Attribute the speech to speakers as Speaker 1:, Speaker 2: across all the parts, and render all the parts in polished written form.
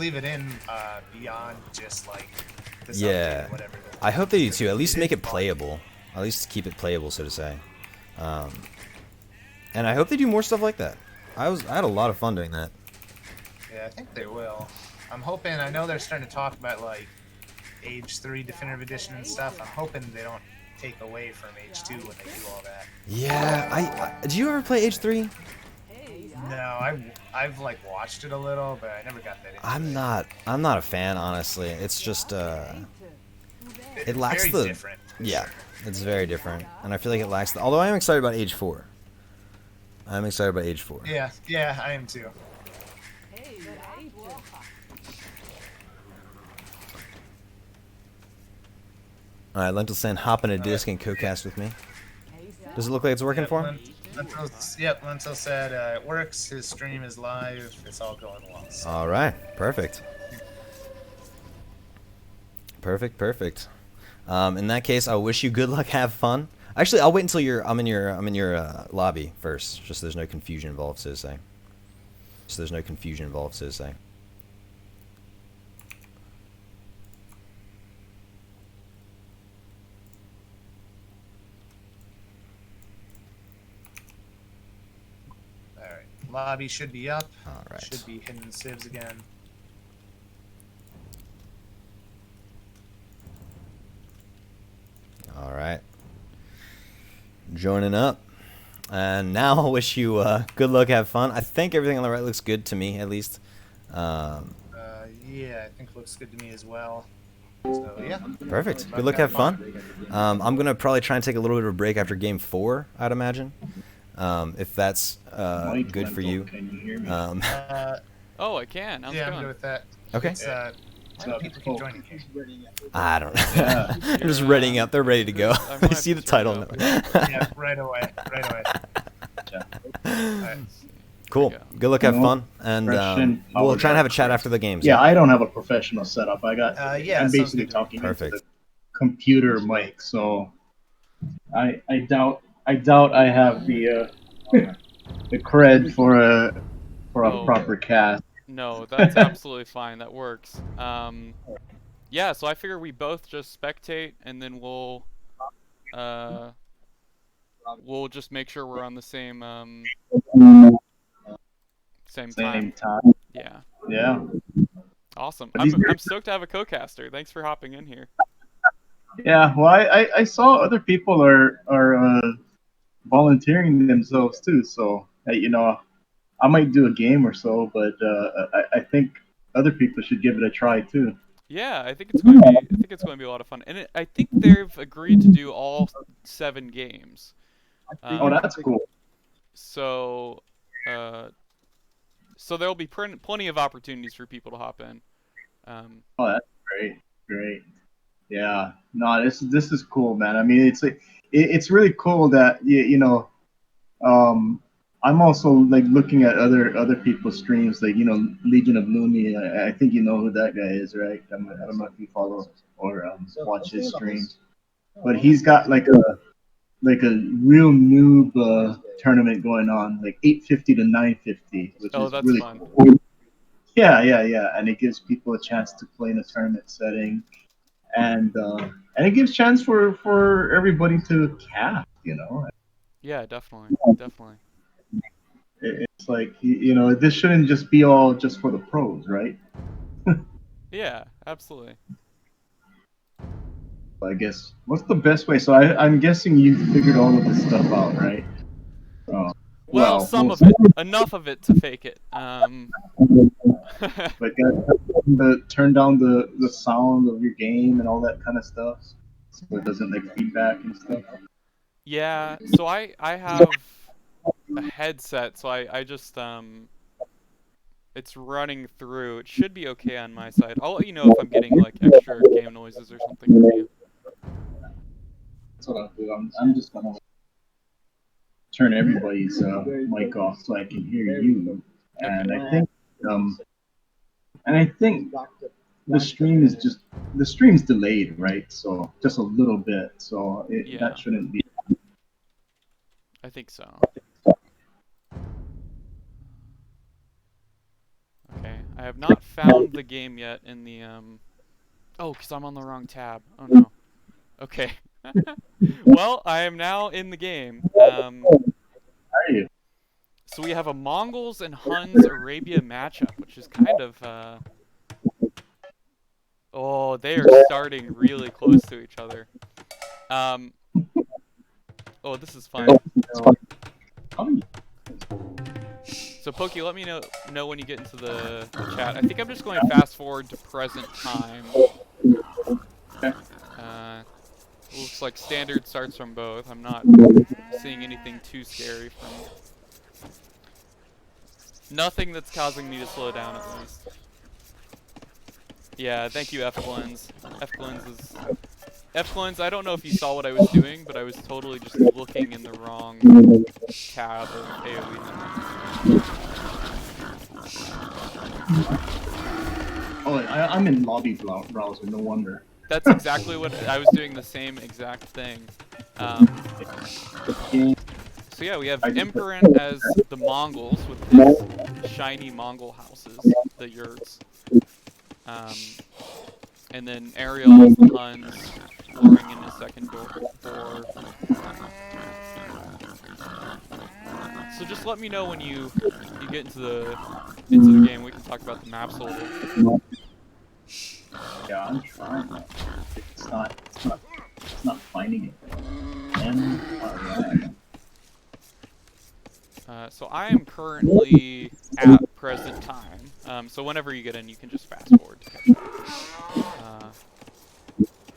Speaker 1: leave it in beyond just like this
Speaker 2: Yeah,
Speaker 1: update, whatever.
Speaker 2: I hope they do too. At least make it playable. At least keep it playable, so to say. And I hope they do more stuff like that. I had a lot of fun doing that.
Speaker 1: Yeah, I think they will. I'm hoping. I know they're starting to talk about like Age 3 Definitive Edition and stuff. I'm hoping they don't take away from Age 2 when they do all that.
Speaker 2: Yeah, did you ever play Age 3?
Speaker 1: No, I've like watched it a little, but I never got that into
Speaker 2: I'm not a fan, honestly. It's just it lacks
Speaker 1: very
Speaker 2: the
Speaker 1: different.
Speaker 2: yeah,
Speaker 1: Sure.
Speaker 2: it's very different, and I feel like it lacks the. Although I am excited about Age 4. I'm excited about Age 4.
Speaker 1: Yeah, I am too.
Speaker 2: All right, Lentil Sand, hop in a disc and co-cast with me. Does it look like it's working for him?
Speaker 1: Lentil said it works. His stream is live. It's all going well. So.
Speaker 2: All right, perfect. Perfect. In that case, I wish you good luck. Have fun. Actually, I'll wait until I'm in your lobby first, just so there's no confusion involved, so to say.
Speaker 1: All right, lobby should be up.
Speaker 2: All right.
Speaker 1: Should be hidden civs again.
Speaker 2: All right. Joining up. And now I'll wish you good luck, have fun. I think everything on the right looks good to me, at least.
Speaker 1: Yeah, I think it looks good to me as well. So, yeah.
Speaker 2: Perfect. Good luck, have fun. I'm going to probably try and take a little bit of a break after Game 4, I'd imagine. If that's good for you.
Speaker 3: Can you hear me?
Speaker 4: Oh, I can. How's it
Speaker 1: Yeah, I'm
Speaker 4: going?
Speaker 1: good with that.
Speaker 2: Okay.
Speaker 1: It's, why don't people keep joining here?
Speaker 2: I don't know. I'm just readying up. They're ready to go. I see the title.
Speaker 1: Yeah, right away. Alright.
Speaker 2: Cool. Good luck, have fun, and we'll try and have a chat after the games.
Speaker 3: Yeah, I don't have a professional setup. I got.
Speaker 1: Yeah,
Speaker 3: I'm
Speaker 1: sounds
Speaker 3: basically
Speaker 1: good to me.
Speaker 3: talking into
Speaker 2: Perfect.
Speaker 3: the computer mic, so I doubt I have the cred for a proper cast.
Speaker 4: No, that's absolutely fine. That works. Yeah, so I figure we both just spectate, and then we'll just make sure we're on the same same time. Yeah.
Speaker 3: Yeah.
Speaker 4: Awesome. I'm stoked to have a co-caster. Thanks for hopping in here.
Speaker 3: Yeah. Well, I saw other people are volunteering themselves too. So you know, I might do a game or so, but I think other people should give it a try too.
Speaker 4: Yeah, I think it's going to be a lot of fun, and I think they've agreed to do all 7 games.
Speaker 3: Oh, that's cool.
Speaker 4: So, so there'll be plenty of opportunities for people to hop in.
Speaker 3: Oh, that's great. Yeah, no, this is cool, man. I mean, it's really cool that you know. I'm also like looking at other people's streams, like Legion of Lumi. I think you know who that guy is, right? I don't know if you follow or watch his streams, but he's got like a real noob tournament going on, like 850 to 950, which is
Speaker 4: that's
Speaker 3: really
Speaker 4: fun.
Speaker 3: cool. Yeah, and it gives people a chance to play in a tournament setting, and it gives chance for everybody to cast,
Speaker 4: Yeah, definitely.
Speaker 3: It's like this shouldn't just be all just for the pros, right?
Speaker 4: Yeah, absolutely.
Speaker 3: I guess what's the best way? So I'm guessing you figured all of this stuff out, right?
Speaker 4: Well, some of it, enough of it to fake it.
Speaker 3: But to turn down the sound of your game and all that kind of stuff, so it doesn't like feedback and stuff.
Speaker 4: Yeah, so I have a headset, so I just it's running through. It should be okay on my side. I'll let you know if I'm getting like extra game noises or something from you.
Speaker 3: That's what I'll do. I'm just gonna turn everybody's mic off so I can hear you. And
Speaker 4: Okay.
Speaker 3: I think the stream's delayed, right? So just a little bit. So that shouldn't be.
Speaker 4: I think so. Okay, I I have not found the game yet in the Oh, because I'm on the wrong tab. Oh no. Okay. Well, I am now in the game.
Speaker 3: Are you?
Speaker 4: So we have a Mongols and Huns Arabia matchup, which is kind of oh, they are starting really close to each other. Oh, this is fun. So Pokey, let me know when you get into the chat. I think I'm just going fast forward to present time. Looks like standard starts from both. I'm not seeing anything too scary from... Nothing that's causing me to slow down, at least. Yeah, thank you, Efkilenc. Efkilenc, I don't know if you saw what I was doing, but I was totally just looking in the wrong tab of AoE.
Speaker 3: Oh, I'm in lobby browser, no wonder.
Speaker 4: That's exactly what I was doing, the same exact thing. So yeah, we have Empirant as the Mongols with his shiny Mongol houses, the yurts. And then Airiel as the Huns, pouring in his second door. So just let me know when you get into the game. We can talk about the maps a little.
Speaker 3: Yeah, I'm trying. It's not finding it.
Speaker 4: So I am currently at present time. So whenever you get in, you can just fast forward.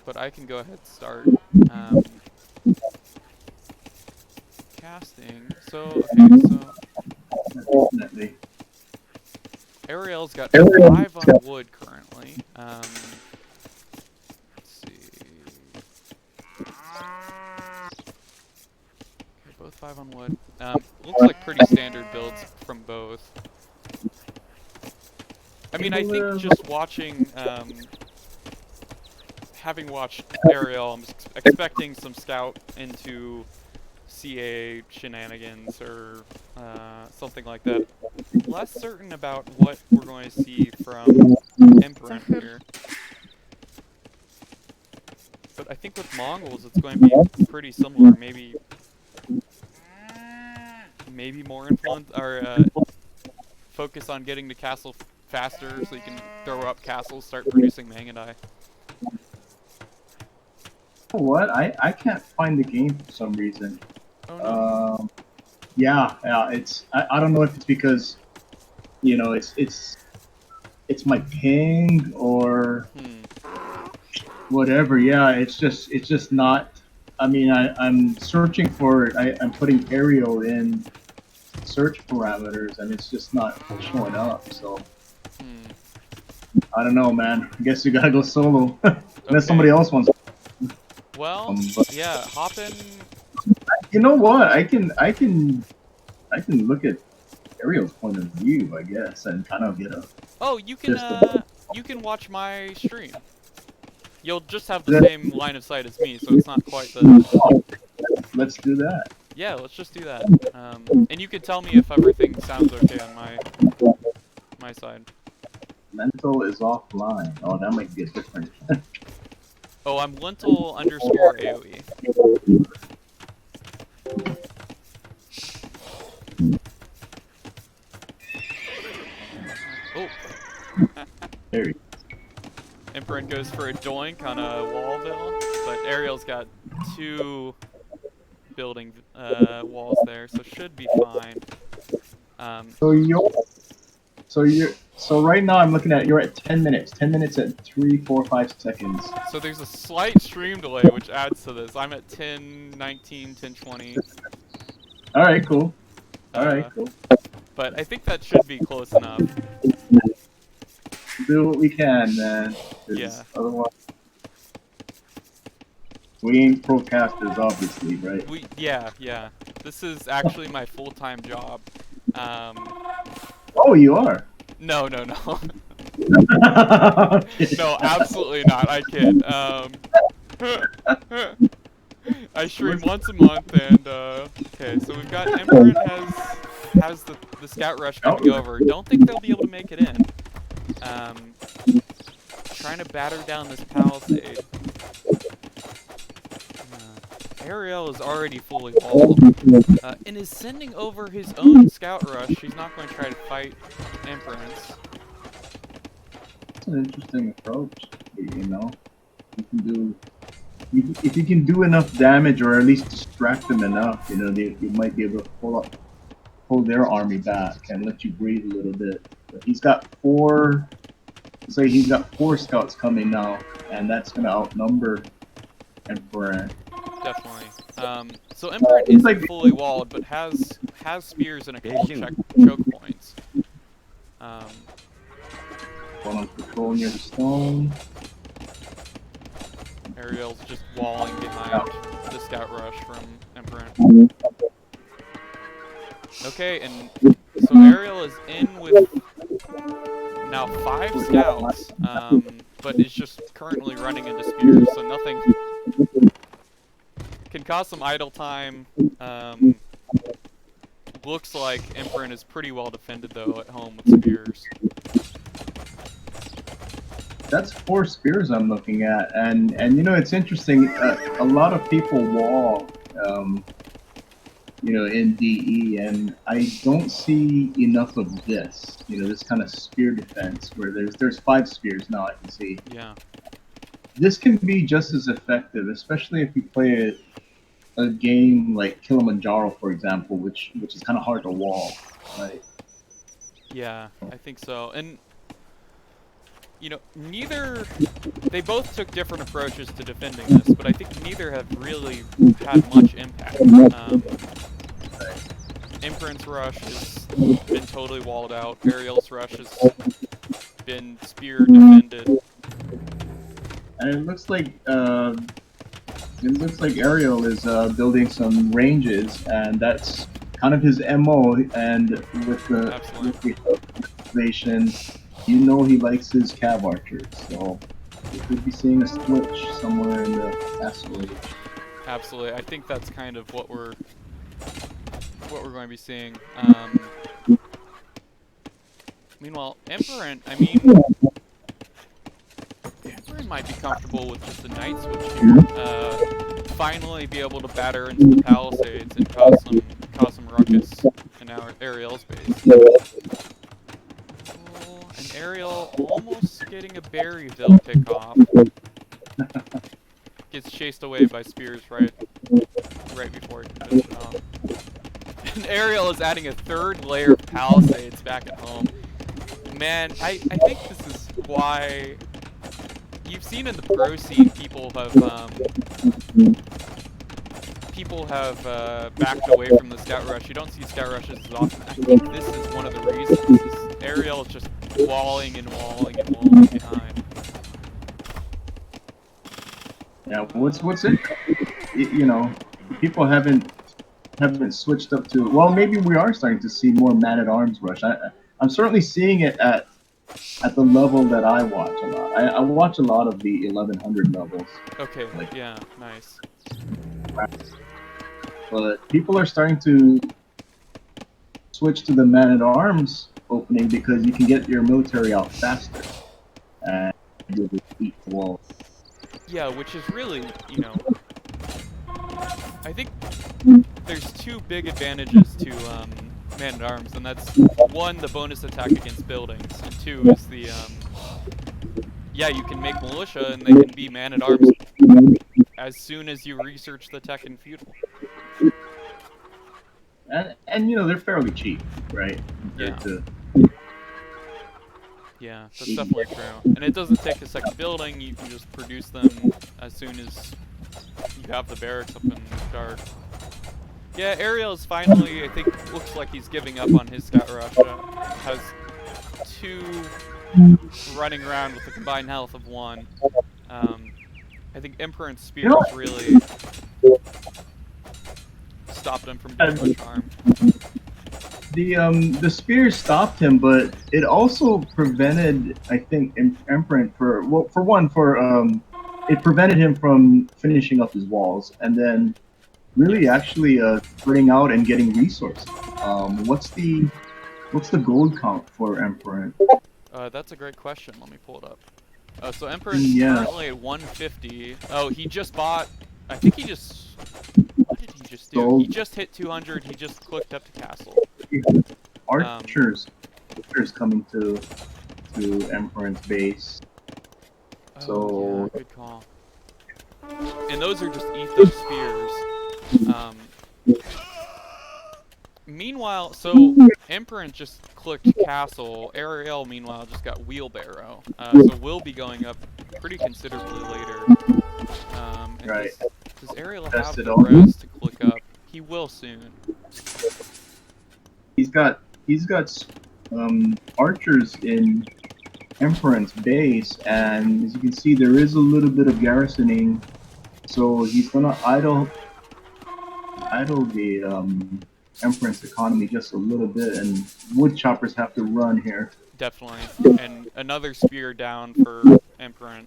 Speaker 4: But I can go ahead and start casting. So okay, so Airiel's got 5 on wood currently. Let's see. Okay, both 5 on wood. Looks like pretty standard builds from both. I mean, I think just watching, having watched Airiel, I'm expecting some scout into CA shenanigans or something like that. Less certain about what we're going to see from Empirant here. But I think with Mongols, it's going to be pretty similar. Maybe more influence or focus on getting to castle faster, so you can throw up castles, start producing Mangudai.
Speaker 3: What? I can't find the game for some reason.
Speaker 4: Oh no.
Speaker 3: Yeah. I don't know if it's because, you know, it's my ping or whatever. Yeah, it's just not. I mean, I'm searching for it. I'm putting Airiel in search parameters, and it's just not showing up. So I don't know, man. I guess you gotta go solo unless somebody else wants.
Speaker 4: Well, yeah, hop in.
Speaker 3: You know what? I can look at Airiel's point of view, I guess, and kind of get a.
Speaker 4: Oh, you can watch my stream. You'll just have the same line of sight as me, so it's not quite the.
Speaker 3: Let's do that.
Speaker 4: Yeah, let's just do that. And you can tell me if everything sounds okay on my side.
Speaker 3: Mental is offline. Oh, that might be a different.
Speaker 4: Oh, I'm lentil_AOE. Oh.
Speaker 3: There you go.
Speaker 4: Empirant goes for a doink on a Wallville, but Airiel's got 2 building walls there, so should be fine.
Speaker 3: So right now I'm looking at you're at 10 minutes. 10 minutes at 3, 4, 5 seconds.
Speaker 4: So there's a slight stream delay which adds to this. I'm at 10:19, 10:20.
Speaker 3: All right, cool. All right, cool.
Speaker 4: But I think that should be close enough.
Speaker 3: Do what we can, man.
Speaker 4: Yeah.
Speaker 3: Otherwise, we ain't Cocasters, obviously, right?
Speaker 4: Yeah. This is actually my full-time job.
Speaker 3: Oh, you are?
Speaker 4: No. No, absolutely not. I kid. I stream once a month, and okay. So we've got Empirant has the scout rush coming over. Don't think they'll be able to make it in. Trying to batter down this palisade. Airiel is already fully walled, and is sending over his own scout rush. He's not going to try to fight Empirants.
Speaker 3: That's an interesting approach. You know, you can do if you can do enough damage, or at least distract them enough. You know, you might be able to pull their army back and let you breathe a little bit. But he's got four. Say he's got 4 scouts coming now, and that's going to outnumber Empirant.
Speaker 4: Definitely. So Empirant isn't fully walled, but has spears and a couple choke points.
Speaker 3: One on patrol near the stone.
Speaker 4: Airiel's just walling behind the scout rush from Empirant. Okay, and so Airiel is in with now 5 scouts, but is just currently running into spears, so nothing can cause some idle time. Looks like Empirant is pretty well defended though at home with spears.
Speaker 3: That's 4 spears I'm looking at, and you know, it's interesting. A lot of people wall, you know, in DE, and I don't see enough of this. You know, this kind of spear defense where there's 5 spears now. I can see.
Speaker 4: Yeah.
Speaker 3: This can be just as effective, especially if you play a game like Kilimanjaro, for example, which is kind of hard to wall, right?
Speaker 4: Yeah, I think so. And you know, they both took different approaches to defending this, but I think neither have really had much impact. Empirant's rush has been totally walled out. Airiel's rush has been spear defended.
Speaker 3: And it looks like Airiel is building some ranges, and that's kind of his MO. And with the observation, you know, he likes his cav archers, so we could be seeing a switch somewhere in the castle age.
Speaker 4: Absolutely, I think that's kind of what we're going to be seeing. Meanwhile, Empirant, Empirant might be comfortable with just a night switch here. Finally be able to batter into the palisades and cause some ruckus in our Airiel's base. And Airiel almost getting a Berryville pick off. Gets chased away by spears right before he can finish it off. And Airiel is adding a 3rd layer of palisades back at home. Man, I think this is why you've seen in the pro scene people have backed away from the scout rush. You don't see scout rushes as often. I think this is one of the reasons. Airiel is just walling and walling and walling behind.
Speaker 3: Yeah, what's it? You know, people haven't switched up to. Well, maybe we are starting to see more man-at-arms rush. I'm certainly seeing it at the level that I watch a lot. I watch a lot of the 1100 levels.
Speaker 4: Okay. Yeah. Nice.
Speaker 3: But people are starting to switch to the man-at-arms opening because you can get your military out faster and you'll beat the wall.
Speaker 4: Yeah, which is really, you know, I think there's 2 big advantages to man-at-arms, and that's 1, the bonus attack against buildings, and 2 is the yeah, you can make militia and they can be man-at-arms as soon as you research the tech in feudal.
Speaker 3: And you know, they're fairly cheap, right?
Speaker 4: Yeah. Yeah, that's definitely true. And it doesn't take a second building, you can just produce them as soon as you have the barracks up in dark. Yeah, Airiel is finally, I think, looks like he's giving up on his scout rush. Has 2 running around with a combined health of 1. I think Empirant's spears really stopped him from doing much harm.
Speaker 3: The spears stopped him, but it also prevented, I think, Empirant it prevented him from finishing up his walls, and then really actually spreading out and getting resources. What's the gold count for Empirant?
Speaker 4: That's a great question. Let me pull it up. So Empirant's currently at 150. Oh, he just bought. I think he just. What did he just do? He just hit 200. He just clicked up to castle.
Speaker 3: Archers coming to Empirant's base. So
Speaker 4: yeah, good call. And those are just Ethos spears. Meanwhile, so Empirant just clicked castle. Airiel, meanwhile, just got wheelbarrow. So we'll be going up pretty considerably later. And
Speaker 3: right.
Speaker 4: Does Airiel have the res to click up? He will soon.
Speaker 3: He's got archers in Empirant's base, and as you can see, there is a little bit of garrisoning. So he's gonna idle the Empirant's economy just a little bit, and wood choppers have to run here.
Speaker 4: Definitely, and another spear down for Empirant.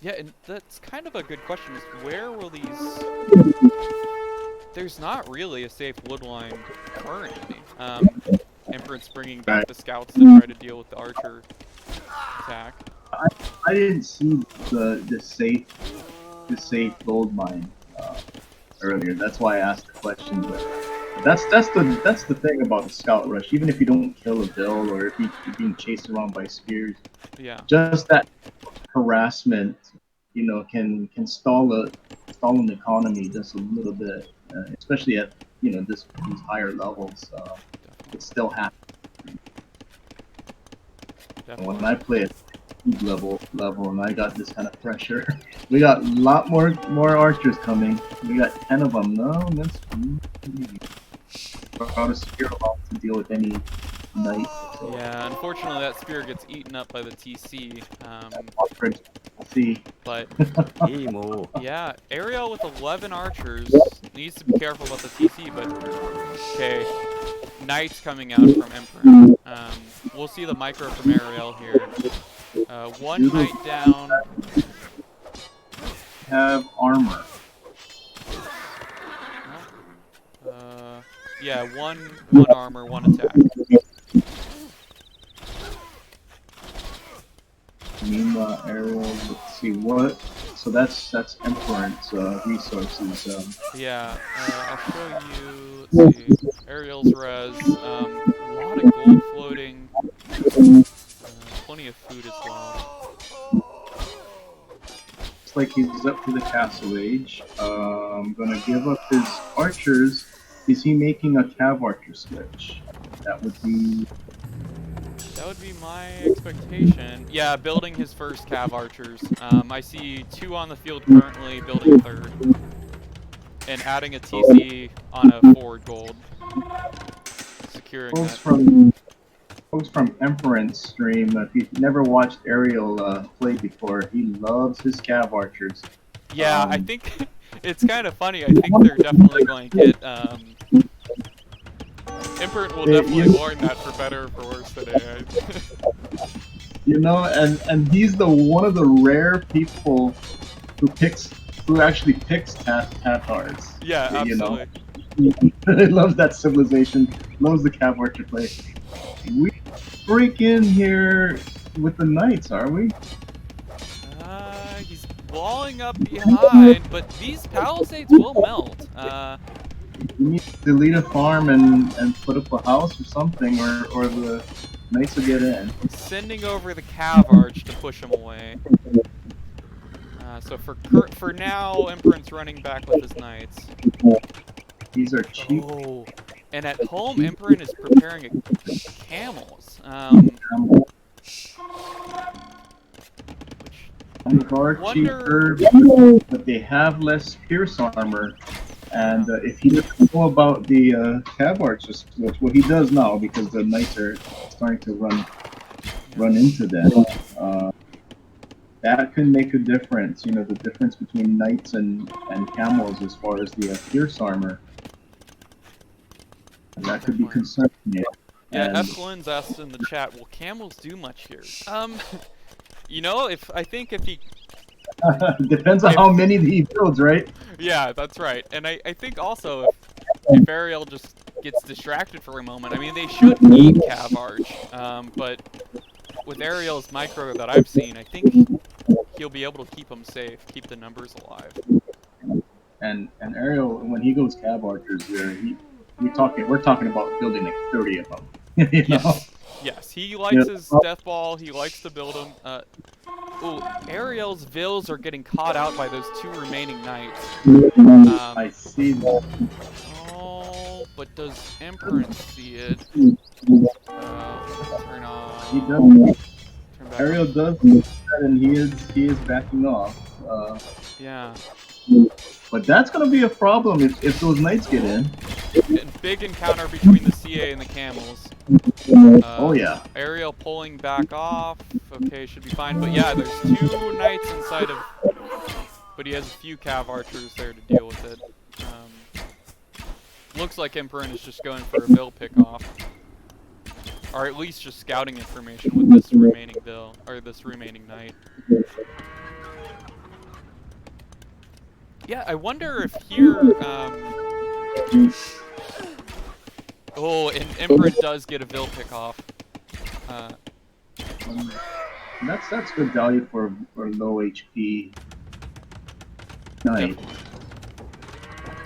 Speaker 4: Yeah, and that's kind of a good question. Is where will these? There's not really a safe wood line currently. Empirant's bringing back the scouts to try to deal with the archer attack.
Speaker 3: I didn't see the safe gold mine earlier. That's why I asked the question. But that's the thing about the scout rush. Even if you don't kill a bill or if you're being chased around by spears,
Speaker 4: yeah,
Speaker 3: just that harassment, can stall an economy just a little bit, especially at these higher levels. It still happens. When I play at level and I got this kind of pressure, we got a lot more archers coming. We got 10 of them. No, that's out of spear along to deal with any knight. So.
Speaker 4: Yeah, unfortunately that spear gets eaten up by the TC. But yeah, Airiel with 11 archers needs to be careful about the TC. But okay, knights coming out from Empirant. We'll see the micro from Airiel here. One knight down.
Speaker 3: Have armor.
Speaker 4: Yeah, one armor, one attack.
Speaker 3: Meanwhile, Airiel, let's see what. So that's Empirant's resources.
Speaker 4: Yeah, I'll show you. Let's see. Airiel's res. A lot of gold floating. Plenty of food as well.
Speaker 3: Looks like he's up to the castle age. I'm gonna give up his archers. Is he making a cav archer switch? That would be my
Speaker 4: expectation. Yeah, building his first cav archers. I see 2 on the field currently, building a 3rd. And adding a TC on a forward gold. Securing that.
Speaker 3: Folks from Empirant's stream, if you've never watched Airiel play before, he loves his cav archers.
Speaker 4: Yeah, I think it's kind of funny. I think they're definitely going to get... Empirant will definitely learn that for better or for worse today.
Speaker 3: And he's one of the rare people who actually picks Tatars.
Speaker 4: Yeah, absolutely.
Speaker 3: He loves that civilization, loves the cav archer play. We break in here with the knights, are we?
Speaker 4: He's walling up behind, but these palisades will melt.
Speaker 3: You need to delete a farm and put up a house or something, or the knights will get in.
Speaker 4: Sending over the cav arch to push him away. So for now, Empirant's running back with his knights.
Speaker 3: These are cheap.
Speaker 4: Oh, and at home, Empirant is preparing camels.
Speaker 3: Are cheaper, but they have less pierce armor. And if he doesn't know about the cav archer switch, well, he does now because the knights are starting to run into them. That can make a difference. The difference between knights and camels as far as the pierce armor. And that could be concerning.
Speaker 4: Yeah, Efkilenc asked in the chat, will camels do much here? I think if he...
Speaker 3: Depends on how many he builds, right?
Speaker 4: Yeah, that's right. And I think also if Airiel just gets distracted for a moment. I mean, they should need Cav Arch, but with Airiel's micro that I've seen, I think he'll be able to keep them safe, keep the numbers alive.
Speaker 3: And Airiel, when he goes Cav Archers there, we're talking about building like 30 of them. You know?
Speaker 4: Yes, he likes his death ball. He likes to build them. Ooh, Airiel's vills are getting caught out by those 2 remaining knights.
Speaker 3: I see that.
Speaker 4: Oh, but does Empirant see it? Turn on.
Speaker 3: He does.
Speaker 4: Turn back
Speaker 3: Airiel
Speaker 4: on.
Speaker 3: does see that, and he is backing off.
Speaker 4: Yeah.
Speaker 3: But that's gonna be a problem if those knights get in.
Speaker 4: And big encounter between the CA and the camels.
Speaker 3: Oh yeah.
Speaker 4: Airiel pulling back off. Okay, should be fine. But yeah, there's 2 knights inside of. But he has a few Cav Archers there to deal with it. Looks like Empirant is just going for a Bill pick-off. Or at least just scouting information with this remaining Bill, or this remaining knight. Yeah, I wonder if here, oh, and Empirant does get a Bill pick-off.
Speaker 3: That's good value for low HP knight.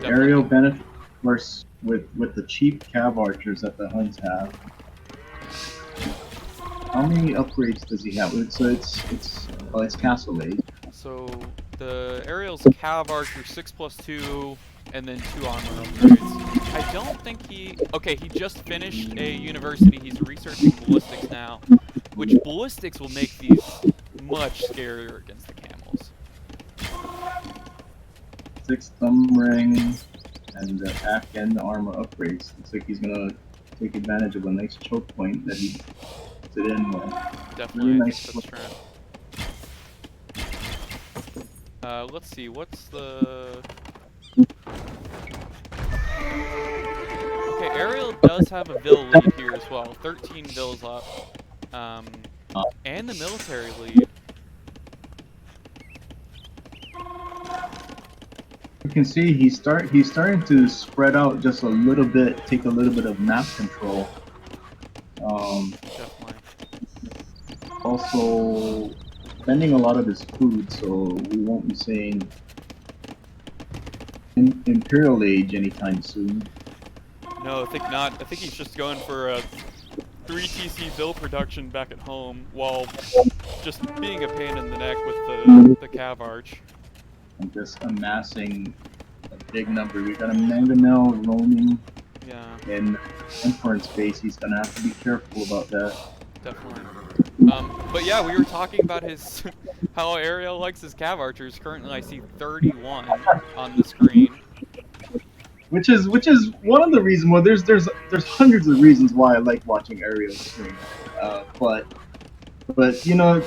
Speaker 3: Airiel benefits worse with the cheap Cav Archers that the Huns have. How many upgrades does he have? It's Castle Age.
Speaker 4: So the Airiel's Cav Archer 6+2, and then 2 armor upgrades. I don't think he. Okay, he just finished a university. He's researching ballistics now, which ballistics will make these much scarier against the camels.
Speaker 3: 6 thumb ring and the attack and the armor upgrades. Looks like he's gonna take advantage of a nice choke point that he puts it in with.
Speaker 4: Definitely,
Speaker 3: really
Speaker 4: I
Speaker 3: nice.
Speaker 4: think that's true. Let's see, what's the... Okay, Airiel does have a Vill lead here as well. 13 Vills up. And the military lead.
Speaker 3: You can see he's starting to spread out just a little bit, take a little bit of map control.
Speaker 4: Definitely.
Speaker 3: Also spending a lot of his food, so we won't be seeing Imperial Age anytime soon.
Speaker 4: No, I think not. I think he's just going for a 3 TC bill production back at home while just being a pain in the neck with the Cav Arch.
Speaker 3: And just amassing a big number. We got a Mangonel roaming in Empirant space. He's gonna have to be careful about that.
Speaker 4: Definitely. But yeah, we were talking about his how Airiel likes his Cav Archers. Currently, I see 31 on the screen.
Speaker 3: Which is one of the reasons. Well, there's hundreds of reasons why I like watching Airiel stream. But you know,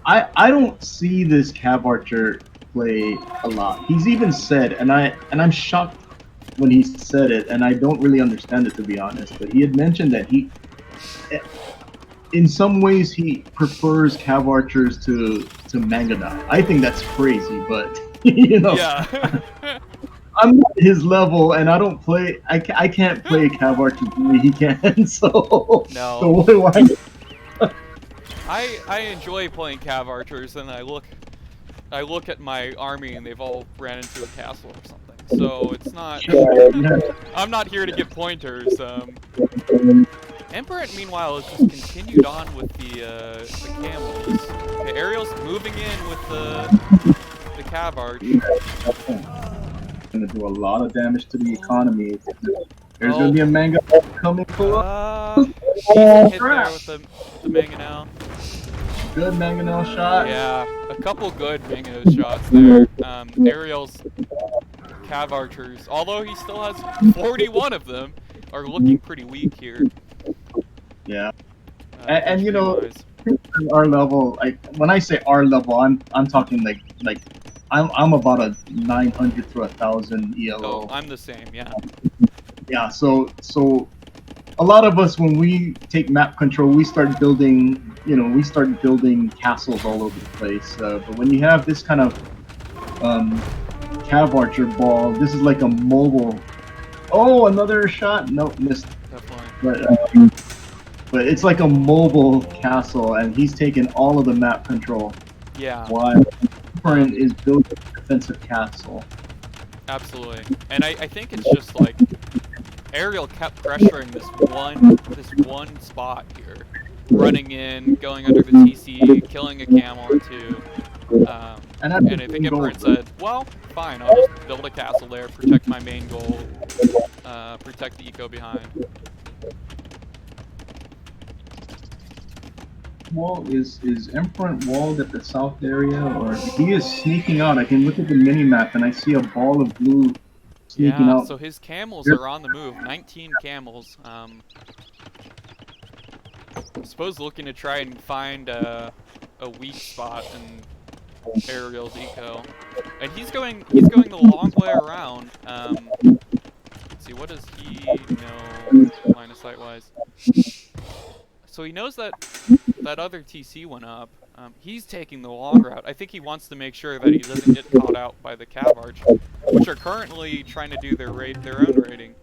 Speaker 3: I don't see this Cav Archer play a lot. He's even said, and I'm shocked when he said it, and I don't really understand it, to be honest. But he had mentioned that in some ways, he prefers Cav Archers to Mangonel. I think that's crazy, but you know,
Speaker 4: Yeah.
Speaker 3: I'm not his level, and I don't play. I can't play Cav Archer the way he can. So
Speaker 4: No.
Speaker 3: So why?
Speaker 4: I enjoy playing Cav Archers, and I look at my army, and they've all ran into a castle or something. So it's not. I'm not here to give pointers. Empirant, meanwhile, has just continued on with the camels. Okay, Airiel's moving in with the Cav Arch.
Speaker 3: Going to do a lot of damage to the economy. There's going to be a manga coming for us.
Speaker 4: Hit there with the Mangonel.
Speaker 3: Good Mangonel shot.
Speaker 4: Yeah, a couple good Mangonel shots there. Airiel's Cav Archers, although he still has 41 of them, are looking pretty weak here.
Speaker 3: Yeah. And you know, our level, when I say our level, I'm talking like I'm about a 900 to 1,000 ELO.
Speaker 4: Oh, I'm the same, yeah.
Speaker 3: Yeah, so a lot of us, when we take map control, we start building castles all over the place. But when you have this kind of Cav Archer ball, this is like a mobile Oh, another shot. Nope, missed.
Speaker 4: Definitely.
Speaker 3: But it's like a mobile castle, and he's taken all of the map control.
Speaker 4: Yeah.
Speaker 3: While Empirant is building a defensive castle.
Speaker 4: Absolutely. And I think it's just like Airiel kept pressuring this one spot here, running in, going under the TC, killing a camel or two. And I think Empirant said, well, fine, I'll just build a castle there, protect my main goal, protect the eco behind.
Speaker 3: Wall is Empirant walled at the south area, or he is sneaking out? I can look at the mini map and I see a ball of blue sneaking out.
Speaker 4: So his camels are on the move, 19 camels. I suppose looking to try and find a weak spot in Airiel's eco, and he's going the long way around. Let's see, what does he know line of sight wise? So he knows that other TC went up. He's taking the long route. I think he wants to make sure that he doesn't get caught out by the Cav Arch, which are currently trying to do their own raiding.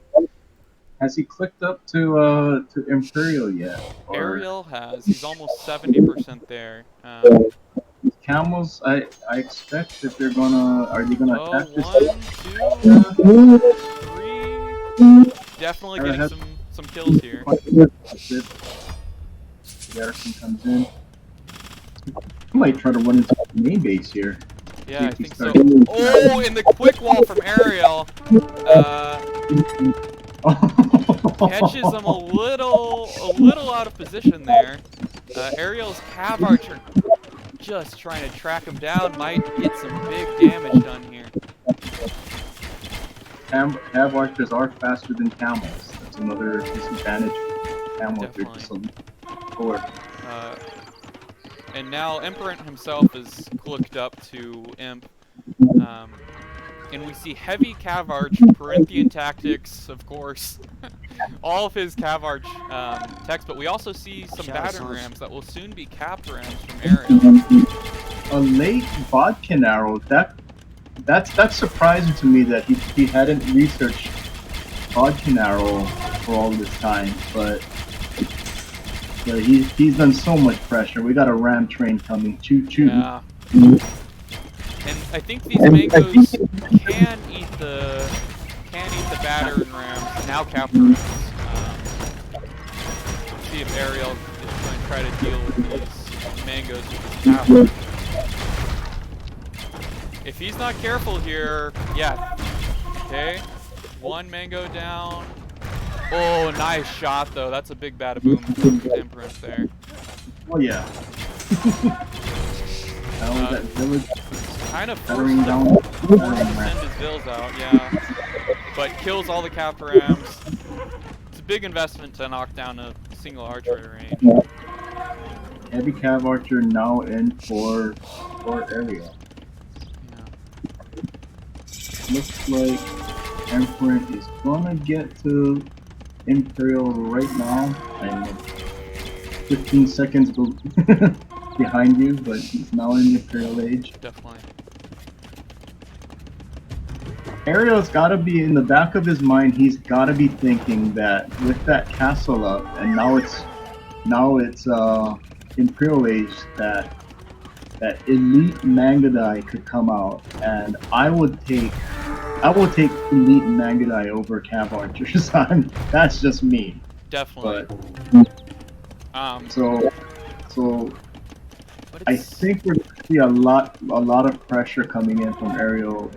Speaker 3: Has he clicked up to Imperial yet?
Speaker 4: Airiel has. He's almost 70% there.
Speaker 3: Camels, I expect that they're gonna. Are they gonna attack this?
Speaker 4: 1, 2, 3. Definitely getting some kills here.
Speaker 3: Garrison comes in. He might try to run into the main base here.
Speaker 4: Yeah, I think so. Oh, and the quick wall from Airiel catches him a little out of position there. Airiel's Cav Archer just trying to track him down, might get some big damage done here.
Speaker 3: Cav Archers are faster than camels. That's another disadvantage. Camels are just a little
Speaker 4: and now Empirant himself is clicked up to Imp. And we see heavy Cav Arch, Perinthian tactics, of course. All of his Cav Arch text, but we also see some battering rams that will soon be cap rams from Airiel.
Speaker 3: A late Bodkin arrow, that's surprising to me that he hadn't researched Bodkin arrow for all this time, but he's done so much pressure. We got a ram train coming. Choo choo.
Speaker 4: Yeah. And I think these mangoes can eat the battering rams, now cap rams. Let's see if Airiel is going to try to deal with these mangoes with his cap rams. If he's not careful here, yeah. Okay, one mango down. Oh, nice shot though. That's a big bada boom from Empirant there.
Speaker 3: Oh yeah. That village.
Speaker 4: Kind of forced him to send his vills out, yeah. But kills all the cap rams. It's a big investment to knock down a single archery range.
Speaker 3: Heavy Cav Archer now in for Airiel.
Speaker 4: Yeah.
Speaker 3: Looks like Empirant is gonna get to Imperial right now. I'm 15 seconds behind you, but he's now in the Imperial age.
Speaker 4: Definitely.
Speaker 3: Airiel's gotta be in the back of his mind. He's gotta be thinking that with that castle up, and now it's Imperial age, that elite Mangudai could come out, and I will take elite Mangudai over Cav Archers. That's just me.
Speaker 4: Definitely.
Speaker 3: But, so I think we're gonna see a lot of pressure coming in from Airiel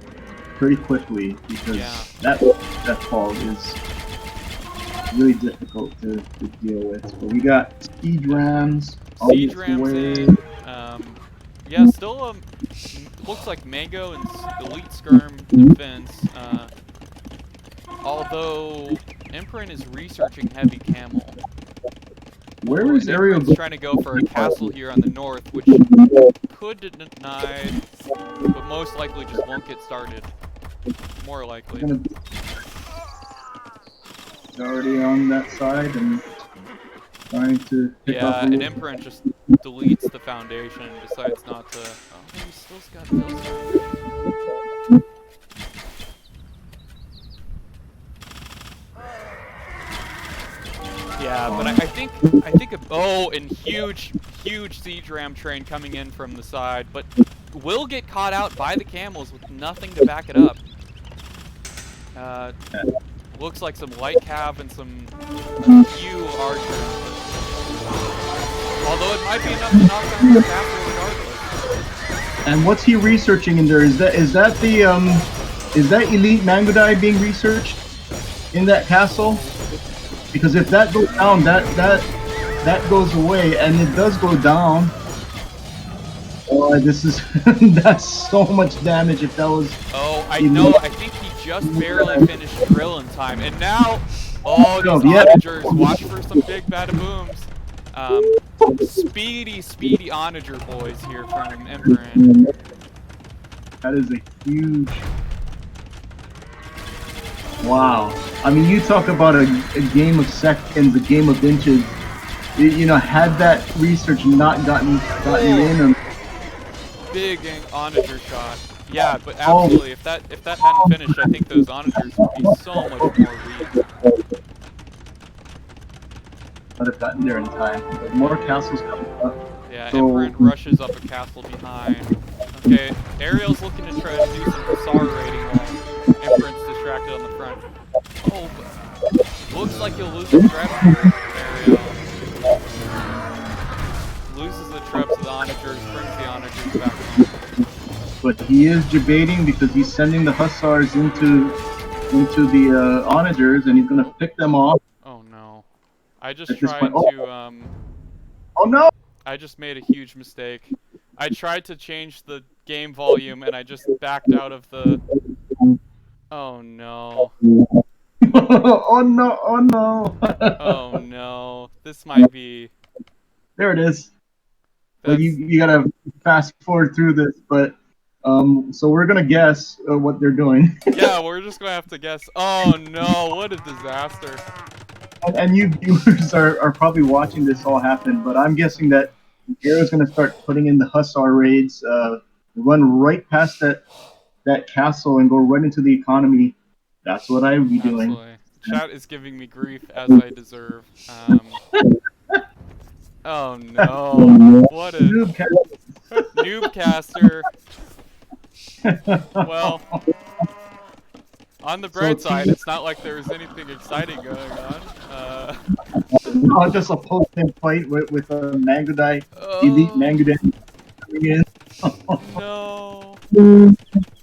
Speaker 3: pretty quickly, because that fall is really difficult to deal with. But we got siege rams.
Speaker 4: Siege rams in. Yeah, still looks like Mango and Elite Skirm defense. Although Empirant is researching heavy camel.
Speaker 3: Where is Airiel
Speaker 4: trying to go for a castle here on the north, which could deny, but most likely just won't get started. More likely.
Speaker 3: He's already on that side and trying to pick up.
Speaker 4: Yeah, and Empirant just deletes the foundation and decides not to. Oh, he still's got those. Yeah, but I think and huge siege ram train coming in from the side, but will get caught out by the camels with nothing to back it up. Looks like some light cav and some few archers. Although it might be enough to knock down the castle regardless.
Speaker 3: And what's he researching in there? Is that elite Mangudai being researched in that castle? Because if that goes down, that goes away, and it does go down. Oh, this is that's so much damage. If that was
Speaker 4: I know. I think he just barely finished drill in time, and now these onagers. Watch for some big bada booms. Speedy onager boys here from Empirant.
Speaker 3: That is a huge. Wow. I mean, you talk about a game of seconds, a game of inches. You know, had that research not gotten in.
Speaker 4: Big onager shot. Yeah, but absolutely. If that hadn't finished, I think those onagers would be so much more weak.
Speaker 3: But have gotten there in time. But more castles coming up.
Speaker 4: Yeah,
Speaker 3: So,
Speaker 4: Empirant rushes up a castle behind. Okay, Airiel's looking to try to do some Hussar raiding while Empirant's distracted on the front. Oh, but looks like he'll lose the trap here, Airiel. Loses the traps to the onagers, brings the onagers back home.
Speaker 3: But he is debating because he's sending the Hussars into the onagers, and he's gonna pick them off.
Speaker 4: Oh no. I just tried to,
Speaker 3: Oh no!
Speaker 4: I just made a huge mistake. I tried to change the game volume and I just backed out of the... Oh no.
Speaker 3: Oh no, oh no!
Speaker 4: Oh no. This might be...
Speaker 3: There it is. Well, you gotta fast forward through this, but... so we're gonna guess what they're doing.
Speaker 4: Yeah, we're just gonna have to guess. Oh no, what a disaster.
Speaker 3: And you viewers are probably watching this all happen, but I'm guessing that Airiel's gonna start putting in the Hussar raids, run right past that castle and go right into the economy. That's what I would be doing.
Speaker 4: Absolutely. Chat is giving me grief as I deserve. Oh no, what a noobcaster. Well, on the bright side, it's not like there was anything exciting going on.
Speaker 3: No, just a post-game fight with a Mangudai, elite Mangudai coming in.
Speaker 4: No.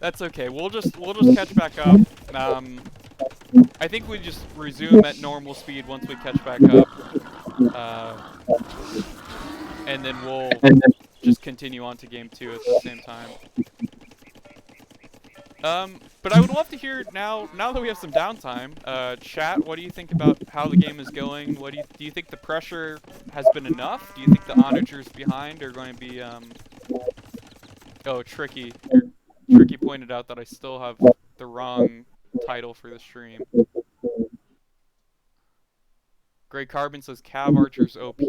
Speaker 4: That's okay. We'll just catch back up. I think we just resume at normal speed once we catch back up. And then we'll just continue on to game 2 at the same time. But I would love to hear now that we have some downtime, chat, what do you think about how the game is going? What do you think the pressure has been enough? Do you think the onagers behind are going to be, oh, Tricky. Tricky pointed out that I still have the wrong title for the stream. Grey Carbon says Cav Archers OP.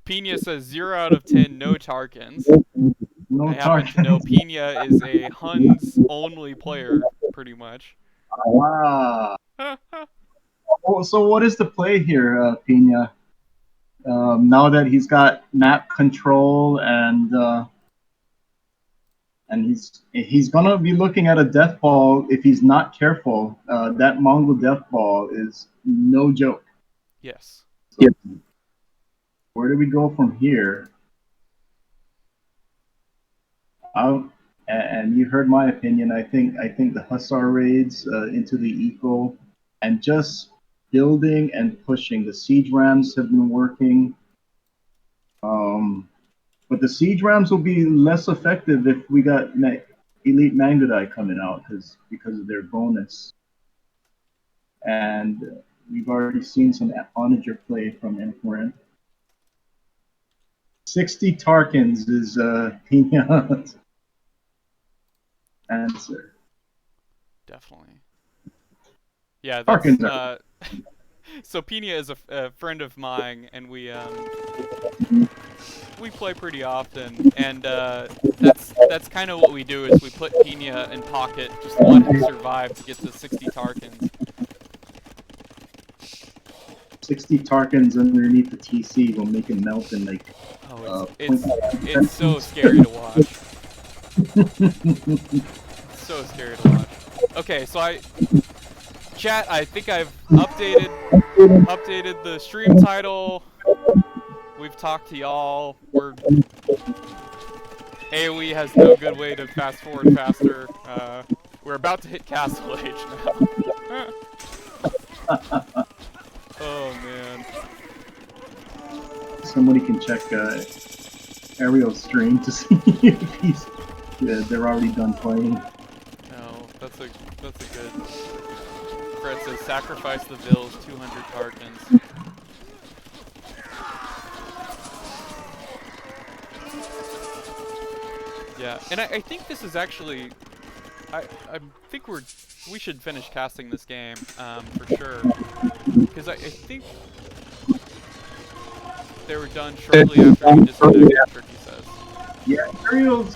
Speaker 4: Pina says 0 out of 10, no Tarkins.
Speaker 3: No
Speaker 4: I happen to know Pina is a Huns only player, pretty much.
Speaker 3: Wow. So what is the play here, Pina? Now that he's got map control and he's gonna be looking at a death ball if he's not careful. That Mongol death ball is no joke.
Speaker 4: Yes.
Speaker 3: So, where do we go from here? And you heard my opinion. I think the Hussar raids into the eco and just building and pushing. The siege rams have been working. But the siege rams will be less effective if we got elite Mangudai coming out because of their bonus. And we've already seen some onager play from Empirant. 60 Tarkins is Pina's answer.
Speaker 4: Definitely. Yeah, that's,
Speaker 3: Tarkins
Speaker 4: so Pina is a friend of mine, and we play pretty often, and that's kind of what we do is we put Pina in pocket, just let him survive to get to 60 Tarkins.
Speaker 3: 60 Tarkans underneath the TC will make it melt in like.
Speaker 4: Oh, it's so scary to watch. So scary to watch. Okay, so chat, I think I've updated the stream title. We've talked to y'all. AoE has no good way to fast forward faster. We're about to hit Castle Age now. Oh man.
Speaker 3: Somebody can check Airiel's stream to see if they're already done playing.
Speaker 4: No, that's a good. Fred says sacrifice the vills, 200 Tarkans. Yeah, and I think this is actually, I think we should finish casting this game for sure, because I think they were done shortly after he disconnected. Turkey says.
Speaker 3: Yeah, Airiel.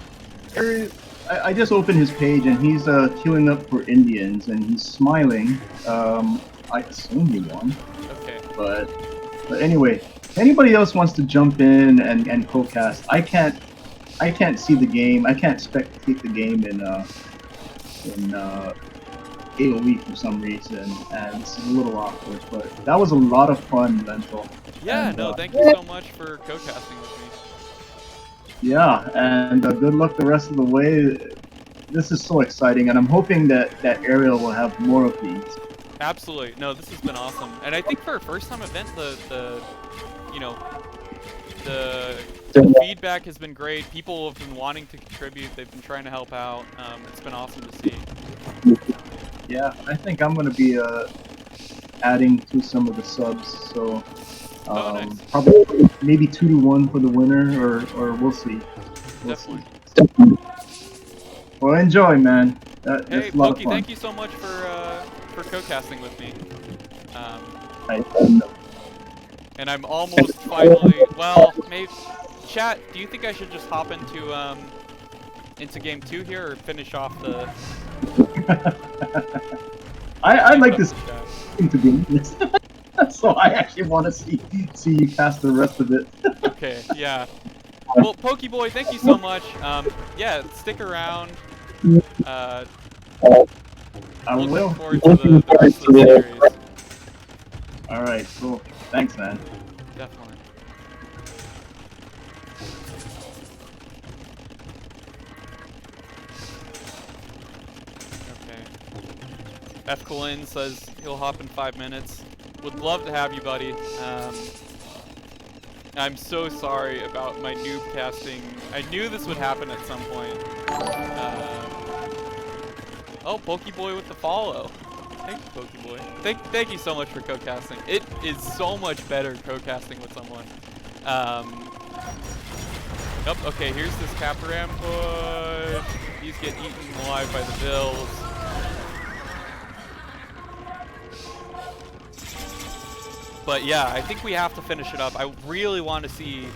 Speaker 3: I just opened his page and he's queuing up for Indians and he's smiling. I assume he won.
Speaker 4: Okay.
Speaker 3: But anyway, if anybody else wants to jump in and co-cast, I can't see the game. I can't spectate the game in AoE for some reason, and it's a little awkward. But that was a lot of fun, Lentil.
Speaker 4: Yeah,
Speaker 3: and,
Speaker 4: no, thank you so much for co-casting with me.
Speaker 3: Yeah, and good luck the rest of the way. This is so exciting, and I'm hoping that Airiel will have more of these.
Speaker 4: Absolutely. No, this has been awesome. And I think for a first-time event, the feedback has been great. People have been wanting to contribute. They've been trying to help out. It's been awesome to see.
Speaker 3: Yeah, I think I'm going to be adding to some of the subs, so
Speaker 4: nice.
Speaker 3: probably maybe 2-1 for the winner, or we'll see.
Speaker 4: Definitely.
Speaker 3: Well, enjoy, man.
Speaker 4: Hey,
Speaker 3: that's a lot of
Speaker 4: Pokey,
Speaker 3: fun.
Speaker 4: thank you so much for co-casting with me. And I'm almost finally, well, maybe, chat, do you think I should just hop into game 2 here, or finish off the...
Speaker 3: I'd like this to be honest. So I actually want to see you cast the rest of it.
Speaker 4: Okay, yeah. Well, Pokeboy, thank you so much. Yeah, stick around.
Speaker 3: I
Speaker 4: Looking
Speaker 3: will.
Speaker 4: forward to the rest of the series.
Speaker 3: Alright, cool. Thanks, man.
Speaker 4: Definitely. Okay. Efkilenc says he'll hop in 5 minutes. Would love to have you, buddy. I'm so sorry about my noob casting. I knew this would happen at some point. Oh, Pokeboy with the follow. Thank you, Pokeboy. Thank you so much for co-casting. It is so much better co-casting with someone. Yep, okay, here's this Caparam push. He's getting eaten alive by the Bills. But yeah, I think we have to finish it up. I really want to see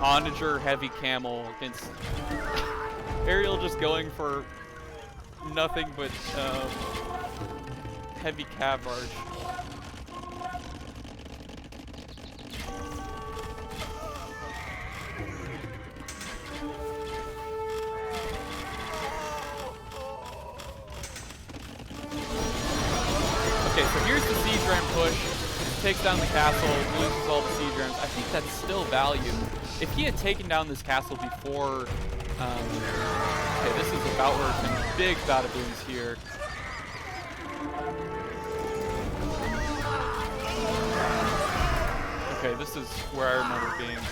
Speaker 4: Onager Heavy Camel against Airiel just going for nothing but Heavy Cavarge. Okay, so here's the siege ram push. Takes down the castle, loses all the siege rams. I think that's still value. If he had taken down this castle before, okay, this is about where it's been big bada booms here. Okay, this is where I remember being.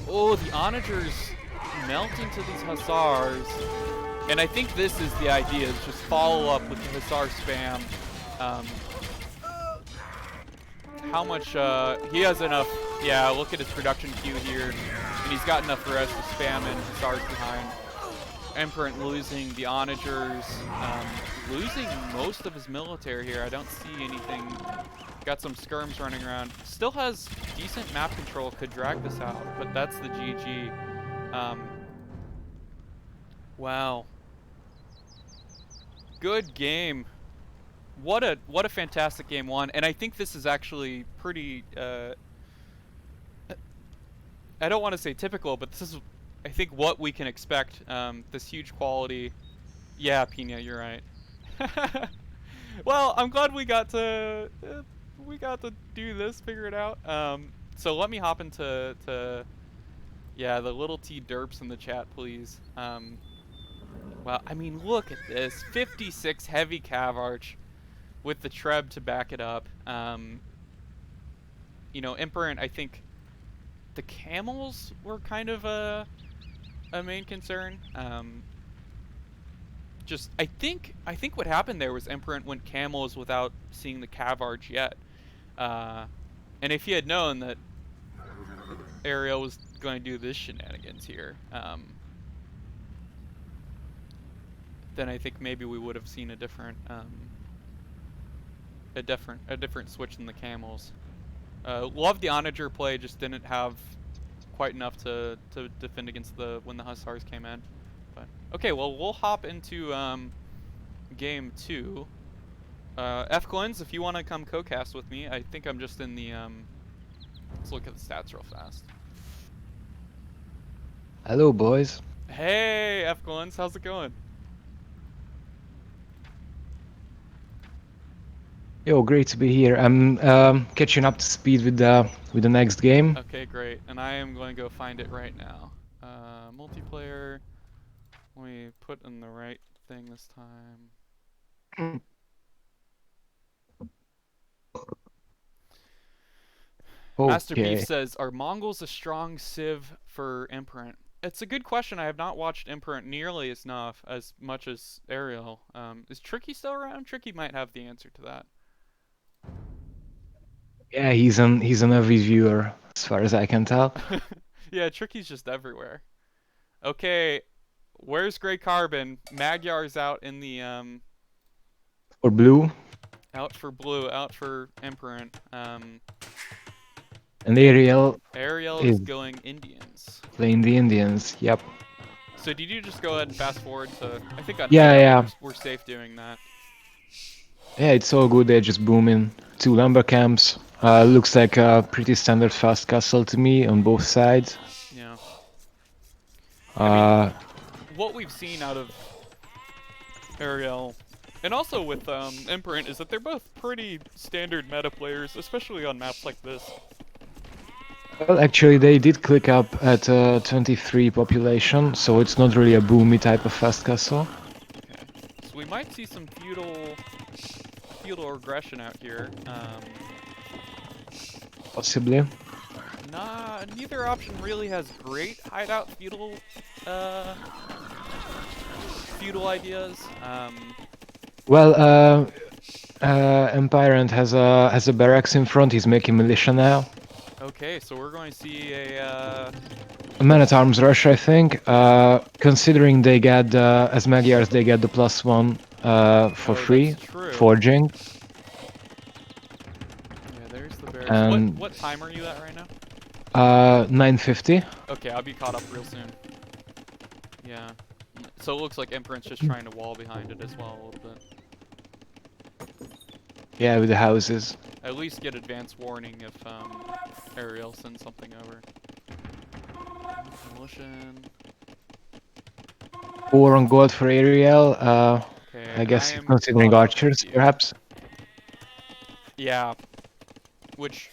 Speaker 4: Oh, the onagers melt into these hussars, and I think this is the idea: is just follow up with the hussar spam. How much, he has enough, yeah, look at his production queue here, and he's got enough res to spam in Hussars behind. Empirant losing the onagers, losing most of his military here. I don't see anything. Got some skirms running around. Still has decent map control, could drag this out, but that's the GG. Wow. Good game. what a fantastic game one, and I think this is actually pretty. I don't want to say typical, but this is, I think, what we can expect. This huge quality. Yeah, Pina, you're right. Well, I'm glad we got to do this, figure it out. So let me hop into yeah, the little T derps in the chat, please. Well, I mean, look at this, 56 heavy cav arch with the treb to back it up. You know, Empirant, I think the camels were kind of a main concern. Just I think what happened there was Empirant went camels without seeing the cav arch yet. And if he had known that Airiel was going to do this shenanigans here, then I think maybe we would have seen a different switch in the camels. Loved the Onager play, just didn't have quite enough to defend against when the Hussars came in. But okay, well, we'll hop into game 2. Efkilenc, if you want to come co-cast with me, I think I'm just in the let's look at the stats real fast.
Speaker 5: Hello, boys.
Speaker 4: Hey, Efkilenc, how's it going?
Speaker 5: Yo, great to be here. I'm catching up to speed with the next game.
Speaker 4: Okay, great. And I am going to go find it right now. Multiplayer. Let me put in the right thing this time. Master Beef says, are Mongols a strong civ for Empirant? It's a good question. I have not watched Empirant nearly as much as Airiel. Is Tricky still around? Tricky might have the answer to that.
Speaker 5: Yeah, he's an avid viewer, as far as I can tell.
Speaker 4: Yeah, Tricky's just everywhere. Okay, where's Grey Carbon? Magyar's out in the
Speaker 5: For blue.
Speaker 4: Out for blue, out for Empirant.
Speaker 5: And Airiel
Speaker 4: is going Indians.
Speaker 5: Playing the Indians, yep.
Speaker 4: So did you just go ahead and fast forward to... I think on
Speaker 5: yeah.
Speaker 4: We're safe doing that.
Speaker 5: Yeah, it's all good. They're just booming. 2 lumber camps. Looks like a pretty standard fast castle to me on both sides.
Speaker 4: Yeah.
Speaker 5: I
Speaker 4: mean, what we've seen out of Airiel, and also with Empirant, is that they're both pretty standard meta players, especially on maps like this.
Speaker 5: Well, actually, they did click up at 23 population, so it's not really a boomy type of fast castle.
Speaker 4: Okay. So we might see some feudal regression out here.
Speaker 5: Possibly.
Speaker 4: Nah, neither option really has great hideout feudal ideas.
Speaker 5: Well, Empirant has a barracks in front. He's making militia now.
Speaker 4: Okay, so we're going to see a
Speaker 5: man-at-arms rush, I think. Considering they get as Magyars, they get the +1 for free forging.
Speaker 4: Yeah, there's the barracks.
Speaker 5: And
Speaker 4: what time are you at right now?
Speaker 5: 9:50.
Speaker 4: Okay, I'll be caught up real soon. Yeah. So it looks like Empirant's just trying to wall behind it as well a little bit.
Speaker 5: Yeah, with the houses.
Speaker 4: At least get advance warning if Airiel sends something over. Demolition.
Speaker 5: 4 on gold for Airiel.
Speaker 4: Okay,
Speaker 5: I guess considering archers, perhaps.
Speaker 4: Yeah. Which,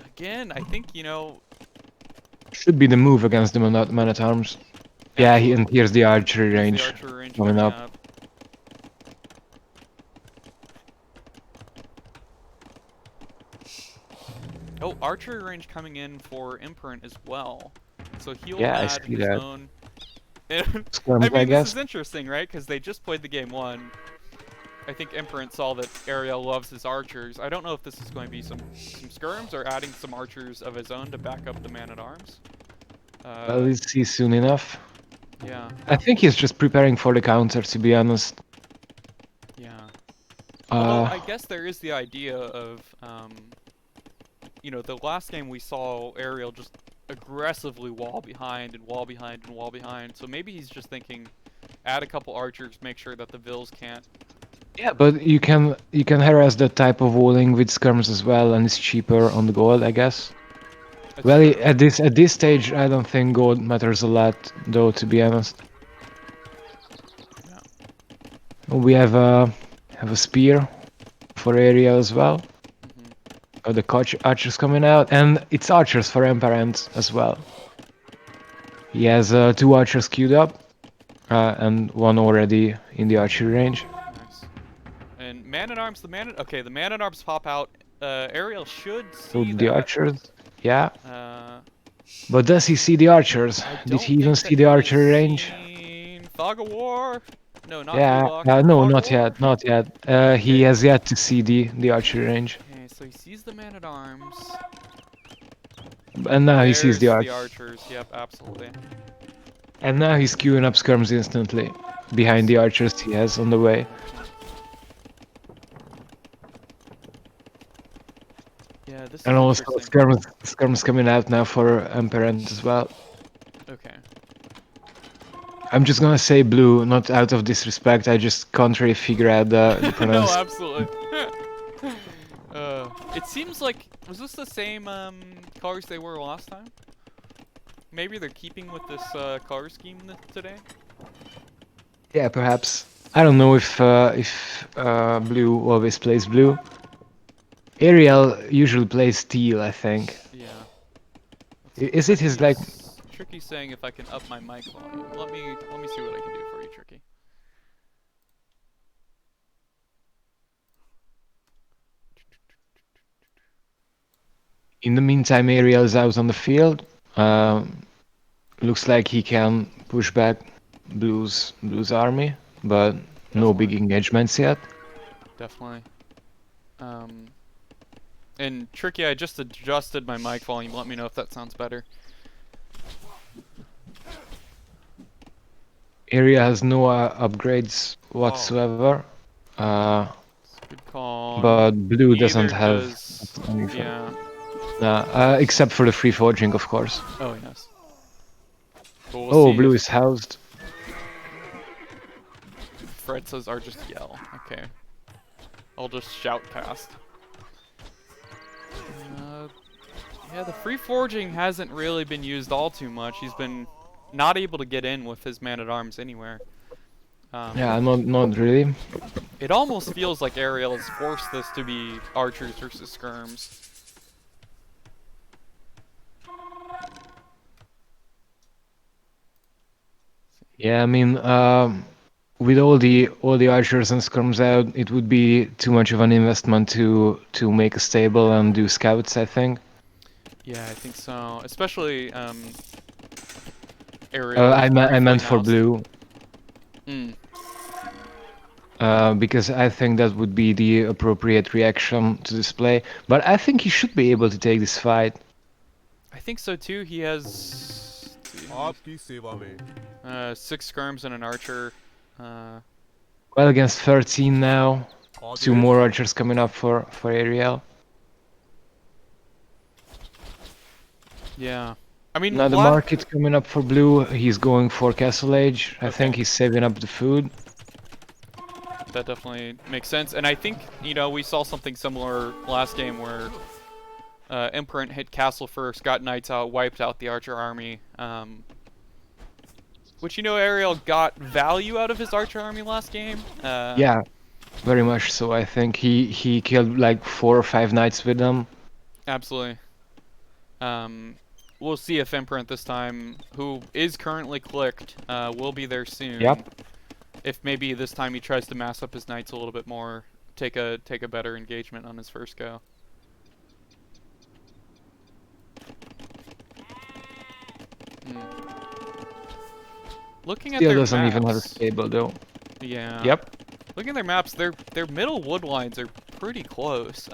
Speaker 4: again, I think, you know...
Speaker 5: Should be the move against the man-at-arms. Yeah, and here's the archery range coming up.
Speaker 4: Oh, archery range coming in for Empirant as well. So he'll
Speaker 5: add
Speaker 4: his own...
Speaker 5: Skirms,
Speaker 4: I mean, this is interesting, right? Because they just played the game 1. I think Empirant saw that Airiel loves his archers. I don't know if this is going to be some skirms or adding some archers of his own to back up the man-at-arms.
Speaker 5: Well, we'll see soon enough.
Speaker 4: Yeah.
Speaker 5: I think he's just preparing for the counter, to be honest.
Speaker 4: Yeah. Although, I guess there is the idea of, you know, the last game we saw Airiel just aggressively wall behind and wall behind and wall behind. So maybe he's just thinking, add a couple archers, make sure that the Vils can't
Speaker 5: Yeah, but you can harass that type of walling with skirms as well, and it's cheaper on the gold, I guess.
Speaker 4: That's
Speaker 5: Well,
Speaker 4: true.
Speaker 5: at this stage, I don't think gold matters a lot, though. To be honest,
Speaker 4: Yeah.
Speaker 5: we have a spear for Airiel as well.
Speaker 4: Hmm.
Speaker 5: The archers coming out, and it's archers for Empirant as well. He has 2 archers queued up, and 1 already in the archery range.
Speaker 4: Nice. And man-at-arms, okay, the man-at-arms pop out. Airiel should
Speaker 5: So
Speaker 4: see
Speaker 5: the
Speaker 4: that.
Speaker 5: archers, yeah.
Speaker 4: Uh,
Speaker 5: But does he see the archers?
Speaker 4: I
Speaker 5: Did he
Speaker 4: don't
Speaker 5: even
Speaker 4: think that
Speaker 5: see the
Speaker 4: he has
Speaker 5: archery range?
Speaker 4: seen Fog of War. No, not
Speaker 5: Yeah,
Speaker 4: Heloc.
Speaker 5: no,
Speaker 4: Fog of
Speaker 5: not
Speaker 4: War?
Speaker 5: yet, not yet. He
Speaker 4: Okay.
Speaker 5: has yet to see the archery range,
Speaker 4: Okay, so he sees the man-at-arms.
Speaker 5: and now he sees
Speaker 4: There's
Speaker 5: the
Speaker 4: the
Speaker 5: archers.
Speaker 4: archers. Yep, absolutely.
Speaker 5: And now he's queuing up skirms instantly behind the archers he has on the way.
Speaker 4: Yeah, this
Speaker 5: And
Speaker 4: is
Speaker 5: also
Speaker 4: interesting.
Speaker 5: skirms coming out now for Emperant as well.
Speaker 4: Okay.
Speaker 5: I'm just gonna say blue, not out of disrespect. I just can't really figure out the
Speaker 4: No,
Speaker 5: pronunciation.
Speaker 4: absolutely. It seems like, was this the same colors they were last time? Maybe they're keeping with this color scheme today.
Speaker 5: Yeah, perhaps. I don't know if blue always plays blue. Airiel usually plays teal, I think.
Speaker 4: Yeah.
Speaker 5: Is it his like?
Speaker 4: Tricky's saying if I can up my mic volume. Let me see what I can do for you, Tricky.
Speaker 5: In the meantime, Airiel is out on the field. Looks like he can push back Blue's army, but no big engagements yet.
Speaker 4: Definitely. And Tricky, I just adjusted my mic volume. Let me know if that sounds better.
Speaker 5: Area has no upgrades whatsoever.
Speaker 4: Good call.
Speaker 5: But blue
Speaker 4: Neither
Speaker 5: doesn't have
Speaker 4: does,
Speaker 5: anything.
Speaker 4: yeah.
Speaker 5: Except for the free forging, of course.
Speaker 4: Oh, yes. But we'll
Speaker 5: Oh,
Speaker 4: see
Speaker 5: blue
Speaker 4: if
Speaker 5: is housed.
Speaker 4: Fred says R just yell. Okay. I'll just shout past. Yeah, the free forging hasn't really been used all too much. He's been not able to get in with his man-at-arms anywhere.
Speaker 5: Yeah, not really.
Speaker 4: It almost feels like Airiel has forced this to be archers versus skirms.
Speaker 5: Yeah, I mean, with all the archers and skirms out, it would be too much of an investment to make a stable and do scouts, I think.
Speaker 4: Yeah, I think so. Especially Airiel.
Speaker 5: I meant for blue. Because I think that would be the appropriate reaction to display. But I think he should be able to take this fight.
Speaker 4: I think so too. He has 6 skirms and an archer.
Speaker 5: Well, against 13 now. 2 more archers coming up for Airiel.
Speaker 4: Yeah. I mean,
Speaker 5: now the market coming up for blue. He's going for Castle Age. I think he's saving up the food.
Speaker 4: That definitely makes sense. And I think, you know, we saw something similar last game where Empirant hit Castle first, got Knights out, wiped out the Archer army. Which, you know, Airiel got value out of his Archer army last game.
Speaker 5: Yeah, very much so. I think he killed like 4 or 5 Knights with them.
Speaker 4: Absolutely. We'll see if Empirant this time, who is currently clicked, will be there soon.
Speaker 5: Yep.
Speaker 4: If maybe this time he tries to mass up his Knights a little bit more, take a better engagement on his first go. Looking at their
Speaker 5: doesn't
Speaker 4: maps,
Speaker 5: even have a stable though.
Speaker 4: Yeah.
Speaker 5: Yep.
Speaker 4: Looking at their maps, their middle wood lines are pretty close.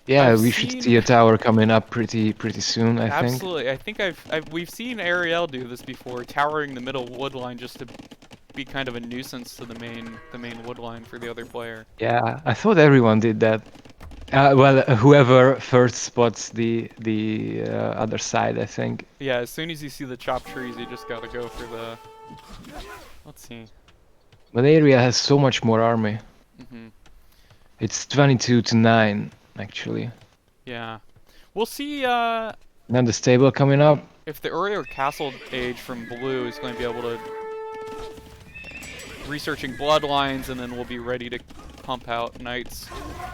Speaker 5: Yeah, we should see a tower coming up pretty soon, I think.
Speaker 4: Absolutely. I think we've seen Airiel do this before, towering the middle wood line just to be kind of a nuisance to the main wood line for the other player.
Speaker 5: Yeah, I thought everyone did that. Well, whoever first spots the other side, I think.
Speaker 4: Yeah, as soon as you see the chopped trees, you just gotta go for the. Let's see.
Speaker 5: But Airiel has so much more army.
Speaker 4: Hmm.
Speaker 5: It's 22-9 actually.
Speaker 4: Yeah. We'll see
Speaker 5: Now the stable coming up.
Speaker 4: if the earlier castle age from Blue is going to be able to researching bloodlines, and then we'll be ready to pump out knights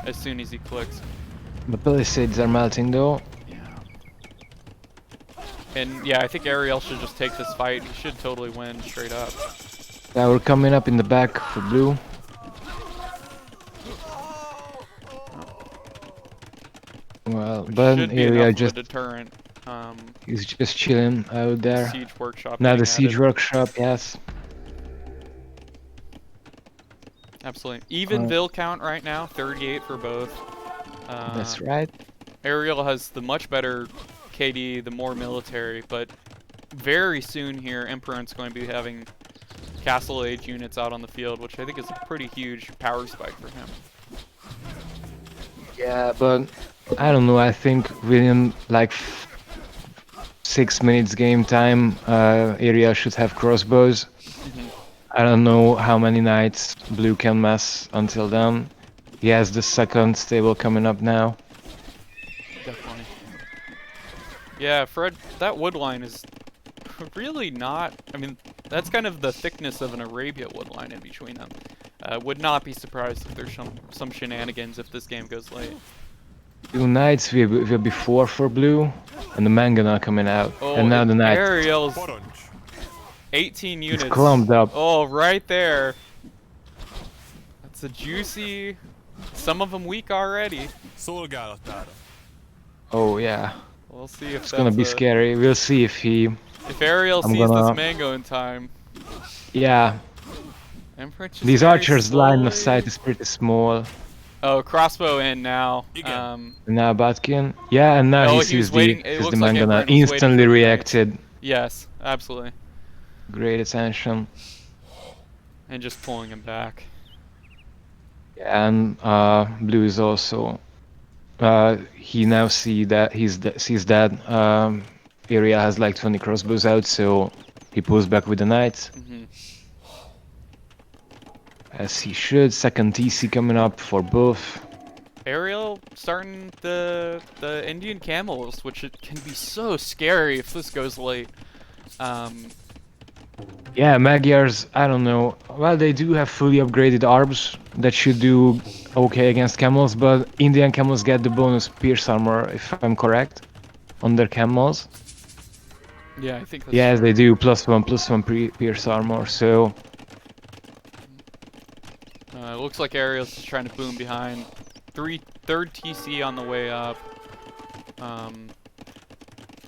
Speaker 4: as soon as he clicks.
Speaker 5: The palisades are melting though.
Speaker 4: Yeah. And yeah, I think Airiel should just take this fight. He should totally win straight up.
Speaker 5: Yeah, we're coming up in the back for Blue. Well,
Speaker 4: Which
Speaker 5: but
Speaker 4: should be
Speaker 5: Airiel
Speaker 4: enough
Speaker 5: just
Speaker 4: of a deterrent.
Speaker 5: he's just chilling out there.
Speaker 4: Siege workshop.
Speaker 5: Now the
Speaker 4: getting
Speaker 5: siege
Speaker 4: added.
Speaker 5: workshop, yes.
Speaker 4: Absolutely. Even Vil count right now, 38 for both.
Speaker 5: That's right.
Speaker 4: Airiel has the much better KD, the more military, but very soon here, Empirant's going to be having castle age units out on the field, which I think is a pretty huge power spike for him.
Speaker 5: Yeah, but I don't know. I think within like 6 minutes game time, Airiel should have crossbows. I don't know how many knights Blue can mass until then. He has the second stable coming up now.
Speaker 4: Definitely. Yeah, Fred, that wood line is really not... I mean, that's kind of the thickness of an Arabia wood line in between them. Would not be surprised if there's some shenanigans if this game goes late.
Speaker 5: 2 knights will be 4 for Blue, and the Mangana coming out.
Speaker 4: Oh,
Speaker 5: and now the knight.
Speaker 4: Airiel's 18 units.
Speaker 5: It's clumped up.
Speaker 4: Oh, right there. That's a juicy... Some of them weak already.
Speaker 5: Oh yeah.
Speaker 4: We'll see if
Speaker 5: It's
Speaker 4: that's
Speaker 5: gonna be scary. We'll see if he...
Speaker 4: If Airiel sees this mango in time.
Speaker 5: Yeah.
Speaker 4: Empirant just
Speaker 5: These
Speaker 4: very
Speaker 5: archers' line of
Speaker 4: slowly-
Speaker 5: sight is pretty small.
Speaker 4: Oh, crossbow in now.
Speaker 5: Now Batkin. Yeah, and now
Speaker 4: Oh,
Speaker 5: he
Speaker 4: he
Speaker 5: sees
Speaker 4: was waiting- it
Speaker 5: because
Speaker 4: looks
Speaker 5: the
Speaker 4: like
Speaker 5: Mangana
Speaker 4: Empirant was waiting
Speaker 5: instantly
Speaker 4: for the
Speaker 5: reacted.
Speaker 4: Yes, absolutely.
Speaker 5: Great attention.
Speaker 4: And just pulling him back.
Speaker 5: And Blue is also... he now sees that Airiel has like 20 crossbows out, so he pulls back with the knights. As he should. Second TC coming up for both.
Speaker 4: Airiel starting the Indian camels, which it can be so scary if this goes late.
Speaker 5: Yeah, Magyars, I don't know. Well, they do have fully upgraded arms that should do okay against camels, but Indian camels get the bonus pierce armor, if I'm correct, on their camels.
Speaker 4: Yeah, I think that's
Speaker 5: Yes,
Speaker 4: true.
Speaker 5: they do +1/+1 pierce armor, so...
Speaker 4: It looks like Airiel's just trying to boom behind. Third TC on the way up.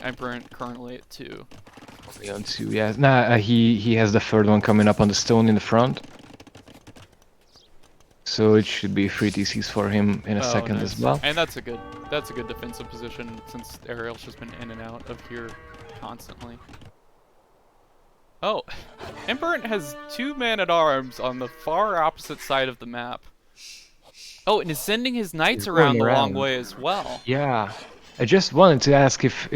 Speaker 4: Empirant currently at 2.
Speaker 5: Only on 2, yeah. Nah, he has the third one coming up on the stone in the front. So it should be 3 TCs for him in a second
Speaker 4: nice.
Speaker 5: as well.
Speaker 4: And that's a good defensive position since Airiel's just been in and out of here constantly. Oh, Empirant has 2 man-at-arms on the far opposite side of the map. Oh, and is sending his knights
Speaker 5: He's
Speaker 4: around
Speaker 5: going
Speaker 4: the long
Speaker 5: around.
Speaker 4: way as well.
Speaker 5: Yeah, I just wanted to ask if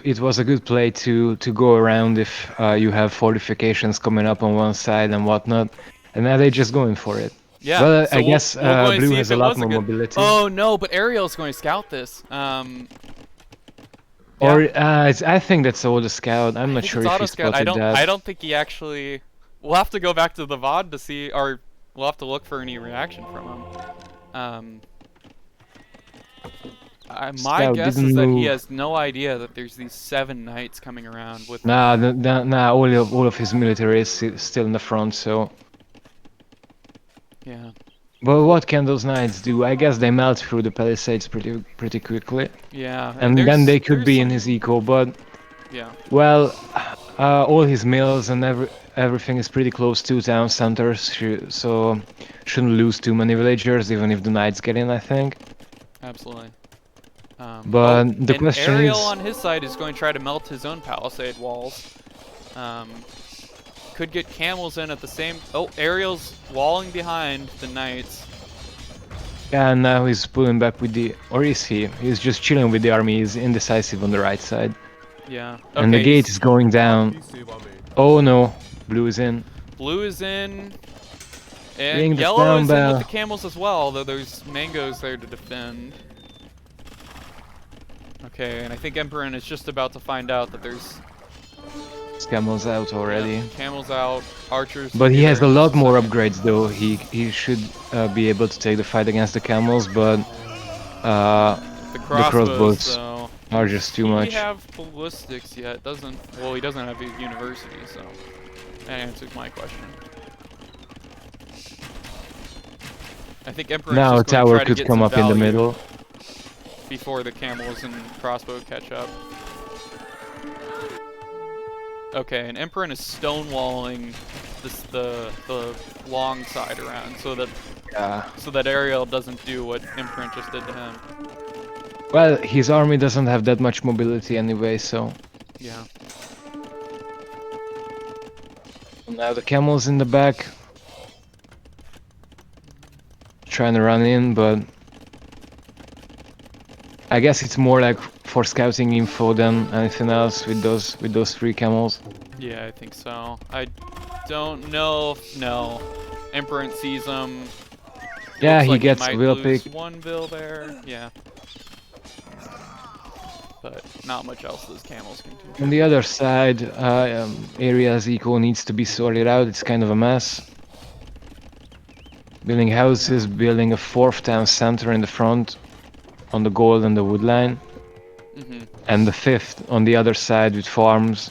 Speaker 5: it was a good play to go around if you have fortifications coming up on one side and whatnot, and now they're just going for it.
Speaker 4: Yeah.
Speaker 5: Well,
Speaker 4: so
Speaker 5: I guess
Speaker 4: we'll go and
Speaker 5: Blue
Speaker 4: see
Speaker 5: has
Speaker 4: if
Speaker 5: a
Speaker 4: it
Speaker 5: lot
Speaker 4: was
Speaker 5: more
Speaker 4: good...
Speaker 5: mobility.
Speaker 4: Oh no, but Airiel's going to scout this.
Speaker 5: Or I think that's auto scout. I'm not sure if he
Speaker 4: auto-scout.
Speaker 5: spotted that.
Speaker 4: I don't think he actually. We'll have to go back to the VOD to see, or we'll have to look for any reaction from him. My
Speaker 5: Scout
Speaker 4: guess
Speaker 5: didn't
Speaker 4: is that he
Speaker 5: move.
Speaker 4: has no idea that there's these 7 knights coming around with.
Speaker 5: Nah, all of his military is still in the front, so...
Speaker 4: Yeah.
Speaker 5: But what can those knights do? I guess they melt through the palisades pretty quickly.
Speaker 4: Yeah.
Speaker 5: And then they could be in his eco, but...
Speaker 4: Yeah.
Speaker 5: Well, all his mills and everything is pretty close to town centers, so shouldn't lose too many villagers, even if the knights get in, I think.
Speaker 4: Absolutely.
Speaker 5: But the question
Speaker 4: Airiel
Speaker 5: is...
Speaker 4: on his side is going to try to melt his own palisade walls. Could get camels in at the same... Oh, Airiel's walling behind the knights.
Speaker 5: Yeah, and now he's pulling back with the... Or is he? He's just chilling with the army. He's indecisive on the right side.
Speaker 4: Yeah.
Speaker 5: And the
Speaker 4: Okay,
Speaker 5: gate is going down. Oh no, Blue is in.
Speaker 4: Blue is in. And
Speaker 5: Ring the
Speaker 4: yellow is in
Speaker 5: bell.
Speaker 4: with the camels as well, although there's mangoes there to defend. Okay, and I think Empirant is just about to find out that there's
Speaker 5: Camels out already.
Speaker 4: yeah, camels out, archers.
Speaker 5: But he
Speaker 4: here
Speaker 5: has a
Speaker 4: in
Speaker 5: lot
Speaker 4: just
Speaker 5: more
Speaker 4: second.
Speaker 5: upgrades though. He should be able to take the fight against the camels, but
Speaker 4: The
Speaker 5: crossbows
Speaker 4: crossbows, though.
Speaker 5: are just too
Speaker 4: Does
Speaker 5: much.
Speaker 4: he have ballistics yet? Doesn't. Well, he doesn't have a university, so that answers my question. I think Emperor's
Speaker 5: Now a
Speaker 4: just going to
Speaker 5: tower
Speaker 4: try to
Speaker 5: could
Speaker 4: get
Speaker 5: come
Speaker 4: some
Speaker 5: up in the
Speaker 4: value
Speaker 5: middle.
Speaker 4: before the camels and crossbow catch up. Okay, and Empirant is stonewalling the long side around so that Airiel doesn't do what Empirant just did to him.
Speaker 5: Well, his army doesn't have that much mobility anyway, so.
Speaker 4: Yeah.
Speaker 5: Now the camels in the back. Trying to run in, but I guess it's more like for scouting info than anything else with those 3 camels.
Speaker 4: Yeah, I think so. I don't know if no. Empirant sees him.
Speaker 5: Yeah,
Speaker 4: Looks
Speaker 5: he
Speaker 4: like
Speaker 5: gets
Speaker 4: might
Speaker 5: Will
Speaker 4: lose
Speaker 5: Pick.
Speaker 4: 1 bill there. Yeah. But not much else those camels can do.
Speaker 5: On the other side, Airiel's eco needs to be sorted out. It's kind of a mess. Building houses, building a 4th town center in the front, on the gold and the wood line, and the 5th on the other side with farms.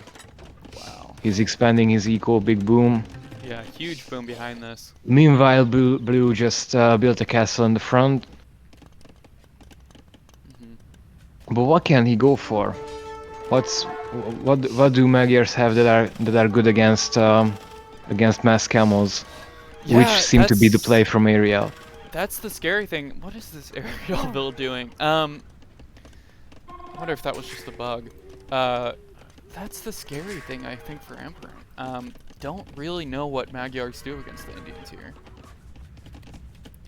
Speaker 4: Wow.
Speaker 5: He's expanding his eco, big boom.
Speaker 4: Yeah, huge boom behind this.
Speaker 5: Meanwhile, Blue just built a castle in the front. But what can he go for? What do Magyars have that are good against mass camels, which
Speaker 4: Yeah,
Speaker 5: seem to be the
Speaker 4: that's-
Speaker 5: play from Airiel?
Speaker 4: That's the scary thing. What is this Airiel build doing? I wonder if that was just a bug. That's the scary thing, I think, for Empirant. Don't really know what Magyars do against the Indians here.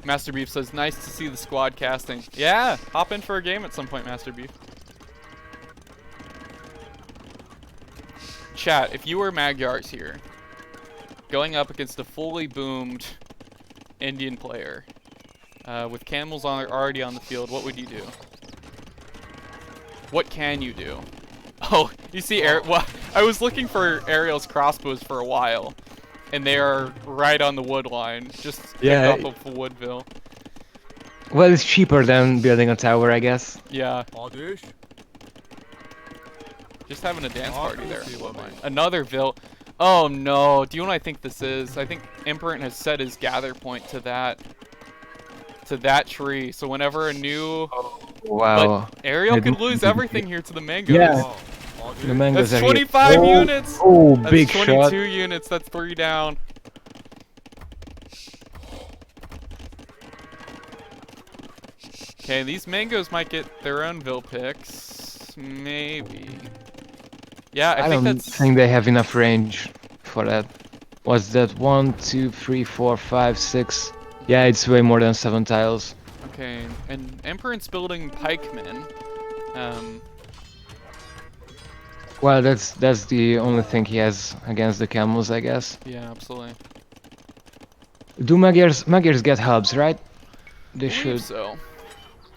Speaker 4: Master Beef says, nice to see the squad casting. Yeah, hop in for a game at some point, Master Beef. Chat, if you were Magyars here, going up against a fully boomed Indian player, with camels already on the field, what would you do? What can you do? Oh, you see, well, I was looking for Airiel's crossbows for a while, and they are right on the wood line, just
Speaker 5: Yeah.
Speaker 4: picked off of Woodville.
Speaker 5: Well, it's cheaper than building a tower, I guess.
Speaker 4: Yeah. Just having a dance party there. Another Vil. Oh no, do you know what I think this is? I think Empirant has set his gather point to that tree. So whenever a new
Speaker 5: Wow.
Speaker 4: But Airiel could lose everything here to the mangoes.
Speaker 5: Yeah. The mangoes
Speaker 4: That's
Speaker 5: are here.
Speaker 4: 25 units!
Speaker 5: Oh,
Speaker 4: That's
Speaker 5: big
Speaker 4: 22
Speaker 5: shot.
Speaker 4: units, that's 3 down. Okay, these mangoes might get their own Vil picks. Maybe. Yeah, I think
Speaker 5: don't
Speaker 4: that's...
Speaker 5: think they have enough range for that. What's that? 1, 2, 3, 4, 5, 6. Yeah, it's way more than 7 tiles.
Speaker 4: Okay, and Empirant's building pikemen.
Speaker 5: Well, that's the only thing he has against the camels, I guess.
Speaker 4: Yeah, absolutely.
Speaker 5: Do Magyars get hubs, right? They
Speaker 4: I believe
Speaker 5: should.
Speaker 4: so.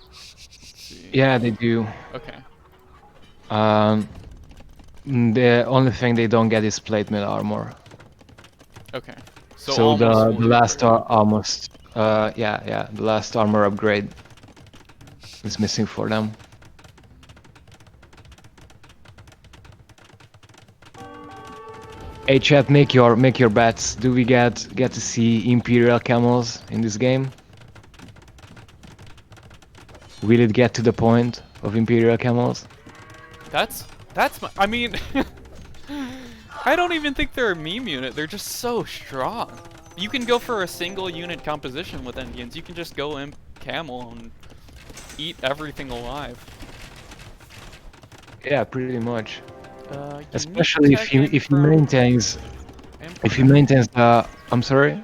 Speaker 4: Let's see.
Speaker 5: Yeah, they do.
Speaker 4: Okay.
Speaker 5: The only thing they don't get is plate mail armor.
Speaker 4: Okay.
Speaker 5: So the
Speaker 4: almost fully
Speaker 5: last
Speaker 4: upgraded.
Speaker 5: almost the last armor upgrade is missing for them. Hey chat, make your bets. Do we get to see Imperial camels in this game? Will it get to the point of Imperial camels?
Speaker 4: That's I mean, I don't even think they're a meme unit. They're just so strong. You can go for a single unit composition with Indians. You can just go imp camel and eat everything alive.
Speaker 5: Yeah, pretty much.
Speaker 4: Unique
Speaker 5: Especially if
Speaker 4: tech
Speaker 5: he maintains the. I'm sorry.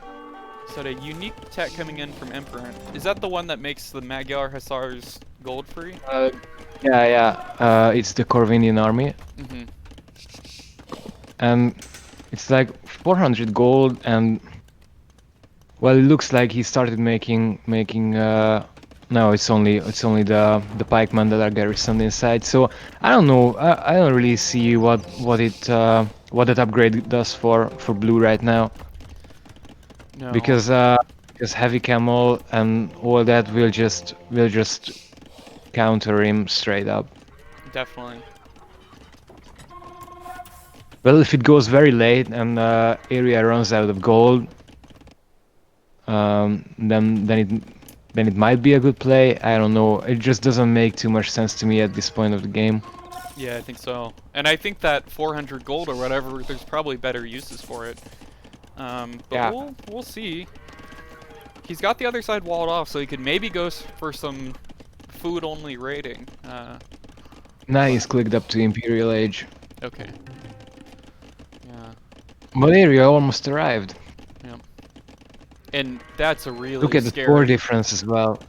Speaker 4: So a unique tech coming in from Empirant. Is that the one that makes the Magyar Hussars gold free?
Speaker 5: Yeah. It's the Corvinian army.
Speaker 4: Mm-hmm.
Speaker 5: And It's like 400 gold, and well, it looks like he started making. No, it's only the pikemen that are garrisoned inside. So I don't know. I don't really see what that upgrade does for blue right now,
Speaker 4: No.
Speaker 5: because heavy camel and all that will just counter him straight up.
Speaker 4: Definitely.
Speaker 5: Well, if it goes very late and area runs out of gold, then it might be a good play. I don't know. It just doesn't make too much sense to me at this point of the game.
Speaker 4: Yeah, I think so. And I think that 400 gold or whatever, there's probably better uses for it. But
Speaker 5: Yeah.
Speaker 4: we'll see. He's got the other side walled off, so he could maybe go for some food-only raiding.
Speaker 5: Now he's clicked up to Imperial Age.
Speaker 4: Okay. Yeah.
Speaker 5: But area almost arrived.
Speaker 4: Yeah. And that's a really
Speaker 5: Look at the
Speaker 4: scary.
Speaker 5: score difference as well.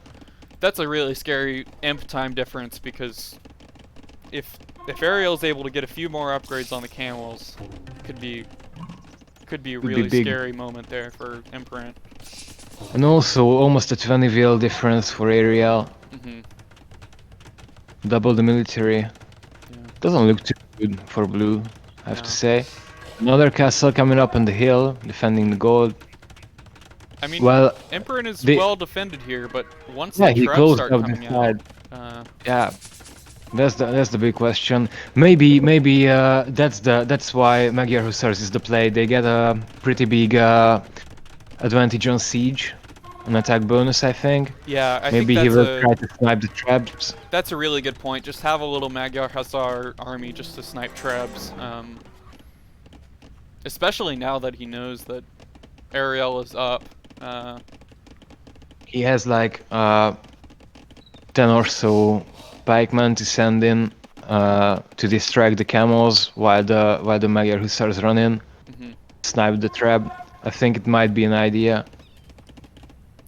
Speaker 4: That's a really scary imp time difference, because if Airiel's able to get a few more upgrades on the camels, could be a really
Speaker 5: big.
Speaker 4: scary moment there for Empirant.
Speaker 5: And also almost a 20 VL difference for Airiel. Double the military.
Speaker 4: Yeah.
Speaker 5: Doesn't look too good for blue, I have
Speaker 4: No.
Speaker 5: to say. Another castle coming up on the hill, defending the gold.
Speaker 4: I mean,
Speaker 5: Well,
Speaker 4: Empirant is
Speaker 5: the-
Speaker 4: well defended here, but once
Speaker 5: yeah,
Speaker 4: the
Speaker 5: he
Speaker 4: trebs
Speaker 5: closed
Speaker 4: start
Speaker 5: up the
Speaker 4: coming
Speaker 5: side.
Speaker 4: out,
Speaker 5: Yeah, that's the big question. Maybe that's why Magyar Hussars is the play. They get a pretty big advantage on siege, an attack bonus, I think.
Speaker 4: yeah, I
Speaker 5: Maybe
Speaker 4: think
Speaker 5: he
Speaker 4: that's
Speaker 5: will try to snipe the traps.
Speaker 4: that's a really good point. Just have a little Magyar Hussar army just to snipe trebs. Especially now that he knows that Airiel is up.
Speaker 5: He has like 10 or so pikemen to send in to distract the camels while the Magyar Hussars run in, snipe the trap. I think it might be an idea.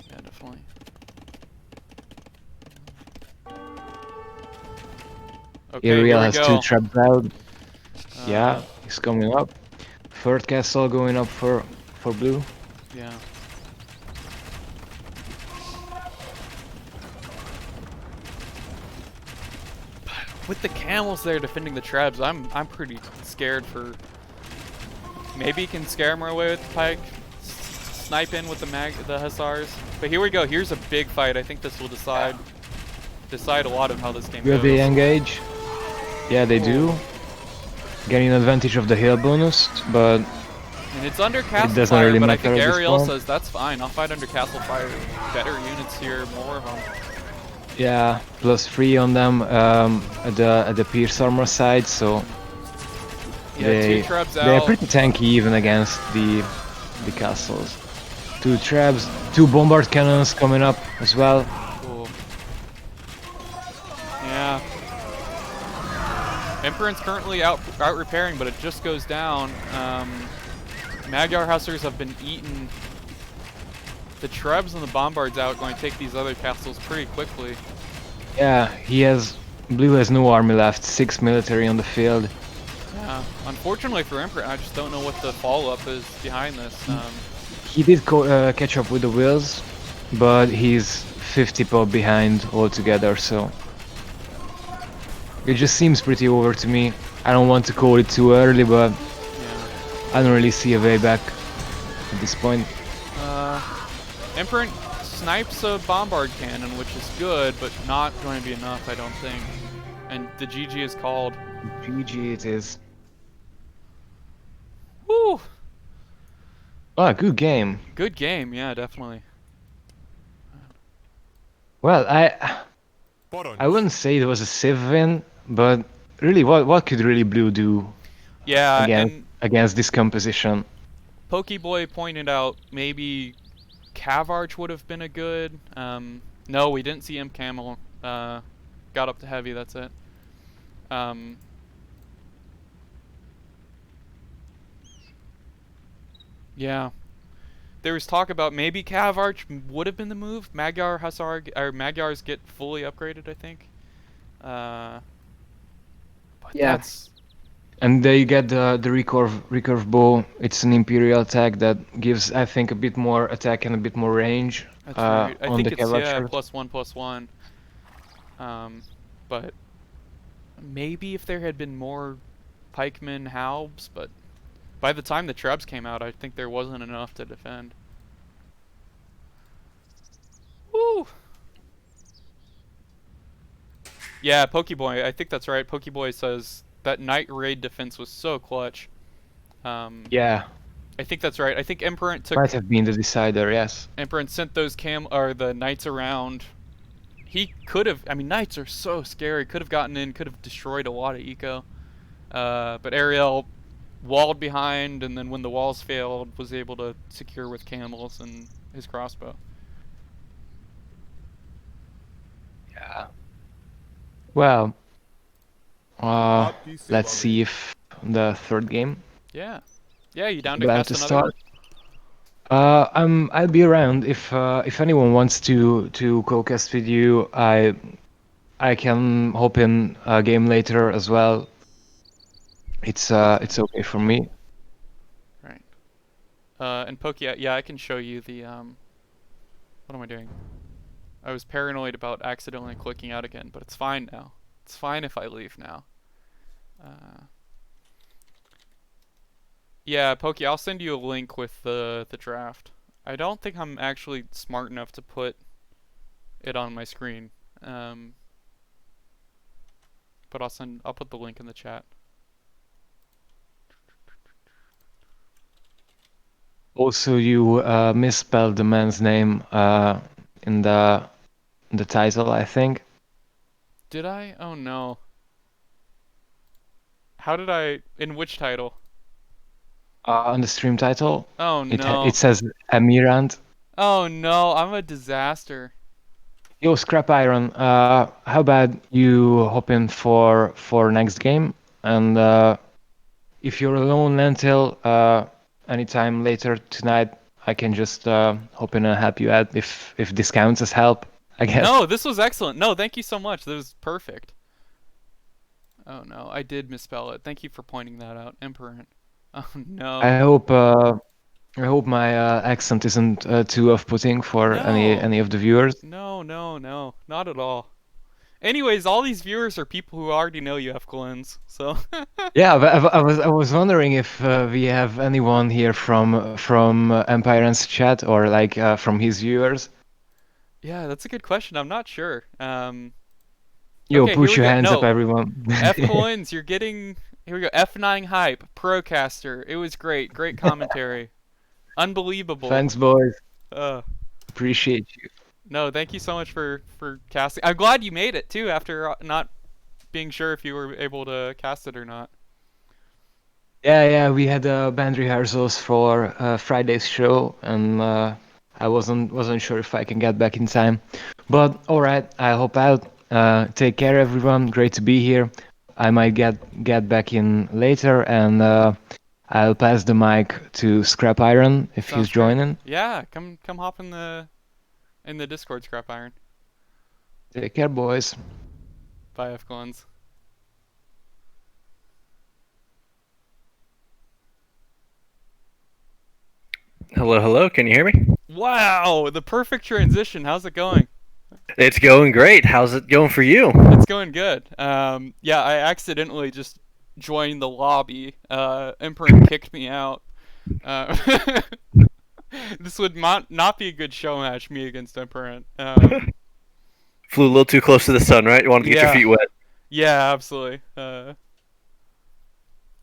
Speaker 4: Yeah, definitely. Okay,
Speaker 5: Airiel
Speaker 4: here we
Speaker 5: has
Speaker 4: go.
Speaker 5: 2 traps out. Yeah, he's coming up. Third castle going up for blue.
Speaker 4: Yeah. With the camels there defending the trebs, I'm pretty scared for. Maybe he can scare him away with the pike, snipe in with the hussars. But here we go. Here's a big fight. I think this will decide a lot of how this game
Speaker 5: Will
Speaker 4: goes.
Speaker 5: they engage? Yeah, they do. Getting advantage of the hill bonus, but
Speaker 4: And it's under castle
Speaker 5: doesn't
Speaker 4: fire,
Speaker 5: really
Speaker 4: but I
Speaker 5: matter
Speaker 4: think
Speaker 5: at this
Speaker 4: Airiel
Speaker 5: point.
Speaker 4: says that's fine. I'll fight under castle fire. Better units here, more of them.
Speaker 5: yeah, +3 on them at the pierce armor side, so
Speaker 4: Yeah,
Speaker 5: they
Speaker 4: 2 trebs
Speaker 5: they're
Speaker 4: out.
Speaker 5: pretty tanky even against the castles. 2 traps, 2 bombard cannons coming up as well.
Speaker 4: Cool. Yeah. Empirant's currently out repairing, but it just goes down. Magyar Hussars have been eaten. The trebs and the bombards out going to take these other castles pretty quickly.
Speaker 5: Yeah, blue has no army left, 6 military on the field.
Speaker 4: Yeah. Unfortunately for Empirant, I just don't know what the follow-up is behind this.
Speaker 5: He did catch up with the wheels, but he's 50 pop behind altogether, so it just seems pretty over to me. I don't want to call it too early, but
Speaker 4: Yeah.
Speaker 5: I don't really see a way back at this point.
Speaker 4: Empirant snipes a bombard cannon, which is good, but not going to be enough, I don't think. And the GG is called.
Speaker 5: GG it is.
Speaker 4: Woo!
Speaker 5: Ah, good game.
Speaker 4: Good game, yeah, definitely.
Speaker 5: Well, I wouldn't say it was a civ win, but really, what could really blue do
Speaker 4: Yeah, and
Speaker 5: against this composition?
Speaker 4: Pokeboy pointed out maybe Cavarch would have been a good. No, we didn't see Imp Camel. Got up to heavy, that's it. Yeah. There was talk about maybe Cavarch would have been the move. Magyar Hussar or Magyars get fully upgraded, I think. But
Speaker 5: Yeah.
Speaker 4: that's
Speaker 5: And they get the recurve bow. It's an Imperial attack that gives, I think, a bit more attack and a bit more range.
Speaker 4: That's right. I
Speaker 5: On
Speaker 4: think
Speaker 5: the
Speaker 4: it's, yeah,
Speaker 5: Cavaliers.
Speaker 4: +1/+1. But maybe if there had been more pikemen halbs, but by the time the trebs came out, I think there wasn't enough to defend. Woo! Yeah, Pokeboy, I think that's right. Pokeboy says that night raid defense was so clutch.
Speaker 5: Yeah,
Speaker 4: I think that's right. I think Empirant
Speaker 5: might have been the decider. Yes.
Speaker 4: sent those the knights around. He could have. I mean, knights are so scary. Could have gotten in. Could have destroyed a lot of eco. But Airiel walled behind, and then when the walls failed, was able to secure with camels and his crossbow.
Speaker 5: Yeah. Well, let's see if the third game
Speaker 4: Yeah. Yeah, you down to
Speaker 5: about
Speaker 4: cast
Speaker 5: to
Speaker 4: another one?
Speaker 5: start. I'll be around if anyone wants to co-cast with you. I can hop in a game later as well. It's okay for me.
Speaker 4: Right. And Poke, yeah, I can show you the what am I doing? I was paranoid about accidentally clicking out again, but it's fine now. It's fine if I leave now. Yeah, Poke, I'll send you a link with the draft. I don't think I'm actually smart enough to put it on my screen. But I'll put the link in the chat.
Speaker 5: Also, you misspelled the man's name in the title, I think.
Speaker 4: Did I? Oh no. How did I? In which title?
Speaker 5: On the stream title,
Speaker 4: Oh no.
Speaker 5: it says Empirant.
Speaker 4: Oh no, I'm a disaster.
Speaker 5: Yo, ScrapIron, how about you hop in for next game? And if you're alone until anytime later tonight, I can just hop in and help you out if this counts as help, I guess.
Speaker 4: No, this was excellent. No, thank you so much. That was perfect. Oh no, I did misspell it. Thank you for pointing that out, Empirant. Oh no.
Speaker 5: I hope my accent isn't too off-putting for any of the viewers.
Speaker 4: No, not at all. Anyways, all these viewers are people who already know you have Glens, so.
Speaker 5: Yeah, but I was wondering if we have anyone here from Empirant's chat or like from his viewers.
Speaker 4: Yeah, that's a good question. I'm not sure.
Speaker 5: Yo,
Speaker 4: okay,
Speaker 5: put
Speaker 4: here we
Speaker 5: your
Speaker 4: go.
Speaker 5: hands
Speaker 4: No.
Speaker 5: up, everyone.
Speaker 4: F coins, you're getting. Here we go. F9 hype, Procaster. It was great. Great commentary. Unbelievable.
Speaker 5: Thanks, boys.
Speaker 4: Uh,
Speaker 5: Appreciate you.
Speaker 4: no, thank you so much for casting. I'm glad you made it too, after not being sure if you were able to cast it or not.
Speaker 5: Yeah, we had band rehearsals for Friday's show, and I wasn't sure if I can get back in time. But all right, I hope out. Take care, everyone. Great to be here. I might get back in later, and I'll pass the mic to ScrapIron if
Speaker 4: Sounds
Speaker 5: he's joining.
Speaker 4: Great. Yeah, come hop in the Discord, ScrapIron.
Speaker 5: Take care, boys.
Speaker 4: Bye, F Glens.
Speaker 6: Hello, can you hear me?
Speaker 4: Wow, the perfect transition. How's it going?
Speaker 6: It's going great. How's it going for you?
Speaker 4: It's going good. Yeah, I accidentally just joined the lobby. Emperor kicked me out. This would not be a good show match, me against Emperor.
Speaker 6: Flew a little too close to the sun, right? You wanted to get your feet wet.
Speaker 4: Yeah, absolutely.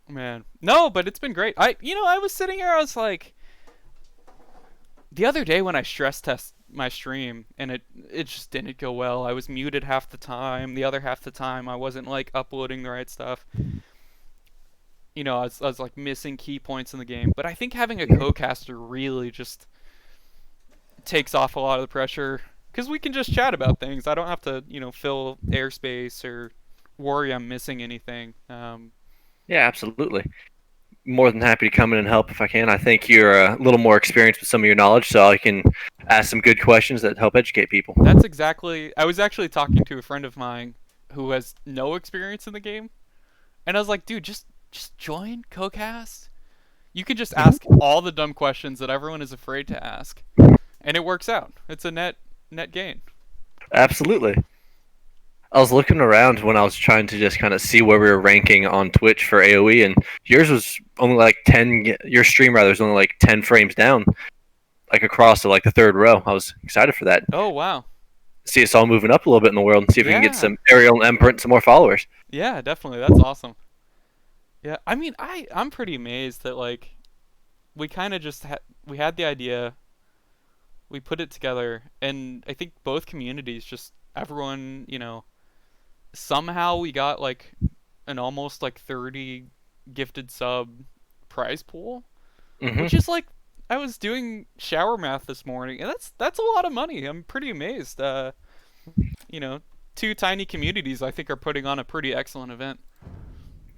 Speaker 4: Man, no, but it's been great. I was sitting here. I was like, the other day when I stress test my stream and it just didn't go well. I was muted half the time. The other half the time I wasn't like uploading the right stuff. I was like missing key points in the game. But I think having a co-caster really just takes off a lot of the pressure, because we can just chat about things. I don't have to fill airspace or worry I'm missing anything.
Speaker 6: Yeah, absolutely. More than happy to come in and help if I can. I think you're a little more experienced with some of your knowledge, so I can ask some good questions that help educate people.
Speaker 4: That's exactly. I was actually talking to a friend of mine who has no experience in the game, and I was like, dude, just just join Cocast. You can just ask all the dumb questions that everyone is afraid to ask, and it works out. It's a net gain.
Speaker 6: Absolutely. I was looking around when I was trying to just kind of see where we were ranking on Twitch for AoE, and yours was only like 10. Your stream rather was only like 10 frames down, like across to like the third row. I was excited for that.
Speaker 4: Oh wow.
Speaker 6: See us all moving up a little bit in the world, and see if we can get
Speaker 4: Yeah.
Speaker 6: some Airiel and Empirant some more followers.
Speaker 4: Yeah, definitely. That's awesome. Yeah, I mean, I'm pretty amazed that like we kind of just we had the idea, we put it together, and I think both communities just everyone, somehow we got like an almost like 30 gifted sub prize pool, which is like I was doing shower math this morning, and that's a lot of money. I'm pretty amazed. Two tiny communities I think are putting on a pretty excellent event.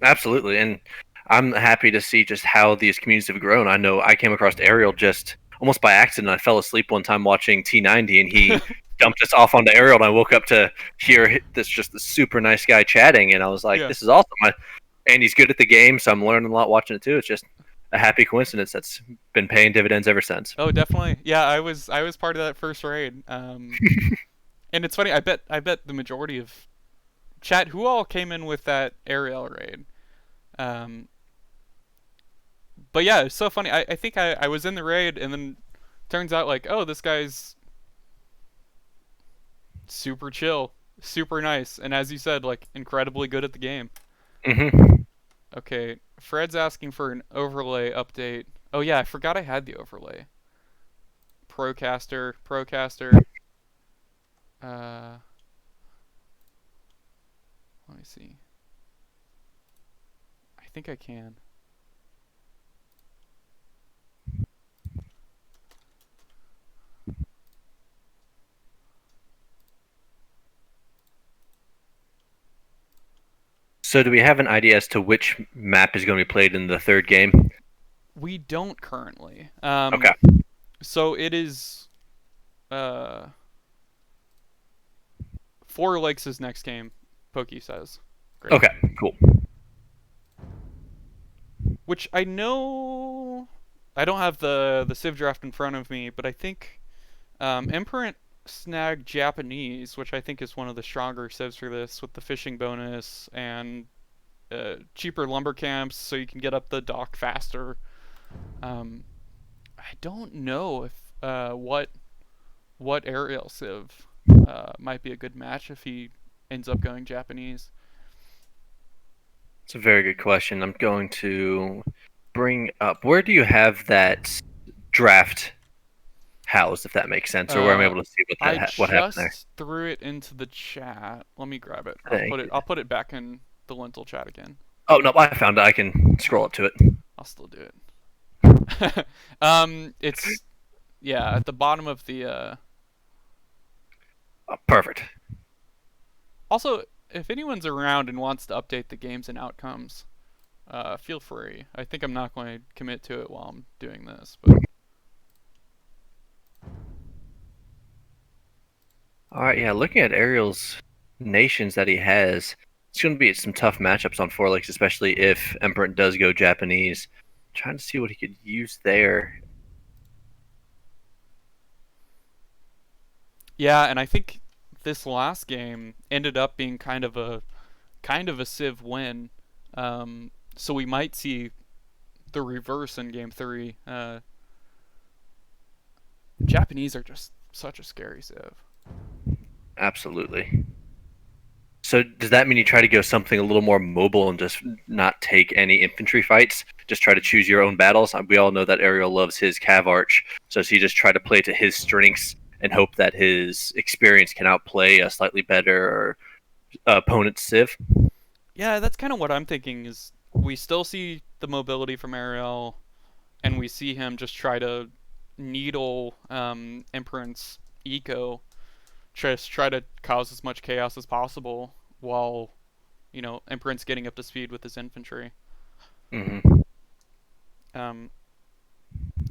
Speaker 6: Absolutely, and I'm happy to see just how these communities have grown. I know I came across Airiel just almost by accident. I fell asleep one time watching T90, and he dumped us off onto Airiel, and I woke up to hear this super nice guy chatting, and I was like, this is awesome. And he's good at the game, so I'm learning a lot watching it too. It's just a happy coincidence that's been paying dividends ever since.
Speaker 4: Oh, definitely. Yeah, I was part of that first raid. And it's funny, I bet the majority of chat who all came in with that Airiel raid. But yeah, it's so funny. I think I was in the raid, and then turns out like, oh, this guy's super chill, super nice, and as you said, like incredibly good at the game. Okay, Fred's asking for an overlay update. Oh yeah, I forgot I had the overlay. Procaster. Let me see. I think I can.
Speaker 6: So do we have an idea as to which map is going to be played in the third game?
Speaker 4: We don't currently.
Speaker 6: Okay.
Speaker 4: So it is Four Lakes' next game, Pokey says. Great.
Speaker 6: Okay, cool.
Speaker 4: Which I know... I don't have the Civ draft in front of me, but I think Empirant snagged Japanese, which I think is one of the stronger civs for this, with the fishing bonus and cheaper lumber camps, so you can get up the dock faster. I don't know if what Airiel civ might be a good match if he ends up going Japanese.
Speaker 6: It's a very good question. I'm going to bring up, where do you have that draft housed, if that makes sense, or where I'm able to see what happened there?
Speaker 4: I just threw it into the chat. Let me grab it.
Speaker 6: Thank
Speaker 4: I'll put it back in the lentil chat again.
Speaker 6: Oh no, I found it. I can scroll up to it.
Speaker 4: I'll still do it. It's at the bottom of the.
Speaker 6: Oh, perfect.
Speaker 4: Also, if anyone's around and wants to update the games and outcomes, feel free. I think I'm not going to commit to it while I'm doing this, but.
Speaker 6: All right, yeah. Looking at Airiel's nations that he has, it's going to be some tough matchups on Four Lakes, especially if Empirant does go Japanese. Trying to see what he could use there.
Speaker 4: Yeah, and I think this last game ended up being kind of a Civ win. So we might see the reverse in Game 3. Japanese are just such a scary Civ.
Speaker 6: Absolutely. So does that mean you try to go something a little more mobile and just not take any infantry fights? Just try to choose your own battles? We all know that Airiel loves his Cav Arch, so does he just try to play to his strengths and hope that his experience can outplay a slightly better opponent's Civ?
Speaker 4: Yeah, that's kind of what I'm thinking, is we still see the mobility from Airiel, and we see him just try to needle Empirant's eco, just try to cause as much chaos as possible while, Empirant's getting up to speed with his infantry.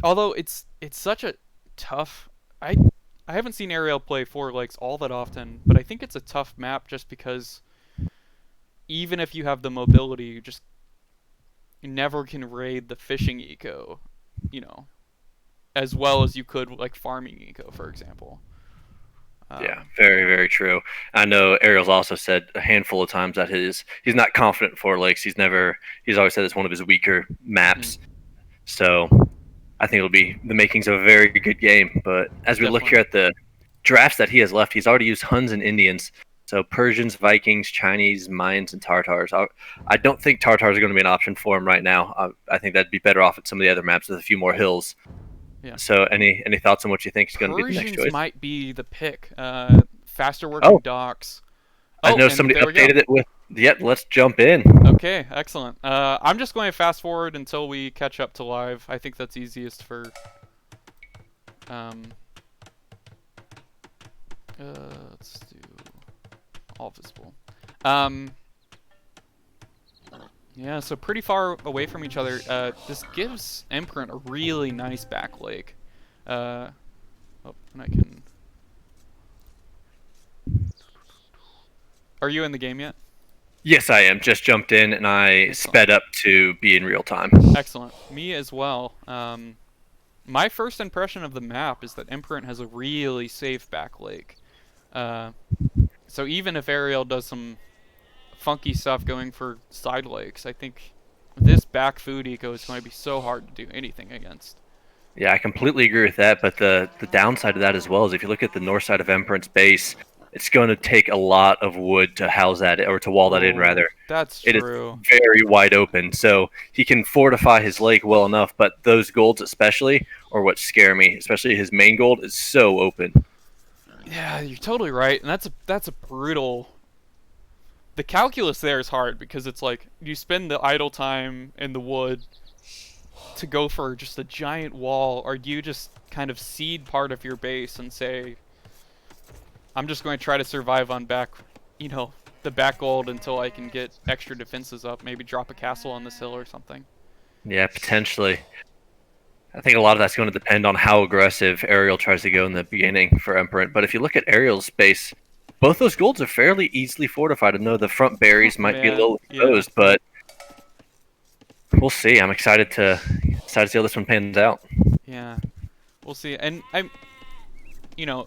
Speaker 4: Although it's such a tough... I haven't seen Airiel play Four Lakes all that often, but I think it's a tough map just because even if you have the mobility, never can raid the fishing eco, you know, as well as you could like farming eco, for example.
Speaker 6: Yeah, very, very true. I know Ariel's also said a handful of times that he's not confident in Four Lakes. He's always said it's one of his weaker maps. So I think it'll be the makings of a very good game. But as we look here at the drafts that he has left, he's already used Huns and Indians. So Persians, Vikings, Chinese, Mayans, and Tatars. I don't think Tatars are going to be an option for him right now. I think that'd be better off at some of the other maps with a few more hills. Yeah. So any thoughts on what you think is going to be the next choice?
Speaker 4: Persians might be the pick. Faster working docks.
Speaker 6: I know somebody updated it with. Yep, let's jump in.
Speaker 4: Okay, excellent. I'm just going to fast forward until we catch up to live. I think that's easiest for. Let's do all visible. Yeah, so pretty far away from each other. This gives Empirant a really nice back lake. Oh, and I can... Are you in the game yet?
Speaker 6: Yes, I am. Just jumped in, and I sped up to be in real time.
Speaker 4: Excellent. Me as well. My first impression of the map is that Empirant has a really safe back lake. So even if Airiel does some funky stuff going for side lakes, I think this back food eco is going to be so hard to do anything against.
Speaker 6: Yeah, I completely agree with that, but the downside of that as well is if you look at the north side of Empirant's base, it's going to take a lot of wood to house that, or to wall that in, rather.
Speaker 4: That's true.
Speaker 6: It is very wide open, so he can fortify his lake well enough, but those golds especially are what scare me, especially his main gold is so open.
Speaker 4: Yeah, you're totally right, and that's a brutal... The calculus there is hard, because it's like, you spend the idle time in the wood to go for just a giant wall, or do you just kind of seed part of your base and say, I'm just going to try to survive on back, you know, the back gold until I can get extra defenses up, maybe drop a castle on this hill or something.
Speaker 6: Yeah, potentially. I think a lot of that's going to depend on how aggressive Airiel tries to go in the beginning for Empirant, but if you look at Ariel's base, both those golds are fairly easily fortified. I know the front berries might be a little exposed, but we'll see. I'm excited to see how this one pans out.
Speaker 4: Yeah, we'll see. And you know,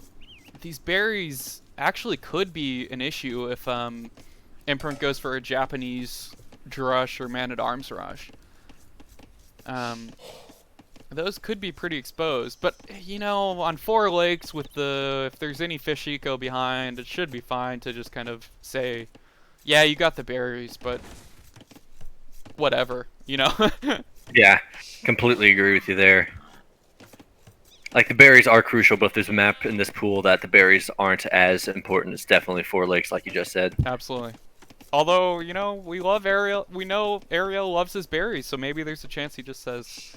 Speaker 4: these berries actually could be an issue if Empirant goes for a Japanese drush or man-at-arms rush. Those could be pretty exposed, but you know, on 4 lakes with if there's any fish eco behind, it should be fine to just kind of say, yeah, you got the berries, but whatever, you know?
Speaker 6: Yeah, completely agree with you there. Like, the berries are crucial, but if there's a map in this pool that the berries aren't as important, it's definitely 4 lakes, like you just said.
Speaker 4: Absolutely. Although, you know, we love Airiel. We know Airiel loves his berries, so maybe there's a chance he just says,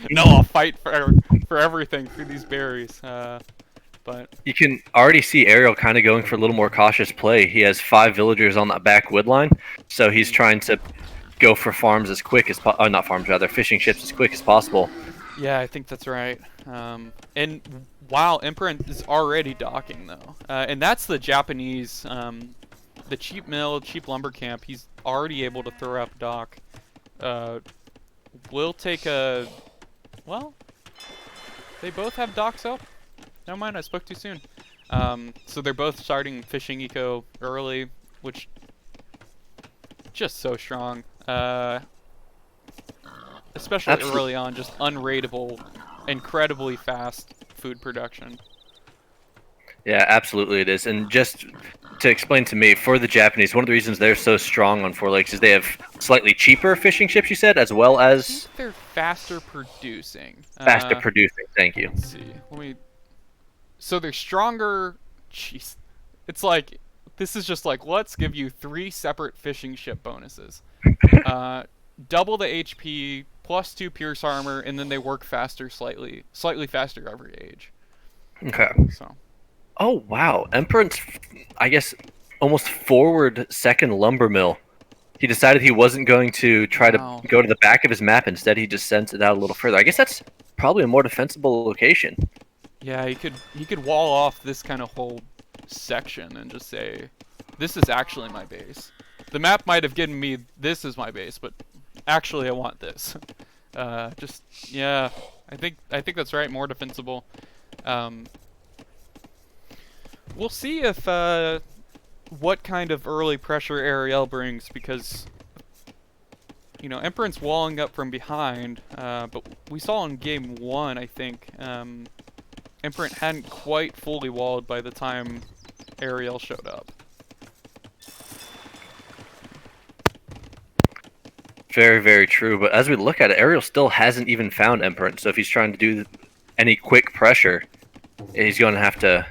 Speaker 4: no, I'll fight for everything through these berries. But
Speaker 6: you can already see Airiel kind of going for a little more cautious play. He has 5 villagers on that back wood line, so he's trying to go for farms as quick as not farms, rather, fishing ships as quick as possible.
Speaker 4: Yeah, I think that's right. And wow, Empirant is already docking, though. And that's the Japanese, the cheap mill, cheap lumber camp. He's already able to throw up dock. We'll take a... Well, they both have docks up. Never mind, I spoke too soon. So they're both starting fishing eco early, which... just so strong. Especially early on, just unrateable, incredibly fast food production.
Speaker 6: Yeah, absolutely it is. And just to explain to me, for the Japanese, one of the reasons they're so strong on 4 lakes is they have slightly cheaper fishing ships, you said, as well as...
Speaker 4: I think they're faster producing.
Speaker 6: Faster producing, thank you.
Speaker 4: Let's see. So they're stronger... Jeez. It's like... This is just like, let's give you 3 separate fishing ship bonuses. Double the HP, plus 2 pierce armor, and then they work faster, slightly faster every age.
Speaker 6: Okay.
Speaker 4: So.
Speaker 6: Oh, wow. Empirant's, I guess, almost forward second lumber mill. He decided he wasn't going to try to go to the back of his map. Instead, he just sent it out a little further. I guess that's probably a more defensible location.
Speaker 4: Yeah, he could wall off this kind of whole section and just say, this is actually my base. The map might have given me this is my base, but actually I want this. Just yeah, I think that's right. More defensible. We'll see if what kind of early pressure Airiel brings, because you know Empirant's walling up from behind, but we saw in game 1, I think, Empirant hadn't quite fully walled by the time Airiel showed up.
Speaker 6: Very, very true. But as we look at it, Airiel still hasn't even found Empirant. So if he's trying to do any quick pressure, he's going to have to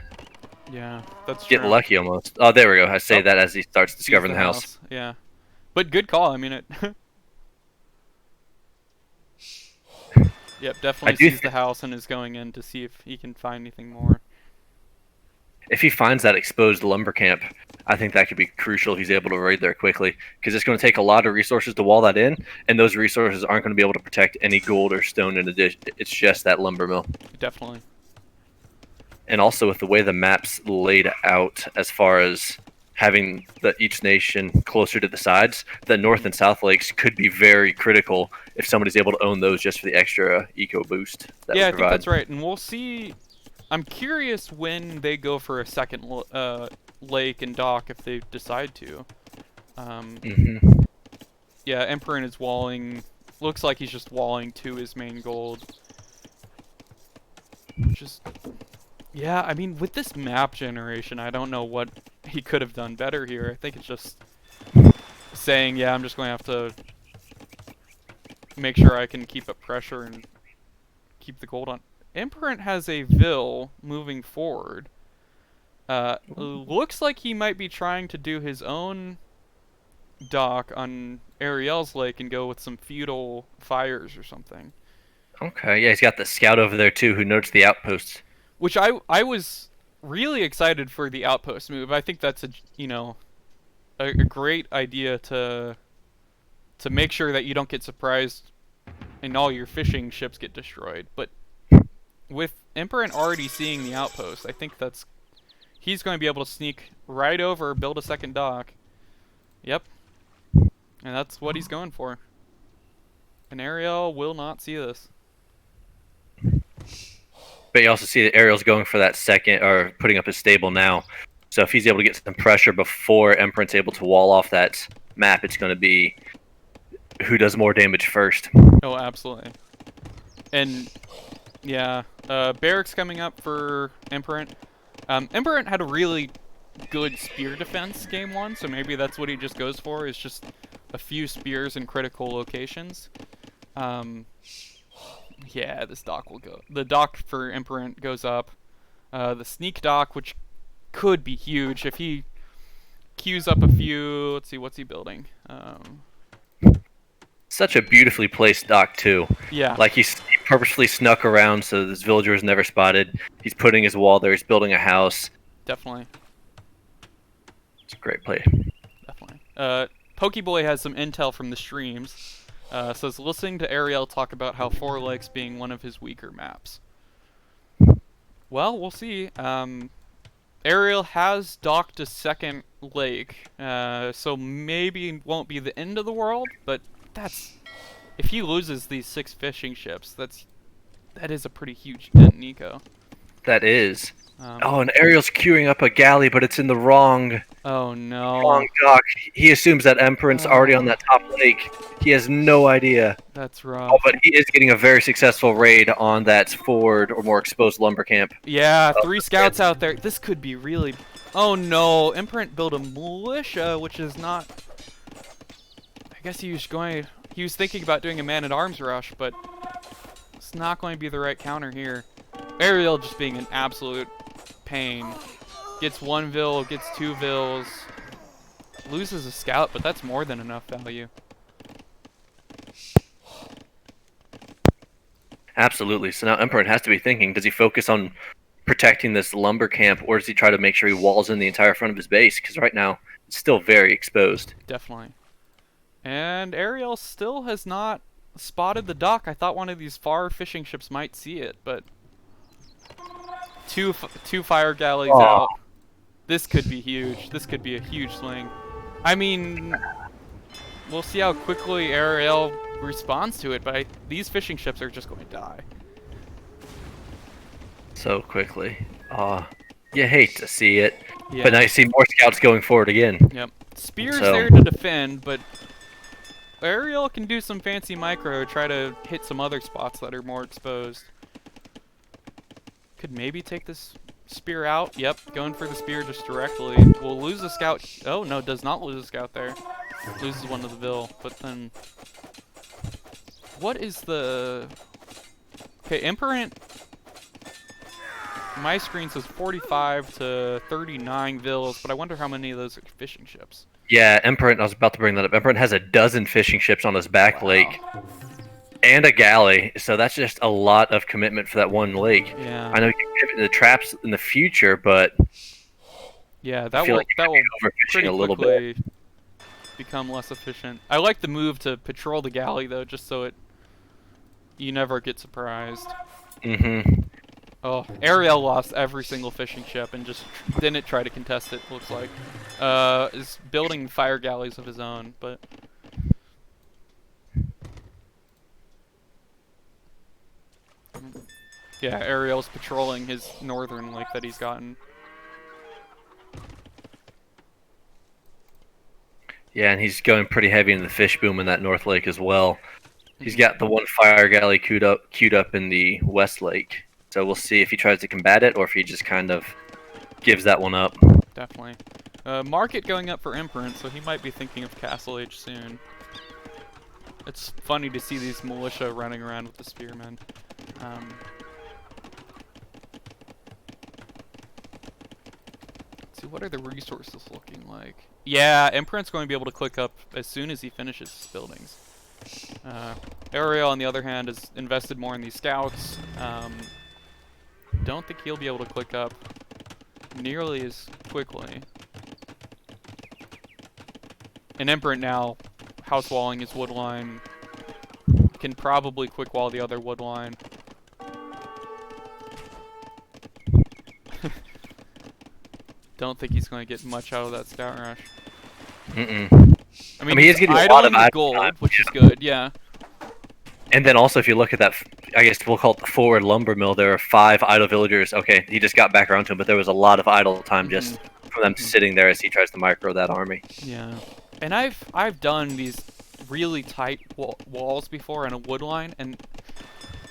Speaker 4: that's
Speaker 6: get
Speaker 4: true.
Speaker 6: lucky almost. Oh, there we go. I say that as he starts discovering the house.
Speaker 4: Yeah. But good call. I mean, it. Yep, definitely sees the house and is going in to see if he can find anything more.
Speaker 6: If he finds that exposed lumber camp, I think that could be crucial if he's able to raid there quickly, because it's going to take a lot of resources to wall that in, and those resources aren't going to be able to protect any gold or stone in addition. It's just that lumber mill.
Speaker 4: Definitely.
Speaker 6: And also with the way the map's laid out, as far as having each nation closer to the sides, the North and South Lakes could be very critical if somebody's able to own those just for the extra eco boost that
Speaker 4: yeah,
Speaker 6: would
Speaker 4: I
Speaker 6: provide.
Speaker 4: think that's right. And we'll see. I'm curious when they go for a second lake and dock, if they decide to. Yeah, Empirant is walling. Looks like he's just walling to his main gold. Just, yeah, I mean, with this map generation, I don't know what he could have done better here. I think it's just saying, yeah, I'm just going to have to make sure I can keep up pressure and keep the gold on. Empirant has a Vil moving forward. Looks like he might be trying to do his own dock on Airiel's lake and go with some feudal fires or something.
Speaker 6: Okay, yeah, he's got the scout over there too who notes the outposts.
Speaker 4: Which I was really excited for the outpost move. I think that's a great idea to make sure that you don't get surprised and all your fishing ships get destroyed. But with Empirant already seeing the outpost, I think he's going to be able to sneak right over, build a second dock. Yep. And that's what he's going for. And Airiel will not see this.
Speaker 6: But you also see that Airiel's going for that second, or putting up his stable now. So if he's able to get some pressure before Empirant's able to wall off that map, it's going to be who does more damage first.
Speaker 4: Oh, absolutely. And yeah, barracks coming up for Empirant. Empirant had a really good spear defense game 1, so maybe that's what he just goes for, is just a few spears in critical locations. Yeah, this dock will go. The dock for Empirant goes up. The sneak dock, which could be huge if he queues up a few. Let's see, what's he building?
Speaker 6: Such a beautifully placed dock too.
Speaker 4: Yeah.
Speaker 6: Like he purposefully snuck around so this villager is never spotted. He's putting his wall there. He's building a house.
Speaker 4: Definitely.
Speaker 6: It's a great play.
Speaker 4: Definitely. Pokeboy has some intel from the streams. Says listening to Airiel talk about how Four Lakes being one of his weaker maps. Well, we'll see. Airiel has docked a second lake, so maybe it won't be the end of the world, but if he loses these 6 fishing ships, that is a pretty huge dent in eco.
Speaker 6: That is. And Airiel's queuing up a galley, but it's in the wrong dock. He assumes that Empirant's already on that top lake. He has no idea.
Speaker 4: That's rough.
Speaker 6: Oh, but he is getting a very successful raid on that forward or more exposed lumber camp.
Speaker 4: Yeah, 3 scouts out there. This could be really... Oh no, Empirant built a militia, which is not... I guess he was thinking about doing a man-at-arms rush, but it's not going to be the right counter here. Airiel just being an absolute pain. Gets 1 Vil, gets 2 Vils. Loses a scout, but that's more than enough value.
Speaker 6: Absolutely. So now Empirant has to be thinking, does he focus on protecting this lumber camp, or does he try to make sure he walls in the entire front of his base? Because right now, it's still very exposed.
Speaker 4: Definitely. And Airiel still has not spotted the dock. I thought one of these far fishing ships might see it, but... Two fire galleys out. This could be huge. This could be a huge swing. I mean, we'll see how quickly Airiel responds to it, but these fishing ships are just going to die.
Speaker 6: So quickly. You hate to see it.
Speaker 4: Yeah.
Speaker 6: But now you see more scouts going forward again.
Speaker 4: Yep. Spear's
Speaker 6: So-
Speaker 4: there to defend, but Airiel can do some fancy micro, try to hit some other spots that are more exposed. Could maybe take this spear out. Yep, going for the spear just directly. We'll lose a scout. Oh, no, does not lose a scout there. Loses one to the Vil, but then... What is the... Okay, Empirant... My screen says 45 to 39 Vils, but I wonder how many of those are fishing ships.
Speaker 6: Yeah, Empirant, I was about to bring that up. Empirant has a dozen fishing ships on his back lake. And a galley, so that's just a lot of commitment for that one lake.
Speaker 4: Yeah.
Speaker 6: I know you can pivot the traps in the future, but
Speaker 4: Yeah,
Speaker 6: I
Speaker 4: that
Speaker 6: feel
Speaker 4: will
Speaker 6: like you're
Speaker 4: that will
Speaker 6: overfishing
Speaker 4: pretty
Speaker 6: a little bit.
Speaker 4: quickly become less efficient. I like the move to patrol the galley though, just so you never get surprised.
Speaker 6: Mm-hmm.
Speaker 4: Oh, Airiel lost every single fishing ship and just didn't try to contest it. Looks like is building fire galleys of his own, but. Yeah, Airiel's patrolling his northern lake that he's gotten.
Speaker 6: Yeah, and he's going pretty heavy in the fish boom in that North Lake as well. He's got the one fire galley queued up in the West Lake. So we'll see if he tries to combat it or if he just kind of gives that one up.
Speaker 4: Definitely. Market going up for Empirant, so he might be thinking of Castle Age soon. It's funny to see these militia running around with the spearmen. Let's see, what are the resources looking like? Yeah, Empirant's going to be able to click up as soon as he finishes his buildings. Airiel, on the other hand, has invested more in these scouts. Don't think he'll be able to click up nearly as quickly. And Empirant now, house walling his wood line, can probably quick wall the other wood line. Don't think he's going to get much out of that scout rush.
Speaker 6: Mm-mm.
Speaker 4: I mean
Speaker 6: he's getting a lot of
Speaker 4: idling the
Speaker 6: idle
Speaker 4: gold,
Speaker 6: time,
Speaker 4: which is good, yeah.
Speaker 6: And then also, if you look at that, I guess we'll call it the forward lumber mill, there are 5 idle villagers. Okay, he just got back around to him, but there was a lot of idle time just from them sitting there as he tries to micro that army.
Speaker 4: Yeah. And I've done these really tight walls before on a wood line, and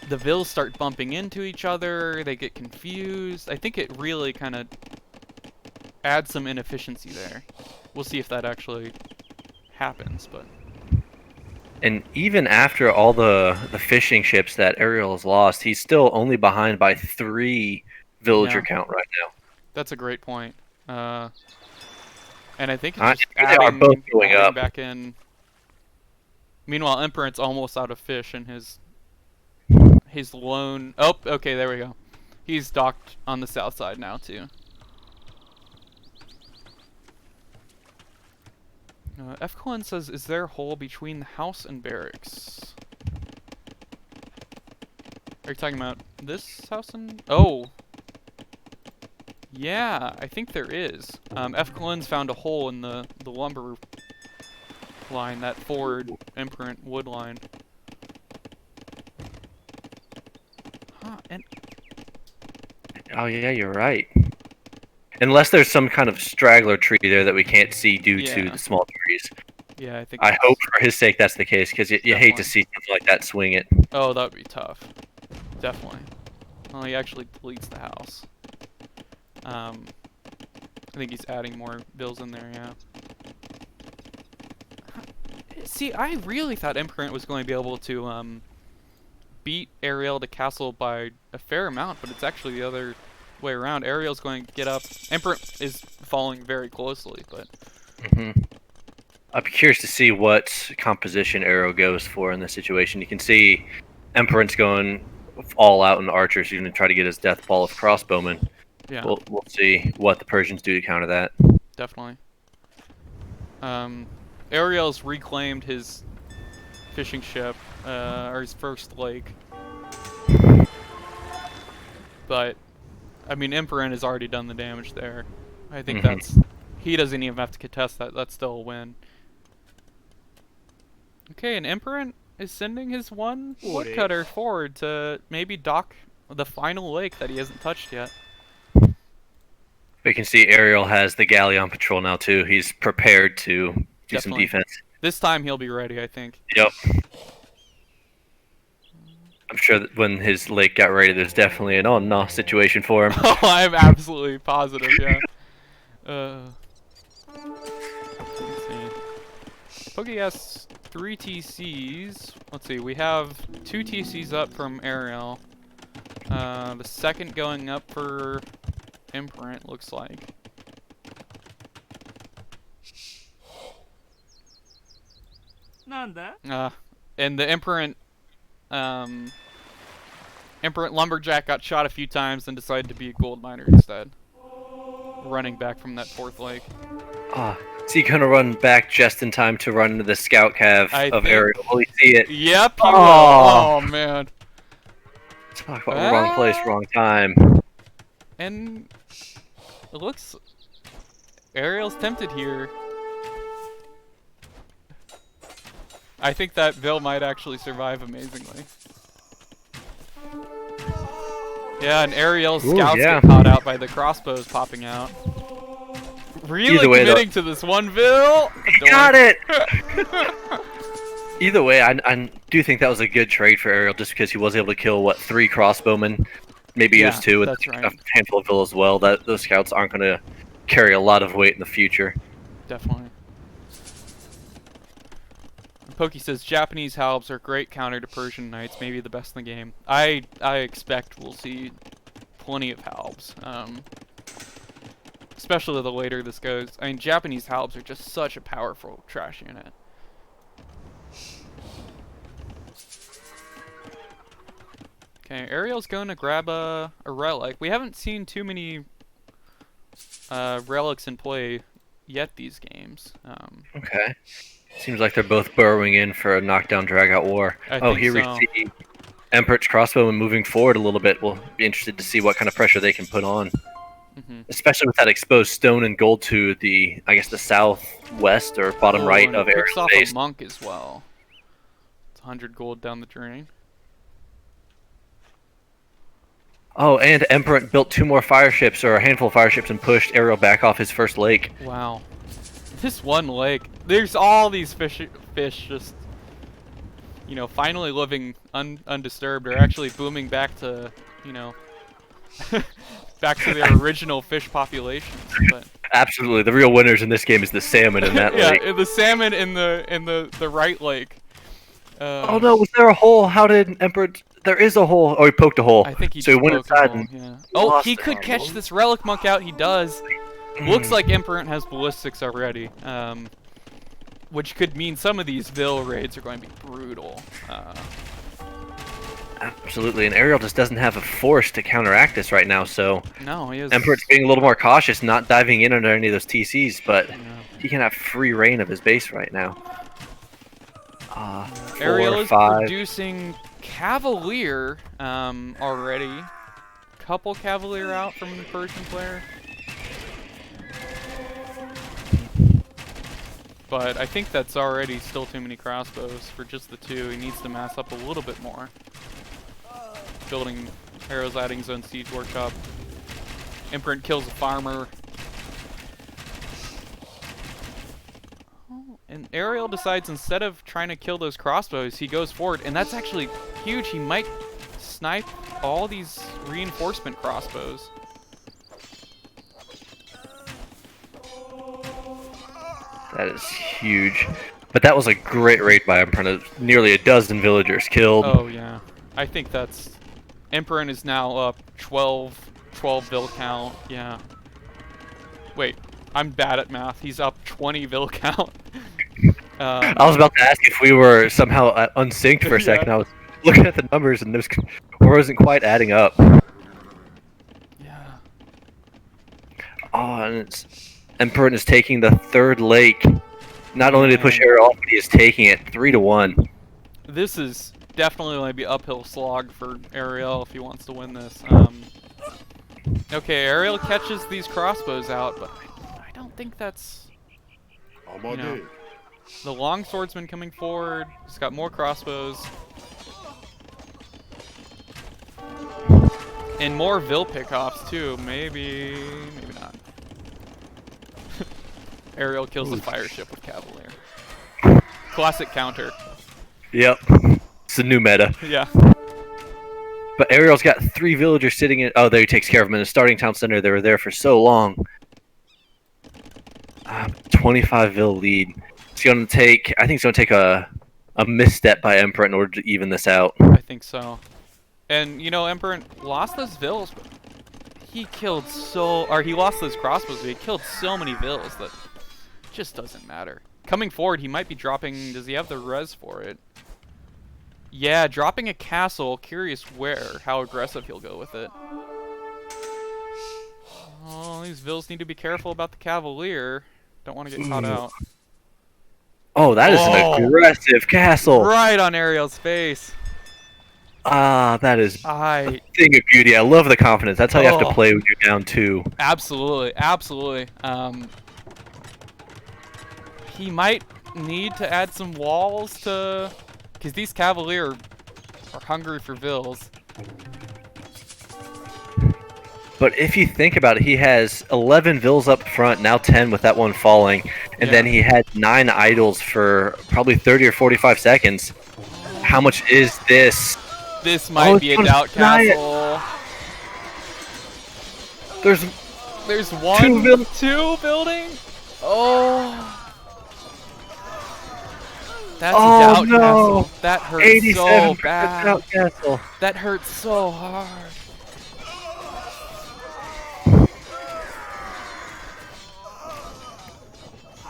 Speaker 4: the vills start bumping into each other, they get confused. I think it really kind of adds some inefficiency there. We'll see if that actually happens, but...
Speaker 6: And even after all the fishing ships that Airiel has lost, he's still only behind by 3 villager count right now.
Speaker 4: That's a great point. And I think it's just
Speaker 6: they are both going up.
Speaker 4: back in. Meanwhile, Empirant's almost out of fish, and his lone... Oh, okay, there we go. He's docked on the south side now, too. Efkilenc says, is there a hole between the house and barracks? Are you talking about this house and... Oh! Yeah, I think there is. Efkilenc found a hole in the lumber line, that forward Empirant wood line. Huh, and...
Speaker 6: Oh yeah, you're right. Unless there's some kind of straggler tree there that we can't see due to the small trees.
Speaker 4: Yeah, I think.
Speaker 6: I hope for his sake that's the case, because you hate to see something like that swing it.
Speaker 4: Oh, that would be tough. Definitely. Well, he actually deletes the house. I think he's adding more bills in there, yeah. See, I really thought Empirant was going to be able to beat Airiel to castle by a fair amount, but it's actually the other way around. Airiel's going to get up. Empirant is following very closely, but...
Speaker 6: I'd be curious to see what composition Airiel goes for in this situation. You can see Empirant's going all out in archers. He's going to try to get his death ball of crossbowmen.
Speaker 4: Yeah.
Speaker 6: We'll see what the Persians do to counter that.
Speaker 4: Definitely. Airiel's reclaimed his fishing ship, or his first lake. But, I mean, Empirant has already done the damage there. I think that's... He doesn't even have to contest that. That's still a win. Okay, and Empirant is sending his one woodcutter forward to maybe dock the final lake that he hasn't touched yet.
Speaker 6: We can see Airiel has the galley on patrol now too. He's prepared to do some
Speaker 4: Definitely.
Speaker 6: defense.
Speaker 4: This time he'll be ready, I think.
Speaker 6: Yep. I'm sure that when his lake got raided, there's definitely an oh-no situation for him.
Speaker 4: Oh, I'm absolutely positive, yeah. Let's see. Pokey has 3 TCs. Let's see, we have 2 TCs up from Airiel. The second going up for Empirant, looks like. And the Empirant Lumberjack got shot a few times and decided to be a gold miner instead. Running back from that 4th lake.
Speaker 6: Is he gonna run back just in time to run into the scout cav of Airiel? Will he see it?
Speaker 4: Yep, he will. Oh, man.
Speaker 6: Talk about wrong place, wrong time.
Speaker 4: And it looks... Airiel's tempted here. I think that Bill might actually survive amazingly. Yeah, and Airiel's scouts get caught out by the crossbows popping out. Really committing to this one, Bill!
Speaker 6: Got it! Either way, I do think that was a good trade for Airiel, just because he was able to kill, what, 3 crossbowmen? Maybe use 2 and a handful of Bill as well. Those scouts aren't going to carry a lot of weight in the future.
Speaker 4: Definitely. Pokey says Japanese halbs are great counter to Persian knights, maybe the best in the game. I expect we'll see plenty of halbs, especially the later this goes. I mean, Japanese halbs are just such a powerful trash unit. Okay, Airiel's going to grab a relic. We haven't seen too many relics in play yet these games.
Speaker 6: Okay. Seems like they're both burrowing in for a knockdown, drag-out war. Here we see Emperor's crossbowman moving forward a little bit. We'll be interested to see what kind of pressure they can put on. Especially with that exposed stone and gold to the, I guess, the southwest or bottom right of Airiel's
Speaker 4: off
Speaker 6: base.
Speaker 4: A monk as well. It's 100 gold down the drain.
Speaker 6: Oh, and Empirant built 2 more fire ships, or a handful of fire ships, and pushed Airiel back off his first lake.
Speaker 4: Wow. This one lake, there's all these fish just, you know, finally living undisturbed, or actually booming back to, you know, back to their original fish populations. But
Speaker 6: absolutely, the real winners in this game is the salmon in that lake.
Speaker 4: Yeah, the salmon in the right lake.
Speaker 6: Oh no, was there a hole? How did Emperor? There is a hole. Oh, he poked a hole.
Speaker 4: I think he
Speaker 6: so he went inside.
Speaker 4: Yeah. Oh, he could catch this relic monk out. He does. Looks like Empirant has ballistics already, which could mean some of these Vil raids are going to be brutal.
Speaker 6: Absolutely, and Airiel just doesn't have a force to counteract this right now, so
Speaker 4: no, he is.
Speaker 6: Emperor's being a little more cautious, not diving in under any of those TCs, but he can have free reign of his base right now.
Speaker 4: Airiel is producing Cavalier already. Couple Cavalier out from the Persian player. But I think that's already still too many crossbows for just the 2. He needs to mass up a little bit more. Building arrows, adding his own siege workshop. Empirant kills a farmer. Oh, and Airiel decides instead of trying to kill those crossbows, he goes forward, and that's actually huge. He might snipe all these reinforcement crossbows.
Speaker 6: That is huge. But that was a great raid by Empirant. Nearly a dozen villagers killed.
Speaker 4: Oh, yeah. I think that's... Empirant is now up 12 Vil count. Yeah. Wait, I'm bad at math. He's up 20 Vil count.
Speaker 6: I was about to ask if we were somehow unsynced for a second. I was looking at the numbers and this wasn't quite adding up.
Speaker 4: Yeah.
Speaker 6: Oh, and Empirant is taking the 3rd lake. Not only to push Airiel off, but he is taking it 3-1.
Speaker 4: This is definitely going to be uphill slog for Airiel if he wants to win this. Okay, Airiel catches these crossbows out, but I don't think that's... You know, The long swordsman coming forward. He's got more crossbows. And more Vil pickoffs too. Maybe not. Airiel kills the fire ship with Cavalier. Classic counter.
Speaker 6: Yep. It's a new meta.
Speaker 4: Yeah.
Speaker 6: But Airiel's got 3 villagers sitting in... Oh, there he takes care of them in the starting town center. They were there for so long. 25 Vil lead. It's going to take... I think it's going to take a misstep by Empirant in order to even this out.
Speaker 4: I think so. And, you know, Empirant lost those Vils, but he killed so... Or he lost those crossbows, but he killed so many Vils that it just doesn't matter. Coming forward, he might be dropping... Does he have the res for it? Yeah, dropping a castle. Curious where. How aggressive he'll go with it. Oh, these Vils need to be careful about the Cavalier. Don't want to get caught out.
Speaker 6: Oh, that is an aggressive castle.
Speaker 4: Right on Airiel's face.
Speaker 6: Ah, that is a thing of beauty. I love the confidence. That's how you have to play when you're down 2.
Speaker 4: Absolutely, absolutely. He might need to add some walls to... Because these Cavalier are hungry for Vils.
Speaker 6: But if you think about it, he has 11 Vils up front, now 10 with that one falling. And then he had 9 idols for probably 30 or 45 seconds. How much is this?
Speaker 4: This might be a doubt castle. There's one, 2 building? Oh. That's a doubt castle. That hurts so bad.
Speaker 6: Doubt castle.
Speaker 4: That hurts so hard.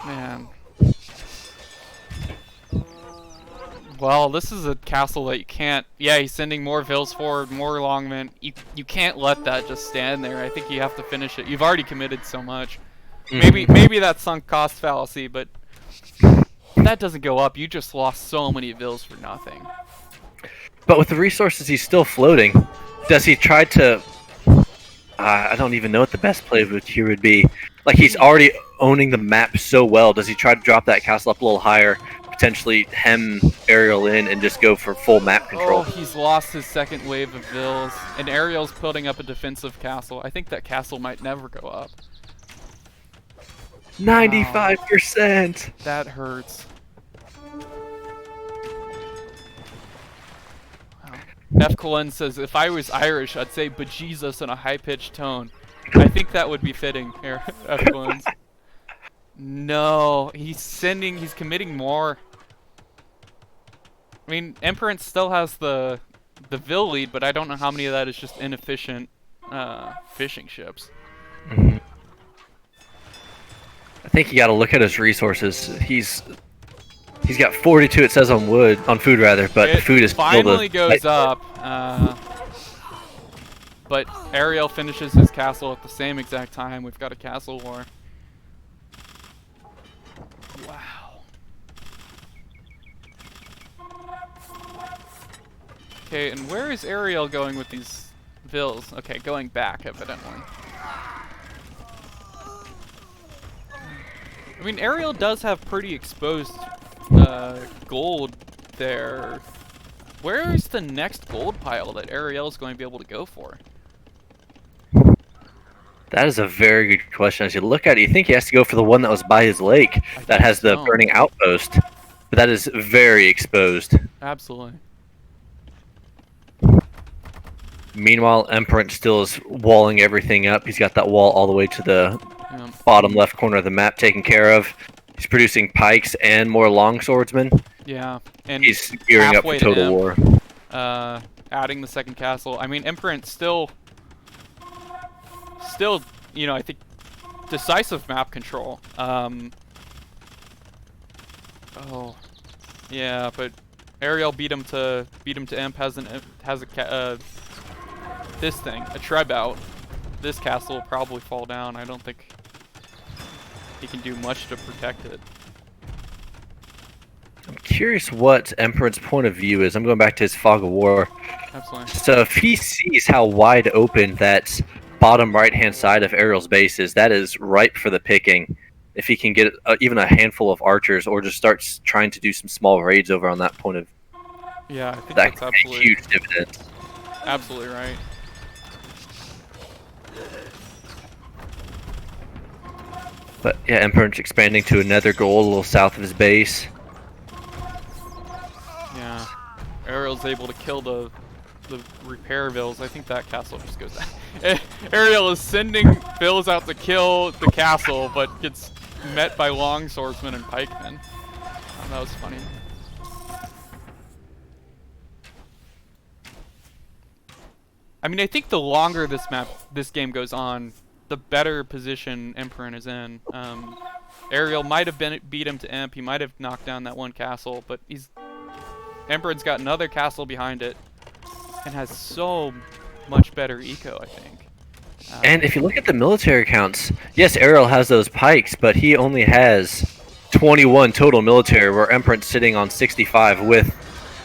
Speaker 4: Man. Well, this is a castle that you can't... Yeah, he's sending more Vils forward, more longmen. You can't let that just stand there. I think you have to finish it. You've already committed so much. Maybe that's sunk cost fallacy, but... That doesn't go up. You just lost so many Vils for nothing.
Speaker 6: But with the resources he's still floating, does he try to... I don't even know what the best play here would be. Like, he's already owning the map so well. Does he try to drop that castle up a little higher, potentially hem Airiel in, and just go for full map control?
Speaker 4: Oh, he's lost his second wave of Vils, and Airiel's putting up a defensive castle. I think that castle might never go up.
Speaker 6: 95%!
Speaker 4: That hurts. Efkilenc says, if I was Irish, I'd say bejesus in a high-pitched tone. I think that would be fitting here, Efkilenc. No, he's committing more. I mean, Empirant still has the Vil lead, but I don't know how many of that is just inefficient fishing ships.
Speaker 6: Mm-hmm. I think you got to look at his resources. He's got 42. It says on food rather, but the food is
Speaker 4: finally goes up. But Airiel finishes his castle at the same exact time. We've got a castle war. Wow. Okay, and where is Airiel going with these Vils? Okay, going back, evidently. I mean, Airiel does have pretty exposed gold there. Where is the next gold pile that Airiel is going to be able to go for?
Speaker 6: That is a very good question. As you look at it, you think he has to go for the one that was by his lake that has the burning outpost. But that is very exposed.
Speaker 4: Absolutely.
Speaker 6: Meanwhile, Empirant still is walling everything up. He's got that wall all the way to the bottom left corner of the map taken care of. He's producing pikes and more longswordsmen.
Speaker 4: Yeah, and
Speaker 6: he's gearing up for total war.
Speaker 4: Adding the second castle. I mean, Empirant still, you know, I think decisive map control. Oh, yeah, but Airiel beat him to Imp. Has a this thing, a Treb out. This castle will probably fall down. I don't think he can do much to protect it.
Speaker 6: I'm curious what Empirant's point of view is. I'm going back to his Fog of War.
Speaker 4: Absolutely.
Speaker 6: So if he sees how wide open that bottom right-hand side of Airiel's base is, that is ripe for the picking. if he can get even a handful of archers, or just starts trying to do some small raids over on that point of
Speaker 4: Yeah, I think
Speaker 6: that
Speaker 4: that's
Speaker 6: could pay huge dividends.
Speaker 4: absolutely right.
Speaker 6: But yeah, Empirant's expanding to another goal a little south of his base.
Speaker 4: Yeah, Airiel's able to kill the repair vills. I think that castle just goes down. Airiel is sending vills out to kill the castle, but gets met by longswordsmen and pikemen. Oh, that was funny. I mean, I think the longer this game goes on, the better position Empirant is in. Airiel might have beat him to Imp. He might have knocked down that one castle, but Empirant's got another castle behind it and has so much better eco, I think.
Speaker 6: And if you look at the military counts, yes, Airiel has those pikes, but he only has 21 total military, where Empirant's sitting on 65 with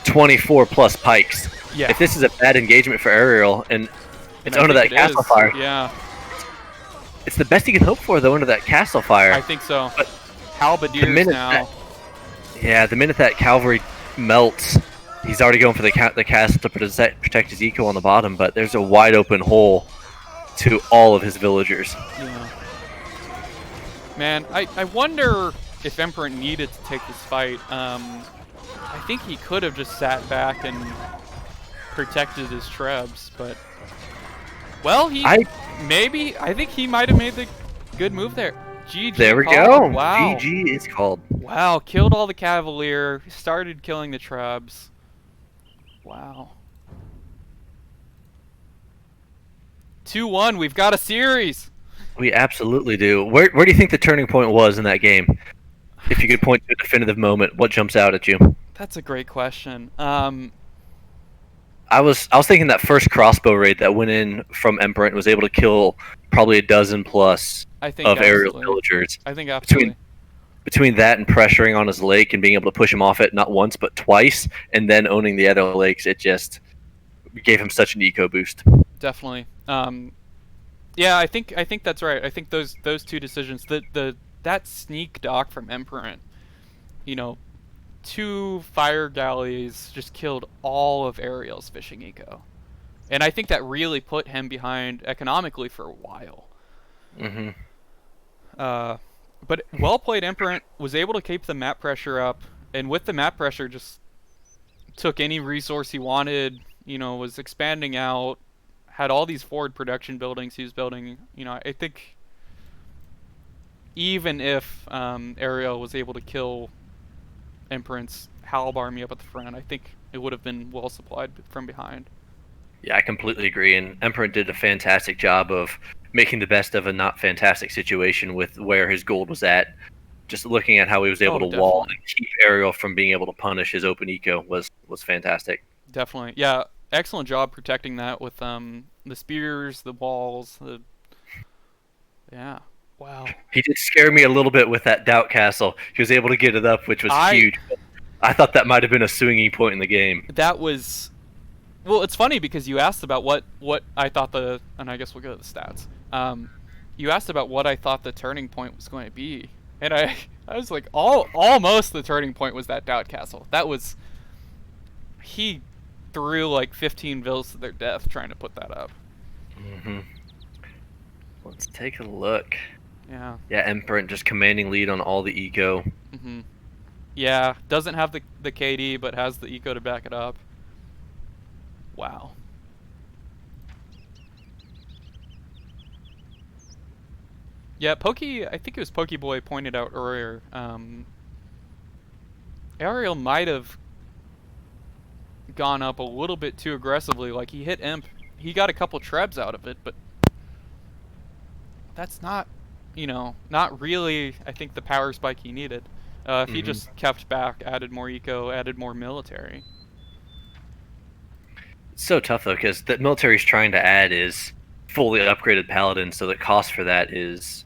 Speaker 6: 24 plus pikes.
Speaker 4: Yeah.
Speaker 6: If this is a bad engagement for Airiel, and it's under that castle fire,
Speaker 4: yeah,
Speaker 6: it's the best he can hope for, though, under that castle fire.
Speaker 4: I think so.
Speaker 6: But
Speaker 4: Halberdiers now.
Speaker 6: The minute that cavalry melts, he's already going for the castle to protect his eco on the bottom, but there's a wide open hole to all of his villagers.
Speaker 4: Yeah. Man, I wonder if Empirant needed to take this fight. I think he could have just sat back and protected his trebs, but well, I think he might have made the good move there. GG.
Speaker 6: There we
Speaker 4: called.
Speaker 6: go.
Speaker 4: Wow.
Speaker 6: GG is called.
Speaker 4: Wow, killed all the cavalier, started killing the trebs. Wow. 2-1, we've got a series.
Speaker 6: We absolutely do. Where do you think the turning point was in that game? If you could point to a definitive moment, what jumps out at you?
Speaker 4: That's a great question.
Speaker 6: I was thinking that first crossbow raid that went in from Empirant was able to kill probably a dozen plus
Speaker 4: I think
Speaker 6: of Airiel
Speaker 4: absolutely.
Speaker 6: villagers.
Speaker 4: I think absolutely.
Speaker 6: Between that and pressuring on his lake and being able to push him off it not once but twice, and then owning the other lakes, it just gave him such an eco boost.
Speaker 4: Definitely. Yeah, I think that's right. I think those two decisions, that sneak dock from Empirant, 2 fire galleys just killed all of Airiel's fishing eco, and I think that really put him behind economically for a while.
Speaker 6: Mm-hmm.
Speaker 4: But well played. Empirant was able to keep the map pressure up, and with the map pressure, just took any resource he wanted. Was expanding out, had all these forward production buildings he was building. I think even if Airiel was able to kill Empirant's Halb army up at the front, I think it would have been well supplied from behind.
Speaker 6: Yeah, I completely agree, and Empirant did a fantastic job of making the best of a not fantastic situation with where his gold was at. Just looking at how he was able to wall and keep Airiel from being able to punish his open eco was fantastic.
Speaker 4: Definitely. Yeah, excellent job protecting that with the spears, the walls, yeah. Wow.
Speaker 6: He did scare me a little bit with that Doubt Castle. He was able to get it up, which was huge. I thought that might have been a swinging point in the game.
Speaker 4: That was... Well, it's funny because you asked about what I thought and I guess we'll go to the stats. You asked about what I thought the turning point was going to be. And I was like, almost the turning point was that Doubt Castle. That was... He threw like 15 vills to their death trying to put that up.
Speaker 6: Mm-hmm. Let's take a look.
Speaker 4: Yeah.
Speaker 6: Yeah, Empirant just commanding lead on all the eco.
Speaker 4: Mm-hmm. Yeah, doesn't have the KD, but has the eco to back it up. Wow. Yeah, I think it was Pokeboy pointed out earlier, Airiel might have gone up a little bit too aggressively. Like, he hit Imp. He got a couple trebs out of it, but that's not, not really, I think, the power spike he needed. If he just kept back, added more eco, added more military.
Speaker 6: It's so tough, though, because the military's trying to add is fully upgraded paladins, so the cost for that is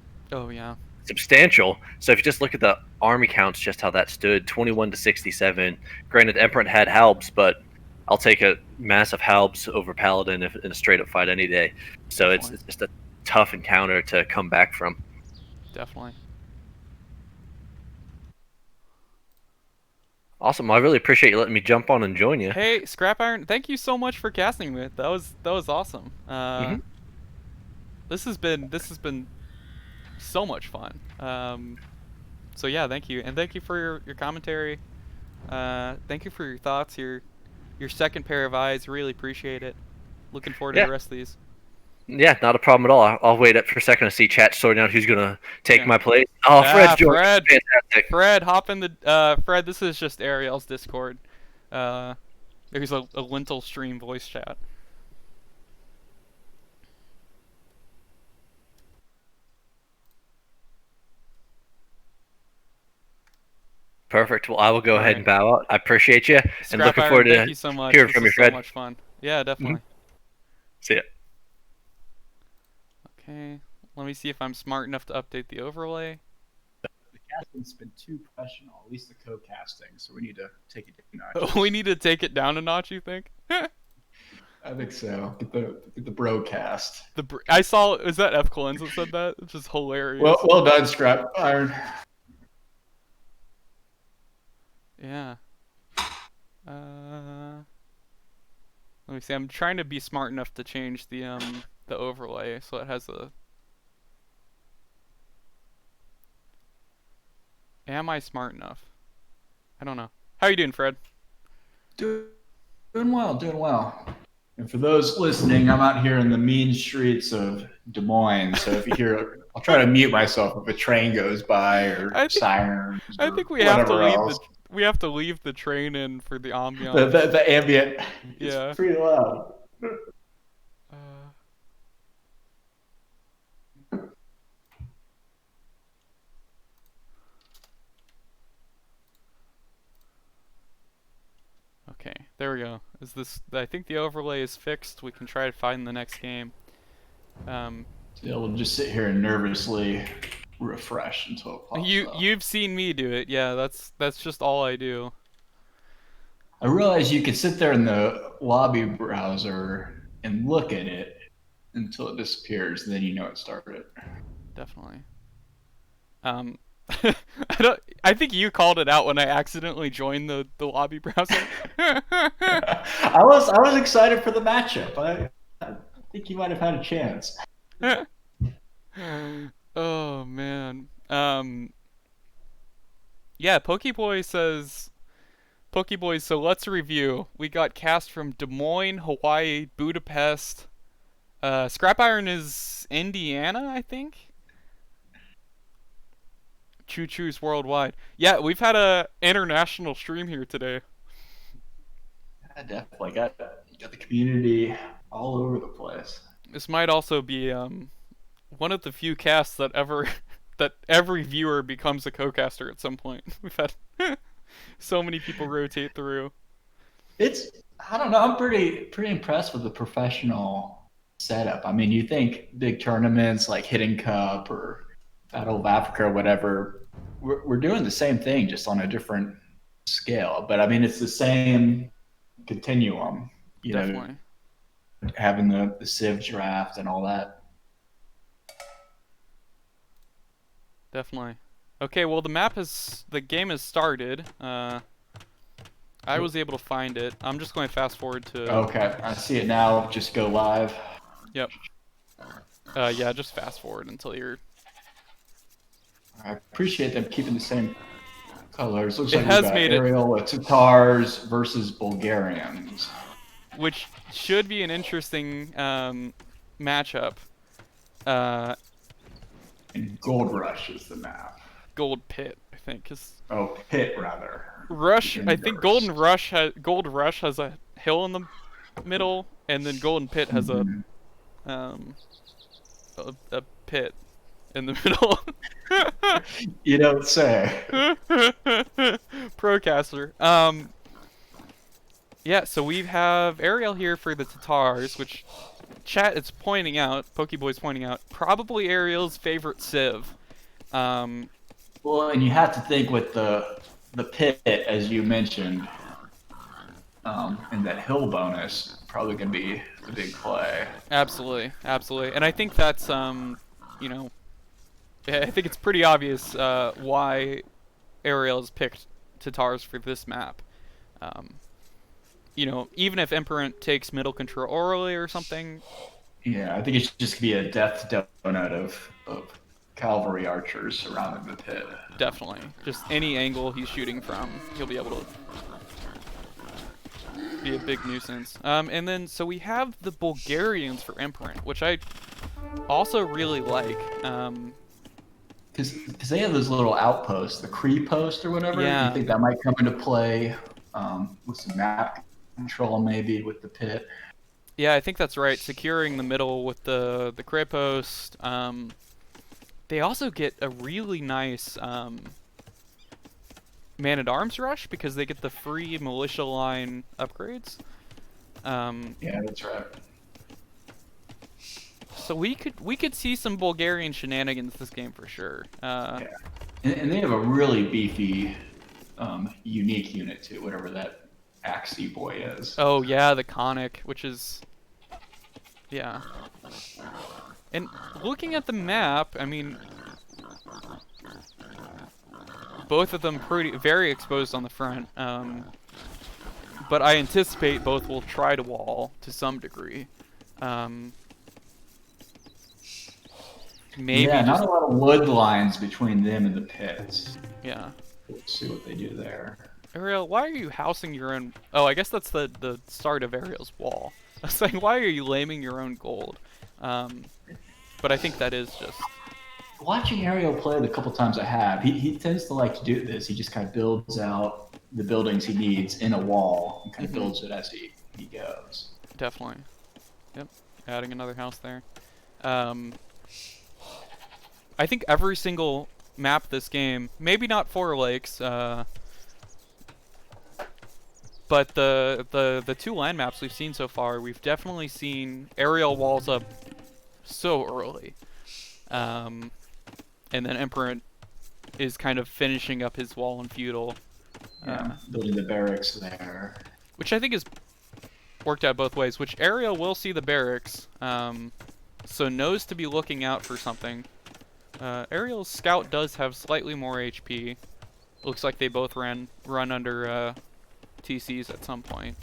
Speaker 6: substantial. So if you just look at the army counts, just how that stood, 21 to 67. Granted, Empirant had Halbs, but I'll take a massive Halbs over paladin in a straight-up fight any day. So it's just a tough encounter to come back from.
Speaker 4: Definitely.
Speaker 6: Awesome. Well, I really appreciate you letting me jump on and join you.
Speaker 4: Hey, ScrapIron, thank you so much for casting with. That was awesome. This has been so much fun. So yeah, thank you, and thank you for your commentary. Thank you for your thoughts, your second pair of eyes. Really appreciate it. Looking forward to the rest of these.
Speaker 6: Yeah, not a problem at all. I'll wait up for a second to see chat sorting out who's gonna take my place. Oh,
Speaker 4: Yeah,
Speaker 6: Fred's joining.
Speaker 4: Fred.
Speaker 6: Fantastic.
Speaker 4: Fred, hop in the Fred. This is just Airiel's Discord. There's a lentil stream voice chat.
Speaker 6: Perfect. Well, I will go ahead and bow out. I appreciate you, and looking forward to
Speaker 4: thank you so much.
Speaker 6: hearing from you, Fred.
Speaker 4: So much fun. Yeah, definitely.
Speaker 6: See ya.
Speaker 4: Okay, let me see if I'm smart enough to update the overlay.
Speaker 7: The casting's been too professional, at least the co-casting, so we need to take it down a notch.
Speaker 4: We need to take it down a notch, you think?
Speaker 7: I think so. Get the broadcast.
Speaker 4: I saw, is that Efkilenc that said that? It's just hilarious.
Speaker 7: Well done, ScrapIron.
Speaker 4: Yeah. Let me see. I'm trying to be smart enough to change the overlay so it has a. Am I smart enough? I don't know. How are you doing, Fred?
Speaker 7: Doing well. And for those listening, I'm out here in the mean streets of Des Moines, so if you hear, I'll try to mute myself if a train goes by or sirens.
Speaker 4: I think we have to leave we have to leave the train in for the ambiance.
Speaker 7: The ambient.
Speaker 4: Yeah.
Speaker 7: It's pretty loud.
Speaker 4: Okay, there we go. I think the overlay is fixed. We can try to find the next game.
Speaker 7: Yeah, we'll just sit here and nervously refresh until it pops up.
Speaker 4: You've seen me do it. Yeah, that's just all I do.
Speaker 7: I realize you could sit there in the lobby browser and look at it until it disappears, and then you know it started.
Speaker 4: Definitely. I think you called it out when I accidentally joined the lobby browser.
Speaker 7: I was excited for the matchup. I think you might have had a chance.
Speaker 4: Oh man. Yeah, Pokeboy says, Pokeboy, so let's review. We got cast from Des Moines, Hawaii, Budapest. ScrapIron is Indiana, I think. Choo Choo's worldwide. Yeah, we've had a international stream here today.
Speaker 7: I definitely got the community all over the place.
Speaker 4: This might also be one of the few casts that every viewer becomes a co-caster at some point. We've had so many people rotate through.
Speaker 7: I don't know, I'm pretty impressed with the professional setup. I mean, you think big tournaments like Hidden Cup or Battle of Africa or whatever, we're doing the same thing, just on a different scale. But I mean, it's the same continuum, you
Speaker 4: Definitely.
Speaker 7: know, having the Civ draft and all that.
Speaker 4: Definitely. Okay, well the game has started. I was able to find it. I'm just going to fast forward to.
Speaker 7: Okay, I see it now. Just go live.
Speaker 4: Yep. Yeah, just fast forward until you're.
Speaker 7: I appreciate them keeping the same colors. Looks
Speaker 4: It
Speaker 7: like
Speaker 4: has
Speaker 7: we got
Speaker 4: made it-
Speaker 7: Airiel with Tatars versus Bulgarians.
Speaker 4: Which should be an interesting matchup.
Speaker 7: And Gold Rush is the map.
Speaker 4: Gold Pit, I think, is.
Speaker 7: Oh, Pit rather.
Speaker 4: Rush. I think
Speaker 7: Inverse.
Speaker 4: Gold Rush has a hill in the middle, and then Golden Pit has a pit in the middle.
Speaker 7: You don't say.
Speaker 4: Procaster. Yeah, so we have Airiel here for the Tatars, which chat is pointing out, Pokeboy's pointing out, probably Airiel's favorite Civ.
Speaker 7: Well, and you have to think with the pit, as you mentioned, and that hill bonus, probably going to be the big play.
Speaker 4: Absolutely, absolutely. And I think that's, you know, I think it's pretty obvious why Airiel has picked Tatars for this map. You know, even if Empirant takes middle control early or something.
Speaker 7: Yeah, I think it should just be a death donut of cavalry archers surrounding the pit.
Speaker 4: Definitely. Just any angle he's shooting from, he'll be able to be a big nuisance. And then, so we have the Bulgarians for Empirant, which I also really like.
Speaker 7: Because they have those little outposts, the Cree post or whatever.
Speaker 4: Yeah.
Speaker 7: You think that might come into play with some map control maybe with the pit?
Speaker 4: Yeah, I think that's right. Securing the middle with the Cree post. They also get a really nice man-at-arms rush because they get the free militia line upgrades.
Speaker 7: Yeah, that's right.
Speaker 4: So we could see some Bulgarian shenanigans this game for sure.
Speaker 7: Yeah. And they have a really beefy, unique unit too, whatever that Axie boy is.
Speaker 4: Oh yeah, the Conic, which is, yeah. And looking at the map, I mean, both of them very exposed on the front. But I anticipate both will try to wall to some degree. Maybe
Speaker 7: yeah, not
Speaker 4: just,
Speaker 7: a lot of wood lines between them and the pits.
Speaker 4: yeah.
Speaker 7: We'll see what they do there.
Speaker 4: Airiel, why are you housing your own? Oh, I guess that's the start of Airiel's wall. I was like, why are you laming your own gold? But I think that is just.
Speaker 7: Watching Airiel play the couple times I have, he tends to like to do this. He just kind of builds out the buildings he needs in a wall and kind of builds it as he goes.
Speaker 4: Definitely. Yep. Adding another house there. I think every single map this game, maybe not Four Lakes, but the two land maps we've seen so far, we've definitely seen Airiel walls up so early. And then Empirant is kind of finishing up his wall in feudal.
Speaker 7: Yeah, building the barracks there.
Speaker 4: Which I think is worked out both ways, which Airiel will see the barracks, so knows to be looking out for something. Airiel's scout does have slightly more HP. Looks like they both run under TCs at some point.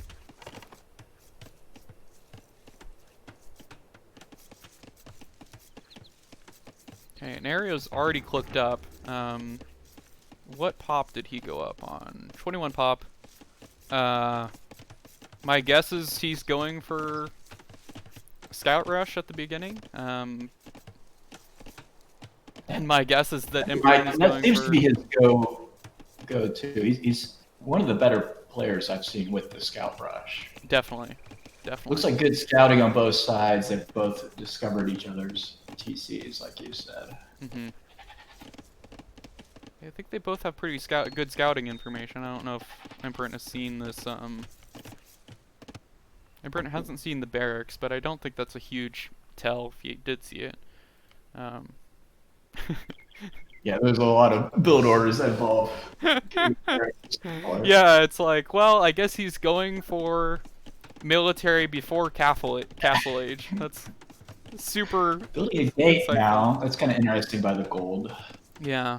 Speaker 4: Okay, and Airiel's already clicked up. What pop did he go up on? 21 pop. My guess is he's going for Scout Rush at the beginning. And my guess is that Empirant is going
Speaker 7: seems
Speaker 4: for...
Speaker 7: to be his go-to. He's one of the better players I've seen with the Scout Rush.
Speaker 4: Definitely.
Speaker 7: Looks like good scouting on both sides. They've both discovered each other's TCs, like you said.
Speaker 4: Mm-hmm. I think they both have pretty good scouting information. I don't know if Empirant has seen this. Empirant hasn't seen the barracks, but I don't think that's a huge tell if he did see it.
Speaker 7: Yeah, there's a lot of build orders involved.
Speaker 4: Yeah, it's like, well, I guess he's going for military before castle age. That's super.
Speaker 7: Building a gate now. That's kind of interesting by the gold.
Speaker 4: Yeah.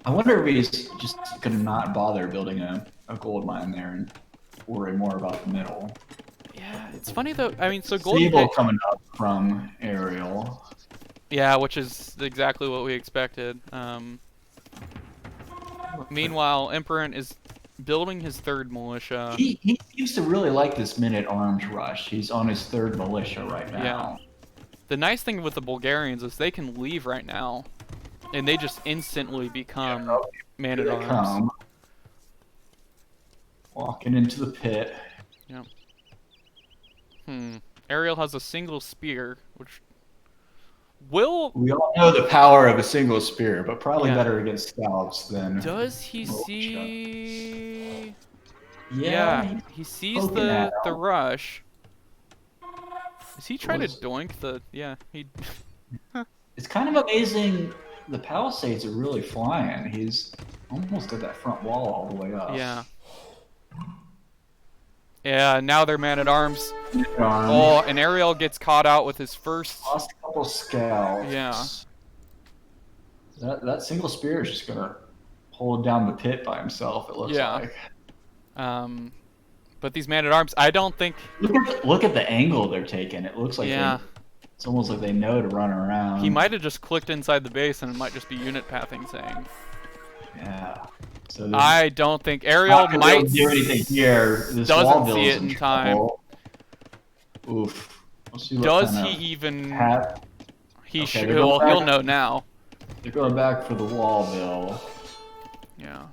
Speaker 7: I wonder if he's just gonna not bother building a gold mine there and worry more about the middle.
Speaker 4: Yeah, it's funny though. I mean, so gold
Speaker 7: coming up from Airiel.
Speaker 4: Yeah, which is exactly what we expected. Meanwhile, Empirant is building his third militia.
Speaker 7: He seems to really like this man-at-arms rush. He's on his third militia right now.
Speaker 4: Yeah. The nice thing with the Bulgarians is they can leave right now, and they just instantly become man-at-arms.
Speaker 7: Walking into the pit.
Speaker 4: Yep. Airiel has a single spear, which we all
Speaker 7: know the power of a single spear, but probably better against scouts than.
Speaker 4: Does he see?
Speaker 7: Yeah,
Speaker 4: he sees the rush. Is he trying to doink the? Yeah, he.
Speaker 7: It's kind of amazing. The palisades are really flying. He's almost at that front wall all the way up.
Speaker 4: Yeah. Yeah, now they're man-at-arms. Oh, and Airiel gets caught out with his first...
Speaker 7: Lost a couple scouts.
Speaker 4: Yeah.
Speaker 7: That single spear is just going to hold down the pit by himself. It looks like.
Speaker 4: But these man-at-arms, I don't think.
Speaker 7: Look at the angle they're taking. It looks like it's almost like they know to run around.
Speaker 4: He might have just clicked inside the base, and it might just be unit pathing saying.
Speaker 7: Yeah. So
Speaker 4: I don't think Airiel might
Speaker 7: do anything here. This
Speaker 4: doesn't see it in time.
Speaker 7: Oof. We'll see what
Speaker 4: Does he even? He
Speaker 7: okay,
Speaker 4: should. Well, he'll know now.
Speaker 7: They're going back for the Wallville.
Speaker 4: Yeah.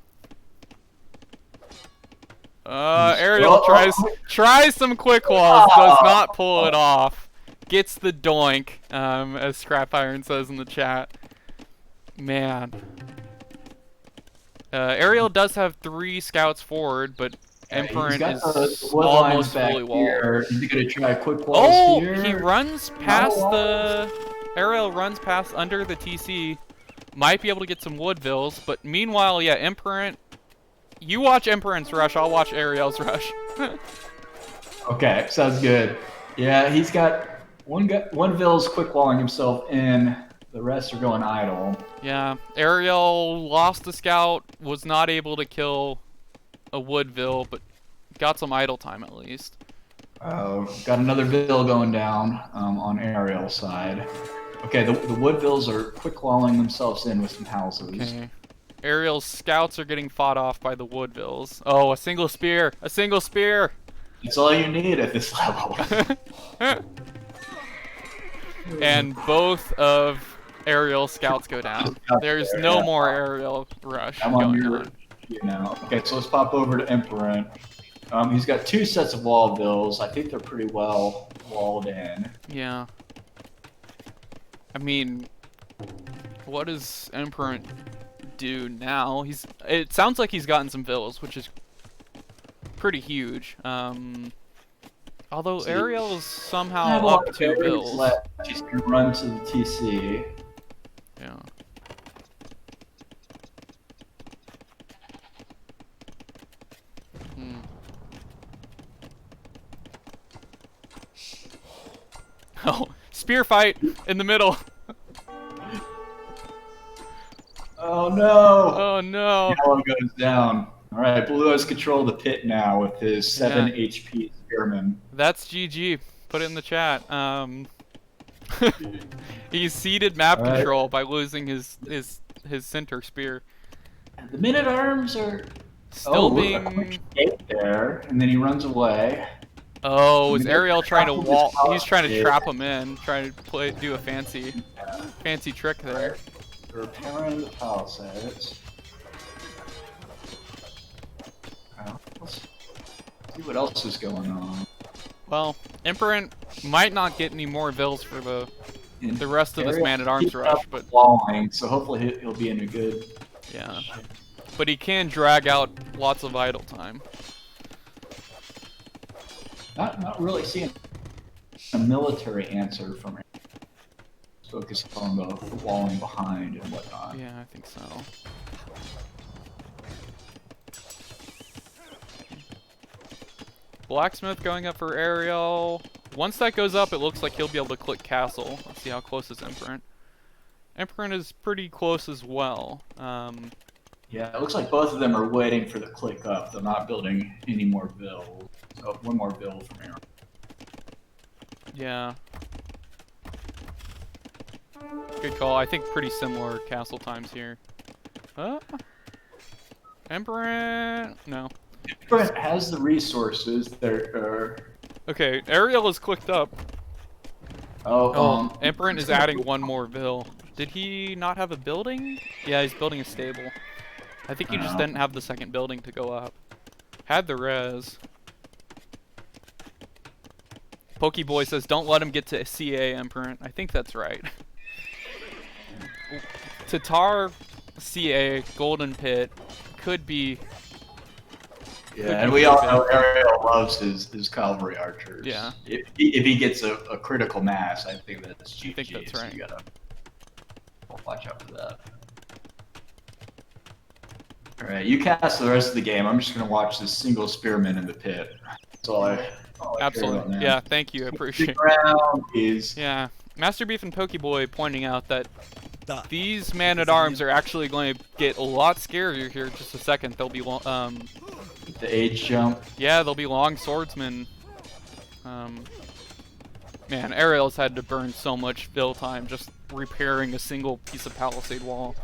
Speaker 4: Airiel tries some quick walls, does not pull it off. Gets the doink, as ScrapIron says in the chat. Man. Airiel does have 3 scouts forward, but Empirant is almost fully walled.
Speaker 7: Is he gonna try quick walls here?
Speaker 4: He runs past the... Airiel runs past under the TC. Might be able to get some Woodvilles, but meanwhile, yeah, Empirant... You watch Empirant's rush, I'll watch Airiel's rush.
Speaker 7: Okay, sounds good. Yeah, he's got one Ville's quick walling himself in. The rest are going idle.
Speaker 4: Yeah, Airiel lost a scout, was not able to kill a Woodville, but got some idle time at least.
Speaker 7: Got another Ville going down on Airiel's side. Okay, the Woodvilles are quick walling themselves in with some houses.
Speaker 4: Okay. Airiel's scouts are getting fought off by the Woodvilles. Oh, a single spear! A single spear!
Speaker 7: That's all you need at this level.
Speaker 4: And both of Airiel's scouts go down. There's no more Airiel rush going on.
Speaker 7: Now. Okay, so let's pop over to Empirant. He's got 2 sets of Wallvilles. I think they're pretty well walled in.
Speaker 4: Yeah. I mean, what does Empirant do now? It sounds like he's gotten some villas, which is pretty huge. Although Airiel is somehow up 2 vills.
Speaker 7: He's gonna run to the TC.
Speaker 4: Yeah. Oh, spear fight in the middle.
Speaker 7: Oh no!
Speaker 4: Oh no!
Speaker 7: Yellow goes down. All right, Blue has control of the pit now with his 7 HP spearman.
Speaker 4: That's GG. Put it in the chat. He ceded map control by losing his center spear.
Speaker 7: The men-at-arms are
Speaker 4: still being
Speaker 7: there, and then he runs away.
Speaker 4: Oh, is Airiel trying to wall? He's trying to trap him in, trying to do a fancy trick there.
Speaker 7: They're repairing the palisades. Let's see what else is going on.
Speaker 4: Well, Empirant might not get any more vills for the rest of this man-at-arms rush, but
Speaker 7: walling, so hopefully he'll be in a good.
Speaker 4: Yeah, but he can drag out lots of idle time.
Speaker 7: Not really seeing a military answer from him. Focus on the walling behind and whatnot.
Speaker 4: Yeah, I think so. Blacksmith going up for Airiel. Once that goes up, it looks like he'll be able to click castle. Let's see how close is Empirant. Empirant is pretty close as well.
Speaker 7: Yeah, it looks like both of them are waiting for the click up. They're not building any more builds. Oh, one more build from Airiel.
Speaker 4: Yeah. Good call. I think pretty similar castle times here. Empirant? No.
Speaker 7: Empirant has the resources. There.
Speaker 4: Okay, Airiel is clicked up. Empirant is adding one more vill. Did he not have a building? Yeah, he's building a stable. I think he just didn't have the second building to go up. Had the res. Pokeboy says, don't let him get to CA, Empirant. I think that's right. Tatar, CA, Golden Pit, could be...
Speaker 7: Yeah, and we all know Airiel loves his cavalry archers.
Speaker 4: Yeah.
Speaker 7: If he gets a critical mass, I think that's GG.
Speaker 4: I think that's right.
Speaker 7: So you gotta watch out for that. Alright, you cast the rest of the game. I'm just gonna watch this single spearman in the pit. That's all I
Speaker 4: Absolutely. Yeah, thank you. I appreciate it.
Speaker 7: Is...
Speaker 4: Yeah. Master Beef and Pokeboy pointing out that these man-at-arms are actually going to get a lot scarier here in just a second. They'll be
Speaker 7: The age jump.
Speaker 4: yeah, they'll be long swordsmen. Man, Airiel's had to burn so much fill time just repairing a single piece of palisade wall.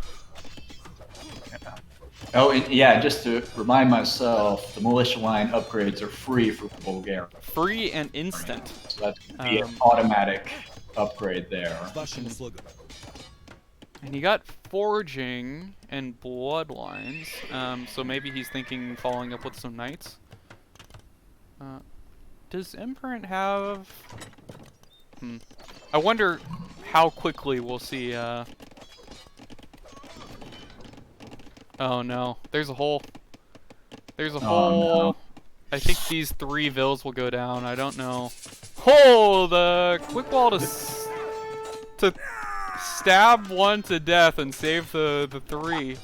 Speaker 7: Oh, and yeah, just to remind myself, the militia line upgrades are free for Bulgaria.
Speaker 4: Free and instant.
Speaker 7: So that's going to be an automatic upgrade there.
Speaker 4: And he got forging and bloodlines, so maybe he's thinking following up with some knights. Does Empirant have... I wonder how quickly we'll see, Oh no, there's a hole. There's a hole.
Speaker 7: No.
Speaker 4: I think these 3 vills will go down. I don't know. Oh, the quick wall to stab one to death and save the 3.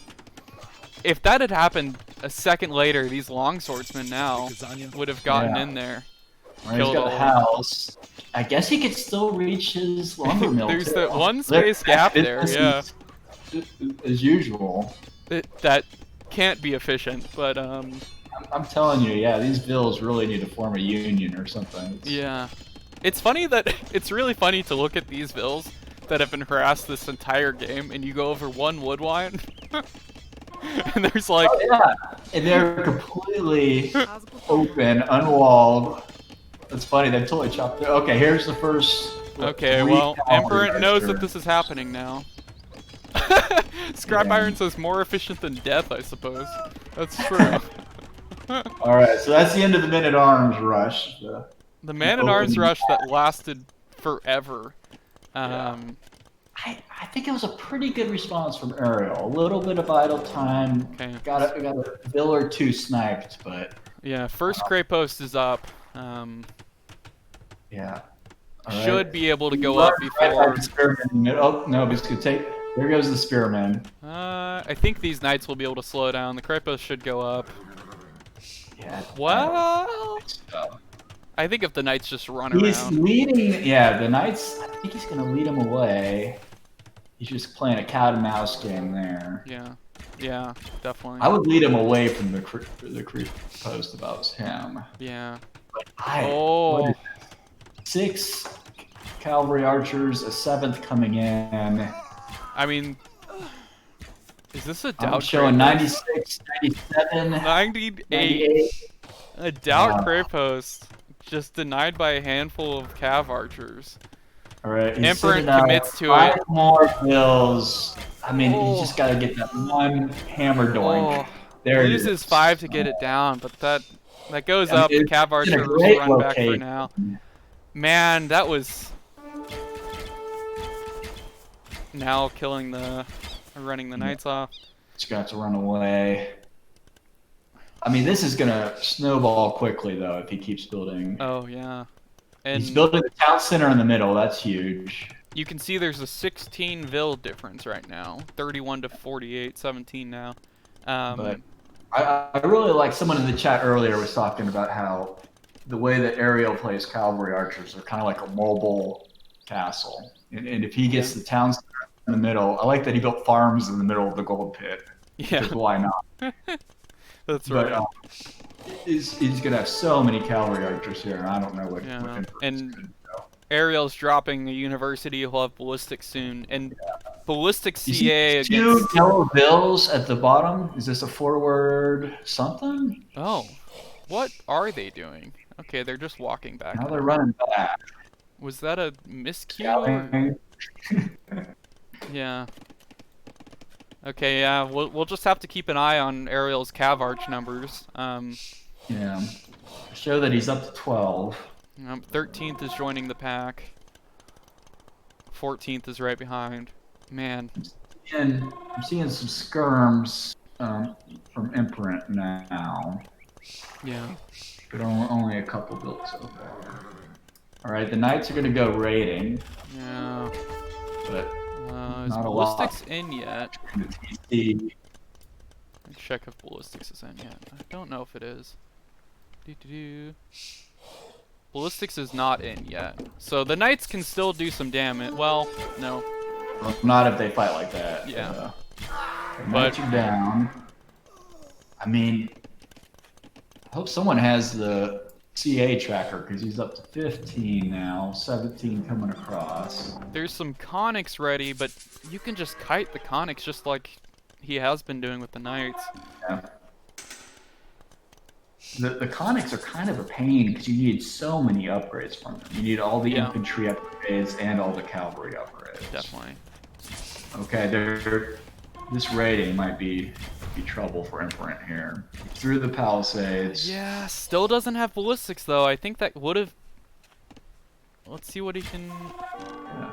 Speaker 4: If that had happened a second later, these longswordsmen now would have gotten in there.
Speaker 7: Right, he's got the house. I guess he could still reach his lumber mill.
Speaker 4: There's
Speaker 7: too.
Speaker 4: that one space gap there, yeah.
Speaker 7: As usual.
Speaker 4: That can't be efficient, but
Speaker 7: I'm telling you, yeah, these vills really need to form a union or something.
Speaker 4: Yeah. It's funny that it's really funny to look at these vills that have been harassed this entire game, and you go over one woodwine, and there's like...
Speaker 7: Oh, yeah, and they're completely open, unwalled. That's funny, they totally chopped it. Okay, here's the first...
Speaker 4: Okay, well, Empirant knows that this is happening now. ScrapIron says more efficient than death, I suppose. That's true.
Speaker 7: Alright, so that's the end of the Men-at-Arms rush.
Speaker 4: The Man-at-Arms rush that lasted forever.
Speaker 7: I think it was a pretty good response from Airiel. A little bit of idle time.
Speaker 4: Okay.
Speaker 7: Got a vill or 2 sniped, but...
Speaker 4: Yeah, first Cray post is up.
Speaker 7: Yeah.
Speaker 4: Should be able to go up before...
Speaker 7: Oh, no, he's going to take... There goes the spearman.
Speaker 4: I think these knights will be able to slow down. The Cray post should go up.
Speaker 7: Yeah.
Speaker 4: Well... I think if the knights just run around...
Speaker 7: He's leading... Yeah, the knights... I think he's going to lead them away. He's just playing a cat and mouse game there.
Speaker 4: Yeah. Yeah, definitely.
Speaker 7: I would lead him away from the creep post if I was him.
Speaker 4: Yeah.
Speaker 7: But
Speaker 4: Oh.
Speaker 7: 6 cavalry archers, a 7th coming in.
Speaker 4: I mean, is this a doubt?
Speaker 7: I'm showing 96, 97,
Speaker 4: 98. A doubt Cray post. Just denied by a handful of cav archers.
Speaker 7: Alright,
Speaker 4: Empirant commits to
Speaker 7: 5
Speaker 4: it.
Speaker 7: more bills. I mean, he's just got to get that one hammer doink. There it is.
Speaker 4: Loses 5 to get it down, but that goes up. The cav
Speaker 7: it's in a
Speaker 4: archers
Speaker 7: great
Speaker 4: run back for
Speaker 7: location.
Speaker 4: now. Man, that was now killing running the knights off.
Speaker 7: Just got to run away. I mean, this is gonna snowball quickly though if he keeps building.
Speaker 4: Oh yeah, and
Speaker 7: he's building the town center in the middle. That's huge.
Speaker 4: You can see there's a 16 vil difference right now. 31 to 48, 17 now.
Speaker 7: But I really like, someone in the chat earlier was talking about how the way that Airiel plays cavalry archers are kind of like a mobile castle. And if he gets the town center in the middle, I like that he built farms in the middle of the gold pit.
Speaker 4: Yeah.
Speaker 7: Because why not?
Speaker 4: That's right.
Speaker 7: But he's going to have so many cavalry archers here, and I don't know what
Speaker 4: and Airiel's dropping a university. He'll have ballistics soon, and ballistic CA against
Speaker 7: 2 yellow bills at the bottom. Is this a forward something?
Speaker 4: Oh, what are they doing? Okay, they're just walking back.
Speaker 7: Now they're running back.
Speaker 4: Was that a miscue? Yeah. Okay, yeah. We'll just have to keep an eye on Airiel's cav arch numbers.
Speaker 7: Yeah. Show that he's up to 12.
Speaker 4: 13th is joining the pack. 14th is right behind. Man.
Speaker 7: And I'm seeing some skirms from Empirant now.
Speaker 4: Yeah.
Speaker 7: But only a couple built so far. Alright, the knights are going to go raiding.
Speaker 4: Yeah.
Speaker 7: But
Speaker 4: is
Speaker 7: not
Speaker 4: ballistics in yet?
Speaker 7: Let me
Speaker 4: check if ballistics is in yet. I don't know if it is. Ballistics is not in yet. So the knights can still do some damage. Well, no.
Speaker 7: Well, not if they fight like that.
Speaker 4: Yeah.
Speaker 7: They might you down. I mean, I hope someone has the CA tracker because he's up to 15 now, 17 coming across.
Speaker 4: There's some conics ready, but you can just kite the conics just like he has been doing with the knights.
Speaker 7: Yeah. The conics are kind of a pain because you need so many upgrades from them. You need all the infantry upgrades and all the cavalry upgrades.
Speaker 4: Definitely.
Speaker 7: Okay, this raiding might be trouble for Empirant here. Through the palisades.
Speaker 4: Yeah, still doesn't have ballistics though. I think that would have. Let's see what he can.
Speaker 7: Yeah.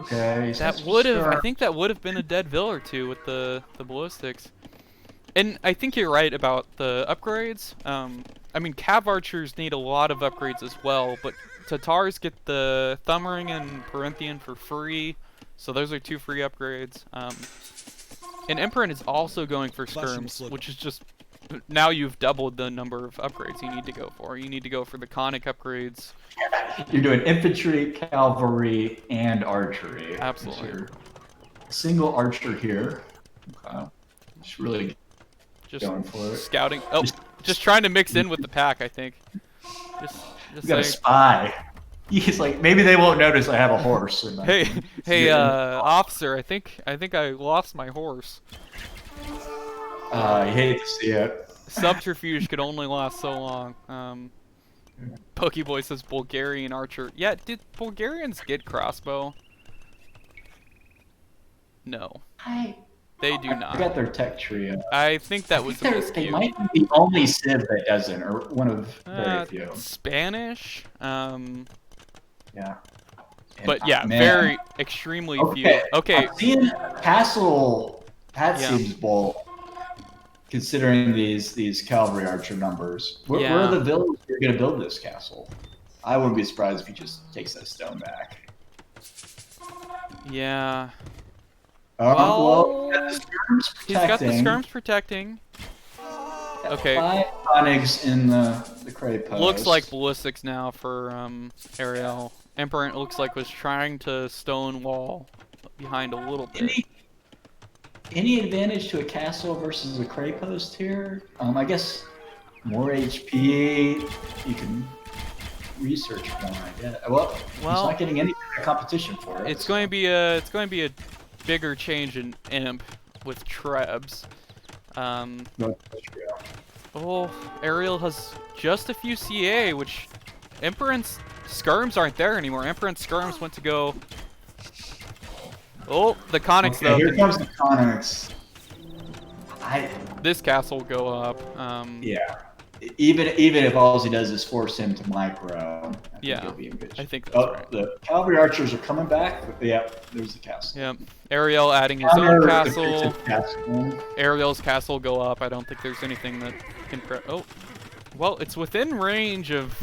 Speaker 7: Okay.
Speaker 4: That would have. I think that would have been a dead vill or two with the ballistics. And I think you're right about the upgrades. I mean, cav archers need a lot of upgrades as well, but Tatars get the thumb ring and Perinthian for free, so those are 2 free upgrades. And Empirant is also going for skirms, which is just now you've doubled the number of upgrades you need to go for. You need to go for the conic upgrades.
Speaker 7: You're doing infantry, cavalry, and archery.
Speaker 4: Absolutely.
Speaker 7: Single archer here. Okay. Just really going for it.
Speaker 4: Scouting. Oh, just trying to mix in with the pack, I think. Just
Speaker 7: you got a spy. He's like, maybe they won't notice I have a horse.
Speaker 4: Hey, officer, I think I lost my horse.
Speaker 7: I hate to see it.
Speaker 4: Subterfuge could only last so long. Pokeboy says Bulgarian archer. Yeah, did Bulgarians get crossbow? No. They do not.
Speaker 7: I got their tech tree.
Speaker 4: I think that was a miscue.
Speaker 7: They might be the only civ that doesn't, or one of very few.
Speaker 4: Spanish?
Speaker 7: Yeah.
Speaker 4: But yeah, very extremely few. Okay.
Speaker 7: Seeing castle, that seems bold, considering these cavalry archer numbers. Where are the villas you're going to build this castle? I wouldn't be surprised if he just takes that stone back.
Speaker 4: Yeah.
Speaker 7: Well,
Speaker 4: he's got the skirms protecting. Okay.
Speaker 7: 5 conics in the cray post.
Speaker 4: Looks like ballistics now for Airiel. Empirant looks like was trying to stone wall behind a little bit.
Speaker 7: Any advantage to a castle versus a cray post here? I guess more HP. You can research more. I guess. Well, he's not getting any competition for it.
Speaker 4: It's going to be a bigger change in Imp with Trebs. Oh, Airiel has just a few CA, which Empirant's skirms aren't there anymore. Empirant's skirms went to go. Oh, the conics though.
Speaker 7: Here comes the conics.
Speaker 4: This castle will go up.
Speaker 7: Yeah. Even if all he does is force him to micro, I think he'll be in good shape.
Speaker 4: I think that's right.
Speaker 7: The cavalry archers are coming back. Yeah, there's the castle.
Speaker 4: Yep. Airiel adding his own castle. Airiel's castle will go up. I don't think there's anything that can. Oh, well, it's within range of.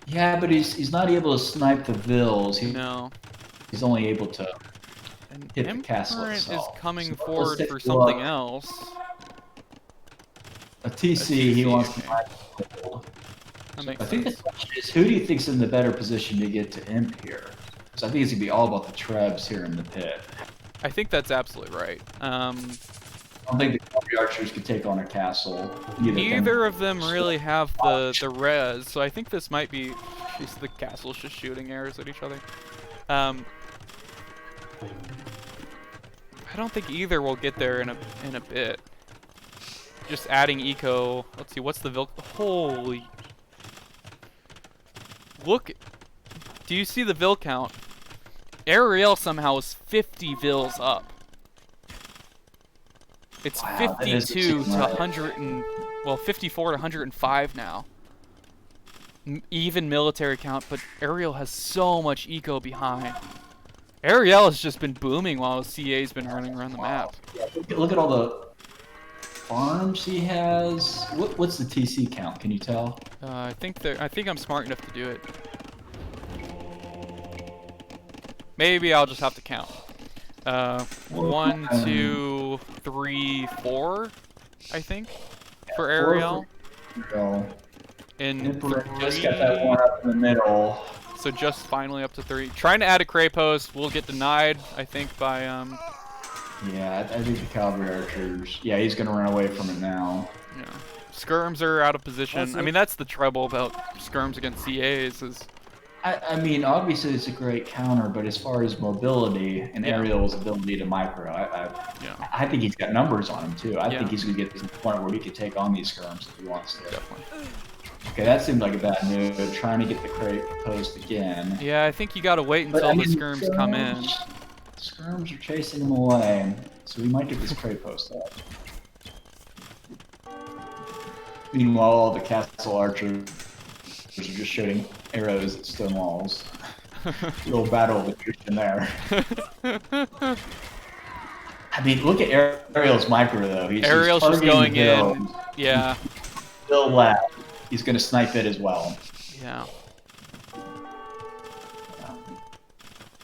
Speaker 7: Yeah, but he's not able to snipe the vills.
Speaker 4: No.
Speaker 7: He's only able to hit the castle
Speaker 4: itself. Is coming forward for something else.
Speaker 7: A TC, he wants to buy gold. I think the question is, who do you think's in the better position to get to Imp here? Because I think it's going to be all about the Trebs here in the pit.
Speaker 4: I think that's absolutely right.
Speaker 7: I don't think the cavalry archers could take on a castle.
Speaker 4: Neither of them really have the res, so I think this might be... the castle's just shooting arrows at each other. I don't think either will get there in a bit. Just adding eco. Let's see, what's the vil? Holy! Look, do you see the vil count? Airiel somehow is 50 vils up. It's 52 to 100 and 54 to 105 now. Even military count, but Airiel has so much eco behind. Airiel has just been booming while CA's been running around the map.
Speaker 7: Look at all the farms he has. What's the TC count? Can you tell?
Speaker 4: I think I'm smart enough to do it. Maybe I'll just have to count. 1, 2, 3, 4. I think for Airiel.
Speaker 7: And
Speaker 4: just
Speaker 7: got that one up in the middle.
Speaker 4: So just finally up to 3. Trying to add a Cray post will get denied, I think, by
Speaker 7: Yeah, I think the cavalry archers. Yeah, he's gonna run away from it now.
Speaker 4: Yeah. Skirms are out of position. I mean, that's the trouble about skirms against CAs is.
Speaker 7: I mean, obviously it's a great counter, but as far as mobility and Airiel's ability to micro, I think he's got numbers on him too. I think he's gonna get to the point where he can take on these skirms if he wants to.
Speaker 4: Definitely.
Speaker 7: Okay, that seemed like a bad move. Trying to get the crate post again.
Speaker 4: Yeah, I think you gotta wait until the skirms come in.
Speaker 7: Skirms are chasing him away, so we might get this crate post up. Meanwhile, all the castle archers are just shooting arrows at stone walls. Little battle of attrition there. I mean, look at Airiel's micro though.
Speaker 4: Airiel's just going in. Yeah.
Speaker 7: Still left. He's gonna snipe it as well.
Speaker 4: Yeah.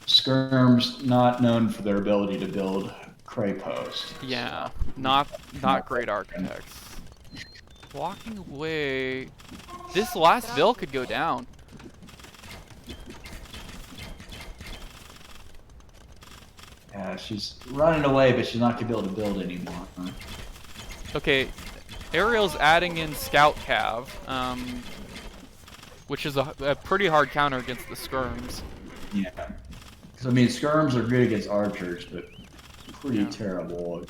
Speaker 7: Skirms not known for their ability to build Cray post.
Speaker 4: Yeah. Not great architects. Walking away. This last Vil could go down.
Speaker 7: Yeah, she's running away, but she's not gonna be able to build anymore.
Speaker 4: Okay, Airiel's adding in Scout Cav, which is a pretty hard counter against the skirms.
Speaker 7: Yeah. Because, I mean, skirms are good against archers, but pretty terrible.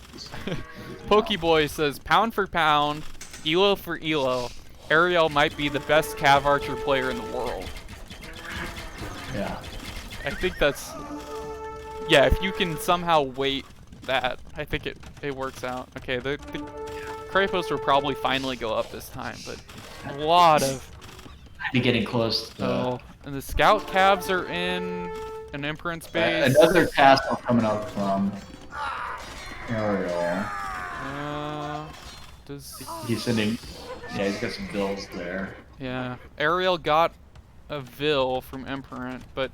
Speaker 4: Pokeboy says, pound for pound, elo for elo, Airiel might be the best Cav archer player in the world.
Speaker 7: Yeah.
Speaker 4: I think that's... Yeah, if you can somehow weight that, I think it works out. Okay, the Cray post will probably finally go up this time, but a lot of...
Speaker 7: Be getting close to...
Speaker 4: Oh, and the Scout Cavs are in an Empirant base.
Speaker 7: Another castle coming up from Airiel.
Speaker 4: Does...
Speaker 7: He's sending... Yeah, he's got some bills there.
Speaker 4: Yeah, Airiel got a Vil from Empirant, but...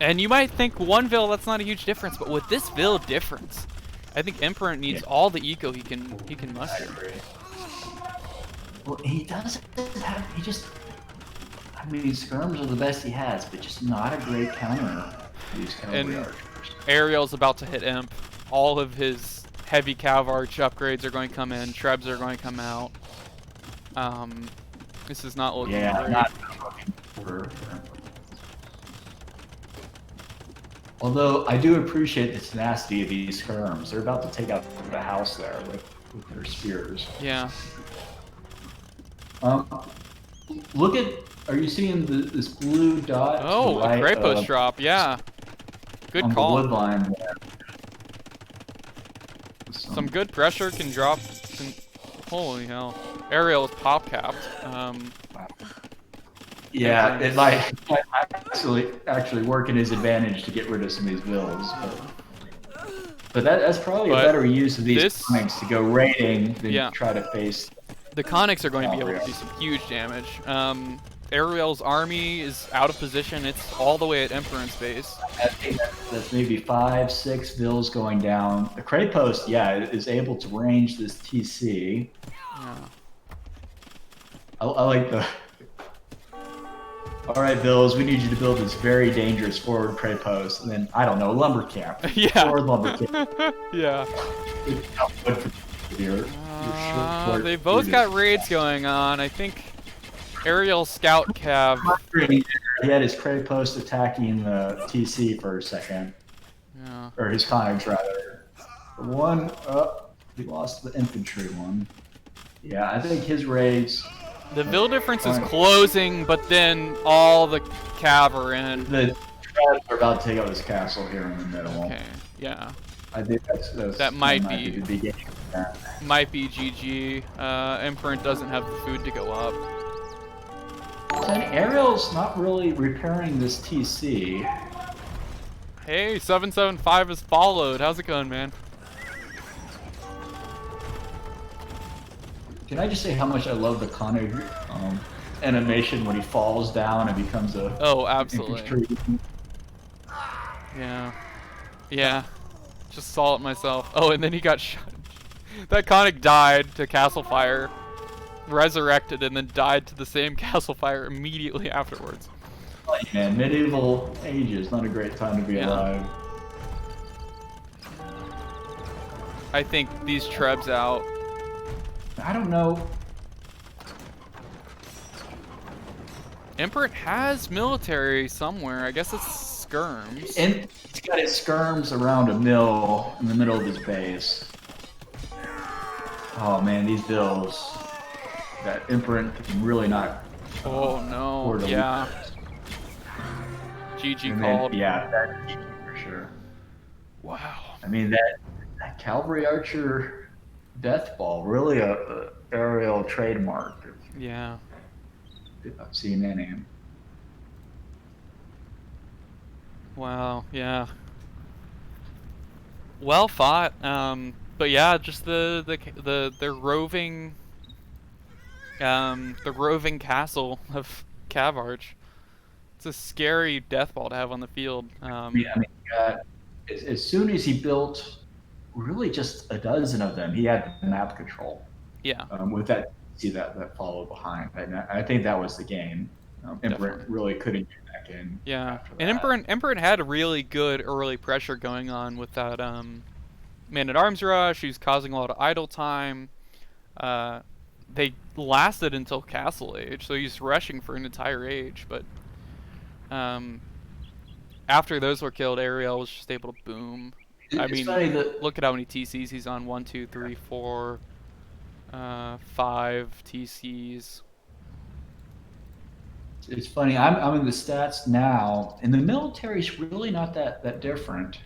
Speaker 4: And you might think one Vil, that's not a huge difference, but with this Vil difference, I think Empirant needs all the eco he can muster.
Speaker 7: Well, he doesn't have... He just... I mean, skirms are the best he has, but just not a great counter for these cavalry archers.
Speaker 4: Airiel's about to hit Imp. All of his heavy Cav Arch upgrades are going to come in. Trebs are going to come out. This is not looking great.
Speaker 7: Not looking for... Although, I do appreciate the tenacity of these skirms. They're about to take out the house there with their spears.
Speaker 4: Yeah.
Speaker 7: Look at... Are you seeing this blue dot?
Speaker 4: Oh, a Cray post drop, yeah. Good call.
Speaker 7: The woodline there.
Speaker 4: Some good pressure can drop. Holy hell. Airiel is pop capped.
Speaker 7: Yeah, it might actually work in his advantage to get rid of some of these Vils. But that's probably a better use of these comics to go raiding than try to face.
Speaker 4: The Conics are going to be able to do some huge damage. Airiel's army is out of position. It's all the way at Empirant's base.
Speaker 7: I think that's maybe 5, 6 Vils going down. The Cray post, is able to range this TC.
Speaker 4: Yeah.
Speaker 7: I like the... Alright, Vils, we need you to build this very dangerous forward Cray post, and then, I don't know, lumber camp.
Speaker 4: Yeah.
Speaker 7: Forward lumber camp.
Speaker 4: Yeah. They both got raids going on. I think Airiel Scout Cav.
Speaker 7: He had his Cray post attacking the TC for a second.
Speaker 4: Yeah.
Speaker 7: Or his Conics, rather. One, he lost the infantry one. Yeah, I think his raids...
Speaker 4: The Vil difference is closing, but then all the Cav are in.
Speaker 7: The Trebs are about to take out this castle here in the middle.
Speaker 4: Okay, yeah.
Speaker 7: I think
Speaker 4: that might be
Speaker 7: the beginning of that.
Speaker 4: Might be GG. Empirant doesn't have the food to go up.
Speaker 7: And Airiel's not really repairing this TC.
Speaker 4: Hey, 775 is followed. How's it going, man?
Speaker 7: Can I just say how much I love the Connor animation when he falls down and becomes a...
Speaker 4: Oh, absolutely. Yeah. Yeah. Just saw it myself. Oh, and then he got shot. That Conic died to castle fire. resurrected and then died to the same castle fire immediately afterwards.
Speaker 7: Man, medieval ages, not a great time to be alive.
Speaker 4: I think these Trebs out.
Speaker 7: I don't know.
Speaker 4: Empirant has military somewhere. I guess it's skirms.
Speaker 7: And he's got his skirms around a mill in the middle of his base. Oh man, these bills. That Empirant can really not.
Speaker 4: Oh no, yeah. GG called.
Speaker 7: Yeah, that's GG for sure.
Speaker 4: Wow.
Speaker 7: I mean, that Cavalry Archer death ball, really a aerial trademark.
Speaker 4: Yeah.
Speaker 7: I've seen that name.
Speaker 4: Wow, yeah. Well fought. But yeah, just the roving castle of Cavarch. It's a scary death ball to have on the field.
Speaker 7: As soon as he built really just a dozen of them, he had map control.
Speaker 4: Yeah.
Speaker 7: With that, see that follow behind. And I think that was the game. Empirant really couldn't get back in.
Speaker 4: Yeah, and Empirant had a really good early pressure going on with that man-at-arms rush. He was causing a lot of idle time. They lasted until Castle Age, so he's rushing for an entire age. But after those were killed, Airiel was just able to boom. I mean, look at how many TCs he's on. 1, 2, 3, 4, 5 TCs.
Speaker 7: It's funny. I'm in the stats now, and the military's really not that different.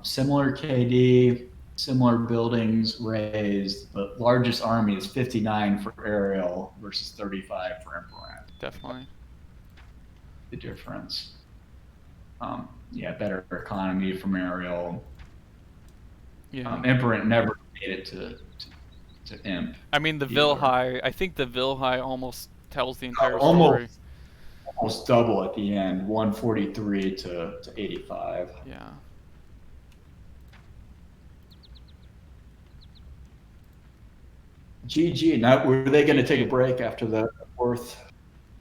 Speaker 7: Similar KD, similar buildings raised. The largest army is 59 for Airiel versus 35 for Empirant.
Speaker 4: Definitely.
Speaker 7: The difference. Yeah, better economy from Airiel.
Speaker 4: Yeah.
Speaker 7: Empirant never made it to Imp.
Speaker 4: I mean, the Vilhai. I think the Vilhai almost tells the entire story.
Speaker 7: Almost double at the end, 143 to 85.
Speaker 4: Yeah.
Speaker 7: GG. Now, were they going to take a break after the fourth?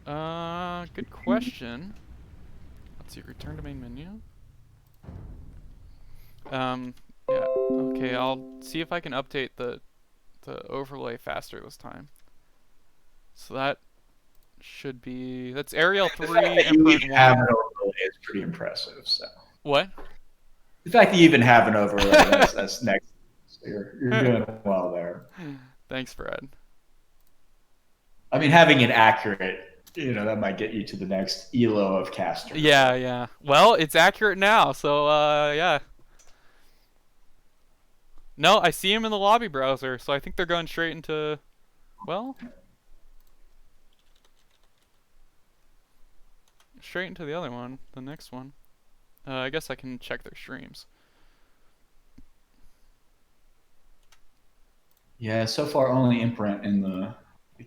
Speaker 4: Good question. Let's see. Return to main menu. Yeah. Okay. I'll see if I can update the overlay faster this time. So that should be, that's Airiel 3, Empirant 1.
Speaker 7: Have an overlay is pretty impressive. So
Speaker 4: what?
Speaker 7: The fact that you even have an overlay, that's next. So you're doing well there.
Speaker 4: Thanks, Fred.
Speaker 7: I mean, having it accurate, that might get you to the next elo of caster.
Speaker 4: Yeah, yeah. Well, it's accurate now, so yeah. No, I see him in the lobby browser, so I think they're going straight into, well, straight into the other one, the next one. I guess I can check their streams.
Speaker 7: Yeah, so far only Imprint in the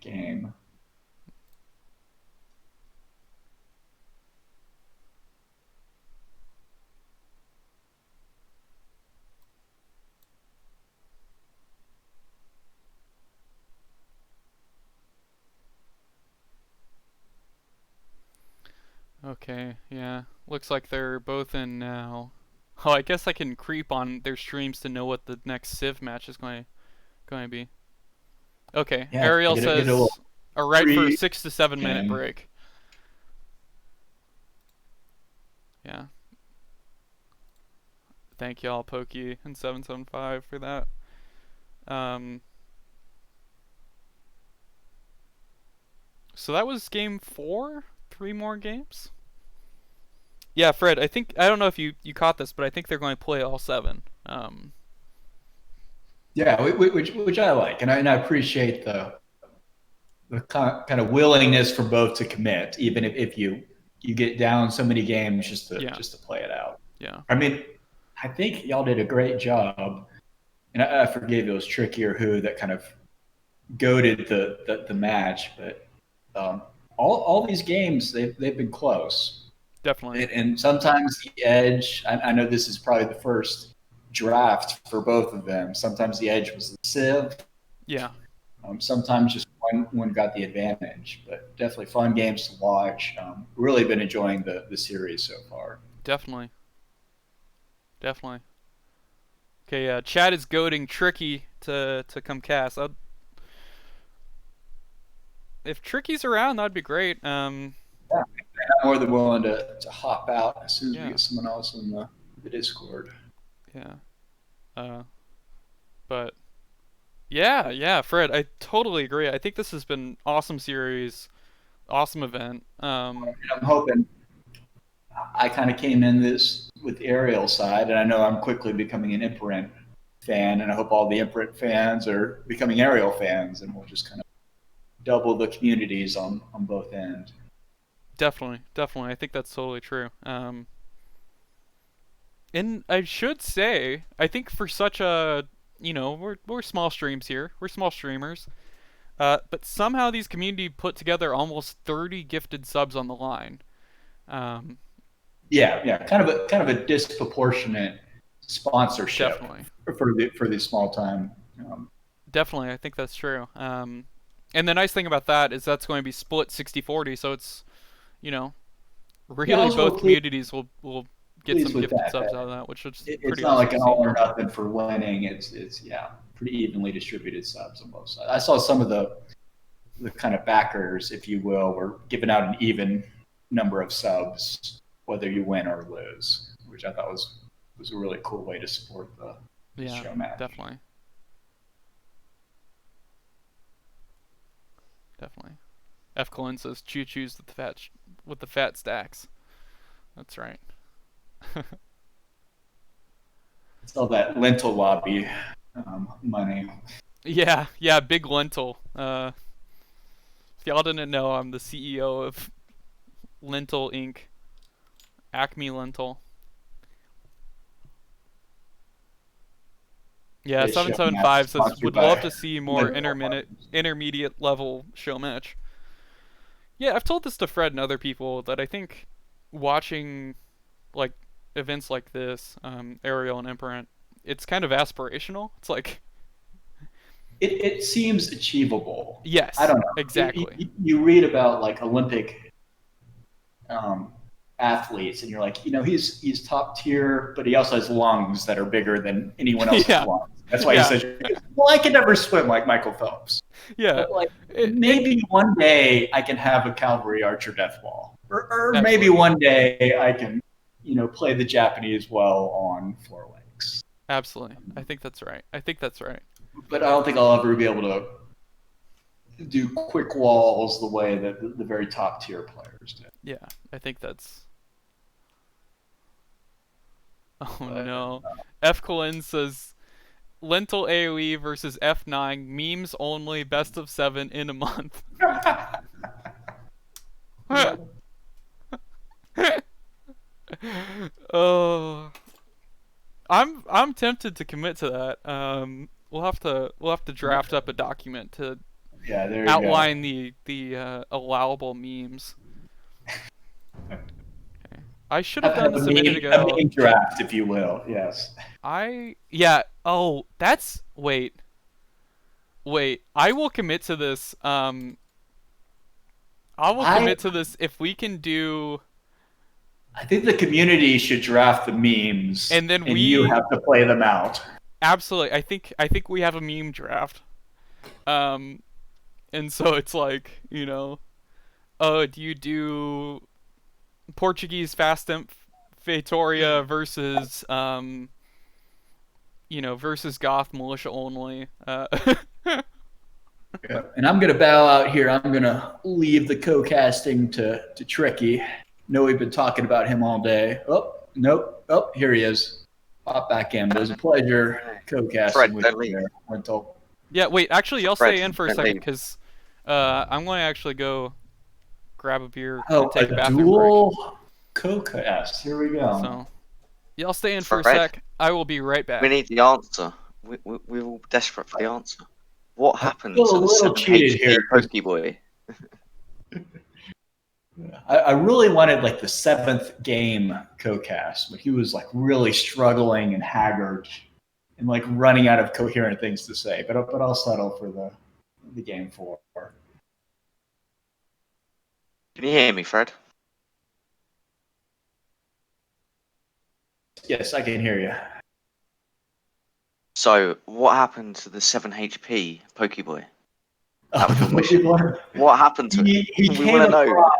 Speaker 7: game.
Speaker 4: Okay, yeah. Looks like they're both in now. Oh, I guess I can creep on their streams to know what the next Civ match is going to be. Okay,
Speaker 7: Yeah,
Speaker 4: Airiel says right for a 6 to 7 minute break. Yeah. Thank y'all, Pokey and 775 for that. So that was game 4. 3 more games. Yeah, Fred. I don't know if you caught this, but I think they're going to play all 7.
Speaker 7: Yeah, which I like, and I appreciate the kind of willingness for both to commit, even if you get down so many games just to play it out.
Speaker 4: Yeah.
Speaker 7: I mean, I think y'all did a great job, and I forgive it was Tricky or who that kind of goaded the match, but all these games they've been close.
Speaker 4: Definitely.
Speaker 7: And sometimes the edge. I know this is probably the first draft for both of them. Sometimes the edge was the Civ.
Speaker 4: Yeah.
Speaker 7: Sometimes just one got the advantage, but definitely fun games to watch. Really been enjoying the series so far.
Speaker 4: Definitely. Okay, Chad is goading Tricky to come cast. If Tricky's around, that'd be great.
Speaker 7: Yeah, I'm more than willing to hop out as soon as we get someone else in the Discord.
Speaker 4: Yeah. But yeah, Fred, I totally agree. I think this has been an awesome series, awesome event.
Speaker 7: I'm hoping. I kind of came in this with Airiel side, and I know I'm quickly becoming an Empirant fan, and I hope all the Empirant fans are becoming Airiel fans, and we'll just kind of double the communities on both ends.
Speaker 4: Definitely. I think that's totally true. And I should say, I think for such a, we're small streams here. We're small streamers. But somehow these community put together almost 30 gifted subs on the line.
Speaker 7: Yeah, kind of a disproportionate sponsorship.
Speaker 4: Definitely.
Speaker 7: for the small time.
Speaker 4: Definitely, I think that's true. And the nice thing about that is that's going to be split 60-40, so it's, really both communities will get some gifted subs out of that, which is pretty awesome.
Speaker 7: It's not like an all or nothing for winning. It's pretty evenly distributed subs on both sides. I saw some of the kind of backers, if you will, were giving out an even number of subs, whether you win or lose, which I thought was a really cool way to support the Showmatch.
Speaker 4: Definitely. Efkilenc says choo-choos with the fat stacks. That's right.
Speaker 7: It's all that lentil lobby money.
Speaker 4: Yeah, big lentil. If y'all didn't know, I'm the CEO of Lentil Inc. Acme Lentil. Yeah, 775 says would love to see more intermediate level Showmatch. Yeah, I've told this to Fred and other people that I think watching like events like this, Airiel and Empirant, it's kind of aspirational. It's like
Speaker 7: it seems achievable.
Speaker 4: Yes,
Speaker 7: I don't know
Speaker 4: exactly.
Speaker 7: You read about like Olympic athletes, and you're like, he's top tier, but he also has lungs that are bigger than anyone else's lungs. That's why he says, well, I can never swim like Michael Phelps.
Speaker 4: Yeah.
Speaker 7: But maybe one day I can have a cavalry archer death ball. Or maybe one day I can, play the Japanese well on 4 legs.
Speaker 4: Absolutely. I think that's right.
Speaker 7: But I don't think I'll ever be able to do quick walls the way that the very top tier players do.
Speaker 4: Yeah, I think that's... Oh no. Efkilenc says Lentil AoE versus F9, memes only, best of 7 in a month. Oh, I'm tempted to commit to that. We'll have to draft up a document to outline the allowable memes. Okay. I should have done this a minute ago.
Speaker 7: A meme draft, if you will. Yes.
Speaker 4: Oh, that's wait. I will commit to this. I will commit to this if we can do.
Speaker 7: I think the community should draft the memes,
Speaker 4: and then
Speaker 7: you have to play them out.
Speaker 4: Absolutely, I think we have a meme draft. And so it's like, do you do Portuguese Fast Imp Feitoria versus versus Goth Militia only.
Speaker 7: And I'm gonna bow out here. I'm gonna leave the co-casting to Tricky. Know we've been talking about him all day. Oh, nope. Oh, here he is. Pop back in. But it was a pleasure co-casting with you, Lentil.
Speaker 4: Yeah, wait. Actually, y'all stay in for a second because I'm going to actually go grab a beer and take a bathroom
Speaker 7: dual co-cast. Here we go.
Speaker 4: So, y'all stay in for a sec. I will be right back.
Speaker 8: We need the answer. We're all desperate for the answer. What happens
Speaker 7: a little cheated here,
Speaker 8: Pokeboy?
Speaker 7: I really wanted like the 7th game co-cast, but he was like really struggling and haggard and like running out of coherent things to say. But I'll settle for the the game for.
Speaker 8: Can you hear me, Fred?
Speaker 7: Yes, I can hear you.
Speaker 8: So, what happened to the 7 HP Pokeboy? That was your
Speaker 7: The
Speaker 8: mission.
Speaker 7: Pokeboy?
Speaker 8: What happened to
Speaker 7: He
Speaker 8: it? We want to know.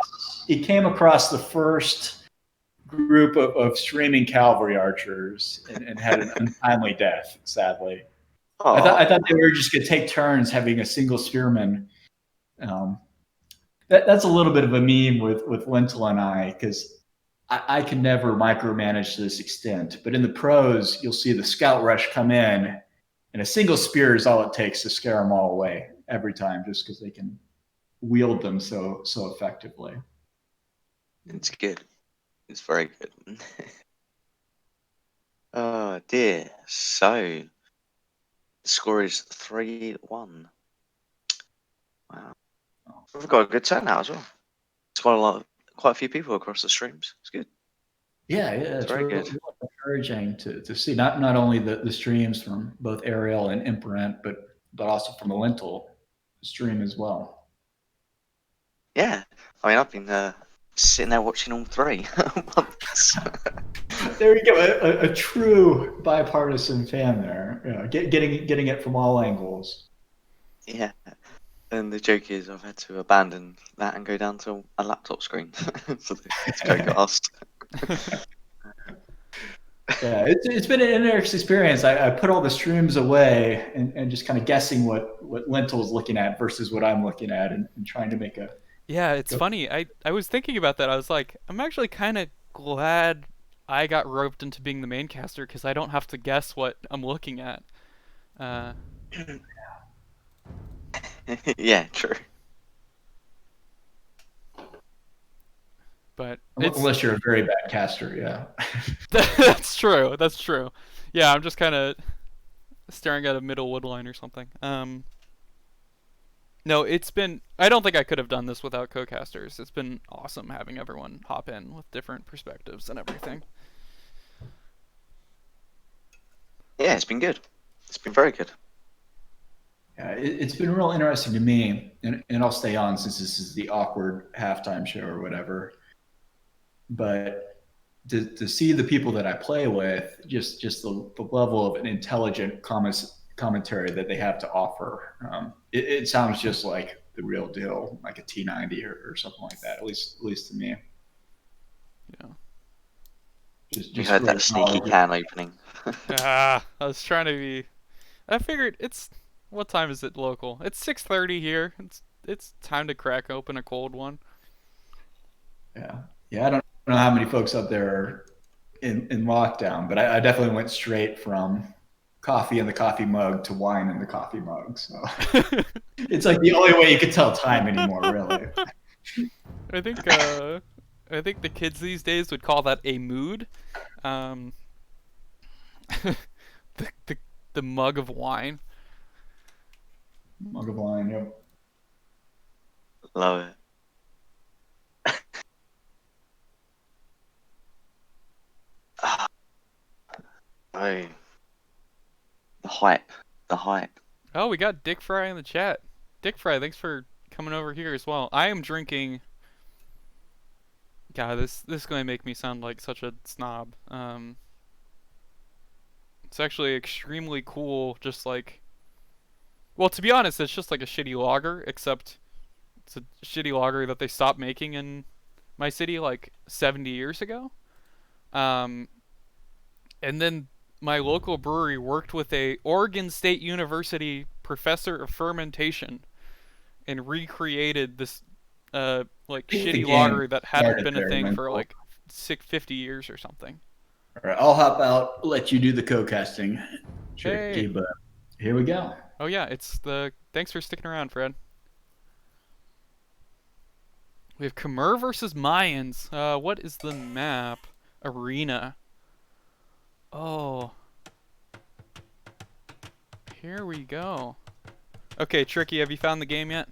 Speaker 7: came across the first group of streaming cavalry archers and had an untimely death, sadly. I thought they were just going to take turns having a single spearman. That's a little bit of a meme with Lentil and I, because I can never micromanage to this extent. But in the pros, you'll see the scout rush come in, and a single spear is all it takes to scare them all away every time, just because they can wield them so effectively.
Speaker 8: It's good. It's very good. Oh dear. So the score is 3-1. Wow. We've got a good turnout as well. It's quite a few people across the streams. It's good.
Speaker 7: Yeah, it's
Speaker 8: very
Speaker 7: really,
Speaker 8: good.
Speaker 7: really encouraging to see not only the streams from both Airiel and Empirant, but also from the Lentil stream as well.
Speaker 8: Yeah. I mean, I've been sitting there watching all three.
Speaker 7: There you go, a true bipartisan fan there. You know, getting it from all angles.
Speaker 8: Yeah. And the joke is I've had to abandon that and go down to a laptop screen for the Cocast.
Speaker 7: Yeah, it's been an interesting experience. I put all the streams away and just kind of guessing what Lentil is looking at versus what I'm looking at, and trying to make a.
Speaker 4: Yeah, it's funny. I was thinking about that. I was like, I'm actually kind of glad I got roped into being the main caster, because I don't have to guess what I'm looking at.
Speaker 8: Yeah, true.
Speaker 4: But
Speaker 7: unless you're a very bad caster, yeah.
Speaker 4: That's true. That's true. Yeah, I'm just kind of staring at a middle wood line or something. No, it's been. I don't think I could have done this without Cocasters. It's been awesome having everyone hop in with different perspectives and everything.
Speaker 8: Yeah, it's been good. It's been very good.
Speaker 7: Yeah, it's been real interesting to me, and I'll stay on since this is the awkward halftime show or whatever. But to see the people that I play with, just the level of an intelligent commentary that they have to offer, it sounds just like the real deal, like a T90 or something like that. At least to me.
Speaker 4: Yeah.
Speaker 8: You heard that sneaky can opening.
Speaker 4: I was trying to be. I figured it's. What time is it local? It's 6:30 here. It's time to crack open a cold one.
Speaker 7: Yeah. I don't know how many folks up there are in lockdown, but I definitely went straight from coffee in the coffee mug to wine in the coffee mug. So it's like the only way you could tell time anymore, really.
Speaker 4: I think the kids these days would call that a mood. The mug of wine.
Speaker 7: Mug of wine, yep.
Speaker 8: Love it. Oh, the hype.
Speaker 4: Oh, we got Dick Fry in the chat. Dick Fry, thanks for coming over here as well. I am drinking. God, this is going to make me sound like such a snob. It's actually extremely cool, just like. Well, to be honest, it's just like a shitty lager, except it's a shitty lager that they stopped making in my city like 70 years ago. And then my local brewery worked with a Oregon State University professor of fermentation and recreated this like shitty lager that hadn't been a thing for like 50 years or something.
Speaker 7: All right, I'll hop out, let you do the co-casting, Tricky,
Speaker 4: Hey.
Speaker 7: but here we go.
Speaker 4: Oh yeah, it's the. Thanks for sticking around, Fred. We have Khmer versus Mayans. What is the map? Arena. Oh. Here we go. Okay, Tricky, have you found the game yet?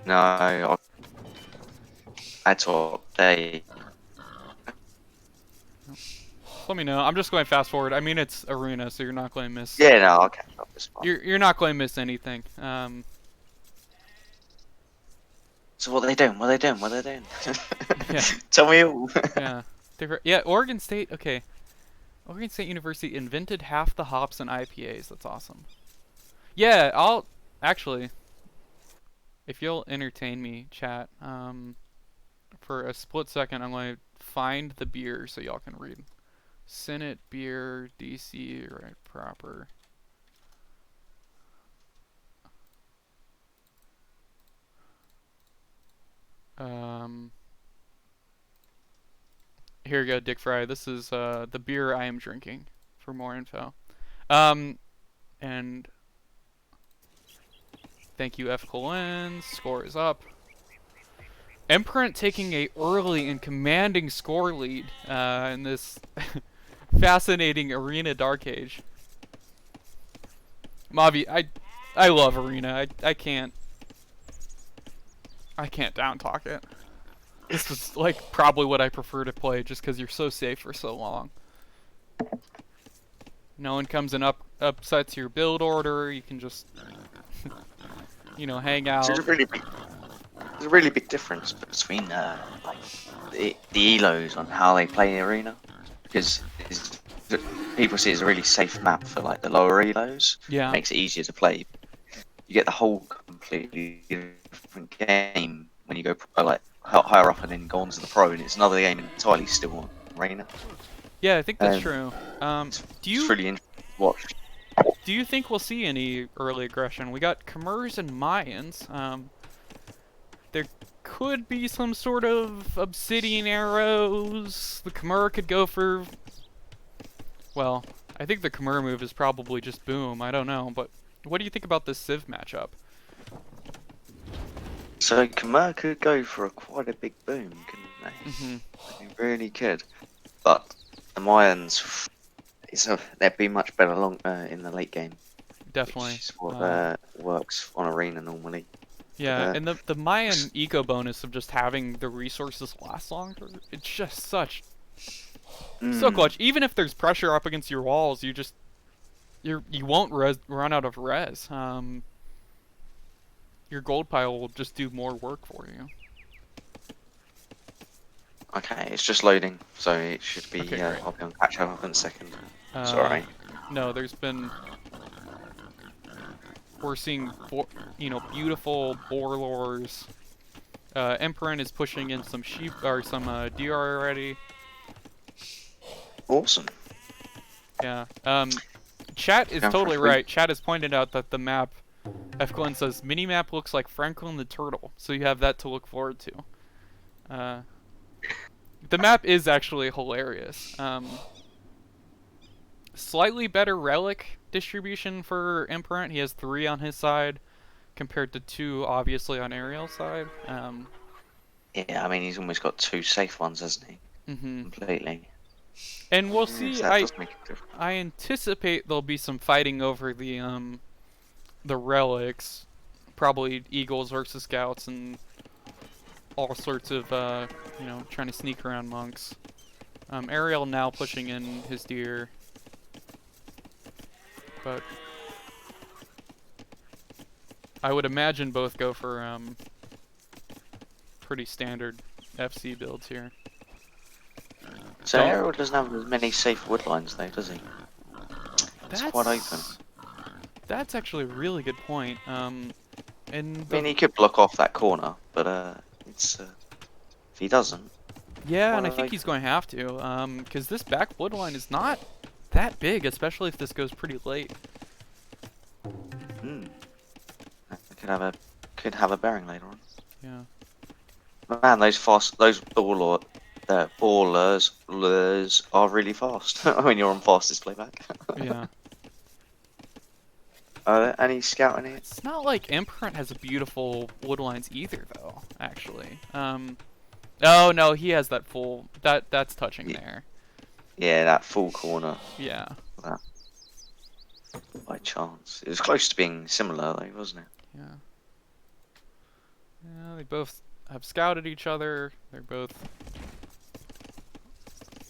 Speaker 8: No, at all.
Speaker 4: let me know. I'm just going fast forward. I mean, it's arena, so you're not going to miss.
Speaker 8: Yeah, no, I'll catch up this one.
Speaker 4: You're not going to miss anything.
Speaker 8: So what are they doing? What are they doing? What are they doing?
Speaker 4: Yeah.
Speaker 8: Tell me all.
Speaker 4: Yeah. Yeah, Oregon State, okay. Oregon State University invented half the hops and IPAs. That's awesome. Yeah, I'll actually, if you'll entertain me, chat, for a split second, I'm going to find the beer so y'all can read. Senate beer, DC, right proper. Here you go, Dick Fry. This is the beer I am drinking for more info. And thank you, Efkilenc. Score is up. Empirant taking a early and commanding score lead in this fascinating Arena Dark Age. Mavi, I love Arena. I can't down talk it. This is like probably what I prefer to play just because you're so safe for so long. No one comes and upsets your build order. You can just you know, hang out.
Speaker 8: There's a really big difference between like the elos on how they play the arena, because people see it as a really safe map for like the lower elos.
Speaker 4: Yeah.
Speaker 8: Makes it easier to play. You get the whole completely different game when you go like higher up and then go on to the pro, and it's another game entirely still on arena.
Speaker 4: Yeah, I think that's true. Do you
Speaker 8: It's really interesting to watch.
Speaker 4: Do you think we'll see any early aggression? We got Khmers and Mayans. There could be some sort of obsidian arrows. The Khmer could go for... Well, I think the Khmer move is probably just boom. I don't know, but what do you think about this Civ matchup?
Speaker 8: So Khmer could go for quite a big boom, couldn't they?
Speaker 4: Mm-hmm.
Speaker 8: They really could. But the Mayans, they'd be much better in the late game.
Speaker 4: Definitely.
Speaker 8: Which is what works on arena normally.
Speaker 4: Yeah, and the Mayan eco bonus of just having the resources last longer, it's just so clutch. Even if there's pressure up against your walls, you won't run out of res. Your gold pile will just do more work for you.
Speaker 8: Okay, it's just loading, so it should be.
Speaker 4: Okay, great.
Speaker 8: I'll be on catch up in a second. Sorry.
Speaker 4: No, we're seeing, beautiful Borlors. Empirant is pushing in some sheep or some deer already.
Speaker 8: Awesome.
Speaker 4: Yeah. Chat is totally right. Chat has pointed out that the map, Efkilenc says, mini-map looks like Franklin the Turtle, so you have that to look forward to. The map is actually hilarious. Slightly better relic distribution for Empirant. He has 3 on his side, compared to 2, obviously, on Airiel's side.
Speaker 8: Yeah, I mean, he's almost got 2 safe ones, hasn't he?
Speaker 4: Mm-hmm.
Speaker 8: Completely.
Speaker 4: And we'll see.
Speaker 8: So that does make a difference.
Speaker 4: I anticipate there'll be some fighting over the relics, probably Eagles versus Scouts and all sorts of trying to sneak around monks. Airiel now pushing in his deer, but I would imagine both go for pretty standard FC builds here.
Speaker 8: So Airiel doesn't have as many safe woodlines though, does he? It's quite open.
Speaker 4: That's actually a really good point.
Speaker 8: I mean, he could block off that corner, but it's if he doesn't.
Speaker 4: Yeah, and I think he's going to have to, because this back woodline is not that big, especially if this goes pretty late.
Speaker 8: Could have a bearing later on.
Speaker 4: Yeah.
Speaker 8: Man, those ballers are really fast when you're on fastest playback.
Speaker 4: Yeah.
Speaker 8: And he's scouting it.
Speaker 4: It's not like Empirant has beautiful woodlines either, though. Actually. Oh no, he has that full. That's touching there.
Speaker 8: Yeah, that full corner.
Speaker 4: Yeah.
Speaker 8: That. By chance, it was close to being similar, though, wasn't it?
Speaker 4: Yeah. Yeah, they both have scouted each other. They're both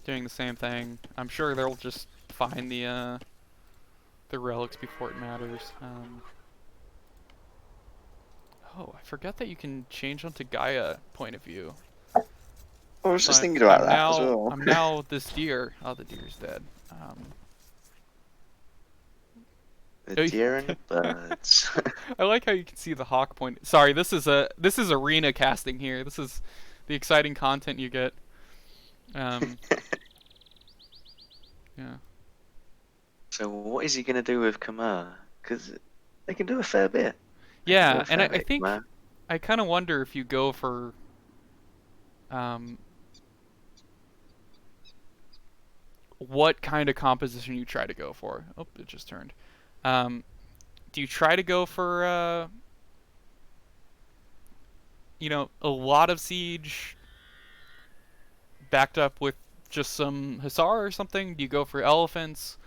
Speaker 4: doing the same thing. I'm sure they'll just find the relics before it matters. Oh, I forgot that you can change onto Gaia point of view.
Speaker 8: I was just
Speaker 4: So
Speaker 8: thinking about
Speaker 4: I'm
Speaker 8: that
Speaker 4: now,
Speaker 8: as well.
Speaker 4: I'm now this deer. Oh, the deer's dead.
Speaker 8: The deer and the birds.
Speaker 4: I like how you can see the hawk point. Sorry, this is arena casting here. This is the exciting content you get. Yeah.
Speaker 8: So what is he going to do with Khmer? Because they can do a fair bit.
Speaker 4: Yeah, and I think I kind of wonder if you go for what kind of composition you try to go for. Oh, it just turned. Do you try to go for you know, a lot of siege backed up with just some hussar or something? Do you go for elephants?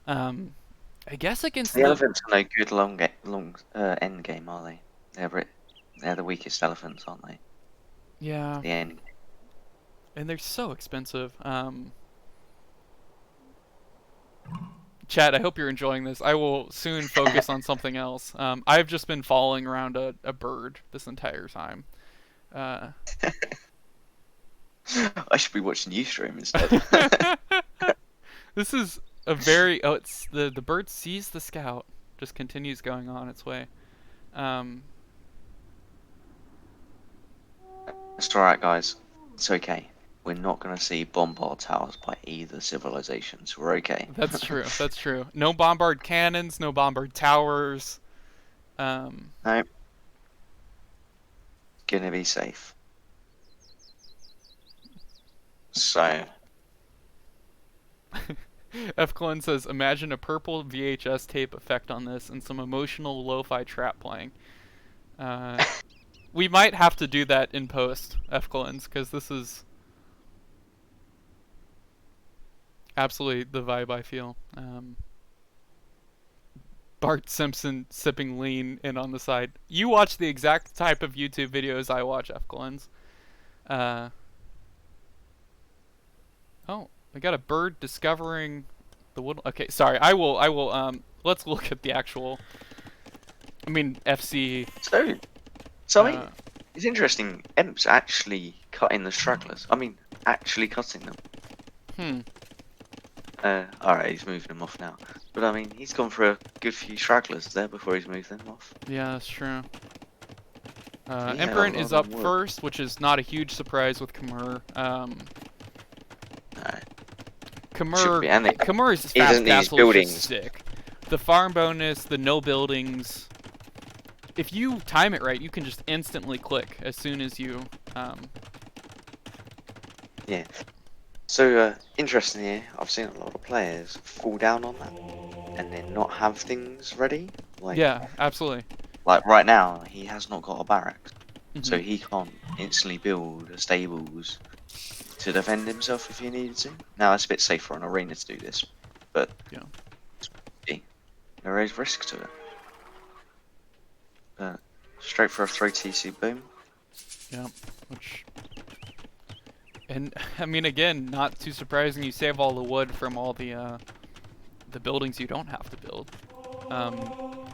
Speaker 4: I guess against
Speaker 8: the elephants are no good long end game, are they? They're the weakest elephants, aren't they?
Speaker 4: Yeah.
Speaker 8: The end.
Speaker 4: And they're so expensive. Chat, I hope you're enjoying this. I will soon focus on something else. I've just been following around a bird this entire time.
Speaker 8: I should be watching you stream instead.
Speaker 4: This is a very... Oh, it's the bird sees the scout. Just continues going on its way.
Speaker 8: It's alright, guys. It's okay. We're not going to see bombard towers by either civilizations. We're okay.
Speaker 4: That's true. That's true. No bombard cannons, no bombard towers.
Speaker 8: No. Gonna be safe. So.
Speaker 4: Efkilenc says, imagine a purple VHS tape effect on this and some emotional lo-fi trap playing. We might have to do that in post, Efkilenc, because this is absolutely the vibe I feel. Bart Simpson sipping lean in on the side. You watch the exact type of YouTube videos I watch, Efkilenc. Oh, I got a bird discovering the wood. Okay, sorry. I will. Let's look at the actual. I mean, FC.
Speaker 8: So I mean, it's interesting. Emp's actually cutting the stragglers. I mean, actually cutting them. Alright, he's moving them off now. But I mean, he's gone for a good few stragglers there before he's moved them off.
Speaker 4: Yeah, that's true. Empirant is up first, which is not a huge surprise with Khmer. Khmer's fast castle is just sick. The farm bonus, the no buildings. If you time it right, you can just instantly click as soon as you.
Speaker 8: Yeah. So interestingly, I've seen a lot of players fall down on that and then not have things ready. Like,
Speaker 4: yeah, absolutely.
Speaker 8: Like right now, he has not got a barracks, so he can't instantly build a stables to defend himself if he needed to. Now it's a bit safer for an arena to do this, but there is risk to it. But straight for a 3 TC boom.
Speaker 4: Yeah, which. And I mean, again, not too surprising. You save all the wood from all the buildings you don't have to build.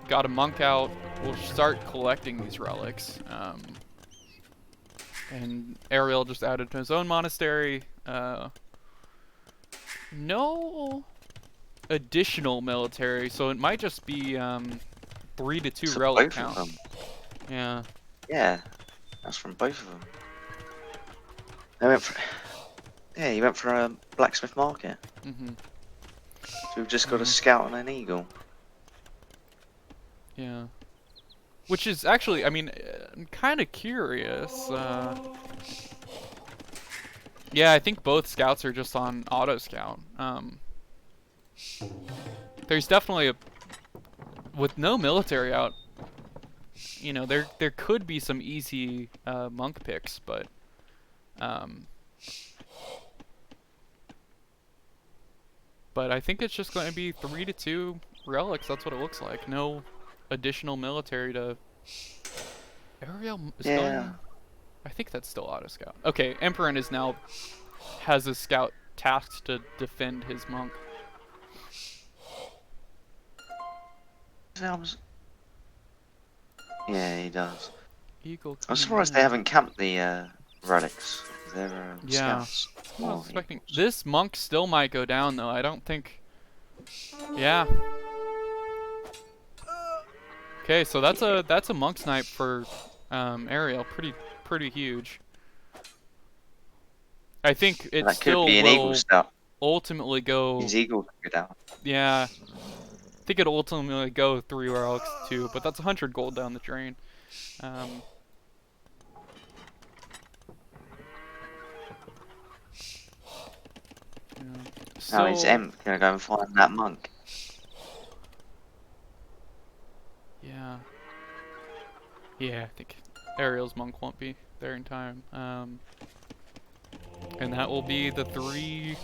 Speaker 4: Got a monk out. We'll start collecting these relics. And Airiel just added to his own monastery. No additional military, so it might just be 3 to 2 relic count. Yeah.
Speaker 8: Yeah, that's from both of them. They went for, yeah, he went for a blacksmith market. So we've just got a scout and an eagle.
Speaker 4: Yeah. Which is actually, I mean, I'm kind of curious. Yeah, I think both scouts are just on auto scout. There's definitely with no military out, you know, there could be some easy monk picks, but I think it's just going to be 3 to 2 relics. That's what it looks like. No additional military to. Airiel is going. I think that's still auto scout. Okay, Empirant is now has a scout tasked to defend his monk.
Speaker 8: Yeah, he does.
Speaker 4: Eagle
Speaker 8: I'm
Speaker 4: coming
Speaker 8: surprised they
Speaker 4: in.
Speaker 8: haven't camped the relics. They're
Speaker 4: Yeah.
Speaker 8: scouts.
Speaker 4: I was
Speaker 8: Or
Speaker 4: expecting
Speaker 8: eagles.
Speaker 4: this monk still might go down though. I don't think. Yeah. Okay, so that's a monk snipe for Airiel. Pretty huge. I think it
Speaker 8: That could
Speaker 4: still
Speaker 8: be an eagle
Speaker 4: will
Speaker 8: scout.
Speaker 4: ultimately go.
Speaker 8: His eagle could go down.
Speaker 4: Yeah. I think it'll ultimately go 3 relics too, but that's 100 gold down the drain. Yeah.
Speaker 8: Now is
Speaker 4: So,
Speaker 8: Emp gonna go and find that monk?
Speaker 4: yeah. Yeah, I think Airiel's monk won't be there in time. And that will be the 3,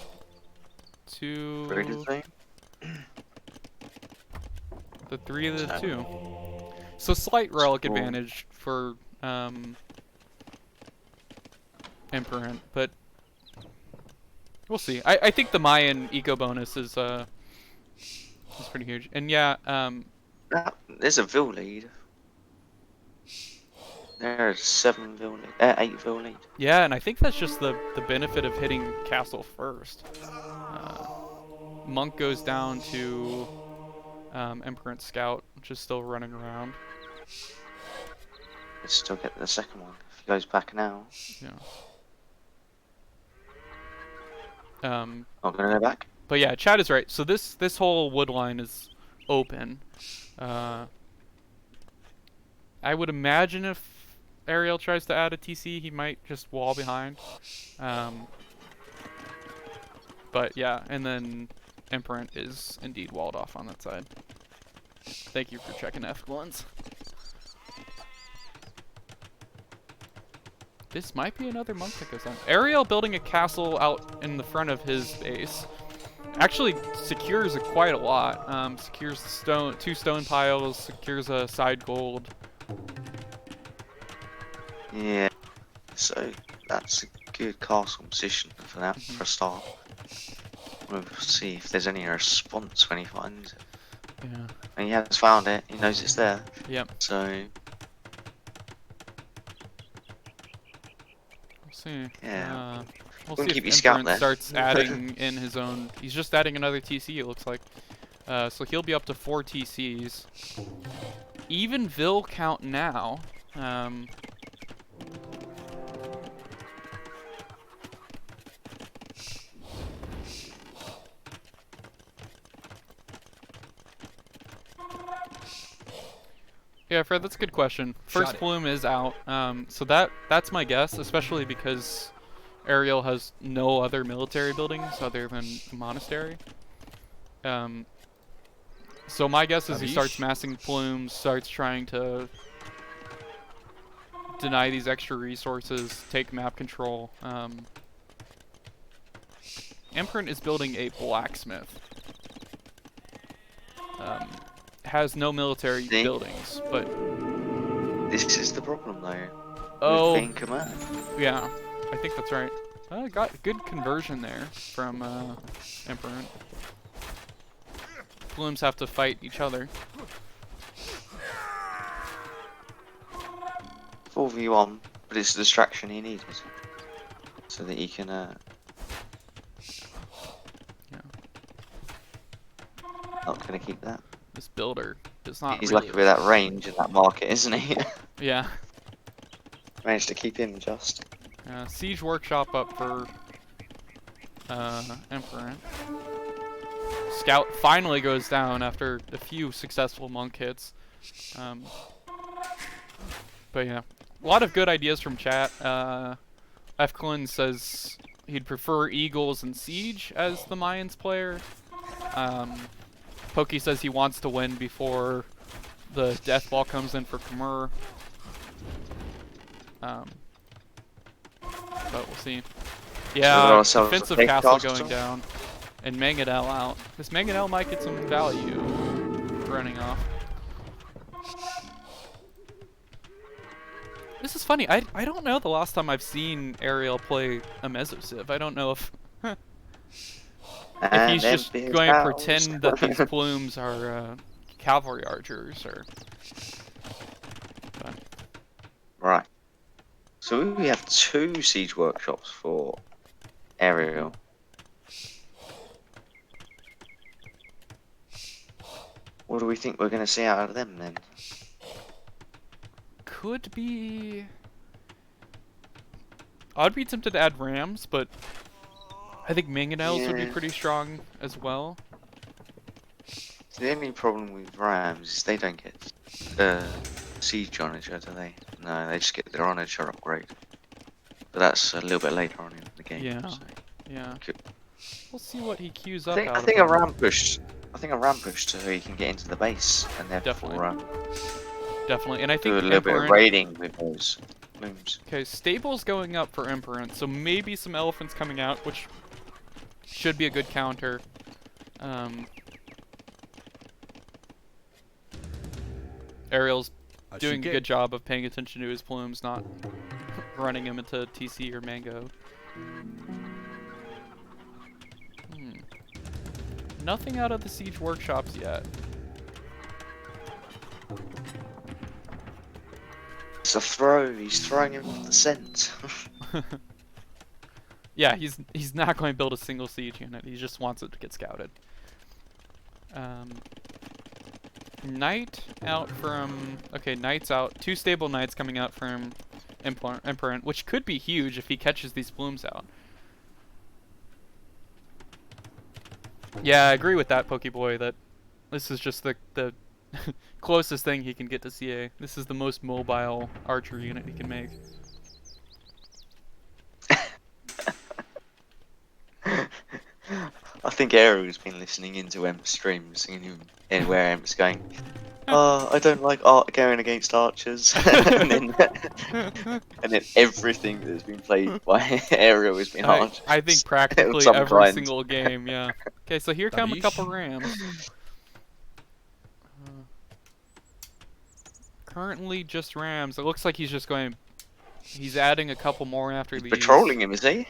Speaker 4: 2.
Speaker 8: Ready to say?
Speaker 4: The 3 of the 2. So slight relic
Speaker 8: Cool.
Speaker 4: advantage for Empirant, but we'll see. I think the Mayan eco bonus is pretty huge. And yeah,
Speaker 8: There's a Vil lead. There's 7 Vil lead. 8 Vil lead.
Speaker 4: yeah, and I think that's just the benefit of hitting castle first. Monk goes down to Empirant Scout, which is still running around.
Speaker 8: Let's still get the second one if he goes back now.
Speaker 4: Yeah.
Speaker 8: I'm gonna go back.
Speaker 4: But yeah, Chad is right. So this whole wood line is open. I would imagine if Airiel tries to add a TC, he might just wall behind. But yeah, and then Empirant is indeed walled off on that side. Thank you for checking Efkilenc. This might be another monk that goes on. Airiel building a castle out in the front of his base actually secures quite a lot. Secures the 2 stone piles, secures a side gold.
Speaker 8: Yeah. So that's a good castle position for that for a start. We'll see if there's any response when he finds it.
Speaker 4: Yeah.
Speaker 8: And he has found it. He knows it's there.
Speaker 4: Yep.
Speaker 8: So
Speaker 4: We'll see.
Speaker 8: yeah.
Speaker 4: We'll
Speaker 8: Wouldn't
Speaker 4: see
Speaker 8: keep
Speaker 4: if
Speaker 8: your scout
Speaker 4: Empirant
Speaker 8: there.
Speaker 4: starts adding in his own. He's just adding another TC, it looks like. So he'll be up to 4 TCs. Even Vil count now. Yeah, Fred, that's a good question. First Bloom is out, so that's my guess, especially because Airiel has no other military buildings other than the monastery. So my guess is he starts massing plumes, starts trying to deny these extra resources, take map control. Empirant is building a blacksmith. Has no military buildings, but
Speaker 8: This is the problem though.
Speaker 4: oh,
Speaker 8: With being Khmer.
Speaker 4: yeah, I think that's right. Got good conversion there from Empirant. Blooms have to fight each other.
Speaker 8: 4v1, but it's the distraction he needed. So that he can
Speaker 4: Yeah.
Speaker 8: Not gonna keep that.
Speaker 4: This builder does not.
Speaker 8: He's
Speaker 4: really
Speaker 8: lucky with that range in that market, isn't he?
Speaker 4: Yeah.
Speaker 8: Managed to keep him just.
Speaker 4: Siege Workshop up for Empirant. Scout finally goes down after a few successful monk hits. But yeah, a lot of good ideas from chat. Efkilenc says he'd prefer Eagles and Siege as the Mayans player. Pokey says he wants to win before the death ball comes in for Khmer. But we'll see. Yeah, defensive castle going down. And Mangonel out. This Mangonel might get some value running off. This is funny. I don't know the last time I've seen Airiel play a Mesosiv. I don't know if if he's just going to pretend that these plumes are cavalry archers or. But.
Speaker 8: Right. So we have 2 siege workshops for Airiel. What do we think we're going to see out of them then?
Speaker 4: Could be. I'd be tempted to add rams, but I think mangonels would be pretty strong as well.
Speaker 8: The only problem with rams is they don't get siege onager, do they? No, they just get their onager upgrade. But that's a little bit later on in the game.
Speaker 4: Yeah.
Speaker 8: So.
Speaker 4: Yeah.
Speaker 8: Could...
Speaker 4: We'll see what he queues up.
Speaker 8: I think a ram push. I think a ram push so he can get into the base and therefore
Speaker 4: definitely. And I think
Speaker 8: do a little bit of raiding with those plumes.
Speaker 4: Okay, stables going up for Empirant, so maybe some elephants coming out, which should be a good counter. Airiel's doing a good job of paying attention to his plumes, not running him into TC or Mango. Nothing out of the siege workshops yet.
Speaker 8: It's a throw. He's throwing him off the scent.
Speaker 4: Yeah, he's not going to build a single siege unit. He just wants it to get scouted. Knight out from... Okay, Knight's out. 2 stable Knights coming out from Empirant, which could be huge if he catches these plumes out. Yeah, I agree with that, Pokeboy, that this is just the closest thing he can get to CA. This is the most mobile archer unit he can make.
Speaker 8: I think Airiel's been listening into Emp's streams and where Emp's going, oh, I don't like art going against archers. and then everything that's been played by Airiel has been archers.
Speaker 4: I think practically every single game, yeah. Okay, so here come a couple rams. Currently just rams. It looks like he's just going... He's adding a couple more after these.
Speaker 8: Patrolling him, is he?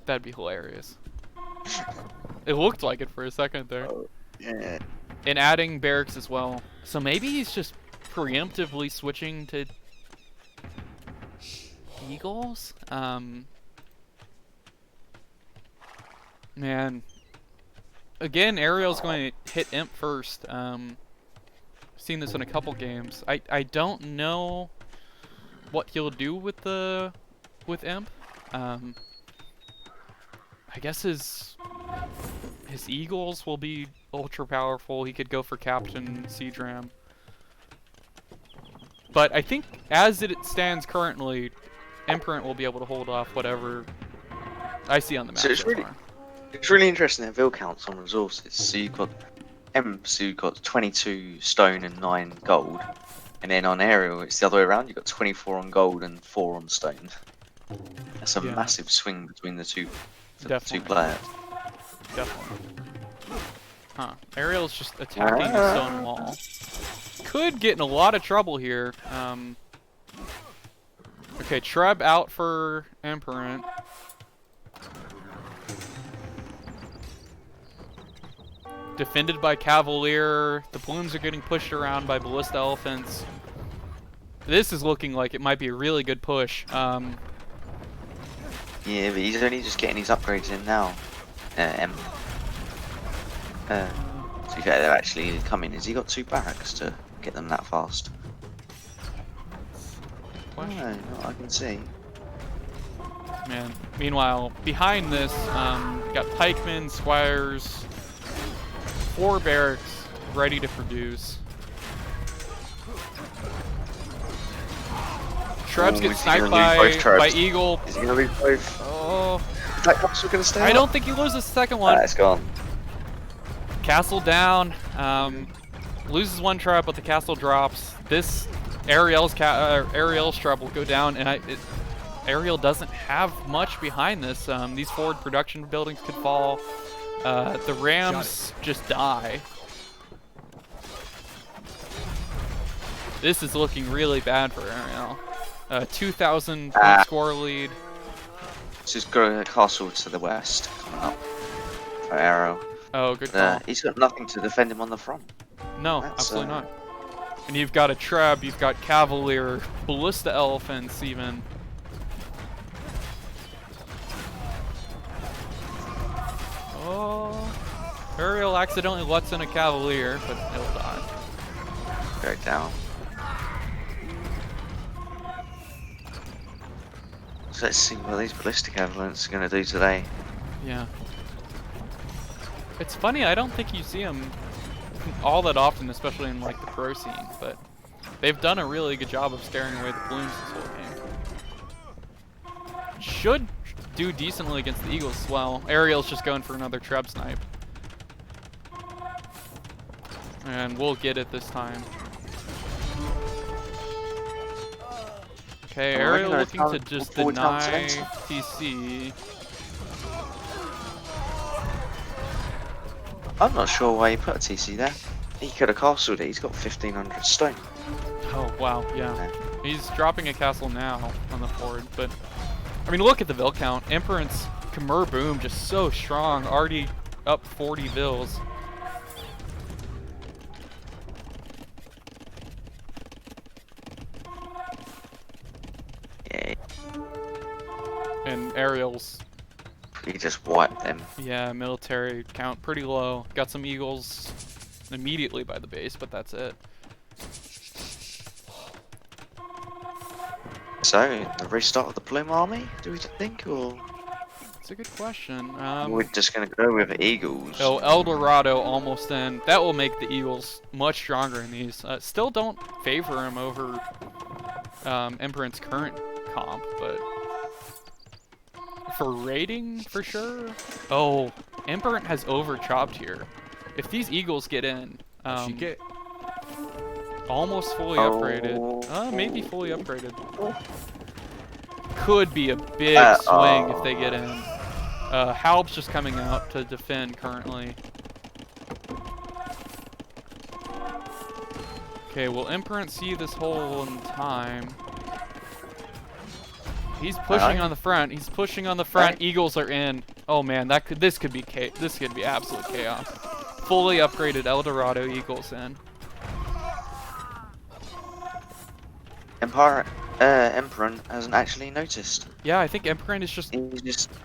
Speaker 4: That'd be hilarious. It looked like it for a second there.
Speaker 8: Oh, yeah.
Speaker 4: And adding barracks as well. So maybe he's just preemptively switching to eagles? Man. Again, Airiel's going to hit Imp first. Seen this in a couple games. I don't know what he'll do with Imp. I guess his eagles will be ultra powerful. He could go for Captain Siege Ram. But I think as it stands currently, Empirant will be able to hold off whatever I see on the map.
Speaker 8: So it's really interesting their bill counts on resources. So you've got Emps who got 22 stone and 9 gold. And then on Airiel, it's the other way around. You've got 24 on gold and 4 on stone. That's a massive swing between the two players.
Speaker 4: Definitely. Huh. Airiel's just attacking the stone wall. Could get in a lot of trouble here. Okay, Treb out for Empirant. Defended by Cavalier. The balloons are getting pushed around by Ballista Elephants. This is looking like it might be a really good push.
Speaker 8: Yeah, but he's only just getting his upgrades in now. So if they're actually coming, has he got 2 barracks to get them that fast? No, not I can see.
Speaker 4: Man. Meanwhile, behind this, got pikemen, squires, 4 barracks ready to produce. Trebs get sniped by Eagle.
Speaker 8: Is he gonna lose both?
Speaker 4: Oh.
Speaker 8: Is that castle gonna stay
Speaker 4: I
Speaker 8: up?
Speaker 4: don't think he loses the second one.
Speaker 8: It's gone.
Speaker 4: Castle down. Loses 1 Treb, but the castle drops. This Airiel's Treb will go down, and Airiel doesn't have much behind this. These forward production buildings could fall. The rams just die. This is looking really bad for Airiel. 2,000 point score lead.
Speaker 8: So he's got a castle to the west coming up for Airiel.
Speaker 4: Oh, good call.
Speaker 8: He's got nothing to defend him on the front.
Speaker 4: No,
Speaker 8: That's,
Speaker 4: absolutely not. And you've got a Treb, you've got Cavalier, Ballista Elephants even. Oh, Airiel accidentally lets in a Cavalier, but he'll die.
Speaker 8: Go down. So let's see what these ballistic avalanches are going to do today.
Speaker 4: Yeah. It's funny, I don't think you see them all that often, especially in like the pro scene, but they've done a really good job of scaring away the balloons this whole game. Should do decently against the Eagles as well. Airiel's just going for another Treb snipe. And we'll get it this time. Okay, Airiel looking to just deny TC.
Speaker 8: I'm not sure why he put a TC there. He could have castled it. He's got 1,500 stone.
Speaker 4: Oh, wow, yeah. He's dropping a castle now on the forward, but I mean, look at the Vil count. Empirant's Khmer boom just so strong, already up 40 Vils.
Speaker 8: Yeah.
Speaker 4: And Airiel's,
Speaker 8: He just wiped them.
Speaker 4: yeah, military count pretty low. Got some Eagles immediately by the base, but that's it.
Speaker 8: So, the restart of the Plume Army, do we think, or
Speaker 4: It's a good question.
Speaker 8: we're just going to go with the Eagles?
Speaker 4: Oh, El Dorado almost in. That will make the Eagles much stronger in these. Still don't favor him over Empirant's current comp, but for raiding, for sure. Oh, Empirant has over-chopped here. If these Eagles get in, almost fully upgraded. Maybe fully upgraded. Could be a big swing if they get in. Halb's just coming out to defend currently. Okay, will Empirant see this hole in time? He's pushing on the front. He's pushing on the front. Eagles are in. Oh man, this could be absolute chaos. Fully upgraded El Dorado Eagles in.
Speaker 8: Empirant hasn't actually noticed.
Speaker 4: Yeah, I think Empirant is just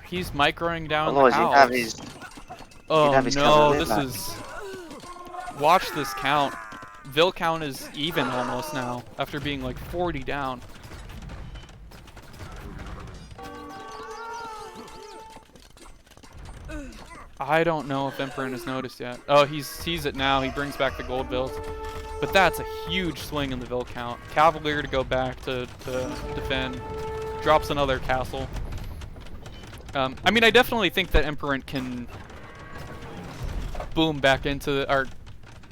Speaker 4: he's microing down
Speaker 8: Otherwise,
Speaker 4: the
Speaker 8: he'd
Speaker 4: house.
Speaker 8: have his.
Speaker 4: Oh
Speaker 8: have his
Speaker 4: no,
Speaker 8: Cavalier
Speaker 4: this
Speaker 8: back.
Speaker 4: is. Watch this count. Vil count is even almost now after being like 40 down. I don't know if Empirant has noticed yet. Oh, he sees it now. He brings back the gold Vils. But that's a huge swing in the Vil count. Cavalier to go back to defend. Drops another castle. I mean, I definitely think that Empirant can boom back into or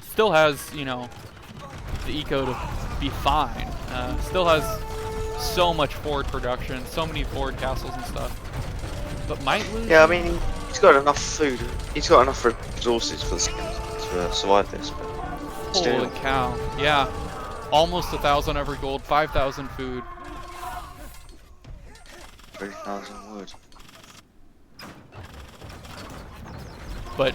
Speaker 4: still has, you know, the eco to be fine. Still has so much forward production, so many forward castles and stuff. But might lose.
Speaker 8: Yeah, I mean, he's got enough food. He's got enough resources for the to survive this. But
Speaker 4: Holy cow. Yeah. Almost 1,000 every gold, 5,000 food.
Speaker 8: 3,000 wood.
Speaker 4: But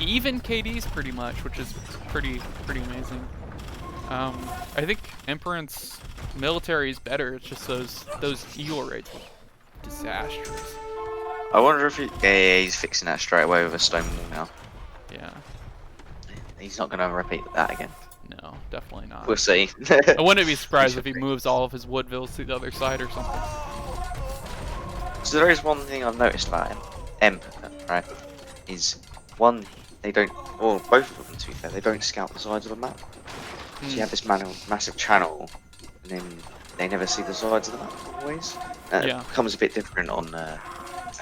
Speaker 4: even KD's pretty much, which is pretty amazing. I think Empirant's military is better. It's just those eagle raids disastrous.
Speaker 8: I wonder if he's fixing that straight away with a stone wall now.
Speaker 4: Yeah.
Speaker 8: He's not going to repeat that again.
Speaker 4: No, definitely not.
Speaker 8: We'll see.
Speaker 4: I wouldn't be surprised if he moves all of his Woodvilles to the other side or something.
Speaker 8: So there is one thing I've noticed about him, Emp, right? Is one, they don't, or both of them to be fair, they don't scout the sides of the map. So you have this massive channel, and then they never see the sides of the map always.
Speaker 4: Yeah.
Speaker 8: It becomes a bit different on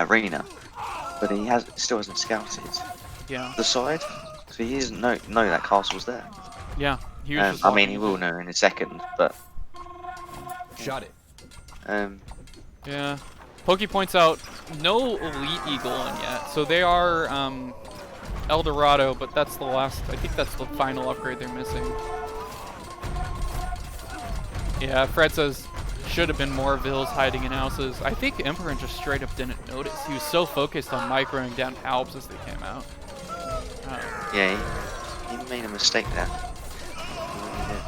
Speaker 8: Arena, but he still hasn't scouted the side, so he doesn't know that castle's there.
Speaker 4: Yeah. He was just
Speaker 8: I mean, he will know in a second, but
Speaker 2: shot it.
Speaker 4: Yeah. Pokey points out no elite eagle in yet, so they are El Dorado, but that's the last. I think that's the final upgrade they're missing. Yeah, Fred says should have been more Vills hiding in houses. I think Empirant just straight up didn't notice. He was so focused on microing down Halbs as they came out.
Speaker 8: Yeah, he made a mistake there. He really did.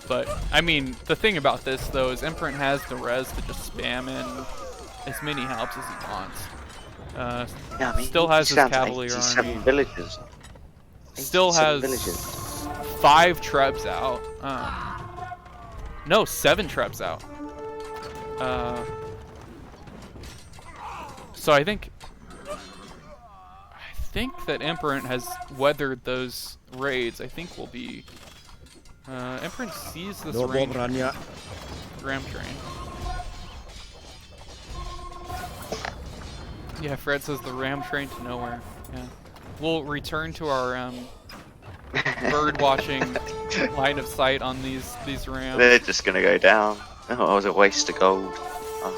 Speaker 4: But, I mean, the thing about this, though, is Empirant has the res to just spam in as many Halbs as he wants.
Speaker 8: Yeah, I mean,
Speaker 4: still has
Speaker 8: he's
Speaker 4: his
Speaker 8: down to
Speaker 4: Cavalier
Speaker 8: 87
Speaker 4: army.
Speaker 8: villagers.
Speaker 4: Still
Speaker 8: 87
Speaker 4: has
Speaker 8: villagers.
Speaker 4: 5 Trebs out. No, 7 Trebs out. So I think that Empirant has weathered those raids. I think we'll be. Empirant sees this range ram train. Yeah, Fred says the ram train to nowhere. Yeah, we'll return to our bird watching line of sight on these rams.
Speaker 8: They're just gonna go down. Oh, it was a waste of gold. Oh.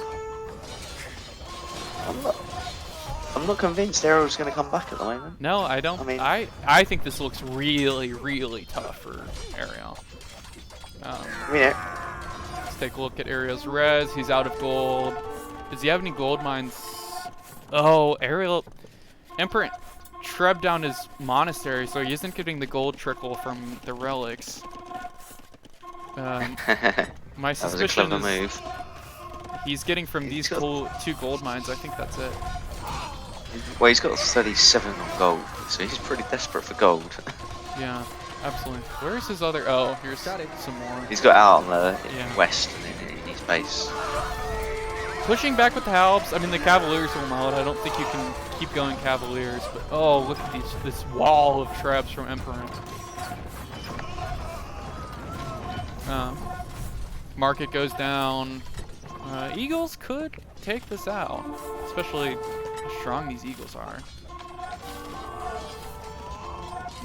Speaker 8: I'm not convinced Airiel's gonna come back at the moment.
Speaker 4: No, I don't. I think this looks really, really tough for Airiel. Let's take a look at Airiel's res. He's out of gold. Does he have any gold mines? Oh, Airiel. Empirant Treb down his monastery, so he isn't getting the gold trickle from the relics. My suspicion
Speaker 8: that was a clever
Speaker 4: is
Speaker 8: move.
Speaker 4: he's getting from these 2 gold mines. I think that's it.
Speaker 8: Well, he's got 37 on gold, so he's pretty desperate for gold.
Speaker 4: Yeah, absolutely. Where's his other? Oh, here's some more.
Speaker 8: He's got out on the
Speaker 4: Yeah.
Speaker 8: west in his base.
Speaker 4: Pushing back with the Halbs. I mean, the Cavaliers will mount. I don't think you can keep going Cavaliers, but oh, look at this wall of Trebs from Empirant. Market goes down. Eagles could take this out, especially how strong these Eagles are.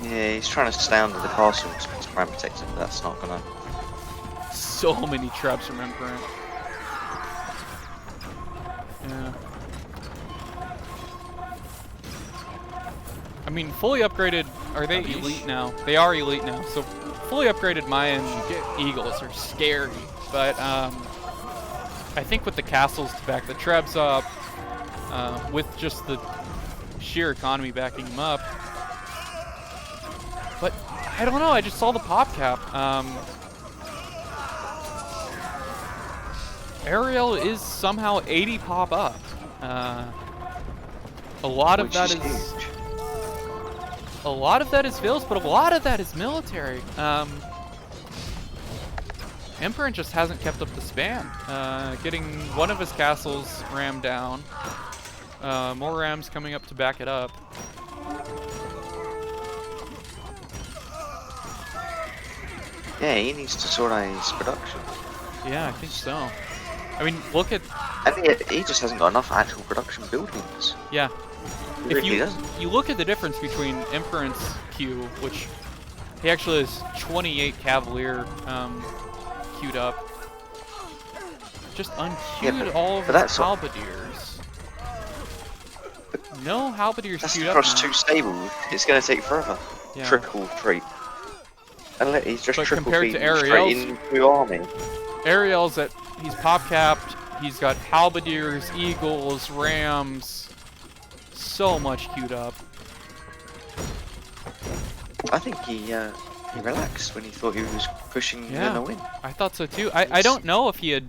Speaker 8: Yeah, he's trying to stay under the castle to try and protect him, but that's not gonna.
Speaker 4: So many Trebs from Empirant. Yeah. I mean, fully upgraded. Are they elite now? They are elite now. So fully upgraded Mayan Eagles are scary, but I think with the castles to back the Trebs up, with just the sheer economy backing them up. But I don't know. I just saw the pop cap. Airiel is somehow 80 pop up. A lot of that is
Speaker 8: huge.
Speaker 4: a lot of that is Vills, but a lot of that is military. Empirant just hasn't kept up the spam. Getting one of his castles rammed down. More rams coming up to back it up.
Speaker 8: Yeah, he needs to sort out his production.
Speaker 4: Yeah, I think so. I mean, look at.
Speaker 8: And he just hasn't got enough actual production buildings.
Speaker 4: Yeah.
Speaker 8: He
Speaker 4: If
Speaker 8: really doesn't.
Speaker 4: you look at the difference between Empirant's queue, which he actually has 28 Cavalier queued up, just unqueued all of his halberdiers. No halberdiers
Speaker 8: That's
Speaker 4: queued
Speaker 8: across
Speaker 4: up now.
Speaker 8: 2 stables. It's going to take forever.
Speaker 4: Yeah.
Speaker 8: Trickle treat. And look, he's just
Speaker 4: But
Speaker 8: trickle
Speaker 4: compared to
Speaker 8: feeding straight
Speaker 4: Airiel's-
Speaker 8: into army.
Speaker 4: Airiel's at, he's pop capped, he's got halberdiers, eagles, rams, so much queued up.
Speaker 8: I think he relaxed when he thought he was pushing
Speaker 4: Yeah.
Speaker 8: gonna win.
Speaker 4: I thought so too. I don't know if he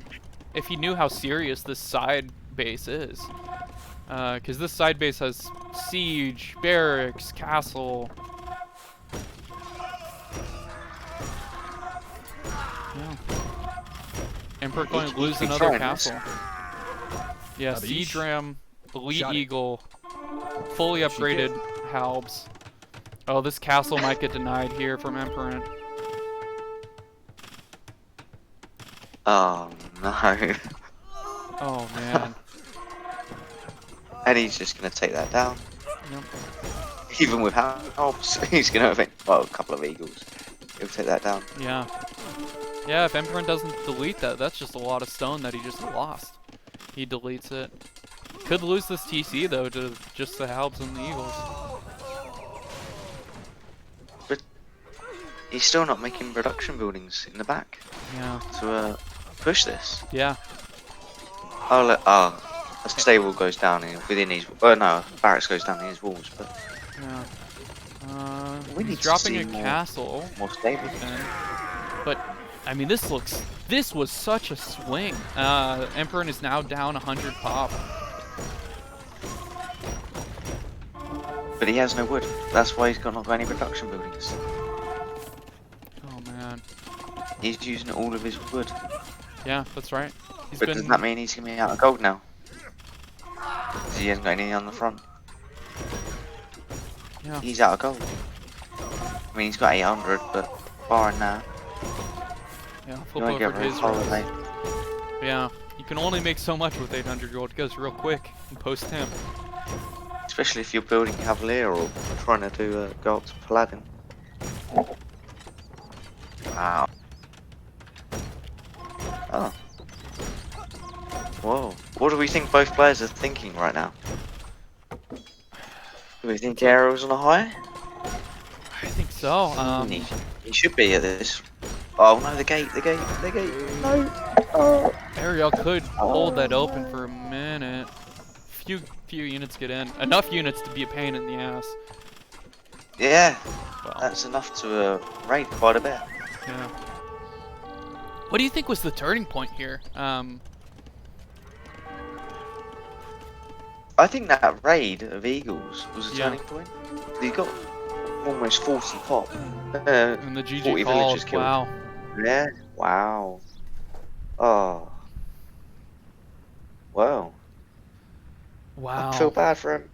Speaker 4: knew how serious this side base is. Because this side base has siege, barracks, castle. Yeah. Emperor going to lose another
Speaker 8: trying
Speaker 4: castle. Yeah, siege ram, elite eagle, fully upgraded halbs. Oh, this castle might get denied here from Empirant.
Speaker 8: Oh no.
Speaker 4: Oh man.
Speaker 8: And he's just gonna take that down.
Speaker 4: Yep.
Speaker 8: Even with halves, he's gonna have a couple of eagles. He'll take that down.
Speaker 4: Yeah. Yeah, if Empirant doesn't delete that, that's just a lot of stone that he just lost. He deletes it. Could lose this TC though to just the halbs and the eagles.
Speaker 8: he's still not making production buildings in the back
Speaker 4: Yeah.
Speaker 8: to push this.
Speaker 4: Yeah.
Speaker 8: A stable goes down within his. Oh no, barracks goes down in his walls. But
Speaker 4: Yeah.
Speaker 8: we
Speaker 4: He's
Speaker 8: need to
Speaker 4: dropping
Speaker 8: see
Speaker 4: a castle.
Speaker 8: more stable.
Speaker 4: But I mean, this was such a swing. Empirant is now down 100 pop.
Speaker 8: But he has no wood. That's why he's not got any production buildings.
Speaker 4: Oh man.
Speaker 8: He's using all of his wood.
Speaker 4: Yeah, that's right.
Speaker 8: But doesn't that mean he's gonna be out of gold now? Because he hasn't got any on the front.
Speaker 4: Yeah.
Speaker 8: He's out of gold. I mean, he's got 800, but barring that,
Speaker 4: Yeah,
Speaker 8: you
Speaker 4: flip
Speaker 8: won't
Speaker 4: over
Speaker 8: get
Speaker 4: to
Speaker 8: very
Speaker 4: his
Speaker 8: far
Speaker 4: rows.
Speaker 8: with that.
Speaker 4: Yeah, you can only make so much with 800 gold. It goes real quick and post him.
Speaker 8: Especially if you're building Cavalier or trying to do go up to Paladin. Wow. Oh. Whoa. What do we think both players are thinking right now? Do we think Airiel's on a high?
Speaker 4: I think so.
Speaker 8: He should be at this. Oh no, the gate. No. Oh.
Speaker 4: Airiel could hold that open for a minute. Few units get in. Enough units to be a pain in the ass.
Speaker 8: Yeah.
Speaker 4: Well,
Speaker 8: That's enough to raid quite a bit.
Speaker 4: yeah. What do you think was the turning point here?
Speaker 8: I think that raid of Eagles was a
Speaker 4: Yeah.
Speaker 8: turning point. He got almost 40 pop.
Speaker 4: And the
Speaker 8: 40
Speaker 4: GG
Speaker 8: villagers
Speaker 4: called.
Speaker 8: killed.
Speaker 4: Wow.
Speaker 8: Yeah. Wow. Oh. Wow.
Speaker 4: Wow.
Speaker 8: I feel bad for him.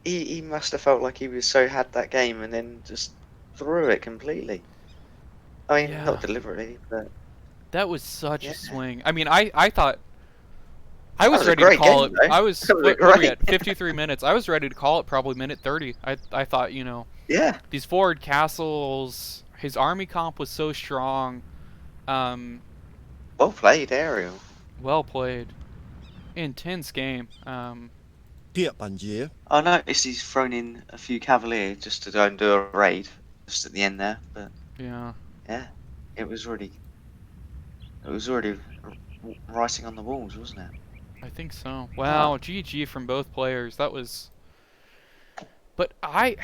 Speaker 8: He must have felt like he was so had that game and then just threw it completely. I mean,
Speaker 4: Yeah.
Speaker 8: not deliberately, but
Speaker 4: That was such
Speaker 8: Yeah.
Speaker 4: a swing. I mean, I thought I was
Speaker 8: was a
Speaker 4: ready to
Speaker 8: great
Speaker 4: call
Speaker 8: game,
Speaker 4: it.
Speaker 8: though.
Speaker 4: I was
Speaker 8: That was a
Speaker 4: what are we
Speaker 8: great
Speaker 4: at? 53 minutes. I was ready to call it probably minute 30. I thought, you know,
Speaker 8: yeah.
Speaker 4: these forward castles, his army comp was so strong.
Speaker 8: Well played, Airiel.
Speaker 4: Well played. Intense game.
Speaker 8: I noticed he's thrown in a few Cavalier just to go and do a raid just at the end there, but
Speaker 4: Yeah.
Speaker 8: yeah, it was already writing on the walls, wasn't it?
Speaker 4: I think so. Wow, GG from both players. That was. But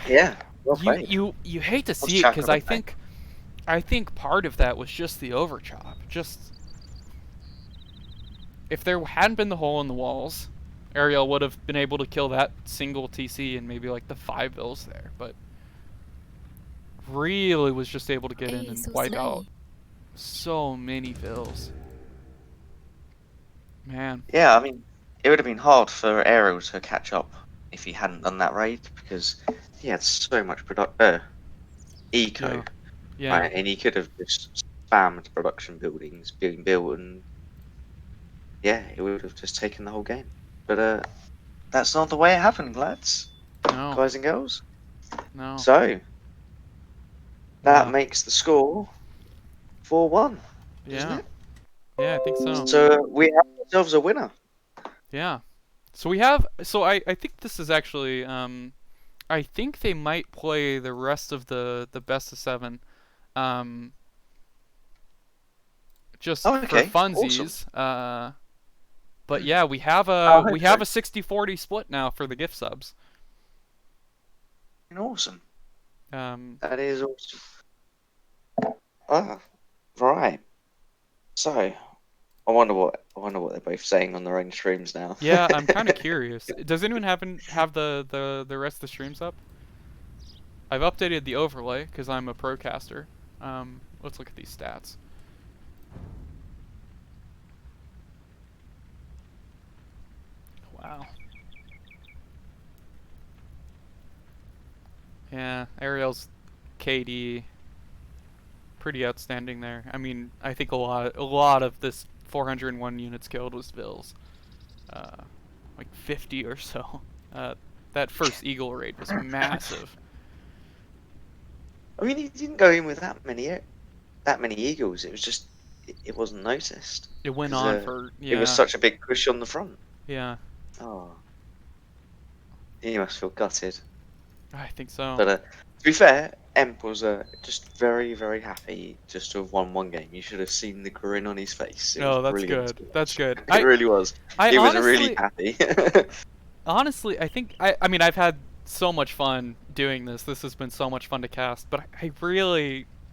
Speaker 8: Yeah, well played.
Speaker 4: you hate to
Speaker 8: Lost
Speaker 4: see it
Speaker 8: track
Speaker 4: because
Speaker 8: of
Speaker 4: I
Speaker 8: it, mate.
Speaker 4: think part of that was just the overchop. Just if there hadn't been the hole in the walls, Airiel would have been able to kill that single TC and maybe like the 5 vills there, but really was just able to get in and wipe out so many vills. Man.
Speaker 8: Yeah, I mean, it would have been hard for Airiel to catch up if he hadn't done that raid because he had so much eco,
Speaker 4: Yeah.
Speaker 8: right? And he could have just spammed production buildings being built, and yeah, it would have just taken the whole game. But that's not the way it happened, lads,
Speaker 4: No.
Speaker 8: guys and girls.
Speaker 4: No.
Speaker 8: So that
Speaker 4: Yeah.
Speaker 8: makes the score 4-1.
Speaker 4: Yeah. Yeah, I think so.
Speaker 8: So we have ourselves a winner.
Speaker 4: Yeah. So we have. So I think this is actually. I think they might play the rest of the best of 7. Just
Speaker 8: Oh, okay.
Speaker 4: for funsies. But yeah, we have
Speaker 8: Oh,
Speaker 4: a
Speaker 8: okay.
Speaker 4: 60-40 split now for the gift subs.
Speaker 8: Awesome.
Speaker 4: Yeah.
Speaker 8: That is awesome. Ah, right. So I wonder what they're both saying on their own streams now.
Speaker 4: I'm kind of curious. Does anyone have the rest of the streams up? I've updated the overlay because I'm a procaster. Let's look at these stats. Wow. Yeah, Airiel's KD pretty outstanding there. I mean, I think a lot of this 401 units killed was vills. Like 50 or so. That first Eagle raid was massive.
Speaker 8: I mean, he didn't go in with that many eagles. It was just it wasn't noticed.
Speaker 4: It went
Speaker 8: 'Cause,
Speaker 4: on for
Speaker 8: It was such a big push on the front.
Speaker 4: Yeah.
Speaker 8: Oh, he must feel gutted.
Speaker 4: I think so.
Speaker 8: But to be fair, Emp was just very, very happy just to have won one game. You should have seen the grin on his face. It
Speaker 4: No,
Speaker 8: was
Speaker 4: that's
Speaker 8: brilliant.
Speaker 4: good. That's good.
Speaker 8: It really was. He was really happy.
Speaker 4: Honestly, I think I mean I've had so much fun doing this. This has been so much fun to cast, but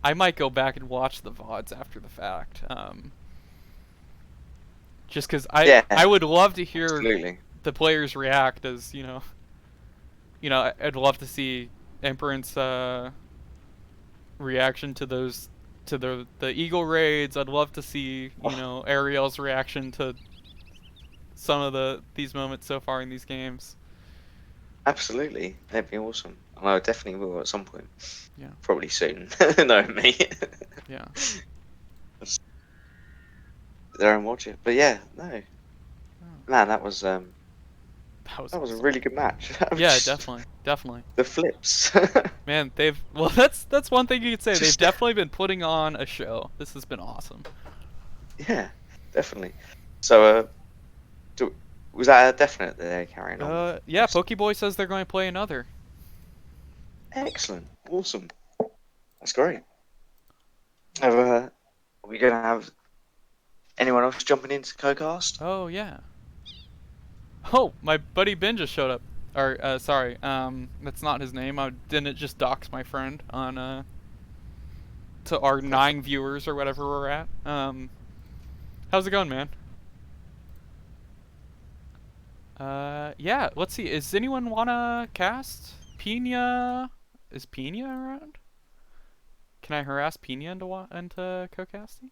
Speaker 4: I might go back and watch the VODs after the fact. Just because I would love to hear the players react as I'd love to see Empirant's reaction to the Eagle raids. I'd love to see Airiel's reaction to some of these moments so far in these games.
Speaker 8: Absolutely, that'd be awesome. And I definitely will at some point.
Speaker 4: Yeah.
Speaker 8: Probably soon. No, me.
Speaker 4: Yeah.
Speaker 8: There and watch it, but yeah, no. Man, that was a really good match.
Speaker 4: Yeah, definitely.
Speaker 8: The flips.
Speaker 4: Man, that's one thing you could say. They've definitely been putting on a show. This has been awesome.
Speaker 8: Yeah, definitely. So, was that a definite that they're carrying on?
Speaker 4: Yeah, Pokeboy says they're going to play another.
Speaker 8: Excellent, awesome. That's great. Are we gonna have anyone else jumping into Cocast?
Speaker 4: Oh yeah. Oh, my buddy Ben just showed up. Or sorry, that's not his name. I didn't just dox my friend on to our 9 viewers or whatever we're at. How's it going, man? Yeah, let's see. Is anyone wanna cast? Pina? Is Pina around? Can I harass Pina into co-casting?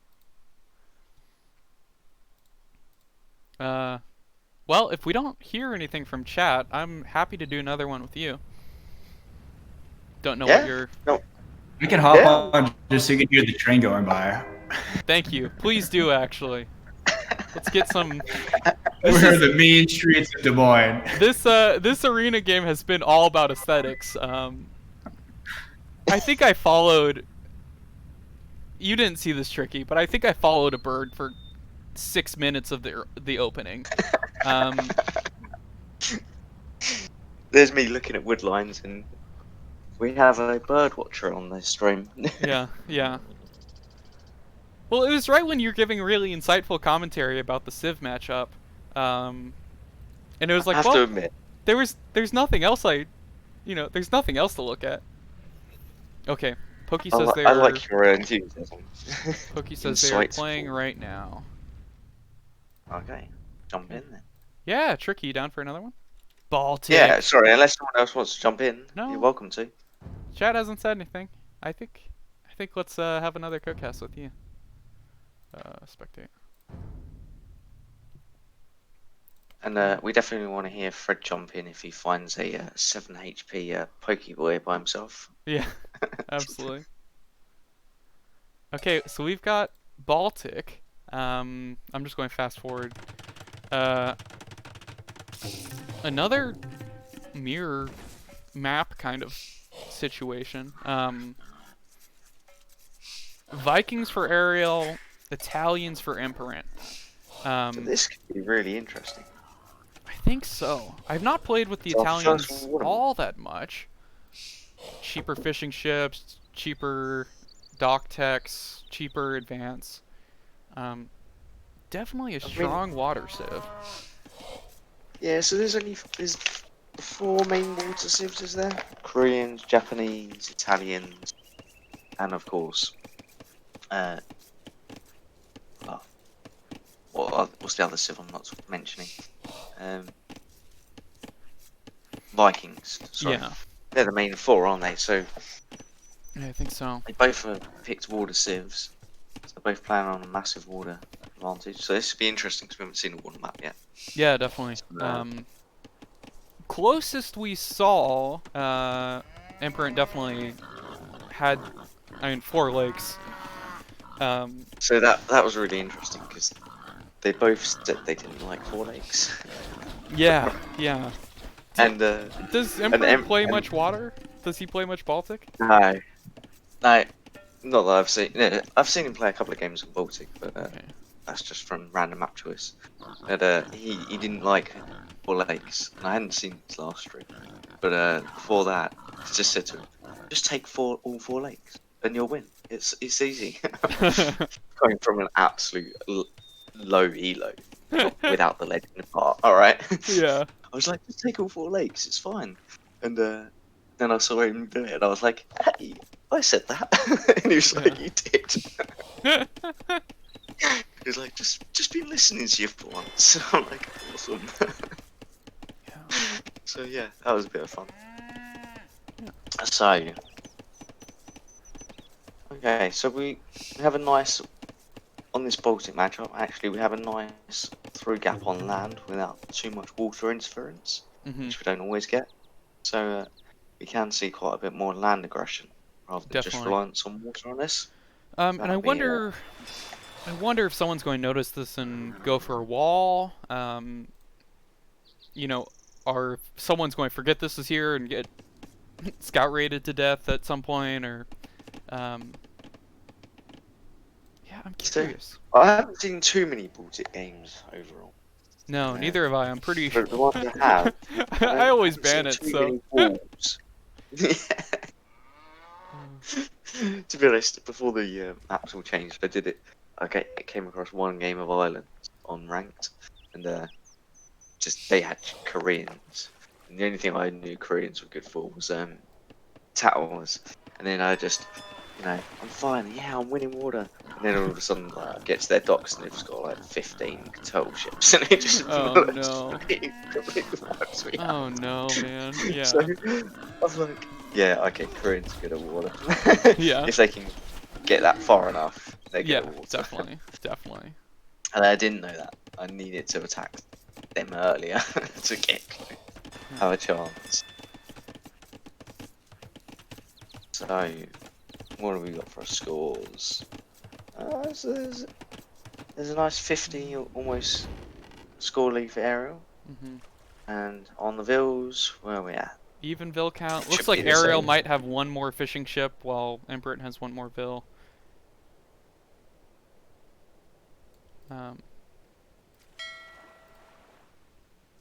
Speaker 4: Well, if we don't hear anything from chat, I'm happy to do another one with you. Don't know what you're...
Speaker 8: No.
Speaker 7: We can hop on just so you can hear the train going by.
Speaker 4: Thank you. Please do, actually. Let's get some...
Speaker 7: We're the mean streets of Des Moines.
Speaker 4: This arena game has been all about aesthetics. I think I followed... You didn't see this, Tricky, but I think I followed a bird for 6 minutes of the opening.
Speaker 8: There's me looking at wood lines, and we have a bird watcher on this stream.
Speaker 4: Yeah. Well, it was right when you were giving really insightful commentary about the Civ matchup, and it was like,
Speaker 8: I have to admit,
Speaker 4: there's nothing else there's nothing else to look at. Okay, Pokey says they're...
Speaker 8: I like your enthusiasm.
Speaker 4: Pokey says they're playing right now.
Speaker 8: Okay, jump in then.
Speaker 4: Yeah, Tricky, down for another one? Baltic.
Speaker 8: Yeah, sorry, unless someone else wants to jump in, you're welcome to.
Speaker 4: Chat hasn't said anything. I think let's have another co-cast with you. Spectate.
Speaker 8: And we definitely want to hear Fred jump in if he finds a 7 HP Pokeboy by himself.
Speaker 4: Yeah, absolutely. Okay, so we've got Baltic. I'm just going fast forward. Another mirror map kind of situation. Vikings for Airiel, Italians for Empirant.
Speaker 8: So this could be really interesting.
Speaker 4: I think so. I've not played with the Italians all that much. Cheaper fishing ships, cheaper dock techs, cheaper advance. Definitely a strong water civ.
Speaker 8: Yeah, so there's 4 main water civs, is there? Koreans, Japanese, Italians, and of course, what's the other civ I'm not mentioning? Vikings. Sorry.
Speaker 4: Yeah.
Speaker 8: They're the main 4, aren't they? So
Speaker 4: Yeah, I think so.
Speaker 8: they both picked water civs. So they're both playing on a massive water advantage. So this would be interesting because we haven't seen a water map yet.
Speaker 4: Yeah, definitely. Closest we saw, Empirant definitely had, 4 lakes.
Speaker 8: So that was really interesting because they both said they didn't like 4 lakes.
Speaker 4: Yeah.
Speaker 8: And
Speaker 4: does Empirant play much water? Does he play much Baltic?
Speaker 8: No, not that I've seen. No, I've seen him play a couple of games in Baltic, but that's just from random map choice. But he didn't like 4 lakes, and I hadn't seen his last stream. But before that, I just said to him, just take all 4 lakes, and you'll win. It's easy. Going from an absolute low elo without the legend part. All right.
Speaker 4: Yeah.
Speaker 8: I was like, just take all 4 lakes. It's fine. And then I saw him do it, and I was like, hey, I said that. And he was like, you did. He was like, just been listening to you for once. I'm like, awesome. So yeah, that was a bit of fun. So, okay, so we have a nice, on this Baltic matchup, actually we have a nice through gap on land without too much water interference, which we don't always get. So we can see quite a bit more land aggression rather than just reliance on water on this.
Speaker 4: And I wonder if someone's going to notice this and go for a wall. You know, or someone's going to forget this is here and get scout raided to death at some point, or yeah, I'm curious.
Speaker 8: So, I haven't seen too many Baltic games overall.
Speaker 4: No, neither have I. I'm pretty.
Speaker 8: But the ones I have,
Speaker 4: I always ban it. So.
Speaker 8: To be honest, before the maps all changed, I did it. I came across one game of Ireland on ranked, and just they had Koreans, and the only thing I knew Koreans were good for was Tatars, and then I just, I'm fine, yeah, I'm winning water, and then all of a sudden I get to their docks and they've just got like 15 turtle ships, and it just completely wipes me out.
Speaker 4: Oh no, man. Yeah.
Speaker 8: So I was like, yeah, okay, Koreans are good at water.
Speaker 4: Yeah.
Speaker 8: If they can get that far enough, they're good at water.
Speaker 4: Definitely.
Speaker 8: And I didn't know that. I needed to attack them earlier to have a chance. So, what have we got for scores? There's a nice 50 almost score lead for Airiel. And on the Vills, where are we at?
Speaker 4: Even Vill count. Looks like Airiel might have one more fishing ship, while Empirant has one more Vill.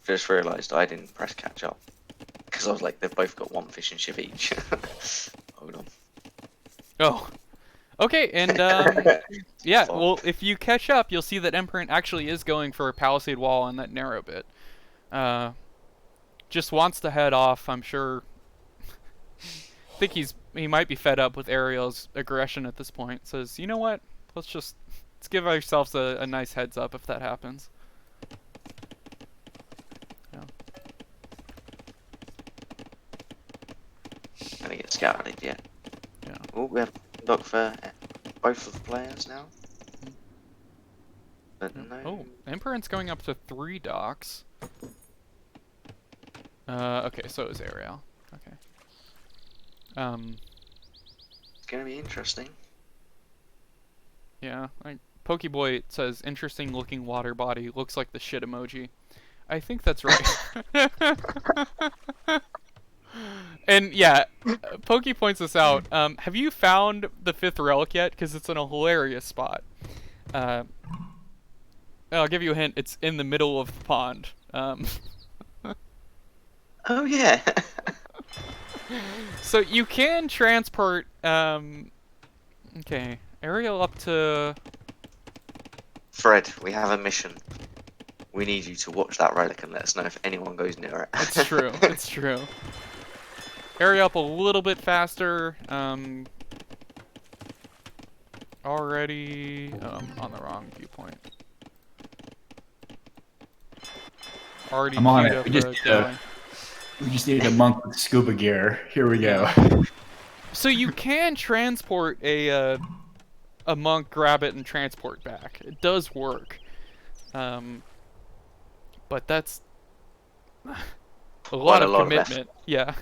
Speaker 8: Just realised I didn't press catch up because I was like, they've both got one fishing ship each. Hold on.
Speaker 4: Oh. Okay, and yeah, well, if you catch up, you'll see that Empirant actually is going for a palisade wall on that narrow bit. Just wants to head off, I'm sure. I think he might be fed up with Airiel's aggression at this point. Says, you know what? Let's give ourselves a nice heads up if that happens. Yeah.
Speaker 8: Gonna get scouted yet.
Speaker 4: Yeah.
Speaker 8: Oh, we have dock for both of the players now. But no.
Speaker 4: Oh, Empirant's going up to 3 docks. Okay, so is Airiel. Okay.
Speaker 8: It's gonna be interesting.
Speaker 4: Yeah, Pokeboy says, interesting looking water body, looks like the shit emoji. I think that's right. And yeah, Pokey points this out. Have you found the 5th relic yet? Because it's in a hilarious spot. I'll give you a hint. It's in the middle of the pond.
Speaker 8: Oh yeah.
Speaker 4: So you can transport. Okay, Airiel up to.
Speaker 8: Fred, we have a mission. We need you to watch that relic and let us know if anyone goes near it.
Speaker 4: It's true. It's true. Airiel up a little bit faster. Already on the wrong viewpoint. Already.
Speaker 7: I'm on it. We just need a monk with scuba gear. Here we go.
Speaker 4: So you can transport a monk, grab it, and transport back. It does work. But that's a lot of commitment. Yeah.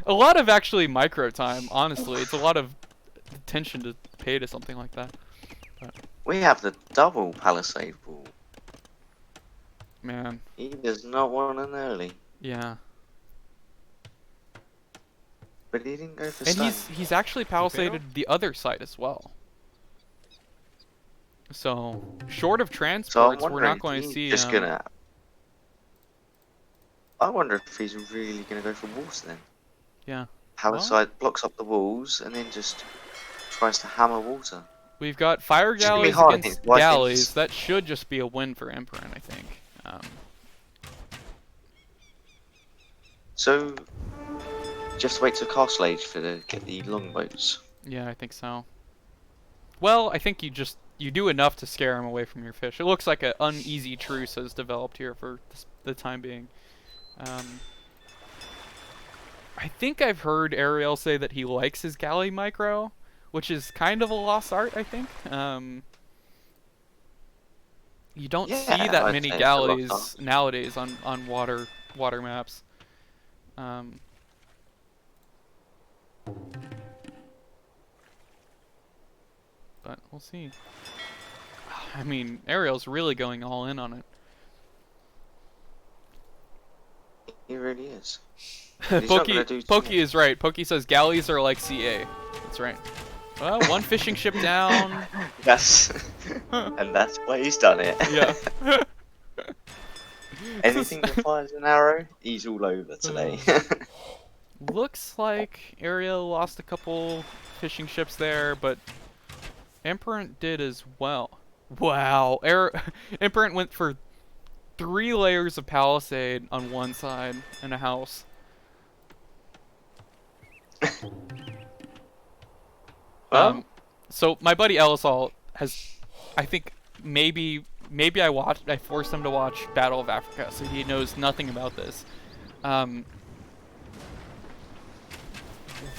Speaker 4: A lot of actually micro time, honestly. It's a lot of attention to pay to something like that. But,
Speaker 8: we have the double palisade wall.
Speaker 4: man.
Speaker 8: He does not want an early.
Speaker 4: Yeah.
Speaker 8: But he didn't go for
Speaker 4: and
Speaker 8: stone.
Speaker 4: he's actually palisaded the other side as well. So, short of
Speaker 8: So I'm
Speaker 4: transports, we're
Speaker 8: wondering,
Speaker 4: not going to
Speaker 8: he's
Speaker 4: see.
Speaker 8: just gonna. I wonder if he's really gonna go for water then.
Speaker 4: Yeah.
Speaker 8: Palisade blocks up the walls and then just tries to hammer water.
Speaker 4: We've got fire
Speaker 8: It's gonna be
Speaker 4: galleys
Speaker 8: hard
Speaker 4: against
Speaker 8: against Vikings.
Speaker 4: galleys. That should just be a win for Empirant, I think.
Speaker 8: So just wait till Castle Age to get the longboats.
Speaker 4: Yeah, I think so. Well, I think you do enough to scare him away from your fish. It looks like an uneasy truce has developed here for the time being. I think I've heard Airiel say that he likes his galley micro, which is kind of a lost art, I think. You don't see
Speaker 8: Yeah,
Speaker 4: that
Speaker 8: I'd
Speaker 4: many
Speaker 8: say it's a lost
Speaker 4: galleys
Speaker 8: art.
Speaker 4: nowadays on water maps. But we'll see. I mean, Airiel's really going all in on it.
Speaker 8: He really is. He's not gonna do too
Speaker 4: Pokey is right. Pokey says galleys are like CA. That's right. Well, one fishing ship down.
Speaker 8: That's and that's why he's done it.
Speaker 4: Yeah.
Speaker 8: Anything that fires an arrow, he's all over today.
Speaker 4: Looks like Airiel lost a couple fishing ships there, but Empirant did as well. Wow. Empirant went for 3 layers of palisade on one side and a house.
Speaker 8: Well,
Speaker 4: So my buddy Elisol has, I think maybe I forced him to watch Battle of Africa, so he knows nothing about this.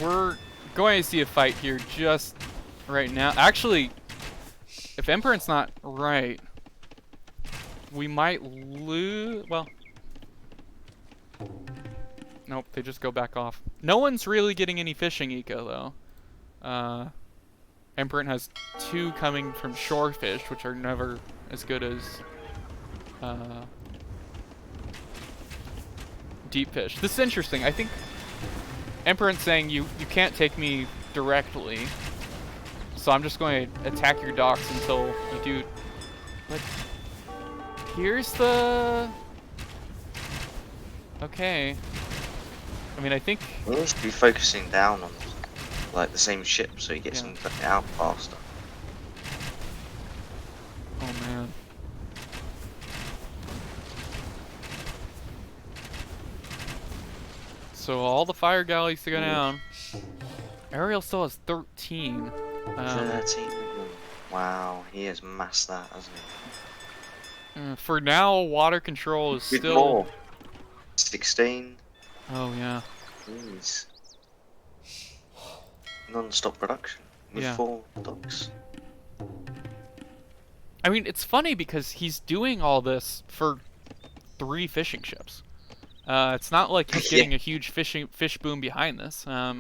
Speaker 4: We're going to see a fight here just right now. Actually, if Empirant's not right, we might lose. Well, nope, they just go back off. No one's really getting any fishing eco though. Empirant has 2 coming from shore fish, which are never as good as deep fish. This is interesting. I think Empirant's saying you can't take me directly, so I'm just going to attack your docks until you do. But here's the. Okay. I mean, I think.
Speaker 8: he needs to be focusing down on like the same ship so he gets them out faster.
Speaker 4: Oh man. So all the fire galleys to go down. Airiel still has 13.
Speaker 8: 13. Wow, he has massed that, hasn't he?
Speaker 4: For now, water control is
Speaker 8: With
Speaker 4: still.
Speaker 8: more. 16.
Speaker 4: Oh yeah.
Speaker 8: Jeez. Non-stop production with
Speaker 4: Yeah.
Speaker 8: 4 docks.
Speaker 4: I mean, it's funny because he's doing all this for 3 fishing ships. It's not like he's getting a huge fish boom behind this. I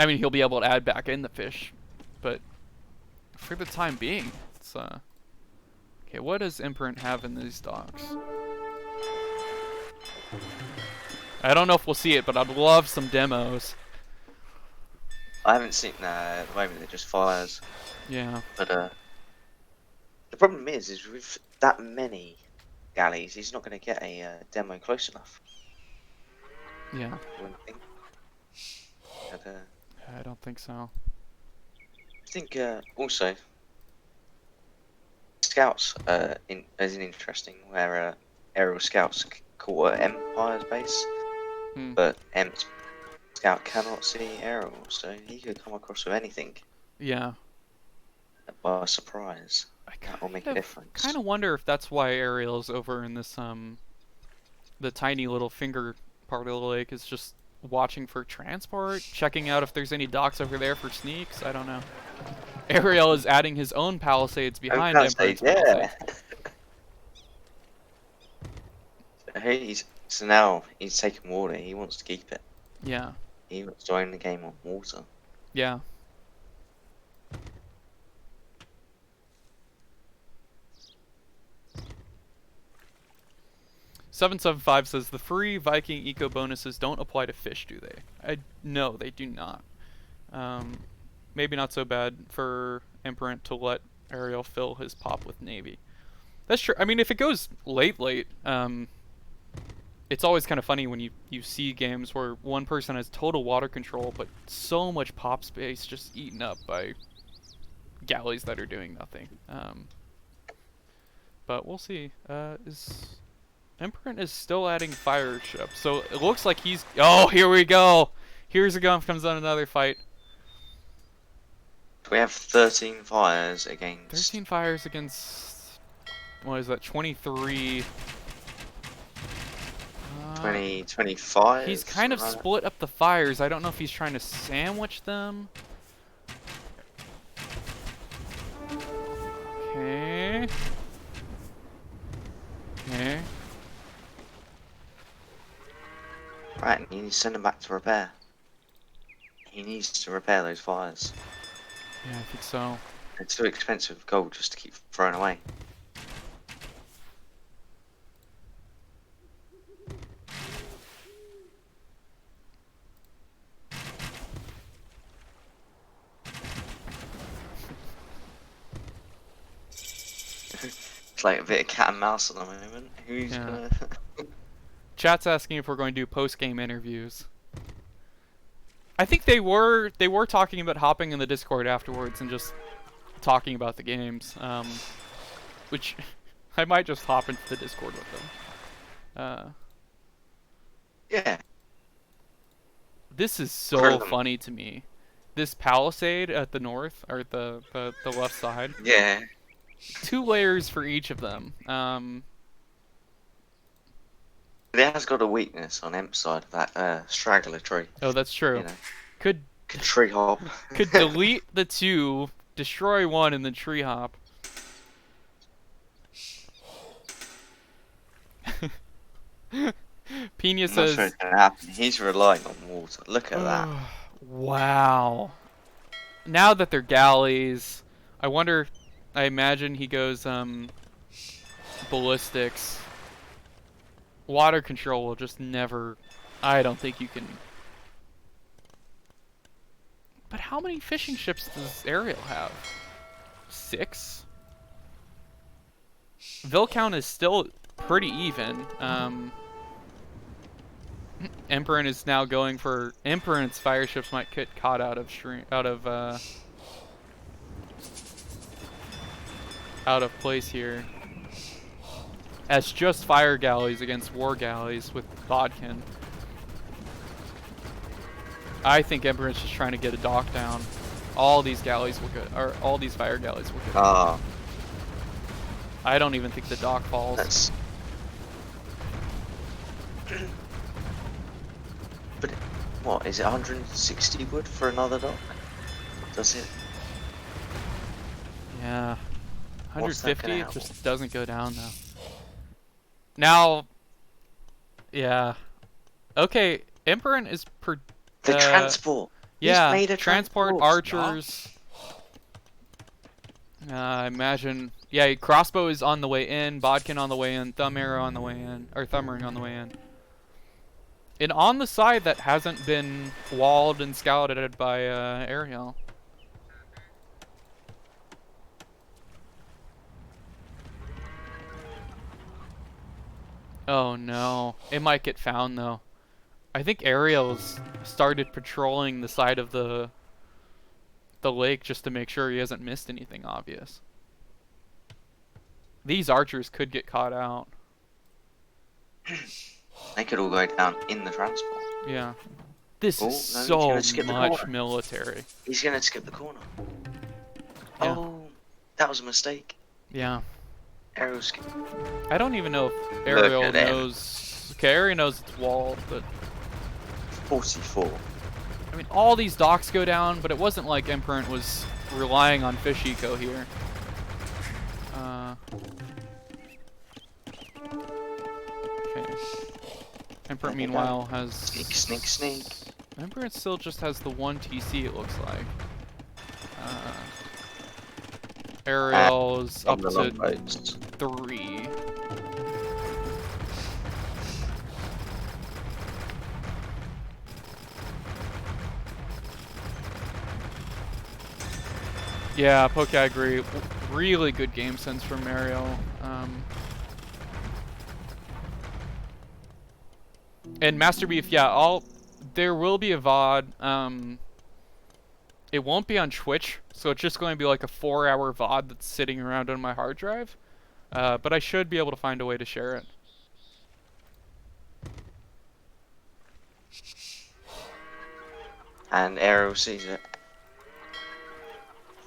Speaker 4: mean, he'll be able to add back in the fish, but for the time being, it's okay. What does Empirant have in these docks? I don't know if we'll see it, but I'd love some demos.
Speaker 8: I haven't seen at the moment. It just fires.
Speaker 4: Yeah.
Speaker 8: But the problem is with that many galleys, he's not going to get a demo close enough.
Speaker 4: Yeah.
Speaker 8: I wouldn't think. But,
Speaker 4: I don't think so.
Speaker 8: I think also scouts is an interesting where aerial scouts call it Empire's base, but Emp's scout cannot see aerial, so he could come across with anything.
Speaker 4: Yeah.
Speaker 8: By surprise. That will make a difference.
Speaker 4: Kind of wonder if that's why Airiel's over in this the tiny little finger part of the lake is just watching for transport, checking out if there's any docks over there for sneaks. I don't know. Airiel is adding his own palisades behind Emperor's palisades.
Speaker 8: So now he's taking water. He wants to keep it.
Speaker 4: Yeah.
Speaker 8: He wants to own the game on water.
Speaker 4: Yeah. "775 says the free Viking eco bonuses don't apply to fish, do they? No, they do not. Maybe not so bad for Empirant to let Airiel fill his pop with Navy. That's true. I mean, if it goes late, it's always kind of funny when you see games where one person has total water control, but so much pop space just eaten up by galleys that are doing nothing. But we'll see. Empirant is still adding fire ships, so it looks like he's... Oh, here we go! Here's a gun comes on another fight.
Speaker 8: We have 13 fires against...
Speaker 4: 13 fires against... What is that? 23...
Speaker 8: 25?
Speaker 4: He's kind of split up the fires. I don't know if he's trying to sandwich them. Okay. Okay.
Speaker 8: Right, you need to send him back to repair. He needs to repair those fires.
Speaker 4: Yeah, I think so.
Speaker 8: It's too expensive gold just to keep throwing away. It's like a bit of cat and mouse at the moment. Who's gonna...
Speaker 4: Chat's asking if we're going to do post-game interviews. I think they were talking about hopping in the Discord afterwards and just talking about the games. Which I might just hop into the Discord with them.
Speaker 8: Yeah.
Speaker 4: This is so funny to me. This palisade at the north, or the left side.
Speaker 8: Yeah.
Speaker 4: 2 layers for each of them.
Speaker 8: It has got a weakness on Emp's side of that straggler tree.
Speaker 4: Oh, that's true.
Speaker 8: You know,
Speaker 4: could
Speaker 8: tree hop.
Speaker 4: Could delete the 2, destroy 1, and then tree hop. Pina says...
Speaker 8: I'm not sure it's gonna happen. He's relying on water. Look at that.
Speaker 4: Wow. Now that they're galleys, I wonder... I imagine he goes, ballistics. Water control will just never... I don't think you can... But how many fishing ships does Airiel have? 6? Vilcount is still pretty even. Empirant is now going for... Empirant's fire ships might get caught out of place here. As just fire galleys against war galleys with Bodkin. I think Empirant's just trying to get a dock down. All these galleys will get, or all these fire galleys will get. I don't even think the dock falls.
Speaker 8: That's... But what is it? 160 wood for another dock? Does it?
Speaker 4: Yeah. 150. It just doesn't go down though. Now, yeah. Okay, Empirant is per.
Speaker 8: The transport.
Speaker 4: Yeah,
Speaker 8: He's made a
Speaker 4: transport archers. I imagine. Yeah, crossbow is on the way in, Bodkin on the way in, thumb arrow on the way in, or thumb ring on the way in. And on the side that hasn't been walled and scouted by Airiel. Oh no, it might get found though. I think Airiel's started patrolling the side of the lake just to make sure he hasn't missed anything obvious. These archers could get caught out.
Speaker 8: They could all go down in the transport.
Speaker 4: Yeah. This is so much military.
Speaker 8: He's gonna skip the corner.
Speaker 4: Yeah.
Speaker 8: Oh, that was a mistake.
Speaker 4: Yeah.
Speaker 8: Airiel skipped.
Speaker 4: I don't even know if Airiel knows. Okay, Airiel knows it's walled, but
Speaker 8: 44.
Speaker 4: I mean, all these docks go down, but it wasn't like Empirant was relying on fish eco here. Okay. Empirant, meanwhile, has...
Speaker 8: Sneak.
Speaker 4: Empirant still just has the 1 TC, it looks like. Airiel's up to 3. Yeah, Poke, I agree. Really good game sense from Airiel. And Master Beef, yeah, there will be a VOD. It won't be on Twitch, so it's just going to be like a 4-hour VOD that's sitting around on my hard drive. But I should be able to find a way to share it.
Speaker 8: And Airiel sees it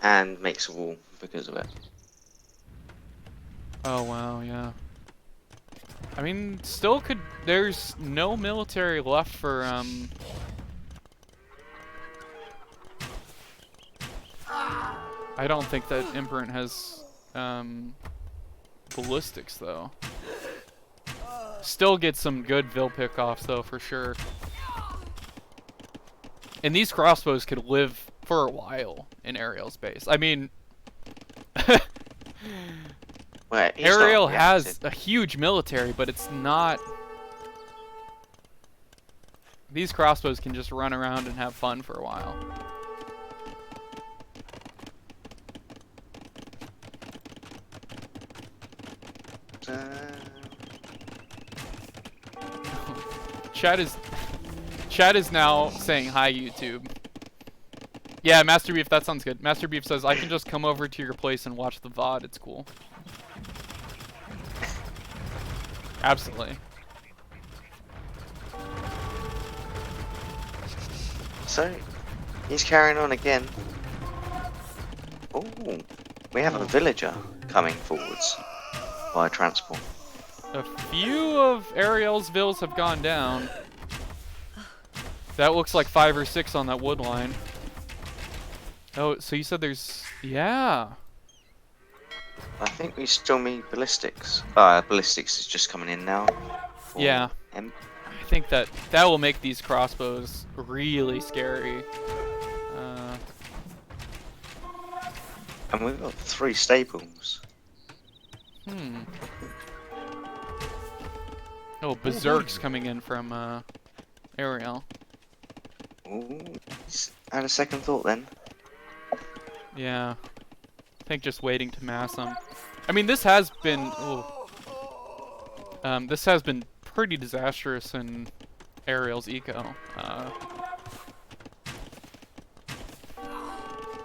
Speaker 8: and makes a wall because of it.
Speaker 4: Oh wow, yeah. I mean, still could. There's no military left for I don't think that Empirant has ballistics though. Still get some good Vil pickoffs though for sure. And these crossbows could live for a while in Airiel's base. I mean,
Speaker 8: Well,
Speaker 4: Airiel has a huge military, but it's not. These crossbows can just run around and have fun for a while. Chat is now saying hi, YouTube. Yeah, Master Beef, that sounds good. Master Beef says I can just come over to your place and watch the VOD. It's cool. Absolutely.
Speaker 8: So, he's carrying on again. Oh, we have a villager coming forwards via transport.
Speaker 4: A few of Airiel's vills have gone down. That looks like 5 or 6 on that wood line. Oh, so you said there's... Yeah.
Speaker 8: I think we still need ballistics. Ballistics is just coming in now.
Speaker 4: Yeah. I think that will make these crossbows really scary.
Speaker 8: And we've got 3 staples.
Speaker 4: Oh, Berserk's coming in from Airiel.
Speaker 8: Ooh, had a second thought then.
Speaker 4: Yeah. I think just waiting to mass them. I mean, this has been... this has been pretty disastrous in Airiel's eco.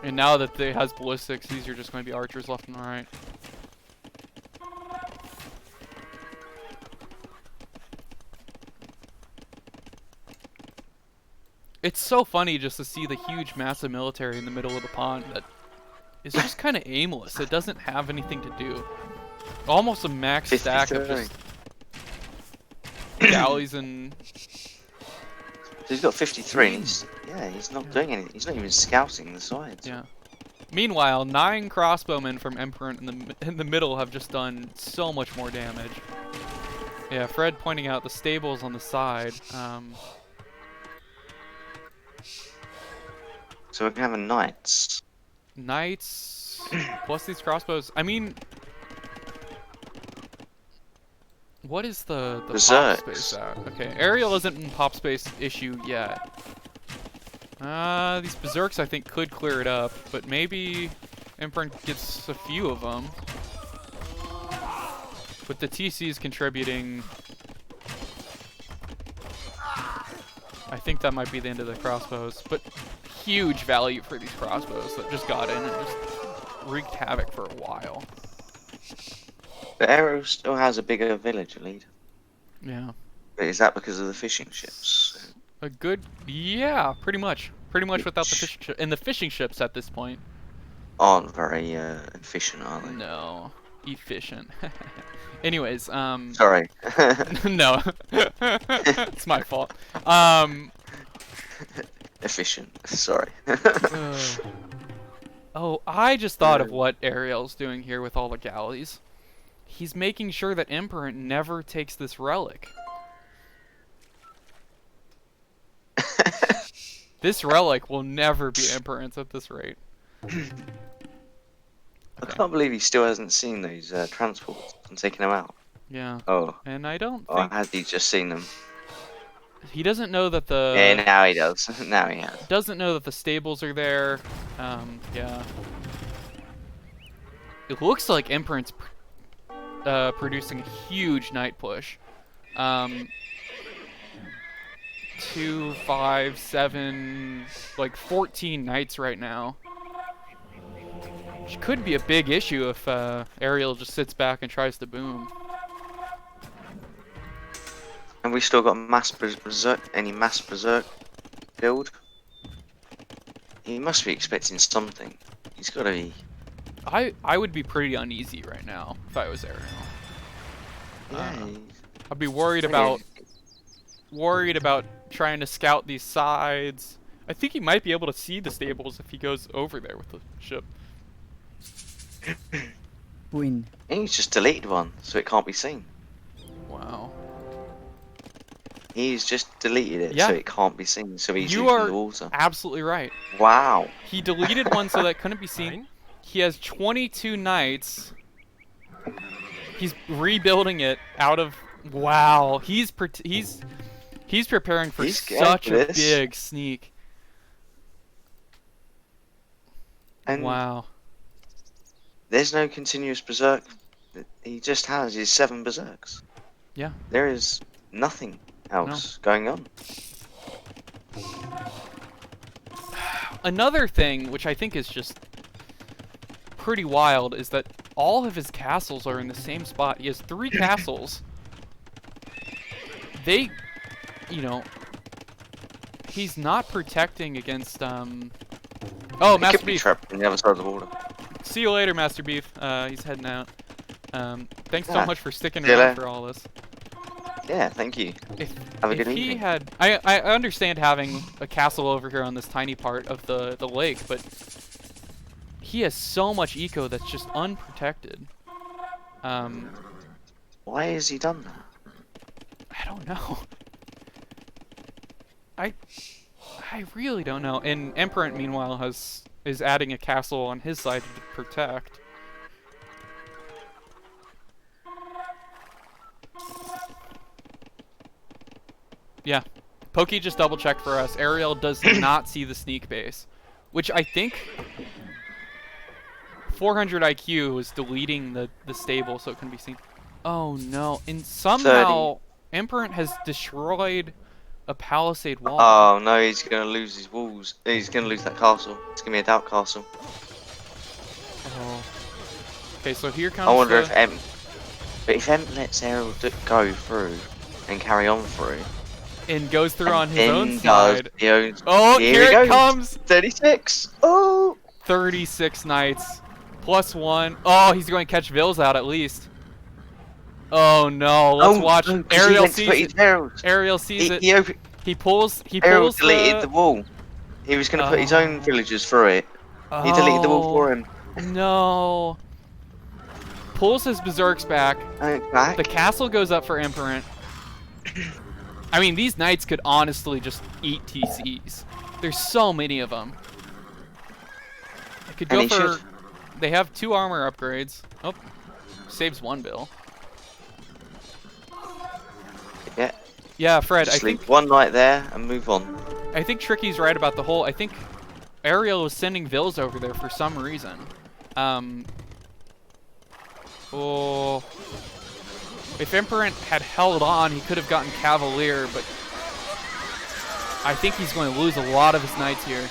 Speaker 4: And now that it has ballistics, these are just going to be archers left and right. It's so funny just to see the huge massive military in the middle of the pond that is just kind of aimless. It doesn't have anything to do. Almost a max stack of just galleys and...
Speaker 8: So he's got 53 and he's not doing anything. He's not even scouting the sides.
Speaker 4: Yeah. Meanwhile, 9 crossbowmen from Empirant in the middle have just done so much more damage. Yeah, Fred pointing out the stables on the side.
Speaker 8: So we're gonna have a knights.
Speaker 4: Knights plus these crossbows. I mean, what is the pop space at? Okay, Airiel isn't in pop space issue yet. These berserks I think could clear it up, but maybe Empirant gets a few of them. With the TCs contributing, I think that might be the end of the crossbows. But huge value for these crossbows that just got in and just wreaked havoc for a while.
Speaker 8: But Airiel still has a bigger village lead.
Speaker 4: Yeah.
Speaker 8: But is that because of the fishing ships?
Speaker 4: A good, yeah, pretty much. Pretty much without the fishing ships. And the fishing ships at this point
Speaker 8: aren't very efficient, are they?
Speaker 4: No, efficient. Anyways,
Speaker 8: sorry.
Speaker 4: No, it's my fault.
Speaker 8: Efficient. Sorry.
Speaker 4: Oh, I just thought of what Airiel's doing here with all the galleys. He's making sure that Empirant never takes this relic. This relic will never be Empirant's at this rate.
Speaker 8: I can't believe he still hasn't seen those transports and taken them out.
Speaker 4: Yeah.
Speaker 8: Oh.
Speaker 4: And I don't
Speaker 8: Or
Speaker 4: think...
Speaker 8: has he just seen them?
Speaker 4: He doesn't know that the...
Speaker 8: Yeah, now he does. Now he has.
Speaker 4: Doesn't know that the stables are there. Yeah. it looks like Empirant's producing a huge knight push. 2, 5, 7, like 14 knights right now. Which could be a big issue if Airiel just sits back and tries to boom.
Speaker 8: And we still got mass berserk. Any mass berserk build? He must be expecting something. He's got to be.
Speaker 4: I would be pretty uneasy right now if I was Airiel.
Speaker 8: Yeah.
Speaker 4: I'd be worried about trying to scout these sides. I think he might be able to see the stables if he goes over there with the ship.
Speaker 9: Win.
Speaker 8: He's just deleted one, so it can't be seen.
Speaker 4: Wow.
Speaker 8: He's just deleted it,
Speaker 4: Yeah.
Speaker 8: so it can't be seen. So he's
Speaker 4: You
Speaker 8: using
Speaker 4: are
Speaker 8: the water.
Speaker 4: absolutely right.
Speaker 8: Wow.
Speaker 4: He deleted one so that couldn't be seen. He has 22 knights. He's rebuilding it out of. Wow. He's preparing for
Speaker 8: He's going
Speaker 4: such
Speaker 8: for
Speaker 4: a
Speaker 8: this.
Speaker 4: big sneak.
Speaker 8: And
Speaker 4: Wow.
Speaker 8: there's no continuous berserk. He just has his 7 berserks.
Speaker 4: Yeah.
Speaker 8: There is nothing else going on.
Speaker 4: Another thing, which I think is just pretty wild, is that all of his castles are in the same spot. He has 3 castles. They, you know, he's not protecting against, oh,
Speaker 8: He
Speaker 4: Master
Speaker 8: could be
Speaker 4: Beef.
Speaker 8: trapped on the other side of the water.
Speaker 4: See you later, Master Beef. He's heading out. Thanks so
Speaker 8: Yeah.
Speaker 4: much for sticking
Speaker 8: See you
Speaker 4: around
Speaker 8: later.
Speaker 4: for all this.
Speaker 8: Yeah, thank you.
Speaker 4: If,
Speaker 8: Have a
Speaker 4: if
Speaker 8: good
Speaker 4: he
Speaker 8: evening.
Speaker 4: had, I understand having a castle over here on this tiny part of the lake, but he has so much eco that's just unprotected.
Speaker 8: Why has he done that?
Speaker 4: I don't know. I really don't know. And Empirant, meanwhile, is adding a castle on his side to protect. Yeah. Pokey just double checked for us. Airiel does not see the sneak base, which I think 400 IQ was deleting the stable so it couldn't be seen. Oh no! And somehow Empirant has destroyed a palisade wall.
Speaker 8: Oh no, he's gonna lose his walls. He's gonna lose that castle. It's gonna be a doubt castle.
Speaker 4: Oh. Okay, so here comes.
Speaker 8: I wonder
Speaker 4: the...
Speaker 8: if Emp. But if Emp lets Airiel go through and carry on through.
Speaker 4: And goes through
Speaker 8: and
Speaker 4: on his
Speaker 8: then
Speaker 4: own
Speaker 8: does
Speaker 4: side.
Speaker 8: the own-
Speaker 4: Oh, here
Speaker 8: he
Speaker 4: it
Speaker 8: goes.
Speaker 4: comes!
Speaker 8: 36! Oh!
Speaker 4: 36 knights. +1. Oh, he's going to catch Vils out at least. Oh no, let's watch.
Speaker 8: No, 'cause he
Speaker 4: Airiel
Speaker 8: went to
Speaker 4: sees
Speaker 8: put
Speaker 4: it.
Speaker 8: his heralds.
Speaker 4: Airiel sees it.
Speaker 8: He
Speaker 4: pulls
Speaker 8: Airiel deleted the wall. He was going to put his own villagers through it. He deleted the wall for him.
Speaker 4: No. Pulls his berserks back.
Speaker 8: Back.
Speaker 4: The castle goes up for Empirant. I mean, these knights could honestly just eat TCs. There's so many of them. They could go for. They have 2 armor upgrades. Oh, saves 1 bill.
Speaker 8: Yeah.
Speaker 4: Yeah, Fred.
Speaker 8: Just
Speaker 4: I think
Speaker 8: leave one knight there and move on.
Speaker 4: I think Tricky's right about the whole. I think Airiel was sending Vils over there for some reason. Oh. If Empirant had held on, he could have gotten Cavalier, but I think he's going to lose a lot of his knights here.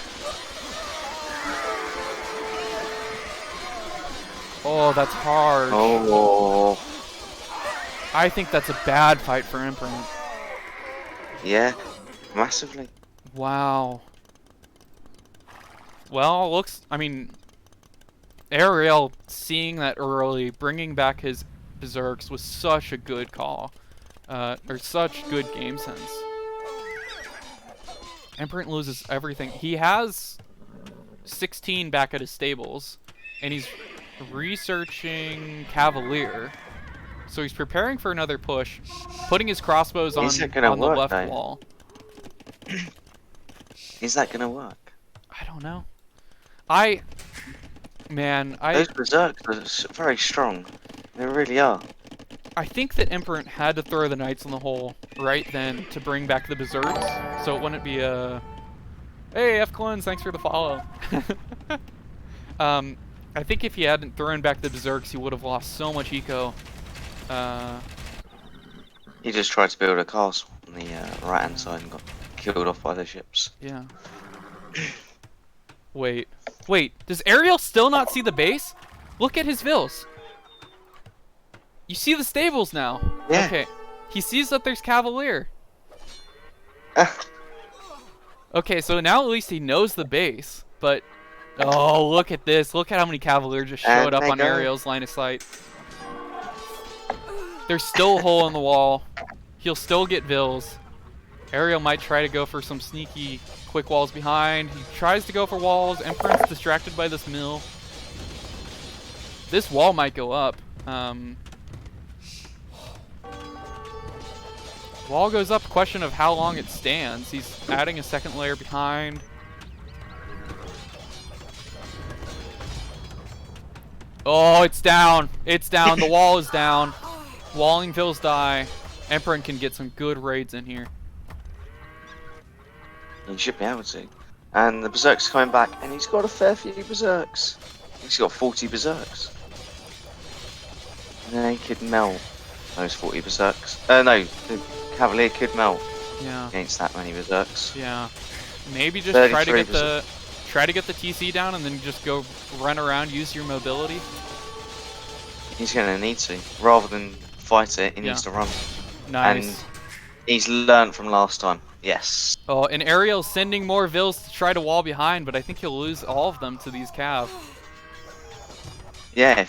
Speaker 4: Oh, that's hard.
Speaker 8: Oh.
Speaker 4: I think that's a bad fight for Empirant.
Speaker 8: Yeah, massively.
Speaker 4: Wow. Well, looks. I mean, Airiel seeing that early, bringing back his berserks was such a good call, or such good game sense. Empirant loses everything. He has 16 back at his stables, and he's researching Cavalier. So he's preparing for another push, putting his crossbows on the left wall.
Speaker 8: Is that gonna work?
Speaker 4: I don't know.
Speaker 8: Those berserks are very strong. They really are.
Speaker 4: I think that Empirant had to throw the knights in the hole right then to bring back the berserks, so it wouldn't be a. Hey, Efkilenc, thanks for the follow. I think if he hadn't thrown back the berserks, he would have lost so much eco.
Speaker 8: He just tried to build a castle on the right hand side and got killed off by the ships.
Speaker 4: Yeah. Wait. Does Airiel still not see the base? Look at his vills. You see the stables now.
Speaker 8: Yeah.
Speaker 4: Okay. He sees that there's Cavalier. Okay, so now at least he knows the base. But, oh, look at this. Look at how many Cavalier just showed up on Airiel's line of sight. There's still a hole in the wall. He'll still get vills. Airiel might try to go for some sneaky quick walls behind. He tries to go for walls. Empirant's distracted by this mill. This wall might go up. Wall goes up, question of how long it stands. He's adding a second layer behind. Oh, it's down. It's down. The wall is down. Walling vills die. Empirant can get some good raids in here.
Speaker 8: He should be able to. And the berserk's coming back, and he's got a fair few berserks. He's got 40 berserks. And then he could melt those 40 berserks. No, the Cavalier could melt against that many berserks.
Speaker 4: Yeah. Maybe just try to get the TC down and then just go run around, use your mobility.
Speaker 8: He's gonna need to. Rather than fight it, he needs to run.
Speaker 4: Nice.
Speaker 8: And he's learned from last time. Yes.
Speaker 4: Oh, and Airiel's sending more vills to try to wall behind, but I think he'll lose all of them to these Cav.
Speaker 8: Yeah.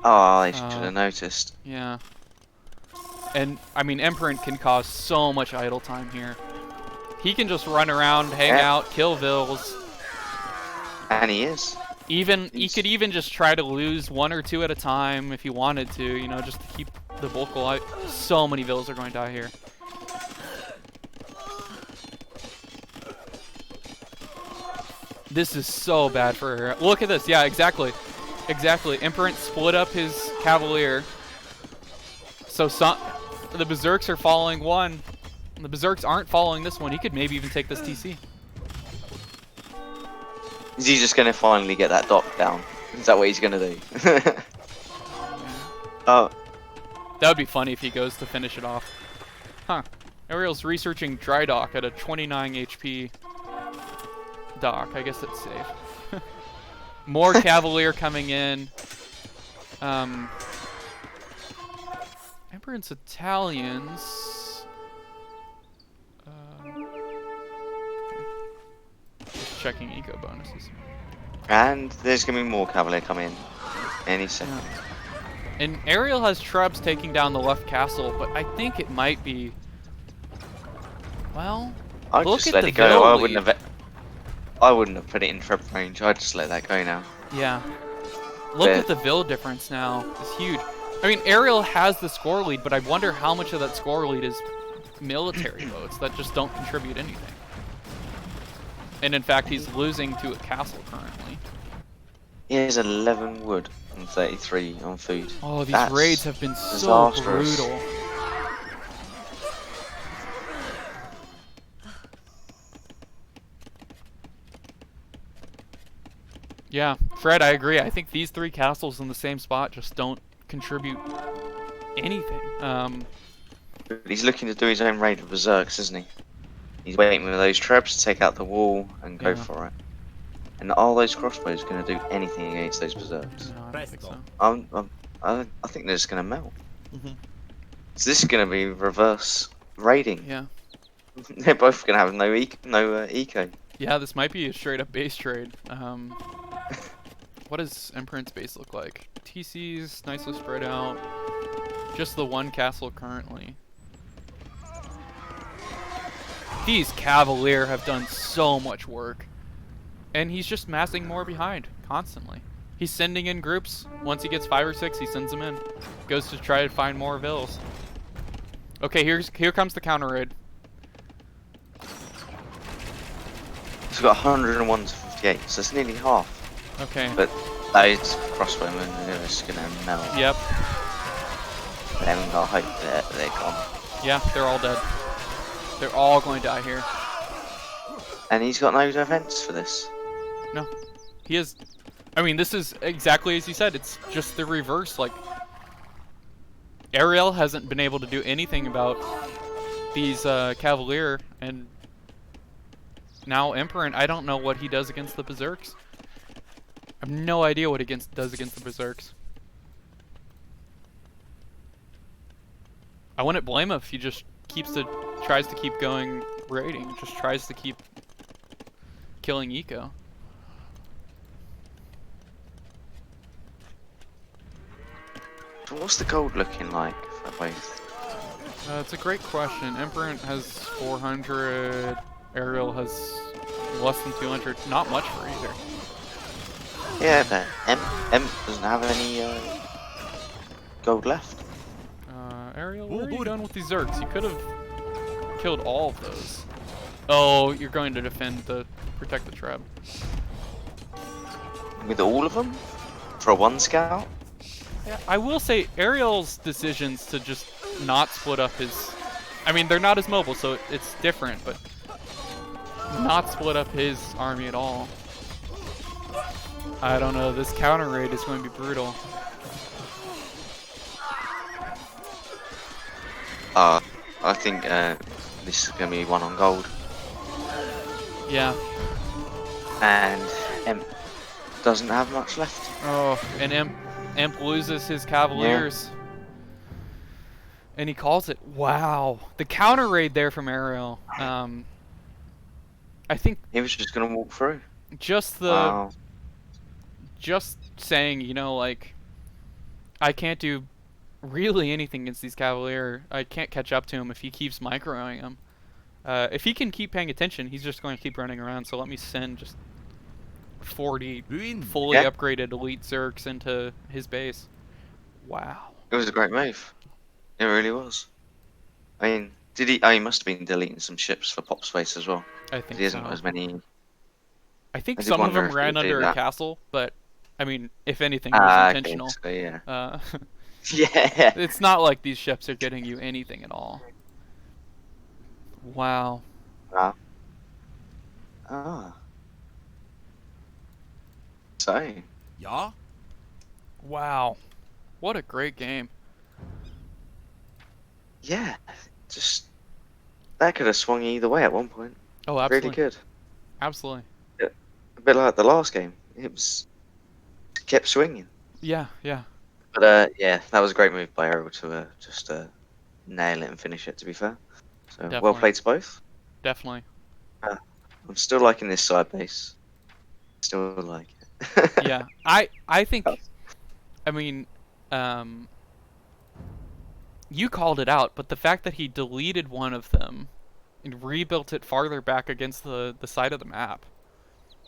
Speaker 8: Oh, they should have noticed.
Speaker 4: Yeah. And, I mean, Empirant can cause so much idle time here. He can just run around, hang out, kill vills.
Speaker 8: And he is.
Speaker 4: He could even just try to lose one or two at a time if he wanted to, you know, just to keep the bulk alive. So many vills are going to die here. This is so bad for her. Look at this. Yeah, exactly. Exactly. Empirant split up his Cavalier. So the Berserks are following one. The Berserks aren't following this one. He could maybe even take this TC.
Speaker 8: Is he just going to finally get that dock down? Is that what he's going to do? Oh.
Speaker 4: That would be funny if he goes to finish it off. Huh. Airiel's researching dry dock at a 29 HP dock. I guess it's safe. More Cavalier coming in. Empirant's Italians. Just checking eco bonuses.
Speaker 8: And there's going to be more Cavalier coming in any second.
Speaker 4: Yeah. And Airiel has Trebs taking down the left castle, but I think it might be... Well,
Speaker 8: I'd
Speaker 4: look
Speaker 8: just
Speaker 4: at
Speaker 8: let
Speaker 4: the
Speaker 8: it go.
Speaker 4: Vil
Speaker 8: I wouldn't have put it in Treb range. I'd just let that go now.
Speaker 4: Yeah. Look at the Vil difference now. It's huge. I mean, Airiel has the score lead, but I wonder how much of that score lead is military votes that just don't contribute anything. And in fact, he's losing to a castle currently.
Speaker 8: He has 11 wood and 33 on food.
Speaker 4: Oh, these raids have been so brutal. Yeah, Fred, I agree. I think these three castles in the same spot just don't contribute anything.
Speaker 8: He's looking to do his own raid with Berserks, isn't he? He's waiting with those Trebs to take out the wall and go for it. And are those crossbows going to do anything against those Berserks?
Speaker 4: No, I don't think so.
Speaker 8: I think they're just going to melt. So this is going to be reverse raiding.
Speaker 4: Yeah.
Speaker 8: They're both going to have no eco.
Speaker 4: Yeah, this might be a straight up base trade. What does Empirant's base look like? TC's nicely spread out. Just the one castle currently. These Cavalier have done so much work. And he's just massing more behind, constantly. He's sending in groups. Once he gets 5 or 6, he sends them in. Goes to try to find more vills. Okay, here comes the counter raid.
Speaker 8: He's got 101 to 58, so it's nearly half.
Speaker 4: Okay.
Speaker 8: But those crossbowmen are just gonna melt.
Speaker 4: Yep.
Speaker 8: They haven't got hope that they're gone.
Speaker 4: Yeah, they're all dead. They're all going to die here.
Speaker 8: And he's got no defense for this.
Speaker 4: No. He has... I mean, this is exactly as you said. It's just the reverse. Like, Airiel hasn't been able to do anything about these Cavalier, and now Empirant, I don't know what he does against the Berserks. I have no idea what he does against the Berserks. I wouldn't blame him if he just tries to keep going raiding, just tries to keep killing eco.
Speaker 8: So what's the gold looking like for both?
Speaker 4: It's a great question. Empirant has 400, Airiel has less than 200. Not much for either.
Speaker 8: Yeah, but M doesn't have any gold left.
Speaker 4: Airiel, where are you going with these Zergs? You could have killed all of those. Oh, you're going to protect the trap.
Speaker 8: With all of them? For one scout?
Speaker 4: Yeah, I will say Airiel's decisions to just not split up his... I mean, they're not as mobile, so it's different, but not split up his army at all. I don't know, this counter raid is going to be brutal.
Speaker 8: I think this is going to be one on gold.
Speaker 4: Yeah.
Speaker 8: And Emp doesn't have much left.
Speaker 4: Oh, and Emp loses his Cavaliers. Yeah. And he calls it. Wow. The counter raid there from Airiel. I think
Speaker 8: he was just going to walk through.
Speaker 4: Just the... Just saying, you know, like, I can't do really anything against these Cavalier. I can't catch up to him if he keeps microing him. If he can keep paying attention, he's just going to keep running around. So let me send just 40 fully upgraded elite Zergs into his base. Wow.
Speaker 8: It was a great move. It really was. I mean, did he? Oh, he must have been deleting some ships for pop space as well.
Speaker 4: I think
Speaker 8: he hasn't got as many.
Speaker 4: I think some of them ran under a castle, but I mean, if anything, it was intentional.
Speaker 8: Okay, so, yeah.
Speaker 4: Yeah. It's not like these ships are getting you anything at all. Wow.
Speaker 8: Wow. Ah. So.
Speaker 9: Yeah.
Speaker 4: Wow. What a great game.
Speaker 8: Yeah. Just that could have swung either way at one point.
Speaker 4: Oh, absolutely.
Speaker 8: Really good.
Speaker 4: Absolutely.
Speaker 8: Yeah. A bit like the last game. It was kept swinging.
Speaker 4: Yeah, yeah.
Speaker 8: But yeah, that was a great move by Airiel to just nail it and finish it. To be fair, so
Speaker 4: Definitely.
Speaker 8: Well played to both.
Speaker 4: Definitely.
Speaker 8: I'm still liking this side base. Still like it.
Speaker 4: Yeah, I think. I mean, you called it out, but the fact that he deleted one of them and rebuilt it farther back against the side of the map,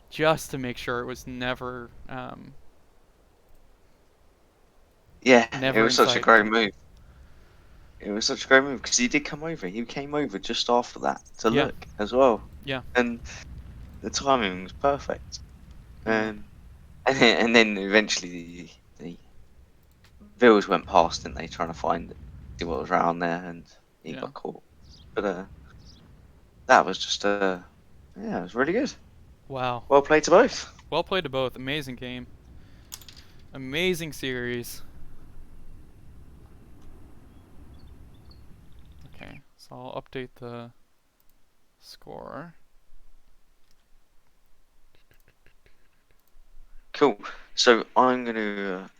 Speaker 4: just to make sure it was never.
Speaker 8: Yeah,
Speaker 4: never
Speaker 8: it was such a great move. It was such a great move because he did come over. He came over just after that to look as well.
Speaker 4: Yeah.
Speaker 8: And the timing was perfect. And then eventually the Vils went past, didn't they, trying to see what was around there, and he got caught. But that was just yeah, it was really good.
Speaker 4: Wow.
Speaker 8: Well played to both.
Speaker 4: Well played to both. Amazing game. Amazing series. Okay, so I'll update the score.
Speaker 8: Cool. So I'm gonna.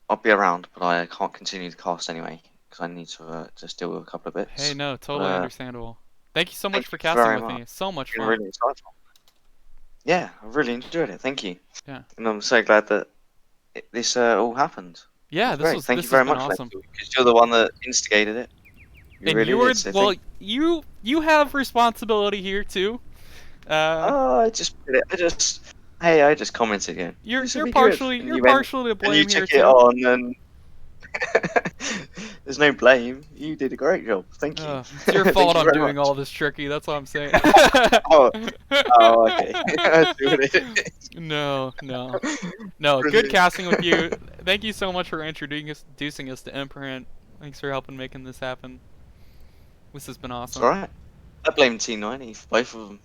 Speaker 8: I'll be around, but I can't continue the cast anyway because I need to just deal with a couple of bits.
Speaker 4: Hey, no, totally understandable. Thank you so much for casting with me. So much fun.
Speaker 8: Really insightful. Yeah, I really enjoyed it. Thank you.
Speaker 4: Yeah.
Speaker 8: And I'm so glad that this all happened.
Speaker 4: Yeah,
Speaker 8: Thank you very much,
Speaker 4: awesome.
Speaker 8: Because you're the one that instigated it.
Speaker 4: And really you were well. You have responsibility here too.
Speaker 8: I just commented again.
Speaker 4: You're partially to blame
Speaker 8: and you
Speaker 4: here
Speaker 8: took it on, and there's no blame. You did a great job. Thank you.
Speaker 4: It's your fault I'm doing all this tricky. That's all I'm saying.
Speaker 8: oh, okay.
Speaker 4: No. Good casting with you. Thank you so much for introducing us to Empirant. Thanks for helping making this happen. This has been awesome.
Speaker 8: It's alright. I blame T90 for both of them.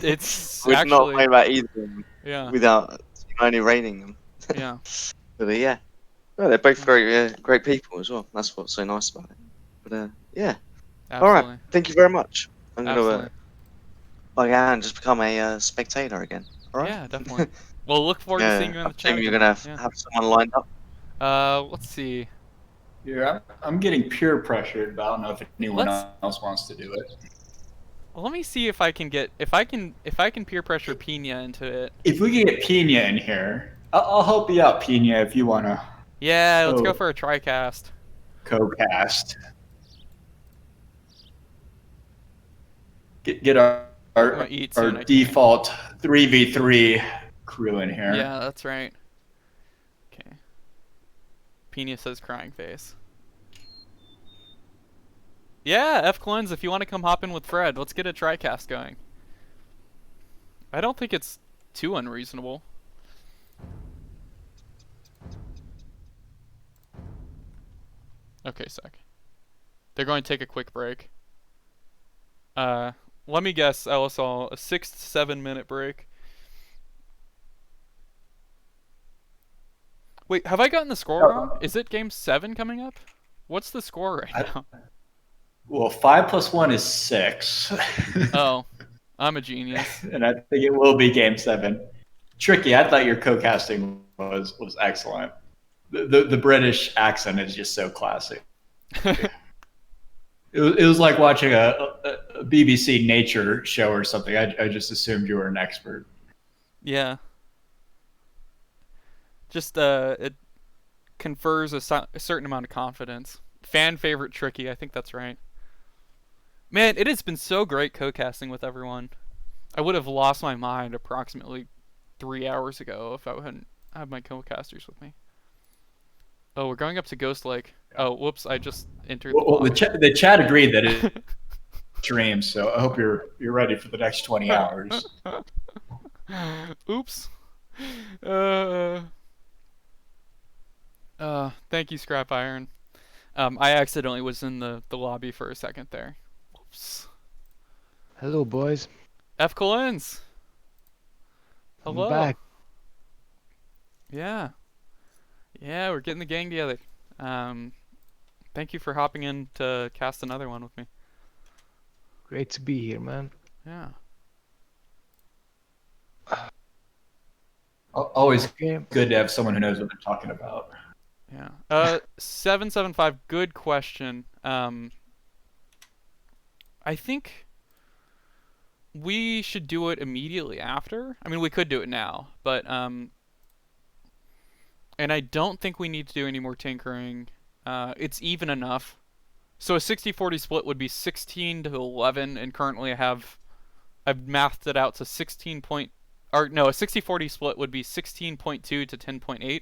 Speaker 4: It's
Speaker 8: Would
Speaker 4: actually
Speaker 8: not play about either of them
Speaker 4: yeah.
Speaker 8: without only raining them.
Speaker 4: Yeah.
Speaker 8: But yeah, well, they're both great people as well. That's what's so nice about it. But yeah, all right.
Speaker 4: Absolutely.
Speaker 8: Thank you very much. I'm gonna
Speaker 4: Absolutely.
Speaker 8: log out and just become a spectator again. All right.
Speaker 4: Yeah, definitely. Well, look forward to seeing
Speaker 8: Yeah,
Speaker 4: you in
Speaker 8: I
Speaker 4: the chat
Speaker 8: presume you're
Speaker 4: again.
Speaker 8: gonna
Speaker 4: Yeah.
Speaker 8: have someone lined up.
Speaker 4: Let's see.
Speaker 7: Yeah, I'm getting peer pressured, but I don't know if anyone
Speaker 4: Let's-
Speaker 7: else wants to do it.
Speaker 4: Well, let me see if I can get if I can peer pressure Pina into it.
Speaker 7: If we can get Pina in here, I'll help you out, Pina, if you wanna.
Speaker 4: Yeah, let's go for a tricast.
Speaker 7: Co-cast. Get our
Speaker 4: eat soon, I can't.
Speaker 7: default 3v3 crew in here.
Speaker 4: Yeah, that's right. Okay. Pina says crying face. Yeah, Efkilenc, if you want to come hop in with Fred, let's get a tricast going. I don't think it's too unreasonable. Okay, sec. They're going to take a quick break. Let me guess, LSL, a 6 to 7 minute break. Wait, have I gotten the score wrong? Is it game 7 coming up? What's the score right now?
Speaker 7: Well, 5 plus 1 is 6.
Speaker 4: Oh, I'm a genius.
Speaker 7: And I think it will be game 7. Tricky, I thought your co-casting was excellent. The British accent is just so classic. It was like watching a BBC nature show or something. I just assumed you were an expert.
Speaker 4: Yeah. Just it confers a certain amount of confidence. Fan favorite Tricky, I think that's right. Man, it has been so great co-casting with everyone. I would have lost my mind approximately 3 hours ago if I hadn't had my co-casters with me. Oh, we're going up to Ghost Lake. Oh, whoops! I just entered.
Speaker 7: Well, the chat agreed that it streams, so I hope you're ready for the next 20 hours.
Speaker 4: Oops. Thank you, ScrapIron. I accidentally was in the lobby for a second there. Oops.
Speaker 5: Hello, boys.
Speaker 4: Efkilenc. Hello.
Speaker 5: I'm back.
Speaker 4: Yeah. Yeah, we're getting the gang together. Thank you for hopping in to cast another one with me.
Speaker 5: Great to be here, man.
Speaker 4: Yeah.
Speaker 7: Always good to have someone who knows what they're talking about.
Speaker 4: Yeah. 775, good question. I think we should do it immediately after. I mean, we could do it now, but and I don't think we need to do any more tinkering. It's even enough. So a 60-40 split would be 16 to 11, and currently I've mathed it out to 16 point, or no, a 60-40 split would be 16.2 to 10.8,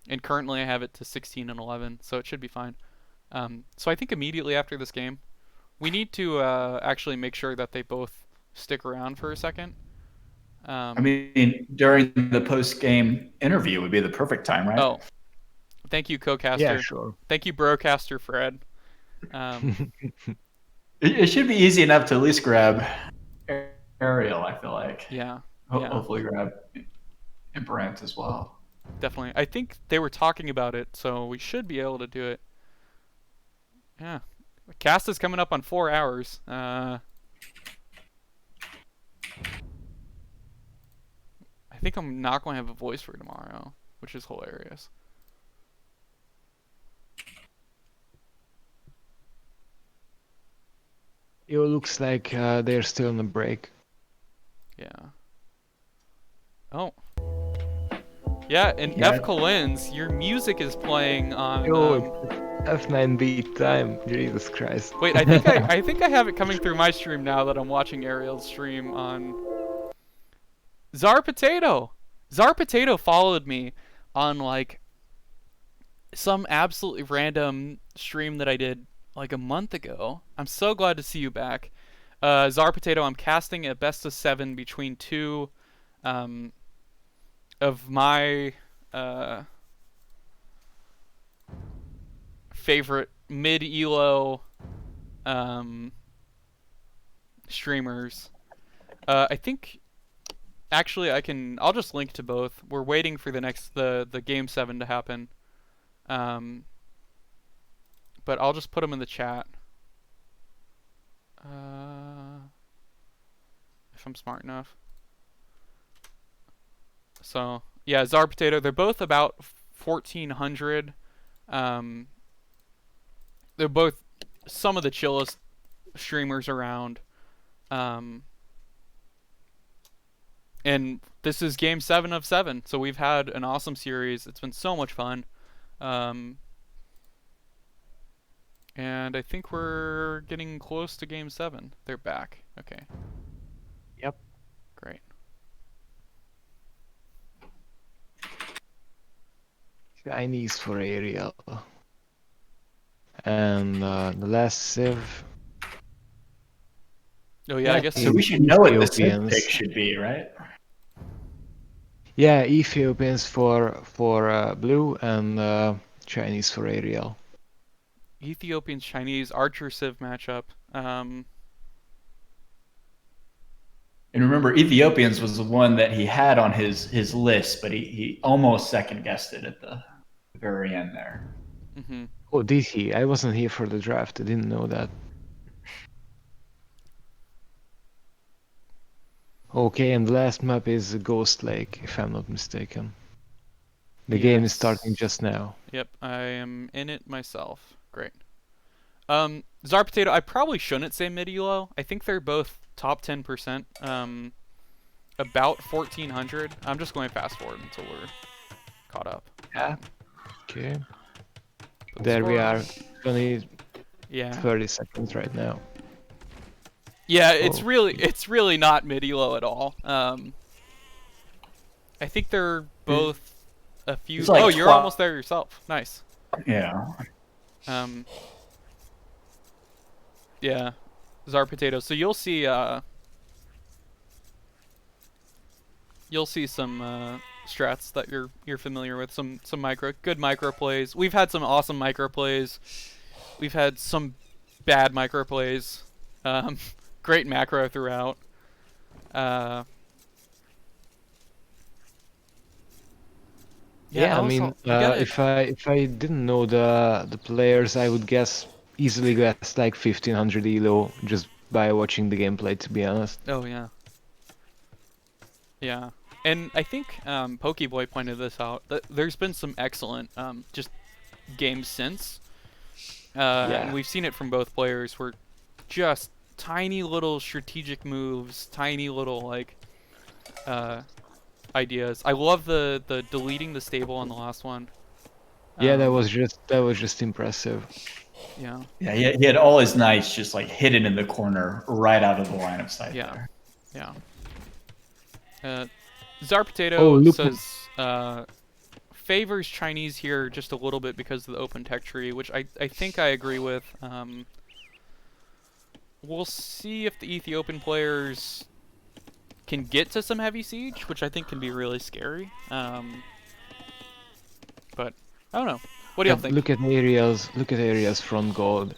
Speaker 4: and currently I have it to 16 and 11, so it should be fine. So I think immediately after this game, we need to actually make sure that they both stick around for a second.
Speaker 7: I mean, during the post-game interview would be the perfect time, right?
Speaker 4: Oh, thank you, Cocaster.
Speaker 5: Yeah, sure.
Speaker 4: Thank you, Brocaster Fred.
Speaker 7: It should be easy enough to at least grab Airiel, I feel like.
Speaker 4: Yeah.
Speaker 7: Hopefully grab Empirant as well.
Speaker 4: Definitely. I think they were talking about it, so we should be able to do it. Yeah. The cast is coming up on 4 hours. I think I'm not going to have a voice for tomorrow, which is hilarious.
Speaker 5: It looks like they're still on a break.
Speaker 4: Yeah. Oh. Yeah, and
Speaker 7: Yeah.
Speaker 4: Efkilenc, your music is playing on.
Speaker 5: Yo, it's F9 beat time. Jesus Christ.
Speaker 4: Wait, I think I think I have it coming through my stream now that I'm watching Airiel's stream on. Czar Potato. Czar Potato followed me on like some absolutely random stream that I did like a month ago. I'm so glad to see you back. Czar Potato, I'm casting a best of 7 between two of my favorite mid-elo streamers. I think actually, I'll just link to both. We're waiting for the game 7 to happen. But I'll just put them in the chat. If I'm smart enough. So, yeah, Czar Potato, they're both about 1400. They're both some of the chillest streamers around. And this is game 7 of 7, so we've had an awesome series. It's been so much fun. And I think we're getting close to game 7. They're back. Okay.
Speaker 5: Yep.
Speaker 4: Great.
Speaker 5: Chinese for Airiel. And the last civ.
Speaker 4: Oh yeah, I guess
Speaker 7: So we should know what the civ
Speaker 5: Ethiopians.
Speaker 7: pick should be, right?
Speaker 5: Yeah, Ethiopians for blue and Chinese for Airiel.
Speaker 4: Ethiopians Chinese Archer Civ matchup.
Speaker 7: And remember, Ethiopians was the one that he had on his list, but he almost second guessed it at the very end there.
Speaker 4: Mm-hmm.
Speaker 5: Oh, did he? I wasn't here for the draft. I didn't know that. Okay, and the last map is Ghost Lake, if I'm not mistaken. The game is starting just now.
Speaker 4: Yep, I am in it myself. Great. Czar Potato, I probably shouldn't say mid-elo. I think they're both top 10%. About 1400. I'm just going fast forward until we're caught up.
Speaker 5: Yeah. Okay.
Speaker 4: Put
Speaker 5: There we are.
Speaker 4: scores.
Speaker 5: 20,
Speaker 4: Yeah.
Speaker 5: 30 seconds right now.
Speaker 4: Yeah, it's
Speaker 5: Oh.
Speaker 4: really not mid-elo at all. I think they're both a few.
Speaker 7: It's like
Speaker 4: oh, you're
Speaker 7: 12.
Speaker 4: almost there yourself. Nice.
Speaker 7: Yeah.
Speaker 4: Yeah, Czar Potato. So you'll see some strats that you're familiar with. Some good micro plays. We've had some awesome micro plays. We've had some bad micro plays. Great macro throughout.
Speaker 5: Yeah, I
Speaker 4: also,
Speaker 5: mean,
Speaker 4: you gotta-
Speaker 5: if I didn't know the players, I would easily guess like 1500 elo just by watching the gameplay. To be honest.
Speaker 4: Oh yeah. Yeah, and I think Pokeboy pointed this out. There's been some excellent just games since. And we've seen it from both players. Where just tiny little strategic moves, tiny little like ideas. I love the deleting the stable on the last one.
Speaker 5: Yeah, that was just impressive.
Speaker 4: Yeah.
Speaker 7: Yeah, he had all his knights just like hidden in the corner, right out of the line of sight.
Speaker 4: Yeah.
Speaker 7: There.
Speaker 4: Yeah. Czar Potato
Speaker 5: Oh, look
Speaker 4: says favors Chinese here just a little bit because of the open tech tree, which I think I agree with. We'll see if the Ethiopian players can get to some heavy siege, which I think can be really scary. But I don't know. What do y'all think?
Speaker 5: Look at Airiel's front gold.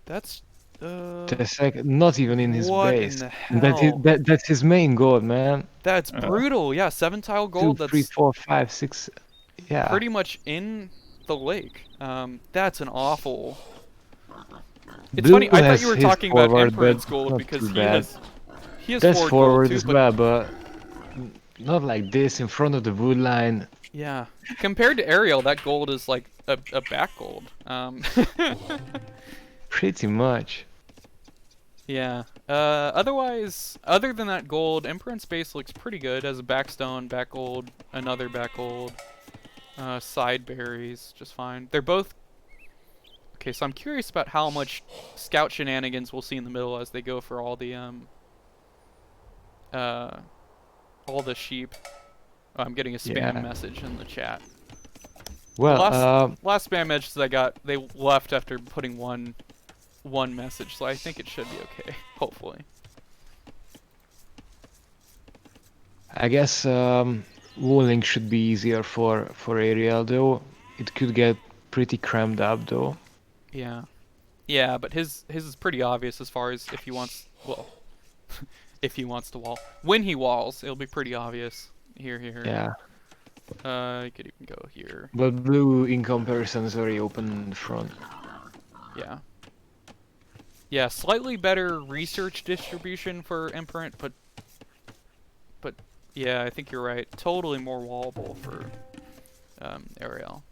Speaker 4: That's
Speaker 5: Not even in his
Speaker 4: what
Speaker 5: base.
Speaker 4: in the hell?
Speaker 5: That's his main gold, man.
Speaker 4: That's brutal. Yeah, 7 tile gold.
Speaker 5: 2,
Speaker 4: That's
Speaker 5: 3, 4, 5, 6. Yeah.
Speaker 4: pretty much in the lake. That's an awful. It's
Speaker 5: Blue
Speaker 4: funny. I thought
Speaker 5: has
Speaker 4: you were
Speaker 5: his
Speaker 4: talking about
Speaker 5: forward,
Speaker 4: Emperant's
Speaker 5: but
Speaker 4: gold
Speaker 5: not
Speaker 4: because
Speaker 5: too
Speaker 4: he
Speaker 5: bad.
Speaker 4: has
Speaker 5: That's
Speaker 4: forward
Speaker 5: forward
Speaker 4: gold
Speaker 5: as
Speaker 4: too, but
Speaker 5: well, but not like this in front of the wood line.
Speaker 4: yeah, compared to Airiel, that gold is like a back gold.
Speaker 5: Pretty much.
Speaker 4: Yeah. Otherwise, other than that gold, Empirant's base looks pretty good. As a backstone, back gold, another back gold, side berries, just fine. They're both. Okay, so I'm curious about how much scout shenanigans we'll see in the middle as they go for all the sheep. Oh, I'm getting a spam
Speaker 5: Yeah.
Speaker 4: message in the chat.
Speaker 5: Well,
Speaker 4: Last spam messages I got, they left after putting one message, so I think it should be okay. Hopefully.
Speaker 5: I guess walling should be easier for Airiel, though. It could get pretty crammed up, though.
Speaker 4: Yeah. Yeah, but his is pretty obvious as far as if he wants. Well, if he wants to wall. When he walls, it'll be pretty obvious. Here.
Speaker 5: Yeah.
Speaker 4: You could even go here.
Speaker 5: But blue, in comparison, is very open in the front.
Speaker 4: Yeah. Yeah, slightly better research distribution for Empirant, but yeah, I think you're right. Totally more wallable for Airiel.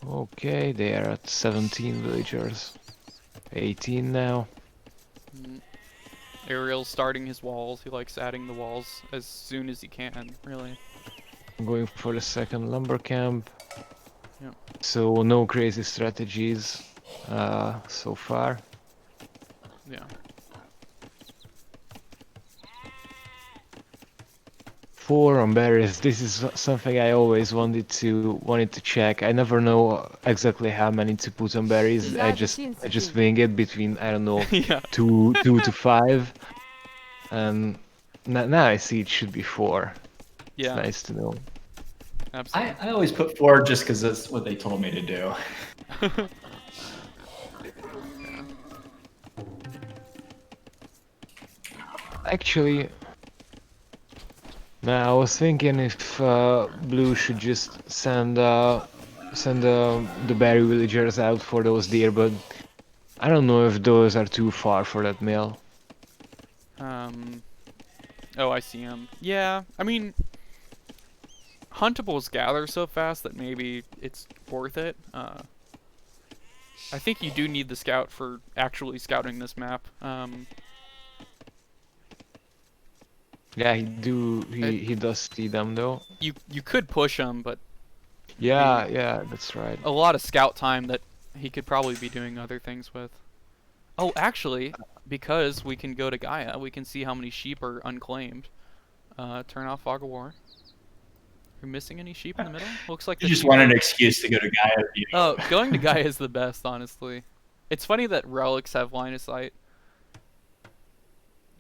Speaker 5: Okay, they are at 17 villagers. 18 now.
Speaker 4: Airiel's starting his walls. He likes adding the walls as soon as he can, really.
Speaker 5: Going for the second lumber camp.
Speaker 4: Yep.
Speaker 5: So no crazy strategies so far.
Speaker 4: Yeah.
Speaker 5: 4 on berries. This is something I always wanted to check. I never know exactly how many to put on berries. I just wing it between, I don't know,
Speaker 4: Yeah.
Speaker 5: 2 to 5. And now I see it should be 4.
Speaker 4: Yeah.
Speaker 5: It's nice to know.
Speaker 4: Absolutely.
Speaker 7: I always put 4 just because that's what they told me to do.
Speaker 5: Actually, now I was thinking if blue should just send the berry villagers out for those deer, but I don't know if those are too far for that mill.
Speaker 4: Oh, I see him. Yeah, I mean, huntables gather so fast that maybe it's worth it. I think you do need the scout for actually scouting this map.
Speaker 5: Yeah, he does see them though.
Speaker 4: You could push him, but
Speaker 5: Yeah, that's right.
Speaker 4: a lot of scout time that he could probably be doing other things with. Oh, actually, because we can go to Gaia, we can see how many sheep are unclaimed. Turn off Fog of War. You're missing any sheep in the middle? Looks like
Speaker 7: You
Speaker 4: the
Speaker 7: just
Speaker 4: sheep
Speaker 7: wanted
Speaker 4: are-
Speaker 7: an excuse to go to Gaia.
Speaker 4: Oh, going to Gaia is the best, honestly. It's funny that relics have line of sight.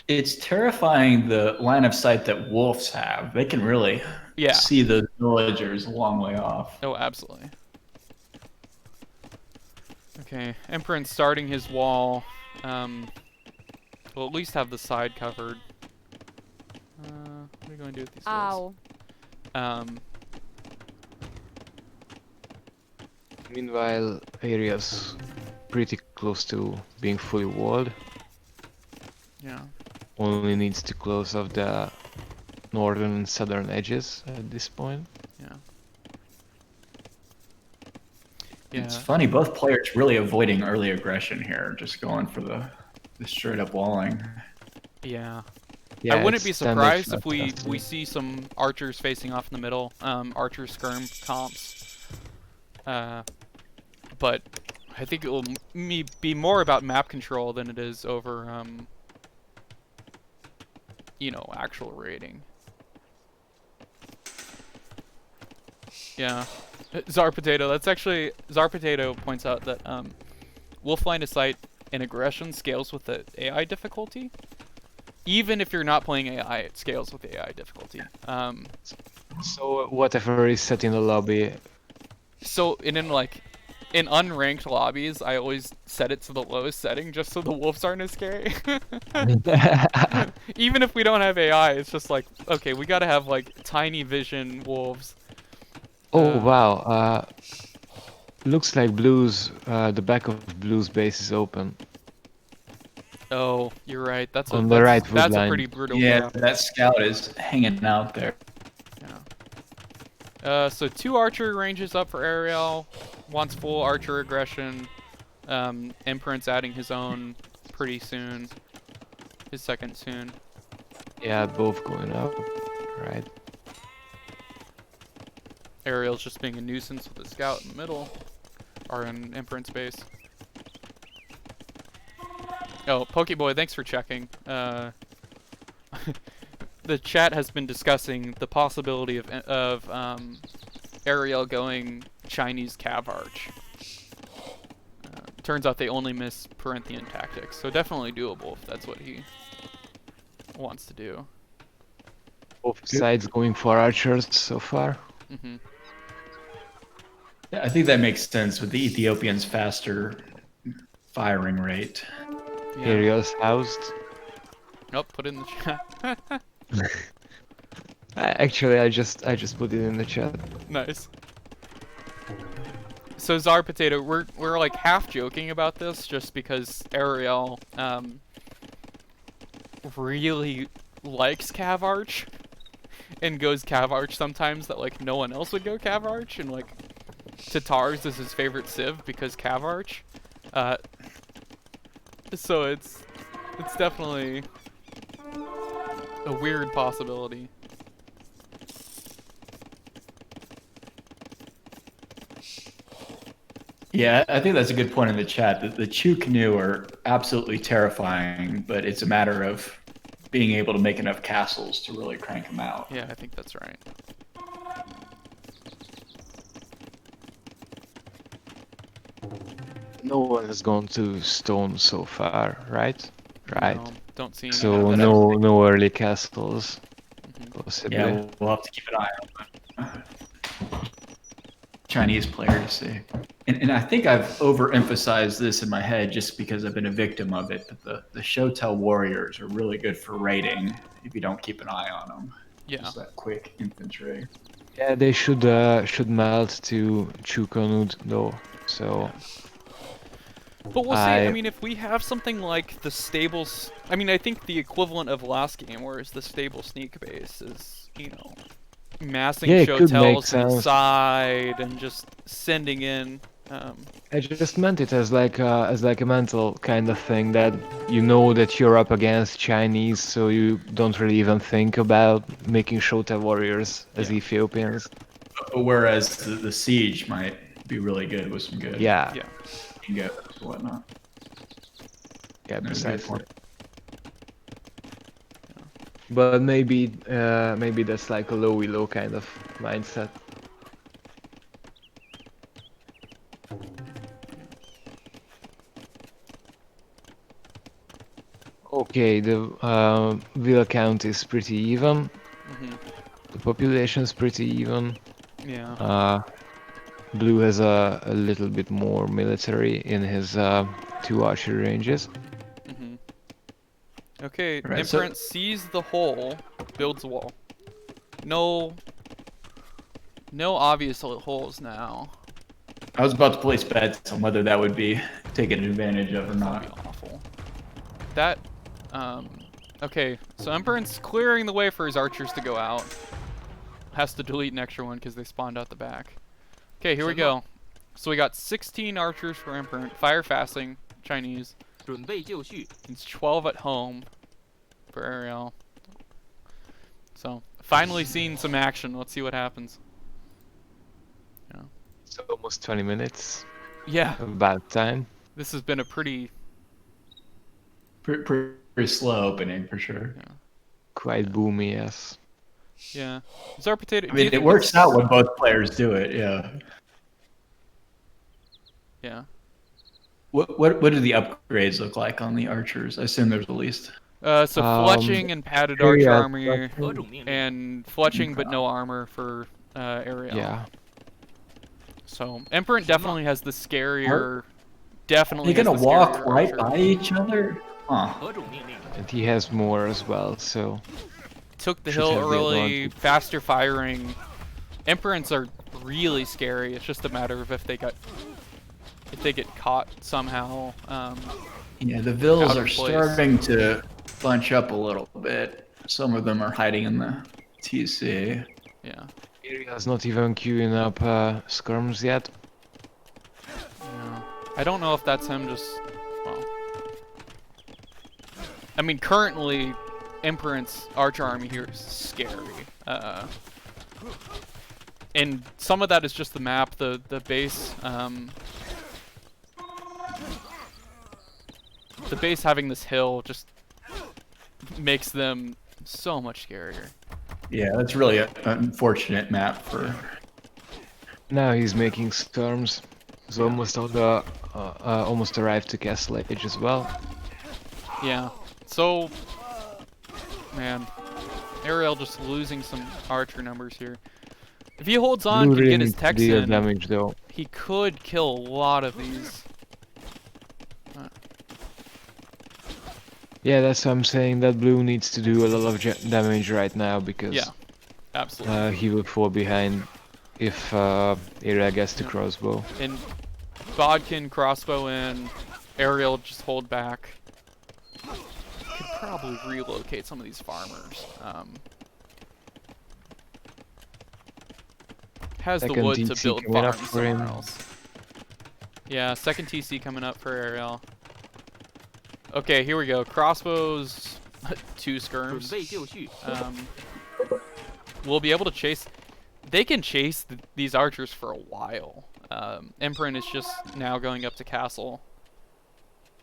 Speaker 7: It's terrifying the line of sight that wolves have. They can really see the villagers a long way off.
Speaker 4: Oh, absolutely. Okay, Empirant's starting his wall. We'll at least have the side covered. What are you going to do with these walls?
Speaker 5: Meanwhile, area's pretty close to being fully walled.
Speaker 4: Yeah.
Speaker 5: Only needs to close off the northern and southern edges at this point.
Speaker 4: Yeah.
Speaker 7: It's funny, both players really avoiding early aggression here, just going for the straight up walling.
Speaker 4: Yeah.
Speaker 5: Yeah,
Speaker 4: I wouldn't
Speaker 5: it's
Speaker 4: be
Speaker 5: standard
Speaker 4: surprised if we see some archers facing off in the middle, archer skirm comps. But I think it will be more about map control than it is over, you know, actual raiding. Yeah. Czar Potato, that's actually, Czar Potato points out that wolf line of sight and aggression scales with the AI difficulty. Even if you're not playing AI, it scales with AI difficulty.
Speaker 5: So whatever is set in the lobby.
Speaker 4: So in unranked lobbies, I always set it to the lowest setting just so the wolves aren't as scary. Even if we don't have AI, it's just like, okay, we gotta have like tiny vision wolves.
Speaker 5: Oh wow, looks like blue's, the back of blue's base is open.
Speaker 4: Oh, you're right. That's
Speaker 5: On the right wood
Speaker 4: that's a
Speaker 5: line.
Speaker 4: pretty brutal.
Speaker 7: Yeah, that scout is hanging out there.
Speaker 4: Yeah. So 2 archer ranges up for Airiel. Wants full archer aggression. Empirant's adding his own pretty soon. His second soon.
Speaker 5: Yeah, both going up. Right.
Speaker 4: Airiel's just being a nuisance with a scout in the middle. Or in Empirant's base. Oh, Pokeboy, thanks for checking. The chat has been discussing the possibility of Airiel going Chinese Cav Arch. Turns out they only miss Perinthian tactics, so definitely doable if that's what he wants to do.
Speaker 5: Both sides going for archers so far.
Speaker 4: Mm-hmm.
Speaker 7: Yeah, I think that makes sense with the Ethiopians faster firing rate.
Speaker 4: Yeah.
Speaker 5: Airiel's housed.
Speaker 4: Nope, put it in the chat.
Speaker 5: Actually, I just put it in the chat.
Speaker 4: Nice. So Czar Potato, we're like half joking about this just because Airiel really likes Cav Arch and goes Cav Arch sometimes that like no one else would go Cav Arch, and like Tatars is his favorite civ because Cav Arch. So it's definitely a weird possibility.
Speaker 7: Yeah, I think that's a good point in the chat. That the Chu canoe are absolutely terrifying, but it's a matter of being able to make enough castles to really crank them out.
Speaker 4: Yeah, I think that's right.
Speaker 5: No one has gone to stone so far, right? Right.
Speaker 4: No, don't see any.
Speaker 5: So
Speaker 7: that
Speaker 5: no early castles,
Speaker 4: Mhm.
Speaker 5: possibly.
Speaker 7: Yeah, we'll have to keep an eye on Chinese players. And I think I've overemphasized this in my head just because I've been a victim of it. But the Shotel warriors are really good for raiding if you don't keep an eye on them.
Speaker 4: Yeah.
Speaker 7: Just that quick infantry.
Speaker 5: Yeah, they should melt to Chukonud though. So
Speaker 4: But we'll see. I mean, if we have something like the stables, I mean, I think the equivalent of last game, whereas the stable sneak base is, you know, massing
Speaker 5: Yeah, it could make
Speaker 4: Shotels to the
Speaker 5: sense.
Speaker 4: side and just sending in.
Speaker 5: I just meant it as like a mental kind of thing that you know that you're up against Chinese, so you don't really even think about making Shota warriors as Ethiopians.
Speaker 7: Whereas the siege might be really good with some good
Speaker 5: Yeah,
Speaker 7: and whatnot.
Speaker 5: yeah,
Speaker 7: That's a good
Speaker 5: precisely.
Speaker 7: point.
Speaker 5: But maybe that's like a low kind of mindset. Okay, the villa count is pretty even. The population is pretty even.
Speaker 4: Yeah.
Speaker 5: Blue has a little bit more military in his 2 archery ranges.
Speaker 4: Okay,
Speaker 7: Right, so-
Speaker 4: Empirant sees the hole, builds a wall. No obvious holes now.
Speaker 7: I was about to place bets on whether that would be taken advantage of or
Speaker 4: That'd
Speaker 7: not.
Speaker 4: be awful. That, okay, so Empirant's clearing the way for his archers to go out. Has to delete an extra one because they spawned out the back. Okay, here we go. So we got 16 archers for Empirant, fire fasting, Chinese. It's 12 at home for Airiel. So, finally seeing some action. Let's see what happens. Yeah.
Speaker 5: So almost 20 minutes.
Speaker 4: Yeah.
Speaker 5: About time.
Speaker 4: This has been a pretty...
Speaker 7: Pretty slow opening for sure.
Speaker 5: Quite boomy, yes.
Speaker 4: Yeah. Czar Potato...
Speaker 7: I mean, it works out when both players do it, yeah.
Speaker 4: Yeah.
Speaker 7: What do the upgrades look like on the archers? I assume there's at least.
Speaker 4: So fletching and padded arch
Speaker 5: yeah,
Speaker 4: armor, and fletching but no armor for Airiel.
Speaker 5: Yeah.
Speaker 4: So Empirant definitely has the scarier. Definitely.
Speaker 7: They're gonna
Speaker 4: has the
Speaker 7: walk
Speaker 4: scarier
Speaker 7: right
Speaker 4: archer.
Speaker 7: by each other? Huh.
Speaker 5: And he has more as well, so
Speaker 4: Took the
Speaker 5: should
Speaker 4: hill
Speaker 5: have the
Speaker 4: early,
Speaker 5: advantage.
Speaker 4: faster firing. Empirants are really scary. It's just a matter of if they get caught somehow.
Speaker 7: Yeah, the Vills
Speaker 4: Out of
Speaker 7: are
Speaker 4: place.
Speaker 7: starting to bunch up a little bit. Some of them are hiding in the TC.
Speaker 4: Yeah.
Speaker 5: Airiel's not even queuing up skirms yet.
Speaker 4: Yeah. I don't know if that's him just. Well. I mean, currently, Empirant's archer army here is scary. And some of that is just the map, the base. The base having this hill just makes them so much scarier.
Speaker 7: Yeah, that's really an unfortunate map for.
Speaker 5: Now he's making storms. He's almost on the almost arrived to Castle Age as well.
Speaker 4: Yeah. So, man, Airiel just losing some archer numbers here. If he holds on,
Speaker 5: Blue
Speaker 4: can
Speaker 5: really
Speaker 4: get his
Speaker 5: needs to
Speaker 4: techs
Speaker 5: deal
Speaker 4: in.
Speaker 5: damage though.
Speaker 4: He could kill a lot of these.
Speaker 5: Yeah, that's what I'm saying. That blue needs to do a lot of damage right now because
Speaker 4: Yeah, absolutely.
Speaker 5: he will fall behind if Airiel gets the
Speaker 4: Yeah.
Speaker 5: crossbow.
Speaker 4: And Bodkin crossbow in, Airiel just hold back. Could probably relocate some of these farmers. Has the
Speaker 5: Second
Speaker 4: wood to
Speaker 5: TC
Speaker 4: build
Speaker 5: coming up
Speaker 4: farms
Speaker 5: for
Speaker 4: somewhere
Speaker 5: him.
Speaker 4: else. Yeah, second TC coming up for Airiel. Okay, here we go. Crossbows, 2 skirms. We'll be able to chase. They can chase these archers for a while. Empirant is just now going up to castle.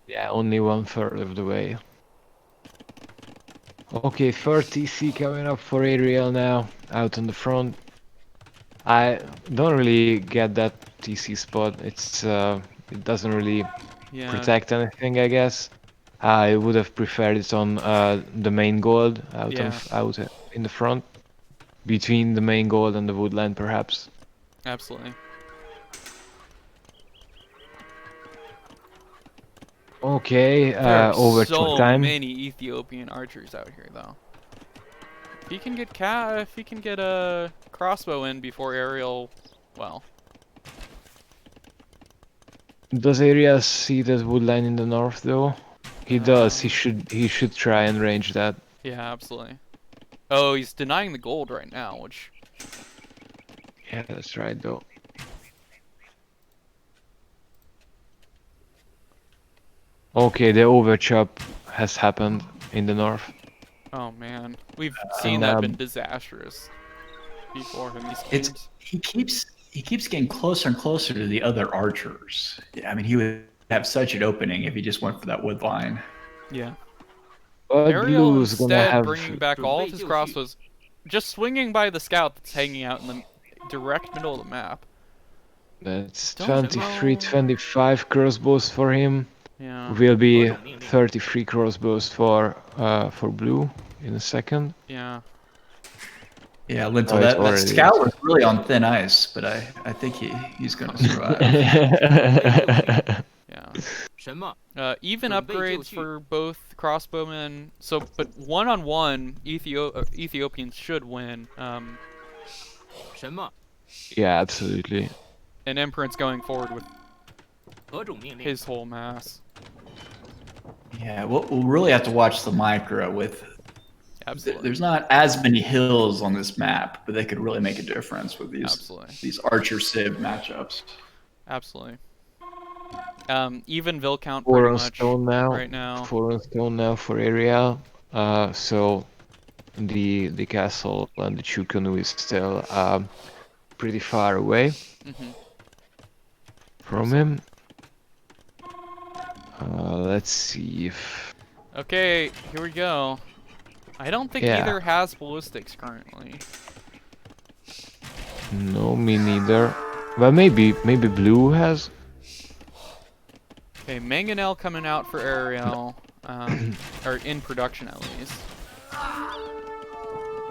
Speaker 5: Yeah, only 1/3 of the way. Okay, third TC coming up for Airiel now, out on the front. I don't really get that TC spot. It doesn't really
Speaker 4: Yeah,
Speaker 5: protect anything, I guess. I would have preferred it on the main gold out
Speaker 4: Yeah.
Speaker 5: out in the front, between the main gold and the woodland, perhaps.
Speaker 4: absolutely.
Speaker 5: Okay,
Speaker 4: There are
Speaker 5: overtime
Speaker 4: so
Speaker 5: time.
Speaker 4: many Ethiopian archers out here, though. If he can get a crossbow in before Airiel, well,
Speaker 5: Does Airiel see that woodline in the north though? He does.
Speaker 4: Um,
Speaker 5: He should try and range that.
Speaker 4: yeah, absolutely. Oh, he's denying the gold right now, which
Speaker 5: Yeah, that's right though. Okay, the overchop has happened in the north.
Speaker 4: oh man, we've seen that been disastrous before in these games.
Speaker 7: He keeps getting closer and closer to the other archers. I mean, he would have such an opening if he just went for that wood line.
Speaker 4: Yeah.
Speaker 5: But
Speaker 4: Airiel
Speaker 5: Blue's gonna
Speaker 4: instead
Speaker 5: have
Speaker 4: bringing back all of his crossbows, just swinging by the scout that's hanging out in the direct middle of the map.
Speaker 5: that's
Speaker 4: Don't
Speaker 5: 23,
Speaker 4: know.
Speaker 5: 25 crossbows for him.
Speaker 4: Yeah.
Speaker 5: Will be 33 crossbows for blue in a second.
Speaker 4: Yeah.
Speaker 7: Yeah, Lintel,
Speaker 5: Oh, it
Speaker 7: that
Speaker 5: already
Speaker 7: scout
Speaker 5: is.
Speaker 7: was really on thin ice, but I think he's going to survive.
Speaker 4: Yeah. Even upgrades for both crossbowmen. So, but one-on-one, Ethiopians should win.
Speaker 5: Yeah, absolutely.
Speaker 4: And Empirant's going forward with his whole mass.
Speaker 7: Yeah, we'll really have to watch the micro with.
Speaker 4: Absolutely.
Speaker 7: There's not as many hills on this map, but they could really make a difference with
Speaker 4: Absolutely.
Speaker 7: these Archer Civ matchups.
Speaker 4: Absolutely. Even Viscount
Speaker 5: 4
Speaker 4: pretty
Speaker 5: on
Speaker 4: much
Speaker 5: stone now.
Speaker 4: right now.
Speaker 5: 4 on stone now for Airiel. So the castle and the Chukunu is still pretty far away from him. Let's see if.
Speaker 4: Okay, here we go. I don't think either has ballistics currently.
Speaker 5: No, me neither. But maybe blue has.
Speaker 4: Okay, Mangonel coming out for Airiel, or in production at least.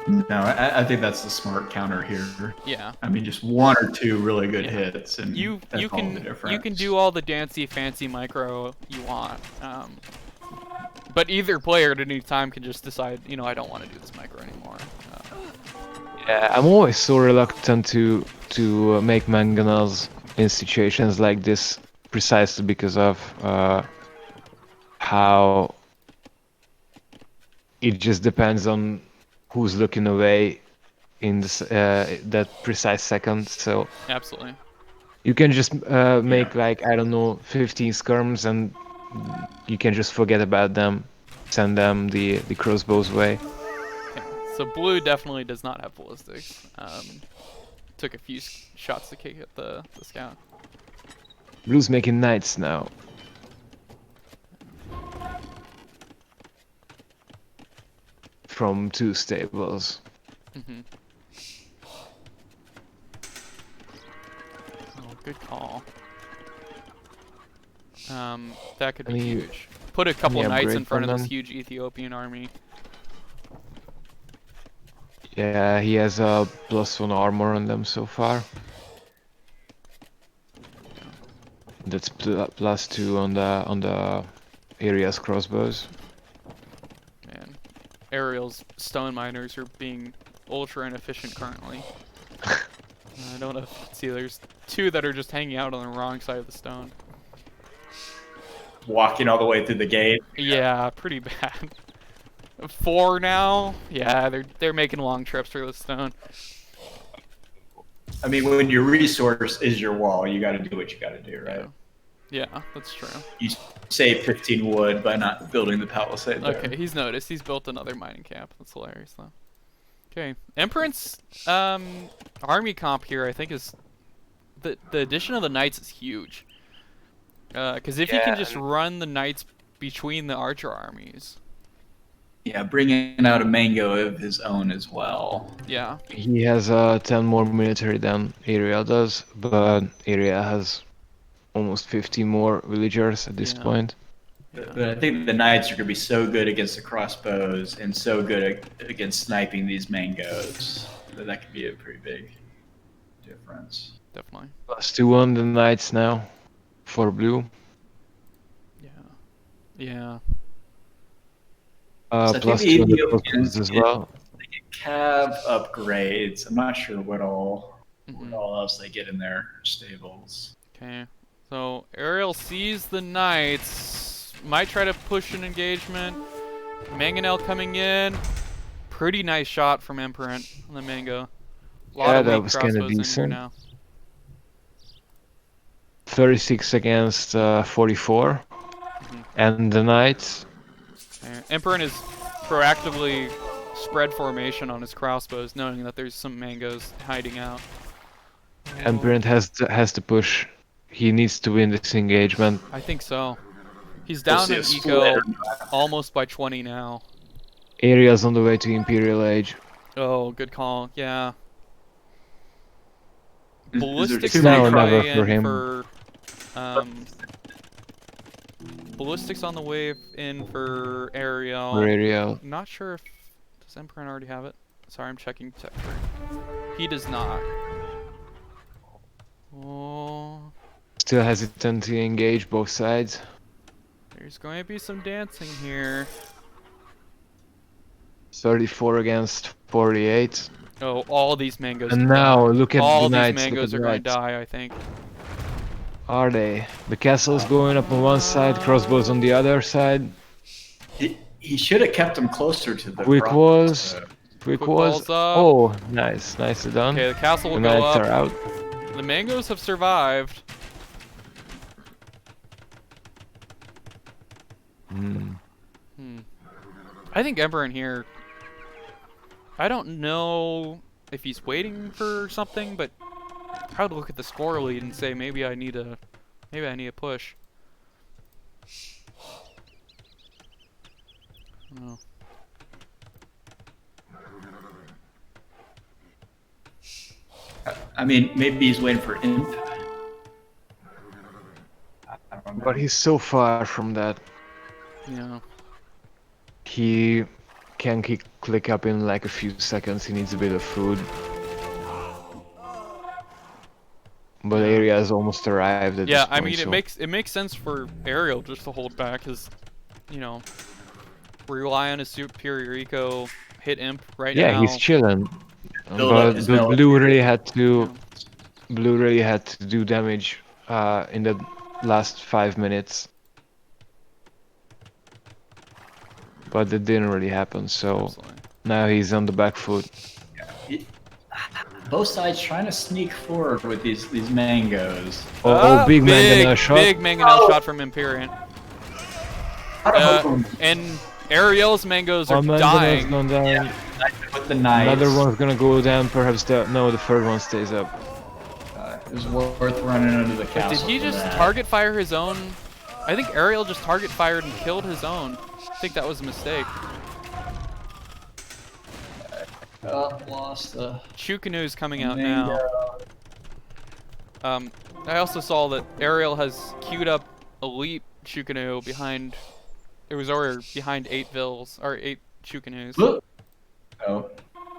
Speaker 7: No, I think that's the smart counter here.
Speaker 4: Yeah.
Speaker 7: I mean, just 1 or 2 really good hits, and
Speaker 4: You
Speaker 7: that's all the
Speaker 4: can
Speaker 7: difference.
Speaker 4: do all the fancy micro you want. But either player at any time can just decide, I don't want to do this micro anymore.
Speaker 5: Yeah, I'm always so reluctant to make mangonels in situations like this, precisely because of how it just depends on who's looking away in this, that precise second. So
Speaker 4: Absolutely.
Speaker 5: you can just make like, I don't know, 15 skirms and you can just forget about them, send them the crossbows way.
Speaker 4: Okay. So blue definitely does not have ballistics. Took a few shots to kick at the scout.
Speaker 5: Blue's making knights now. From 2 stables.
Speaker 4: Oh, good call. That could be huge. Put a couple knights in front of this huge Ethiopian army.
Speaker 5: Yeah, he has a +1 armor on them so far. That's +2 on the Airiel's crossbows.
Speaker 4: Airiel's stone miners are being ultra inefficient currently. I don't know. See, there's 2 that are just hanging out on the wrong side of the stone.
Speaker 7: Walking all the way through the gate.
Speaker 4: Yeah, pretty bad. 4 now. Yeah, they're making long trips through the stone.
Speaker 7: I mean, when your resource is your wall, you got to do what you got to do, right?
Speaker 4: Yeah, that's true.
Speaker 7: You save 15 wood by not building the palisade there.
Speaker 4: Okay, he's noticed. He's built another mining camp. That's hilarious, though. Okay, Empirant's army comp here, I think, is the addition of the knights is huge. Because if you can just run the knights between the archer armies.
Speaker 7: Yeah, bringing out a mango of his own as well.
Speaker 4: Yeah.
Speaker 5: He has 10 more military than Airiel does, but Airiel has almost 50 more villagers at this point.
Speaker 7: But I think the knights are going to be so good against the crossbows and so good against sniping these mangoes that could be a pretty big difference.
Speaker 4: Definitely.
Speaker 5: +2 on the knights now for blue.
Speaker 4: Yeah.
Speaker 7: So
Speaker 5: +2 on the crossbows as well.
Speaker 7: They get cav upgrades. I'm not sure what all else they get in their stables.
Speaker 4: Okay. So Airiel sees the knights. Might try to push an engagement. Mangonel coming in. Pretty nice shot from Empirant on the mango.
Speaker 5: Yeah, that was kind of decent. 36 against 44. And the knights.
Speaker 4: Empirant is proactively spread formation on his crossbows, knowing that there's some mangoes hiding out.
Speaker 5: Empirant has to push. He needs to win this engagement.
Speaker 4: I think so. He's down in eco almost by 20 now.
Speaker 5: Airiel's on the way to Imperial Age.
Speaker 4: Oh, good call. Yeah.
Speaker 5: Is
Speaker 4: Ballistics
Speaker 5: now
Speaker 4: on
Speaker 5: or
Speaker 4: the
Speaker 5: never
Speaker 4: way
Speaker 5: for
Speaker 4: in
Speaker 5: him.
Speaker 4: for Ballistics on the way in for Airiel.
Speaker 5: For Airiel.
Speaker 4: Not sure if does Empirant already have it. Sorry, I'm checking tech. He does not. Oh.
Speaker 5: Still hesitant to engage both sides.
Speaker 4: There's going to be some dancing here.
Speaker 5: 34 against 48.
Speaker 4: Oh, all these mangoes.
Speaker 5: And now look at
Speaker 4: all
Speaker 5: the
Speaker 4: these
Speaker 5: knights.
Speaker 4: mangoes are going to die, I think.
Speaker 5: Are they? The castle's going up on one side, crossbows on the other side.
Speaker 7: He should have kept them closer to the
Speaker 5: Quick
Speaker 7: cross.
Speaker 5: was. Quick was.
Speaker 4: Walls up.
Speaker 5: Oh, nice. Nicely done.
Speaker 4: Okay, the castle will
Speaker 5: The
Speaker 4: go
Speaker 5: knights
Speaker 4: up.
Speaker 5: are out.
Speaker 4: The mangoes have survived. I think Empirant here. I don't know if he's waiting for something, but I would look at the score lead and say maybe I need a push. Oh.
Speaker 7: I mean, maybe he's waiting for Imp.
Speaker 5: But he's so far from that.
Speaker 4: Yeah.
Speaker 5: He can click up in like a few seconds. He needs a bit of food. But Airiel has almost arrived at this point,
Speaker 4: I mean,
Speaker 5: so.
Speaker 4: it makes sense for Airiel just to hold back, cause rely on his superior eco, hit Imp right now.
Speaker 5: Yeah, he's chilling.
Speaker 7: Build up
Speaker 5: But
Speaker 7: his
Speaker 5: the
Speaker 7: military.
Speaker 5: Blue really had to do damage in the last 5 minutes. But that didn't really happen, so
Speaker 4: Absolutely.
Speaker 5: now he's on the back foot.
Speaker 7: Both sides trying to sneak forward with these mangoes.
Speaker 5: Oh, big mangonel shot.
Speaker 4: Big mangonel shot from Empirant. And Airiel's mangoes are
Speaker 5: One mangonel's
Speaker 4: dying.
Speaker 5: gone down.
Speaker 7: With the knights.
Speaker 5: Another one's gonna go down, perhaps the third one stays up.
Speaker 7: It was worth running under the castle.
Speaker 4: Did he
Speaker 7: for
Speaker 4: just
Speaker 7: that.
Speaker 4: target fire his own? I think Airiel just target fired and killed his own. I think that was a mistake.
Speaker 7: Lost the
Speaker 4: Chukanu coming out
Speaker 7: mango.
Speaker 4: now. I also saw that Airiel has queued up elite Chukanu behind. It was already behind 8 vills or 8 Chukanus.
Speaker 7: Look. Oh,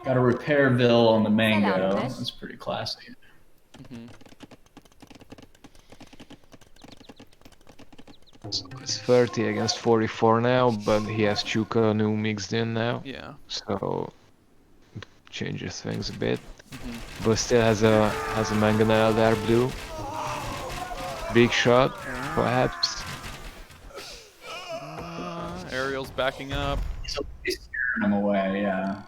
Speaker 7: got a repair bill on the mango. That's pretty classy.
Speaker 5: It's 30 against 44 now, but he has Chuka new mixed in now,
Speaker 4: Yeah.
Speaker 5: so it changes things a bit.
Speaker 4: Mhm.
Speaker 5: But still has a mangonel there, blue. Big shot, perhaps.
Speaker 4: Airiel's backing up.
Speaker 7: So he's scaring him away, yeah.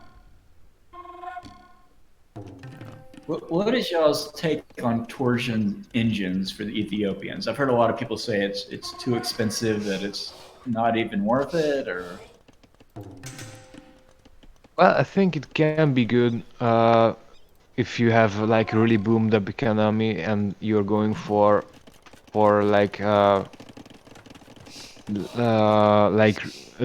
Speaker 7: What is y'all's take on torsion engines for the Ethiopians? I've heard a lot of people say it's too expensive, that it's not even worth it, or...
Speaker 5: Well, I think it can be good if you have like really boomed up economy and you're going for like a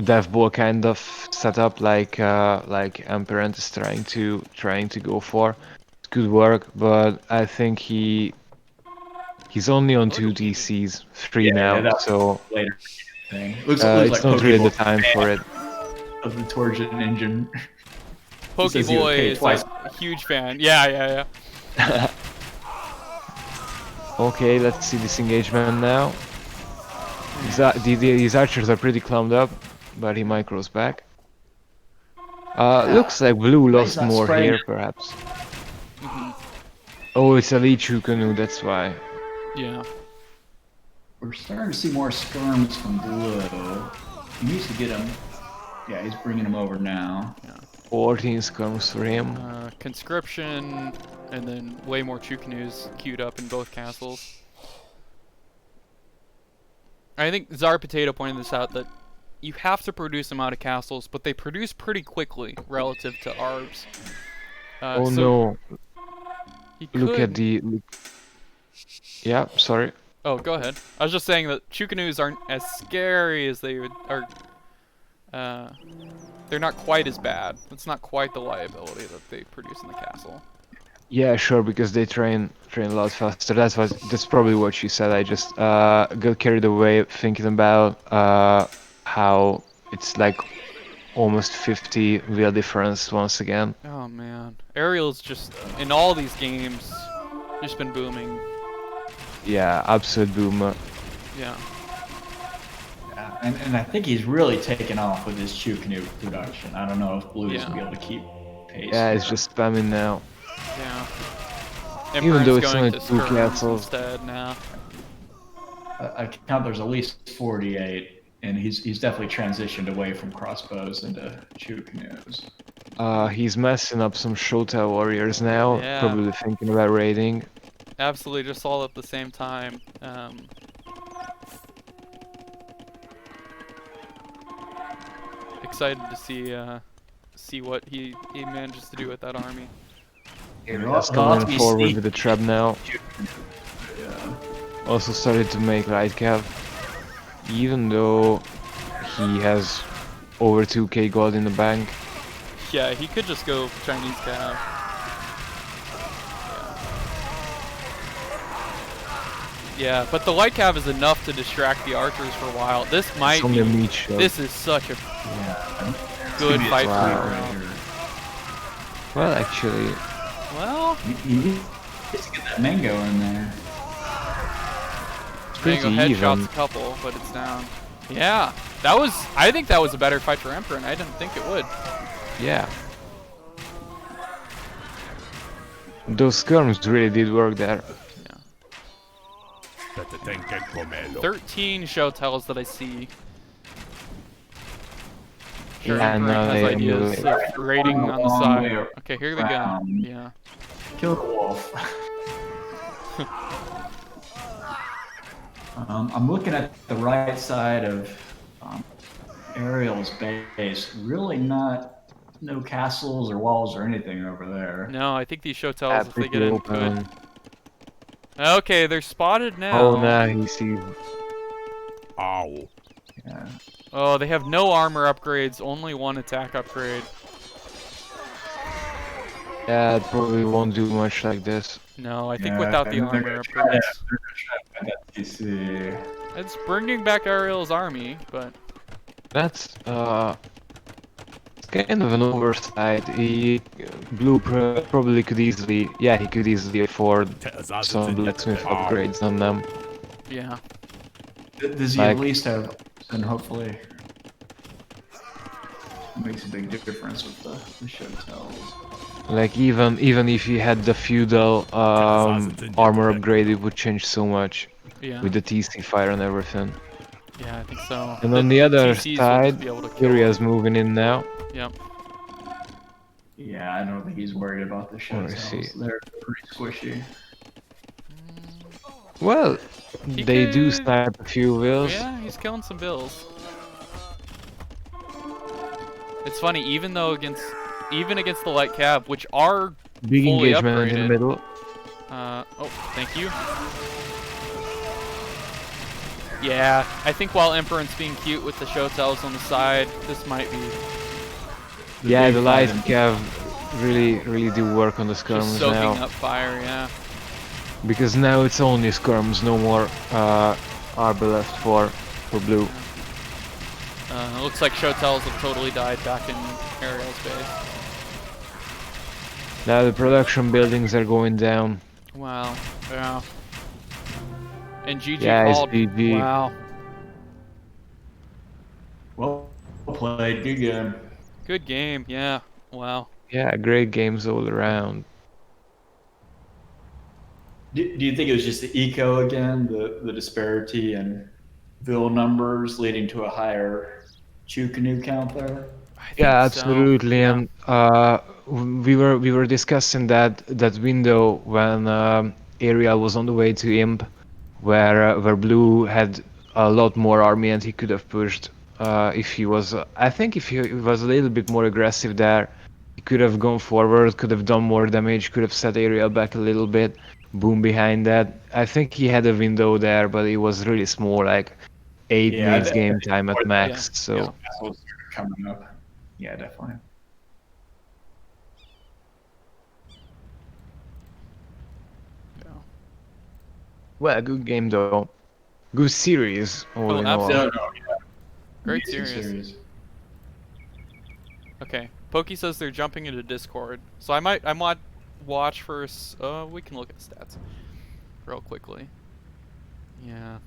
Speaker 5: dev ball kind of setup, like Empirant is trying to go for. It could work, but I think he's only on 2 TCs, 3 now,
Speaker 7: that's
Speaker 5: so
Speaker 7: later thing. Looks
Speaker 5: it's
Speaker 7: like
Speaker 5: not really the
Speaker 7: Pokeball
Speaker 5: time for it.
Speaker 7: of the torsion engine.
Speaker 4: Pokeboy is a huge fan. Yeah.
Speaker 5: Okay, let's see this engagement now. These archers are pretty clumped up, but he micros back. Looks like blue lost more here, perhaps. Oh, it's a Lichu canoe, that's why.
Speaker 4: Yeah.
Speaker 7: We're starting to see more skirms from blue. He needs to get him. Yeah, he's bringing him over now.
Speaker 4: Yeah.
Speaker 5: 14 skirms for him.
Speaker 4: Conscription, and then way more Chucanoes queued up in both castles. I think Czar Potato pointed this out, that you have to produce them out of castles, but they produce pretty quickly relative to ARBs.
Speaker 5: Oh
Speaker 4: so
Speaker 5: no. Look
Speaker 4: could...
Speaker 5: at the... Yeah, sorry.
Speaker 4: Oh, go ahead. I was just saying that Chucanoes aren't as scary as they are. They're not quite as bad. It's not quite the liability that they produce in the castle.
Speaker 5: Yeah, sure, because they train a lot faster. That's probably what she said. I just got carried away thinking about how it's like almost 50 real difference once again.
Speaker 4: Oh man, Airiel's just in all these games just been booming.
Speaker 5: Yeah, absolute boomer.
Speaker 4: Yeah.
Speaker 7: And I think he's really taken off with his Chucanoe production. I don't know if Blue's will be able to keep pace.
Speaker 5: Yeah, it's just spamming now.
Speaker 4: Yeah.
Speaker 5: Even though it's only
Speaker 4: going to
Speaker 5: 2 castles.
Speaker 4: instead now.
Speaker 7: I count there's at least 48, and he's definitely transitioned away from crossbows into Chucanoes.
Speaker 5: He's messing up some Shota warriors now,
Speaker 4: Yeah.
Speaker 5: probably thinking about raiding.
Speaker 4: Absolutely, just all at the same time. Excited to see what he manages to do with that army.
Speaker 5: He's coming forward with the trap now. Also started to make light cav, even though he has over 2k gold in the bank.
Speaker 4: Yeah, he could just go Chinese cav. Yeah, but the light cav is enough to distract the archers for a while. This might be... This is such a good fight for Airiel.
Speaker 5: Well, actually...
Speaker 4: Well...
Speaker 7: You need to get that mango in there.
Speaker 5: It's pretty
Speaker 4: Mango
Speaker 5: even.
Speaker 4: headshots a couple, but it's down. Yeah, that was... I think that was a better fight for Empirant. I didn't think it would.
Speaker 5: Yeah. Those skirms really did work there.
Speaker 4: 13 show tells that I see.
Speaker 5: Yeah, no,
Speaker 4: has
Speaker 5: they
Speaker 4: ideas of raiding on the side. Okay, here they go. Yeah.
Speaker 7: Kill the wolf. I'm looking at the right side of Airiel's base. Really no castles or walls or anything over there.
Speaker 4: No, I think these show tells, if they get in,
Speaker 5: open.
Speaker 4: could. Okay, they're spotted now.
Speaker 5: Oh, now he sees.
Speaker 9: Ow.
Speaker 7: Yeah.
Speaker 4: Oh, they have no armor upgrades, only one attack upgrade.
Speaker 5: Yeah, it probably won't do much like this.
Speaker 4: No, I think without the armor upgrades. It's bringing back Airiel's army, but...
Speaker 5: That's, it's kind of an oversight. Blue probably could easily, yeah, he could easily afford some blacksmith upgrades on them.
Speaker 4: Yeah.
Speaker 7: Does he
Speaker 5: Like-
Speaker 7: at least have, and hopefully makes a big difference with the show tells.
Speaker 5: Like even if he had the feudal armor upgrade, it would change so much
Speaker 4: Yeah.
Speaker 5: with the TC fire and everything.
Speaker 4: Yeah, I think so.
Speaker 5: And on the other
Speaker 4: TCs will just
Speaker 5: side,
Speaker 4: be able to kill
Speaker 5: Iria's
Speaker 4: him.
Speaker 5: moving in now.
Speaker 4: Yep.
Speaker 7: Yeah, I don't think he's worried about the show
Speaker 5: Let me
Speaker 7: tells.
Speaker 5: see.
Speaker 7: They're pretty squishy.
Speaker 5: Well,
Speaker 4: He
Speaker 5: they do
Speaker 4: could-
Speaker 5: snipe a few wills.
Speaker 4: Yeah, he's killing some bills. It's funny, even against the light cab, which are
Speaker 5: Big
Speaker 4: fully
Speaker 5: engagement
Speaker 4: upgraded.
Speaker 5: in the middle.
Speaker 4: Oh, thank you. Yeah, I think while Empirant's being cute with the show tells on the side, this might be
Speaker 5: Yeah,
Speaker 7: big
Speaker 5: the light
Speaker 7: fight.
Speaker 5: cav really do work on the
Speaker 4: just
Speaker 5: skirms
Speaker 4: soaking
Speaker 5: now.
Speaker 4: up fire, yeah.
Speaker 5: Because now it's only skirms, no more arbor left for blue.
Speaker 4: It looks like show tells have totally died back in Airiel's base.
Speaker 5: Now the production buildings are going down.
Speaker 4: Wow, yeah. And GG
Speaker 5: Yeah, it's
Speaker 4: called.
Speaker 5: GG.
Speaker 4: Wow.
Speaker 7: Well played, good game.
Speaker 4: Good game, yeah. Wow.
Speaker 5: Yeah, great games all around.
Speaker 7: Do you think it was just the eco again, the disparity in Ville numbers leading to a higher Chew canoe count there?
Speaker 4: I think
Speaker 5: Yeah,
Speaker 4: so.
Speaker 5: absolutely.
Speaker 4: Yeah.
Speaker 5: And we were discussing that window when Airiel was on the way to Imp, where Blue had a lot more army and he could have pushed if he was. I think if he was a little bit more aggressive there, he could have gone forward, could have done more damage, could have set Airiel back a little bit. Boom behind that. I think he had a window there, but it was really small, like 8
Speaker 7: Yeah,
Speaker 5: minutes
Speaker 7: I-
Speaker 5: game time at
Speaker 7: yeah,
Speaker 5: max. So.
Speaker 4: yeah.
Speaker 7: That's what's coming up. Yeah, definitely.
Speaker 4: Yeah.
Speaker 5: Well, good game though. Good series, all
Speaker 4: Oh,
Speaker 5: in all.
Speaker 4: absolutely.
Speaker 7: Yeah.
Speaker 4: Great
Speaker 7: Amazing
Speaker 4: series. Okay. Pokey says they're jumping into Discord. So I might watch first. We can look at stats real quickly. Yeah.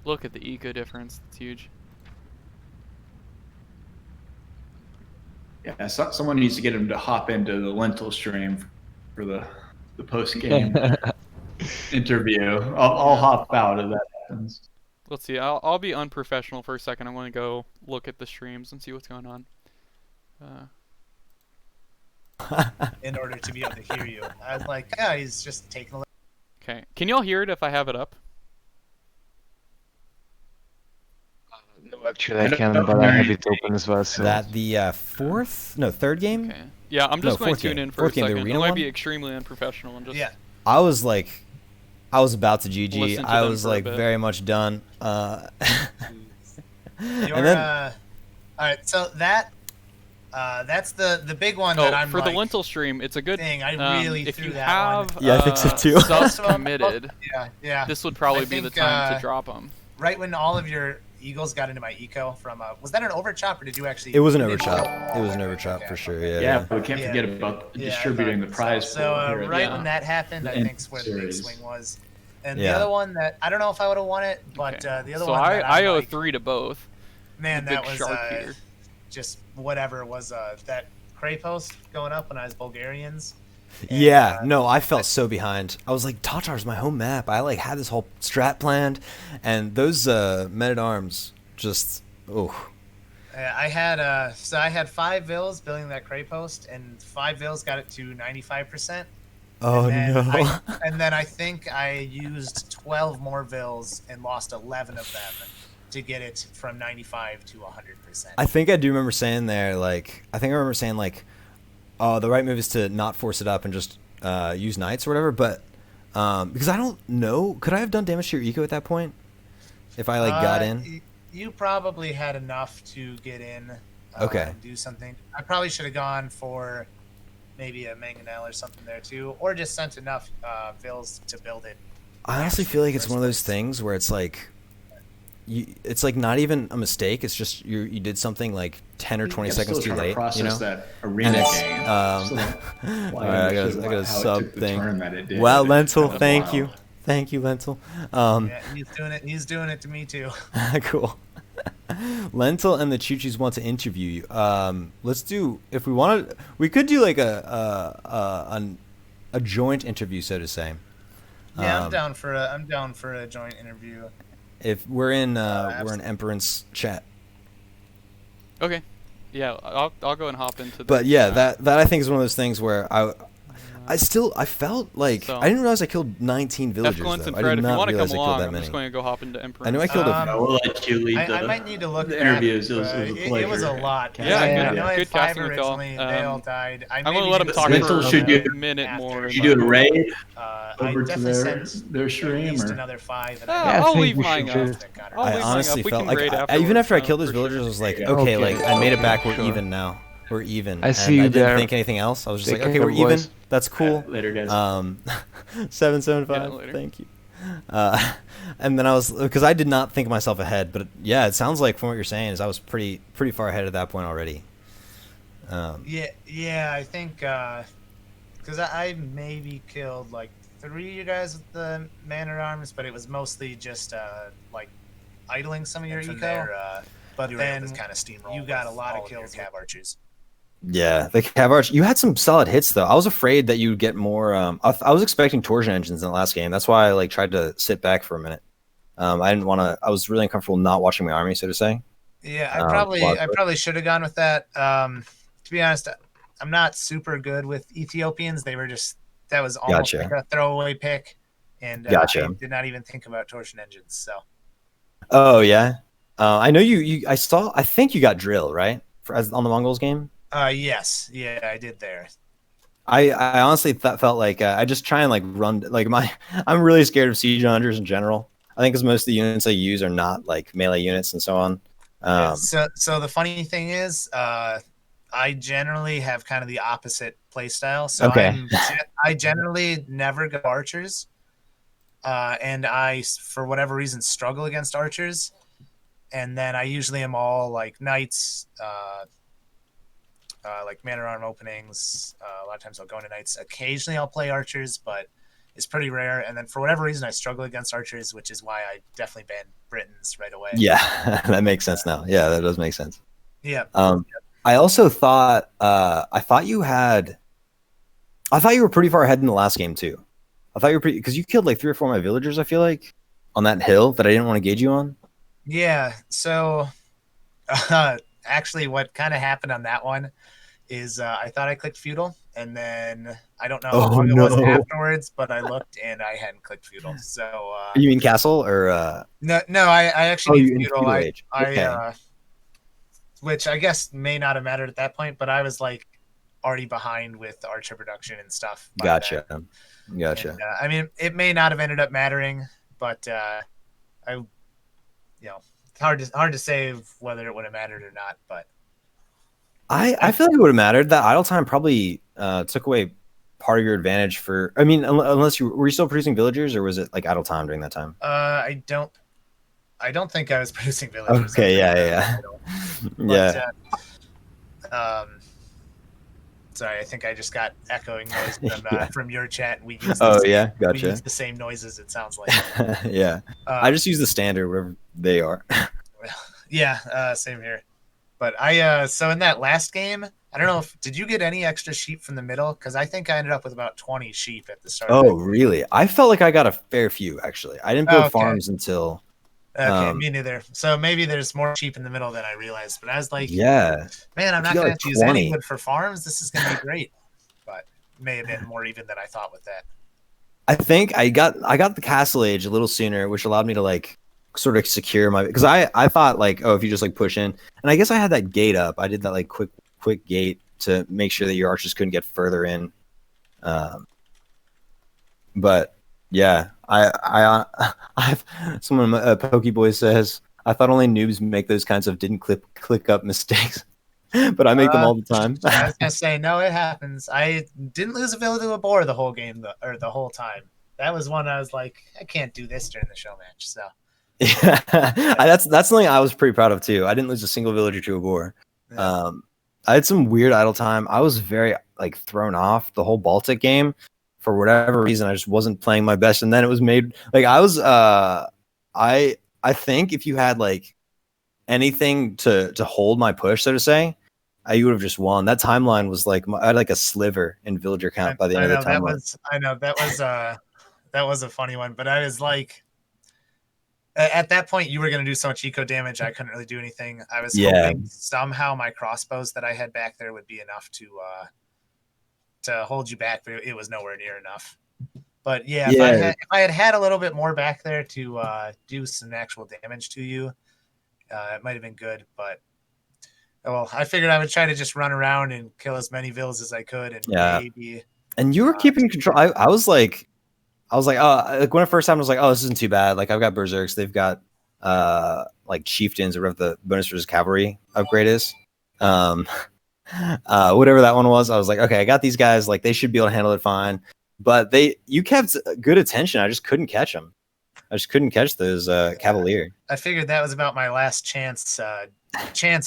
Speaker 4: Look at the eco difference. It's huge.
Speaker 7: Yeah, someone needs to get him to hop into the lentil stream for the post game interview. I'll hop out if that happens.
Speaker 4: Let's see. I'll be unprofessional for a second. I'm gonna go look at the streams and see what's going on.
Speaker 1: In order to be able to hear you. I was like, yeah, he's just taking a look.
Speaker 4: Okay. Can y'all hear it if I have it up?
Speaker 5: No, actually I can, but I have it open as well. So.
Speaker 2: That the third game?
Speaker 4: Okay. Yeah, I'm just
Speaker 2: No,
Speaker 4: going to
Speaker 2: fourth
Speaker 4: tune
Speaker 2: game.
Speaker 4: in for
Speaker 2: Fourth
Speaker 4: a
Speaker 2: game, the
Speaker 4: second. I
Speaker 2: arena
Speaker 4: might
Speaker 2: one?
Speaker 4: be extremely unprofessional and just
Speaker 1: Yeah.
Speaker 2: I was about to GG.
Speaker 4: Listen to
Speaker 2: I
Speaker 4: them
Speaker 2: was
Speaker 4: for a
Speaker 2: like
Speaker 4: bit.
Speaker 2: very much done.
Speaker 1: You're,
Speaker 2: And then-
Speaker 1: all right, so that's the big one
Speaker 4: Oh,
Speaker 1: that I'm
Speaker 4: for
Speaker 1: like,
Speaker 4: the lentil stream, it's a good
Speaker 1: thing. I really
Speaker 4: if
Speaker 1: through
Speaker 4: you
Speaker 1: that
Speaker 4: have
Speaker 1: one.
Speaker 2: Yeah, I think so too.
Speaker 4: subs committed,
Speaker 1: Yeah.
Speaker 4: this would probably
Speaker 1: I
Speaker 4: be the
Speaker 1: think,
Speaker 4: time to drop them.
Speaker 1: Right when all of your eagles got into my eco from was that an overchop or did you actually?
Speaker 2: It was an
Speaker 1: you did-
Speaker 2: overchop. It was an overchop
Speaker 1: Okay.
Speaker 2: for sure. Yeah.
Speaker 7: Yeah, but we can't
Speaker 1: Yeah.
Speaker 7: forget about
Speaker 1: Yeah, I
Speaker 7: distributing the
Speaker 1: thought
Speaker 7: prize
Speaker 1: so.
Speaker 7: pool
Speaker 1: So
Speaker 7: here.
Speaker 1: right
Speaker 4: Yeah.
Speaker 1: when that happened, I
Speaker 7: End
Speaker 1: think is where the big
Speaker 7: series.
Speaker 1: swing was. And
Speaker 2: Yeah.
Speaker 1: the other one that I don't know if I would have won it, but
Speaker 4: Okay.
Speaker 1: the other
Speaker 4: So
Speaker 1: one that
Speaker 4: I
Speaker 1: I'm
Speaker 4: owe
Speaker 1: like,
Speaker 4: 3 to both.
Speaker 1: man,
Speaker 4: the
Speaker 1: that
Speaker 4: big
Speaker 1: was
Speaker 4: shark here.
Speaker 1: just whatever was that cray post going up when I was Bulgarians. And,
Speaker 2: Yeah, no, I felt so behind. I was like, Tatars, my home map. I had this whole strat planned, and those men at arms just
Speaker 1: I had 5 vills building that cray post, and 5 vills got it to 95%.
Speaker 2: Oh
Speaker 1: and
Speaker 2: no.
Speaker 1: then and then I think I used 12 more vills and lost 11 of them to get it from 95 to 100%.
Speaker 2: I think I do remember saying there, oh, the right move is to not force it up and just use knights or whatever. But because I don't know, could I have done damage to your eco at that point if I got in?
Speaker 1: You probably had enough to get in.
Speaker 2: Okay.
Speaker 1: And do something. I probably should have gone for maybe a mangonel or something there too, or just sent enough vills to build it.
Speaker 2: I honestly feel like it's one of those things where it's like, it's like not even a mistake. It's just you did something like 10 or 20
Speaker 7: I'm
Speaker 2: seconds
Speaker 7: still
Speaker 2: too
Speaker 7: trying to
Speaker 2: late. You
Speaker 7: process
Speaker 2: know.
Speaker 7: that arena
Speaker 2: And it's,
Speaker 7: game.
Speaker 2: all right, I got a
Speaker 7: how it
Speaker 2: sub
Speaker 7: took the
Speaker 2: thing.
Speaker 7: turn that it did.
Speaker 2: Well,
Speaker 7: It
Speaker 2: Lentil,
Speaker 7: was
Speaker 2: thank
Speaker 7: wild.
Speaker 2: you. Thank you, Lentil.
Speaker 1: Yeah, he's doing it. He's doing it to me too.
Speaker 2: Cool. Lentil and the Choo-Choos want to interview you. Let's do, if we wanted, we could do like a joint interview, so to say.
Speaker 1: Yeah, I'm down for a joint interview.
Speaker 2: If we're in Empirant's chat.
Speaker 4: Okay. Yeah, I'll go and hop into that.
Speaker 2: But yeah, that I think is one of those things where I felt like
Speaker 4: So-
Speaker 2: I didn't realize I killed 19 villagers.
Speaker 4: Efkilenc and
Speaker 2: Though. I
Speaker 4: Fred,
Speaker 2: did
Speaker 4: if you
Speaker 2: not
Speaker 4: want to
Speaker 2: realize
Speaker 4: come
Speaker 2: I killed
Speaker 4: along,
Speaker 2: that
Speaker 4: I'm
Speaker 2: many.
Speaker 4: just going to go hop into Emperor.
Speaker 2: I knew I killed
Speaker 7: We'll let you lead
Speaker 1: I might need to look
Speaker 7: the
Speaker 1: back,
Speaker 7: interviews. It
Speaker 1: but
Speaker 7: was a pleasure.
Speaker 1: it was a lot.
Speaker 4: Yeah,
Speaker 1: I
Speaker 4: good-
Speaker 1: know I had
Speaker 4: good
Speaker 1: 5
Speaker 4: casting with y'all.
Speaker 1: originally. They all died.
Speaker 4: I'm going to let him talk
Speaker 7: Lentil
Speaker 4: for
Speaker 7: should
Speaker 4: a
Speaker 7: do-
Speaker 4: minute more.
Speaker 7: You do a raid
Speaker 1: I
Speaker 7: over to
Speaker 1: definitely sent
Speaker 7: their
Speaker 1: at
Speaker 7: stream,
Speaker 1: least
Speaker 7: or
Speaker 1: another 5. And
Speaker 4: Ah,
Speaker 5: Yeah, I
Speaker 4: I'll
Speaker 5: think
Speaker 4: leave
Speaker 5: we
Speaker 4: mine
Speaker 5: should
Speaker 4: up.
Speaker 5: do-
Speaker 4: I'll
Speaker 2: I
Speaker 4: leave mine
Speaker 2: honestly
Speaker 4: up. We
Speaker 2: felt
Speaker 4: can
Speaker 2: like
Speaker 4: raid
Speaker 2: even after I
Speaker 4: afterwards,
Speaker 2: killed those
Speaker 4: for sure.
Speaker 2: villagers, I was like,
Speaker 7: Yeah.
Speaker 2: okay,
Speaker 5: Okay.
Speaker 2: like I made it back. We're
Speaker 5: Sure.
Speaker 2: even now. We're even.
Speaker 5: I
Speaker 2: And
Speaker 5: see
Speaker 2: I
Speaker 5: you
Speaker 2: didn't
Speaker 5: there.
Speaker 2: think anything else. I was just
Speaker 5: Take
Speaker 2: like, okay,
Speaker 5: care,
Speaker 2: we're even.
Speaker 5: boys.
Speaker 2: That's cool.
Speaker 7: Later, guys.
Speaker 2: 775.
Speaker 4: Yeah, later.
Speaker 2: Thank you. And then I was, because I did not think myself ahead, but yeah, it sounds like from what you're saying is I was pretty far ahead at that point already.
Speaker 1: Yeah, I think because I maybe killed like 3 of you guys with the man-at-arms, but it was mostly just like idling some of your eco. But then kind of steamroll. You got a lot of kills with cav archers.
Speaker 2: Yeah, the Cav you had some solid hits though. I was afraid that you'd get more. I was expecting torsion engines in the last game. That's why I like tried to sit back for a minute. I didn't want to. I was really uncomfortable not watching my army, so to say.
Speaker 1: Yeah, I probably should have gone with that. To be honest, I'm not super good with Ethiopians. They were just that was almost
Speaker 2: Gotcha.
Speaker 1: like a throwaway pick, and
Speaker 2: Gotcha.
Speaker 1: I did not even think about torsion engines. So
Speaker 2: Oh yeah, I know you. I saw. I think you got drill right on the Mongols game.
Speaker 1: yes, yeah, I did there.
Speaker 2: I honestly felt like I just try and like run like I'm really scared of siege hunters in general. I think because most of the units I use are not like melee units and so on.
Speaker 1: So the funny thing is, I generally have kind of the opposite play style. So
Speaker 2: Okay.
Speaker 1: I generally never go archers, and I for whatever reason struggle against archers, and then I usually am all like knights. Like man-at-arm openings. A lot of times I'll go into knights. Occasionally I'll play archers, but it's pretty rare. And then for whatever reason I struggle against archers, which is why I definitely banned Britons right away.
Speaker 2: Yeah, that makes sense now. Yeah, that does make sense.
Speaker 1: Yeah.
Speaker 2: I also thought I thought you were pretty far ahead in the last game too. I thought you were pretty because you killed like 3 or 4 of my villagers. I feel like on that hill that I didn't want to gauge you on.
Speaker 1: Yeah. So actually, what kind of happened on that one is I thought I clicked feudal, and then I don't know how long it was afterwards, but I looked and I hadn't clicked feudal. So
Speaker 2: You mean castle or?
Speaker 1: no, I actually
Speaker 2: you
Speaker 1: need
Speaker 2: in
Speaker 1: feudal.
Speaker 2: feudal age. Okay.
Speaker 1: Which I guess may not have mattered at that point, but I was like already behind with archer production and stuff. by
Speaker 2: Gotcha.
Speaker 1: then.
Speaker 2: Gotcha.
Speaker 1: And, I mean, it may not have ended up mattering, but it's hard to say whether it would have mattered or not. But
Speaker 2: I feel like it would have mattered. That idle time probably took away part of your advantage for. I mean, unless were you still producing villagers, or was it like idle time during that time?
Speaker 1: I don't think I was producing villagers.
Speaker 2: Okay, yeah.
Speaker 1: Sorry, I think I just got echoing noise from,
Speaker 2: Yeah.
Speaker 1: from your chat. We use
Speaker 2: Yeah,
Speaker 1: we
Speaker 2: gotcha.
Speaker 1: use the same noises. It sounds like.
Speaker 2: Yeah, I just use the standard wherever they are.
Speaker 1: Yeah, same here. But so in that last game, I don't know did you get any extra sheep from the middle? Because I think I ended up with about 20 sheep at the start.
Speaker 2: Oh, really? I felt like I got a fair few actually. I didn't build farms until.
Speaker 1: Okay, me neither. So maybe there's more sheep in the middle than I realized. But I was like,
Speaker 2: yeah,
Speaker 1: man, I'm
Speaker 2: If
Speaker 1: not
Speaker 2: you got,
Speaker 1: going
Speaker 2: like,
Speaker 1: to use any
Speaker 2: 20.
Speaker 1: wood for farms. This is going to be great. But it may have been more even than I thought with that.
Speaker 2: I think I got the castle age a little sooner, which allowed me to like sort of secure my because I thought like, oh, if you just like push in, and I guess I had that gate up. I did that like quick gate to make sure that your archers couldn't get further in. But yeah, I've someone Pokeboy says I thought only noobs make those kinds of didn't click up mistakes, but I make them all the time.
Speaker 1: I was gonna say no, it happens. I didn't lose a village to a boar the whole game or the whole time. That was one I was like, I can't do this during the show match. So
Speaker 2: yeah, that's something I was pretty proud of too. I didn't lose a single villager to a boar.
Speaker 1: Yeah.
Speaker 2: I had some weird idle time. I was very like thrown off the whole Baltic game for whatever reason, I just wasn't playing my best. And then it was made like I was I think if you had like anything to hold my push, so to say, you would have just won. That timeline was like I had like a sliver in villager count by the end of the timeline.
Speaker 1: That was a funny one, but I was like, at that point, you were going to do so much eco damage, I couldn't really do anything. I was hoping somehow my crossbows that I had back there would be enough to hold you back, but it was nowhere near enough. But yeah, if I had a little bit more back there to do some actual damage to you, it might have been good. But well, I figured I would try to just run around and kill as many vills as I could, and maybe.
Speaker 2: And you were keeping control. I was like, oh, like when it first happened, I was like, oh, this isn't too bad. Like I've got berserks, they've got like chieftains or whatever the bonus versus cavalry upgrade is. Whatever that one was, I was like, okay, I got these guys. Like they should be able to handle it fine. But you kept good attention. I just couldn't catch them. I just couldn't catch those cavalier.
Speaker 1: I figured that was about my last chance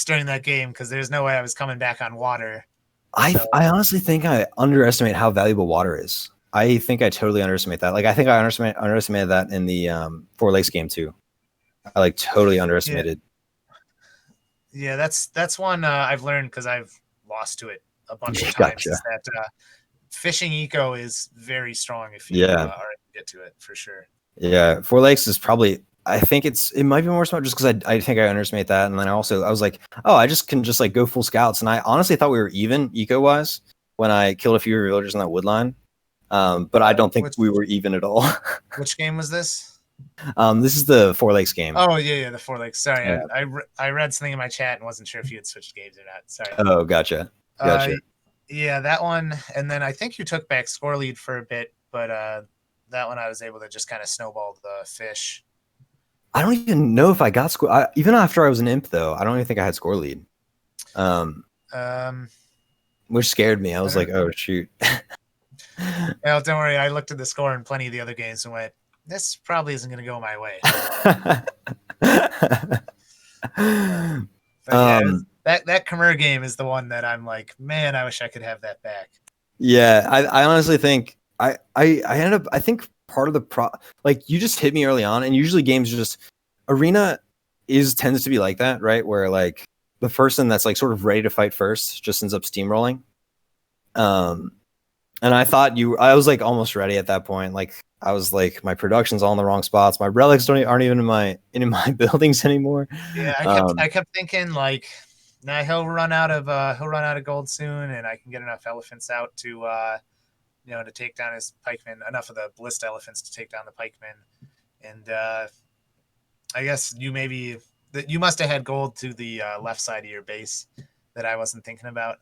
Speaker 1: during that game because there's no way I was coming back on water.
Speaker 2: I honestly think I underestimate how valuable water is. I think I totally underestimate that. Like I think I underestimated that in the Four Lakes game too. I like totally underestimated.
Speaker 1: Yeah, that's one I've learned because I've lost to it a bunch of times. Is that fishing eco is very strong if you are able to get to it for sure.
Speaker 2: Yeah, Four Lakes is probably. I think it might be more smart just because I think I underestimate that, and then I was like, oh, I just can just like go full scouts, and I honestly thought we were even eco wise when I killed a few villagers on that wood line. But I don't think we were even at all.
Speaker 1: Which game was this?
Speaker 2: This is the Four Lakes game.
Speaker 1: Oh yeah, the Four Lakes. Sorry,
Speaker 2: yeah.
Speaker 1: I read something in my chat and wasn't sure if you had switched games or not. Sorry.
Speaker 2: Oh, gotcha.
Speaker 1: Yeah, that one, and then I think you took back score lead for a bit, but that one I was able to just kind of snowball the fish.
Speaker 2: I don't even know if I got score. Even after I was an imp, though, I don't even think I had score lead. Which scared me. I was like, oh shoot.
Speaker 1: Well, don't worry. I looked at the score in plenty of the other games and went, this probably isn't going to go my way. That Khmer game is the one that I'm like, man, I wish I could have that back.
Speaker 2: Yeah, I honestly think I ended up. I think part of the like you just hit me early on, and usually games just arena tends to be like that, right? Where like the person that's like sort of ready to fight first just ends up steamrolling. And I thought I was like almost ready at that point. Like I was like, my production's all in the wrong spots. My relics aren't even in my buildings anymore.
Speaker 1: Yeah, I kept thinking like, nah, he'll run out of gold soon, and I can get enough elephants out to to take down his pikemen, enough of the ballista elephants to take down the pikemen. And I guess you must have had gold to the left side of your base that I wasn't thinking about.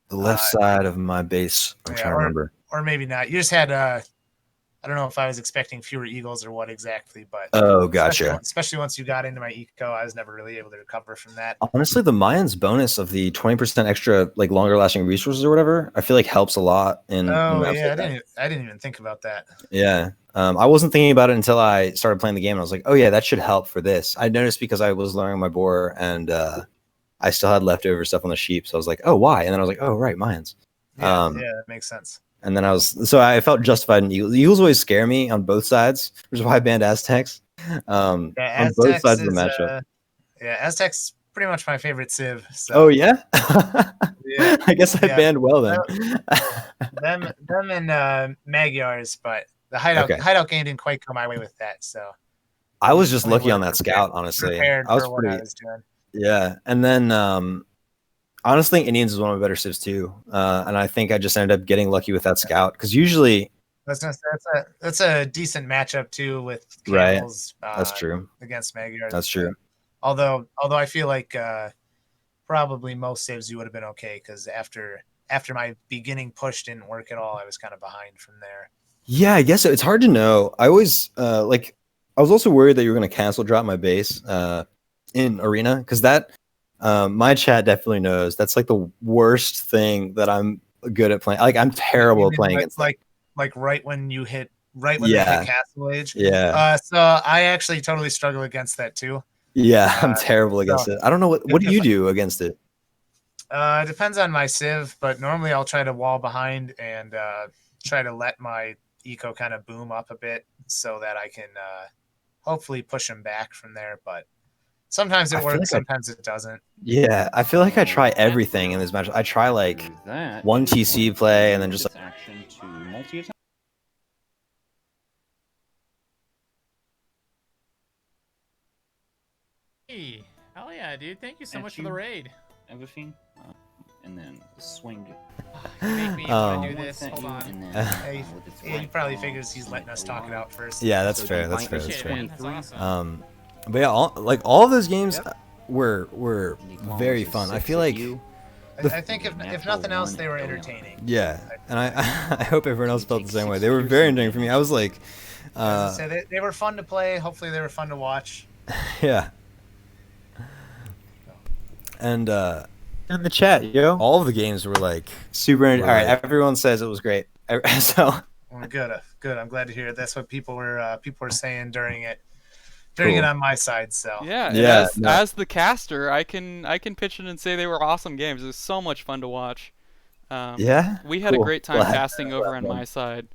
Speaker 2: The left side of my base. I'm trying to remember.
Speaker 1: Or maybe not. You just had I don't know if I was expecting fewer eagles or what exactly, but
Speaker 2: oh, gotcha.
Speaker 1: Especially once you got into my eco, I was never really able to recover from that.
Speaker 2: Honestly, the Mayans bonus of the 20% extra, like longer lasting resources or whatever, I feel like helps a lot.
Speaker 1: I didn't even think about that.
Speaker 2: Yeah, I wasn't thinking about it until I started playing the game, and I was like, oh yeah, that should help for this. I noticed because I was learning my boar, and I still had leftover stuff on the sheep, so I was like, oh, why? And then I was like, oh, right, Mayans.
Speaker 1: Yeah, that makes sense.
Speaker 2: And then I felt justified in Eagles. Eagles always scare me on both sides, which is why I banned Aztecs. On both sides of the matchup.
Speaker 1: Aztecs pretty much my favorite civ. So.
Speaker 2: Oh yeah? Yeah. I guess I banned well then.
Speaker 1: them and Magyars, but the hideout game didn't quite come my way with that. So
Speaker 2: I was just lucky on that scout, honestly. I was doing. Yeah, and then honestly, Indians is one of my better civs too, and I think I just ended up getting lucky with that scout because usually
Speaker 1: that's a decent matchup too with camels.
Speaker 2: Right, that's true
Speaker 1: against Magyars.
Speaker 2: That's true.
Speaker 1: Although I feel like probably most saves you would have been okay because after my beginning push didn't work at all, I was kind of behind from there.
Speaker 2: Yeah, I guess so. It's hard to know. I always I was also worried that you were going to cancel drop my base in arena because that. My chat definitely knows that's like the worst thing that I'm good at playing. Like I'm terrible at playing against.
Speaker 1: Like right when they hit Castle Age.
Speaker 2: Yeah.
Speaker 1: So I actually totally struggle against that too.
Speaker 2: Yeah, I'm terrible against it. I don't know what do you do against it?
Speaker 1: It depends on my civ, but normally I'll try to wall behind and try to let my eco kind of boom up a bit so that I can hopefully push him back from there. But sometimes it works, sometimes it doesn't.
Speaker 2: Yeah, I feel like I try everything in this match. I try like one TC play and then just like,
Speaker 10: action to multi-attack.
Speaker 11: Hey, hell yeah, dude! Thank you so much for the raid.
Speaker 10: Everything, and then swing.
Speaker 11: You make me want to do this. Hold on.
Speaker 1: Yeah, he probably figures he's letting us talk it out first.
Speaker 2: yeah, that's fair. That's fair. That's fair.
Speaker 11: That's awesome.
Speaker 2: But yeah, all of those games were very fun. I feel like
Speaker 1: I think if nothing else, they were entertaining.
Speaker 2: yeah, and I I hope everyone else felt the same way. They were very entertaining for me. I was like,
Speaker 1: As I said, they were fun to play. Hopefully, they were fun to watch.
Speaker 2: yeah. And
Speaker 12: in the chat, yo.
Speaker 2: all of the games were like super. All right, everyone says it was great. So
Speaker 1: Well, good. I'm glad to hear it. That's what people were saying during it on my side. So
Speaker 4: yeah. As the caster, I can pitch in and say they were awesome games. It was so much fun to watch.
Speaker 2: yeah,
Speaker 4: we had a great time casting over on my side.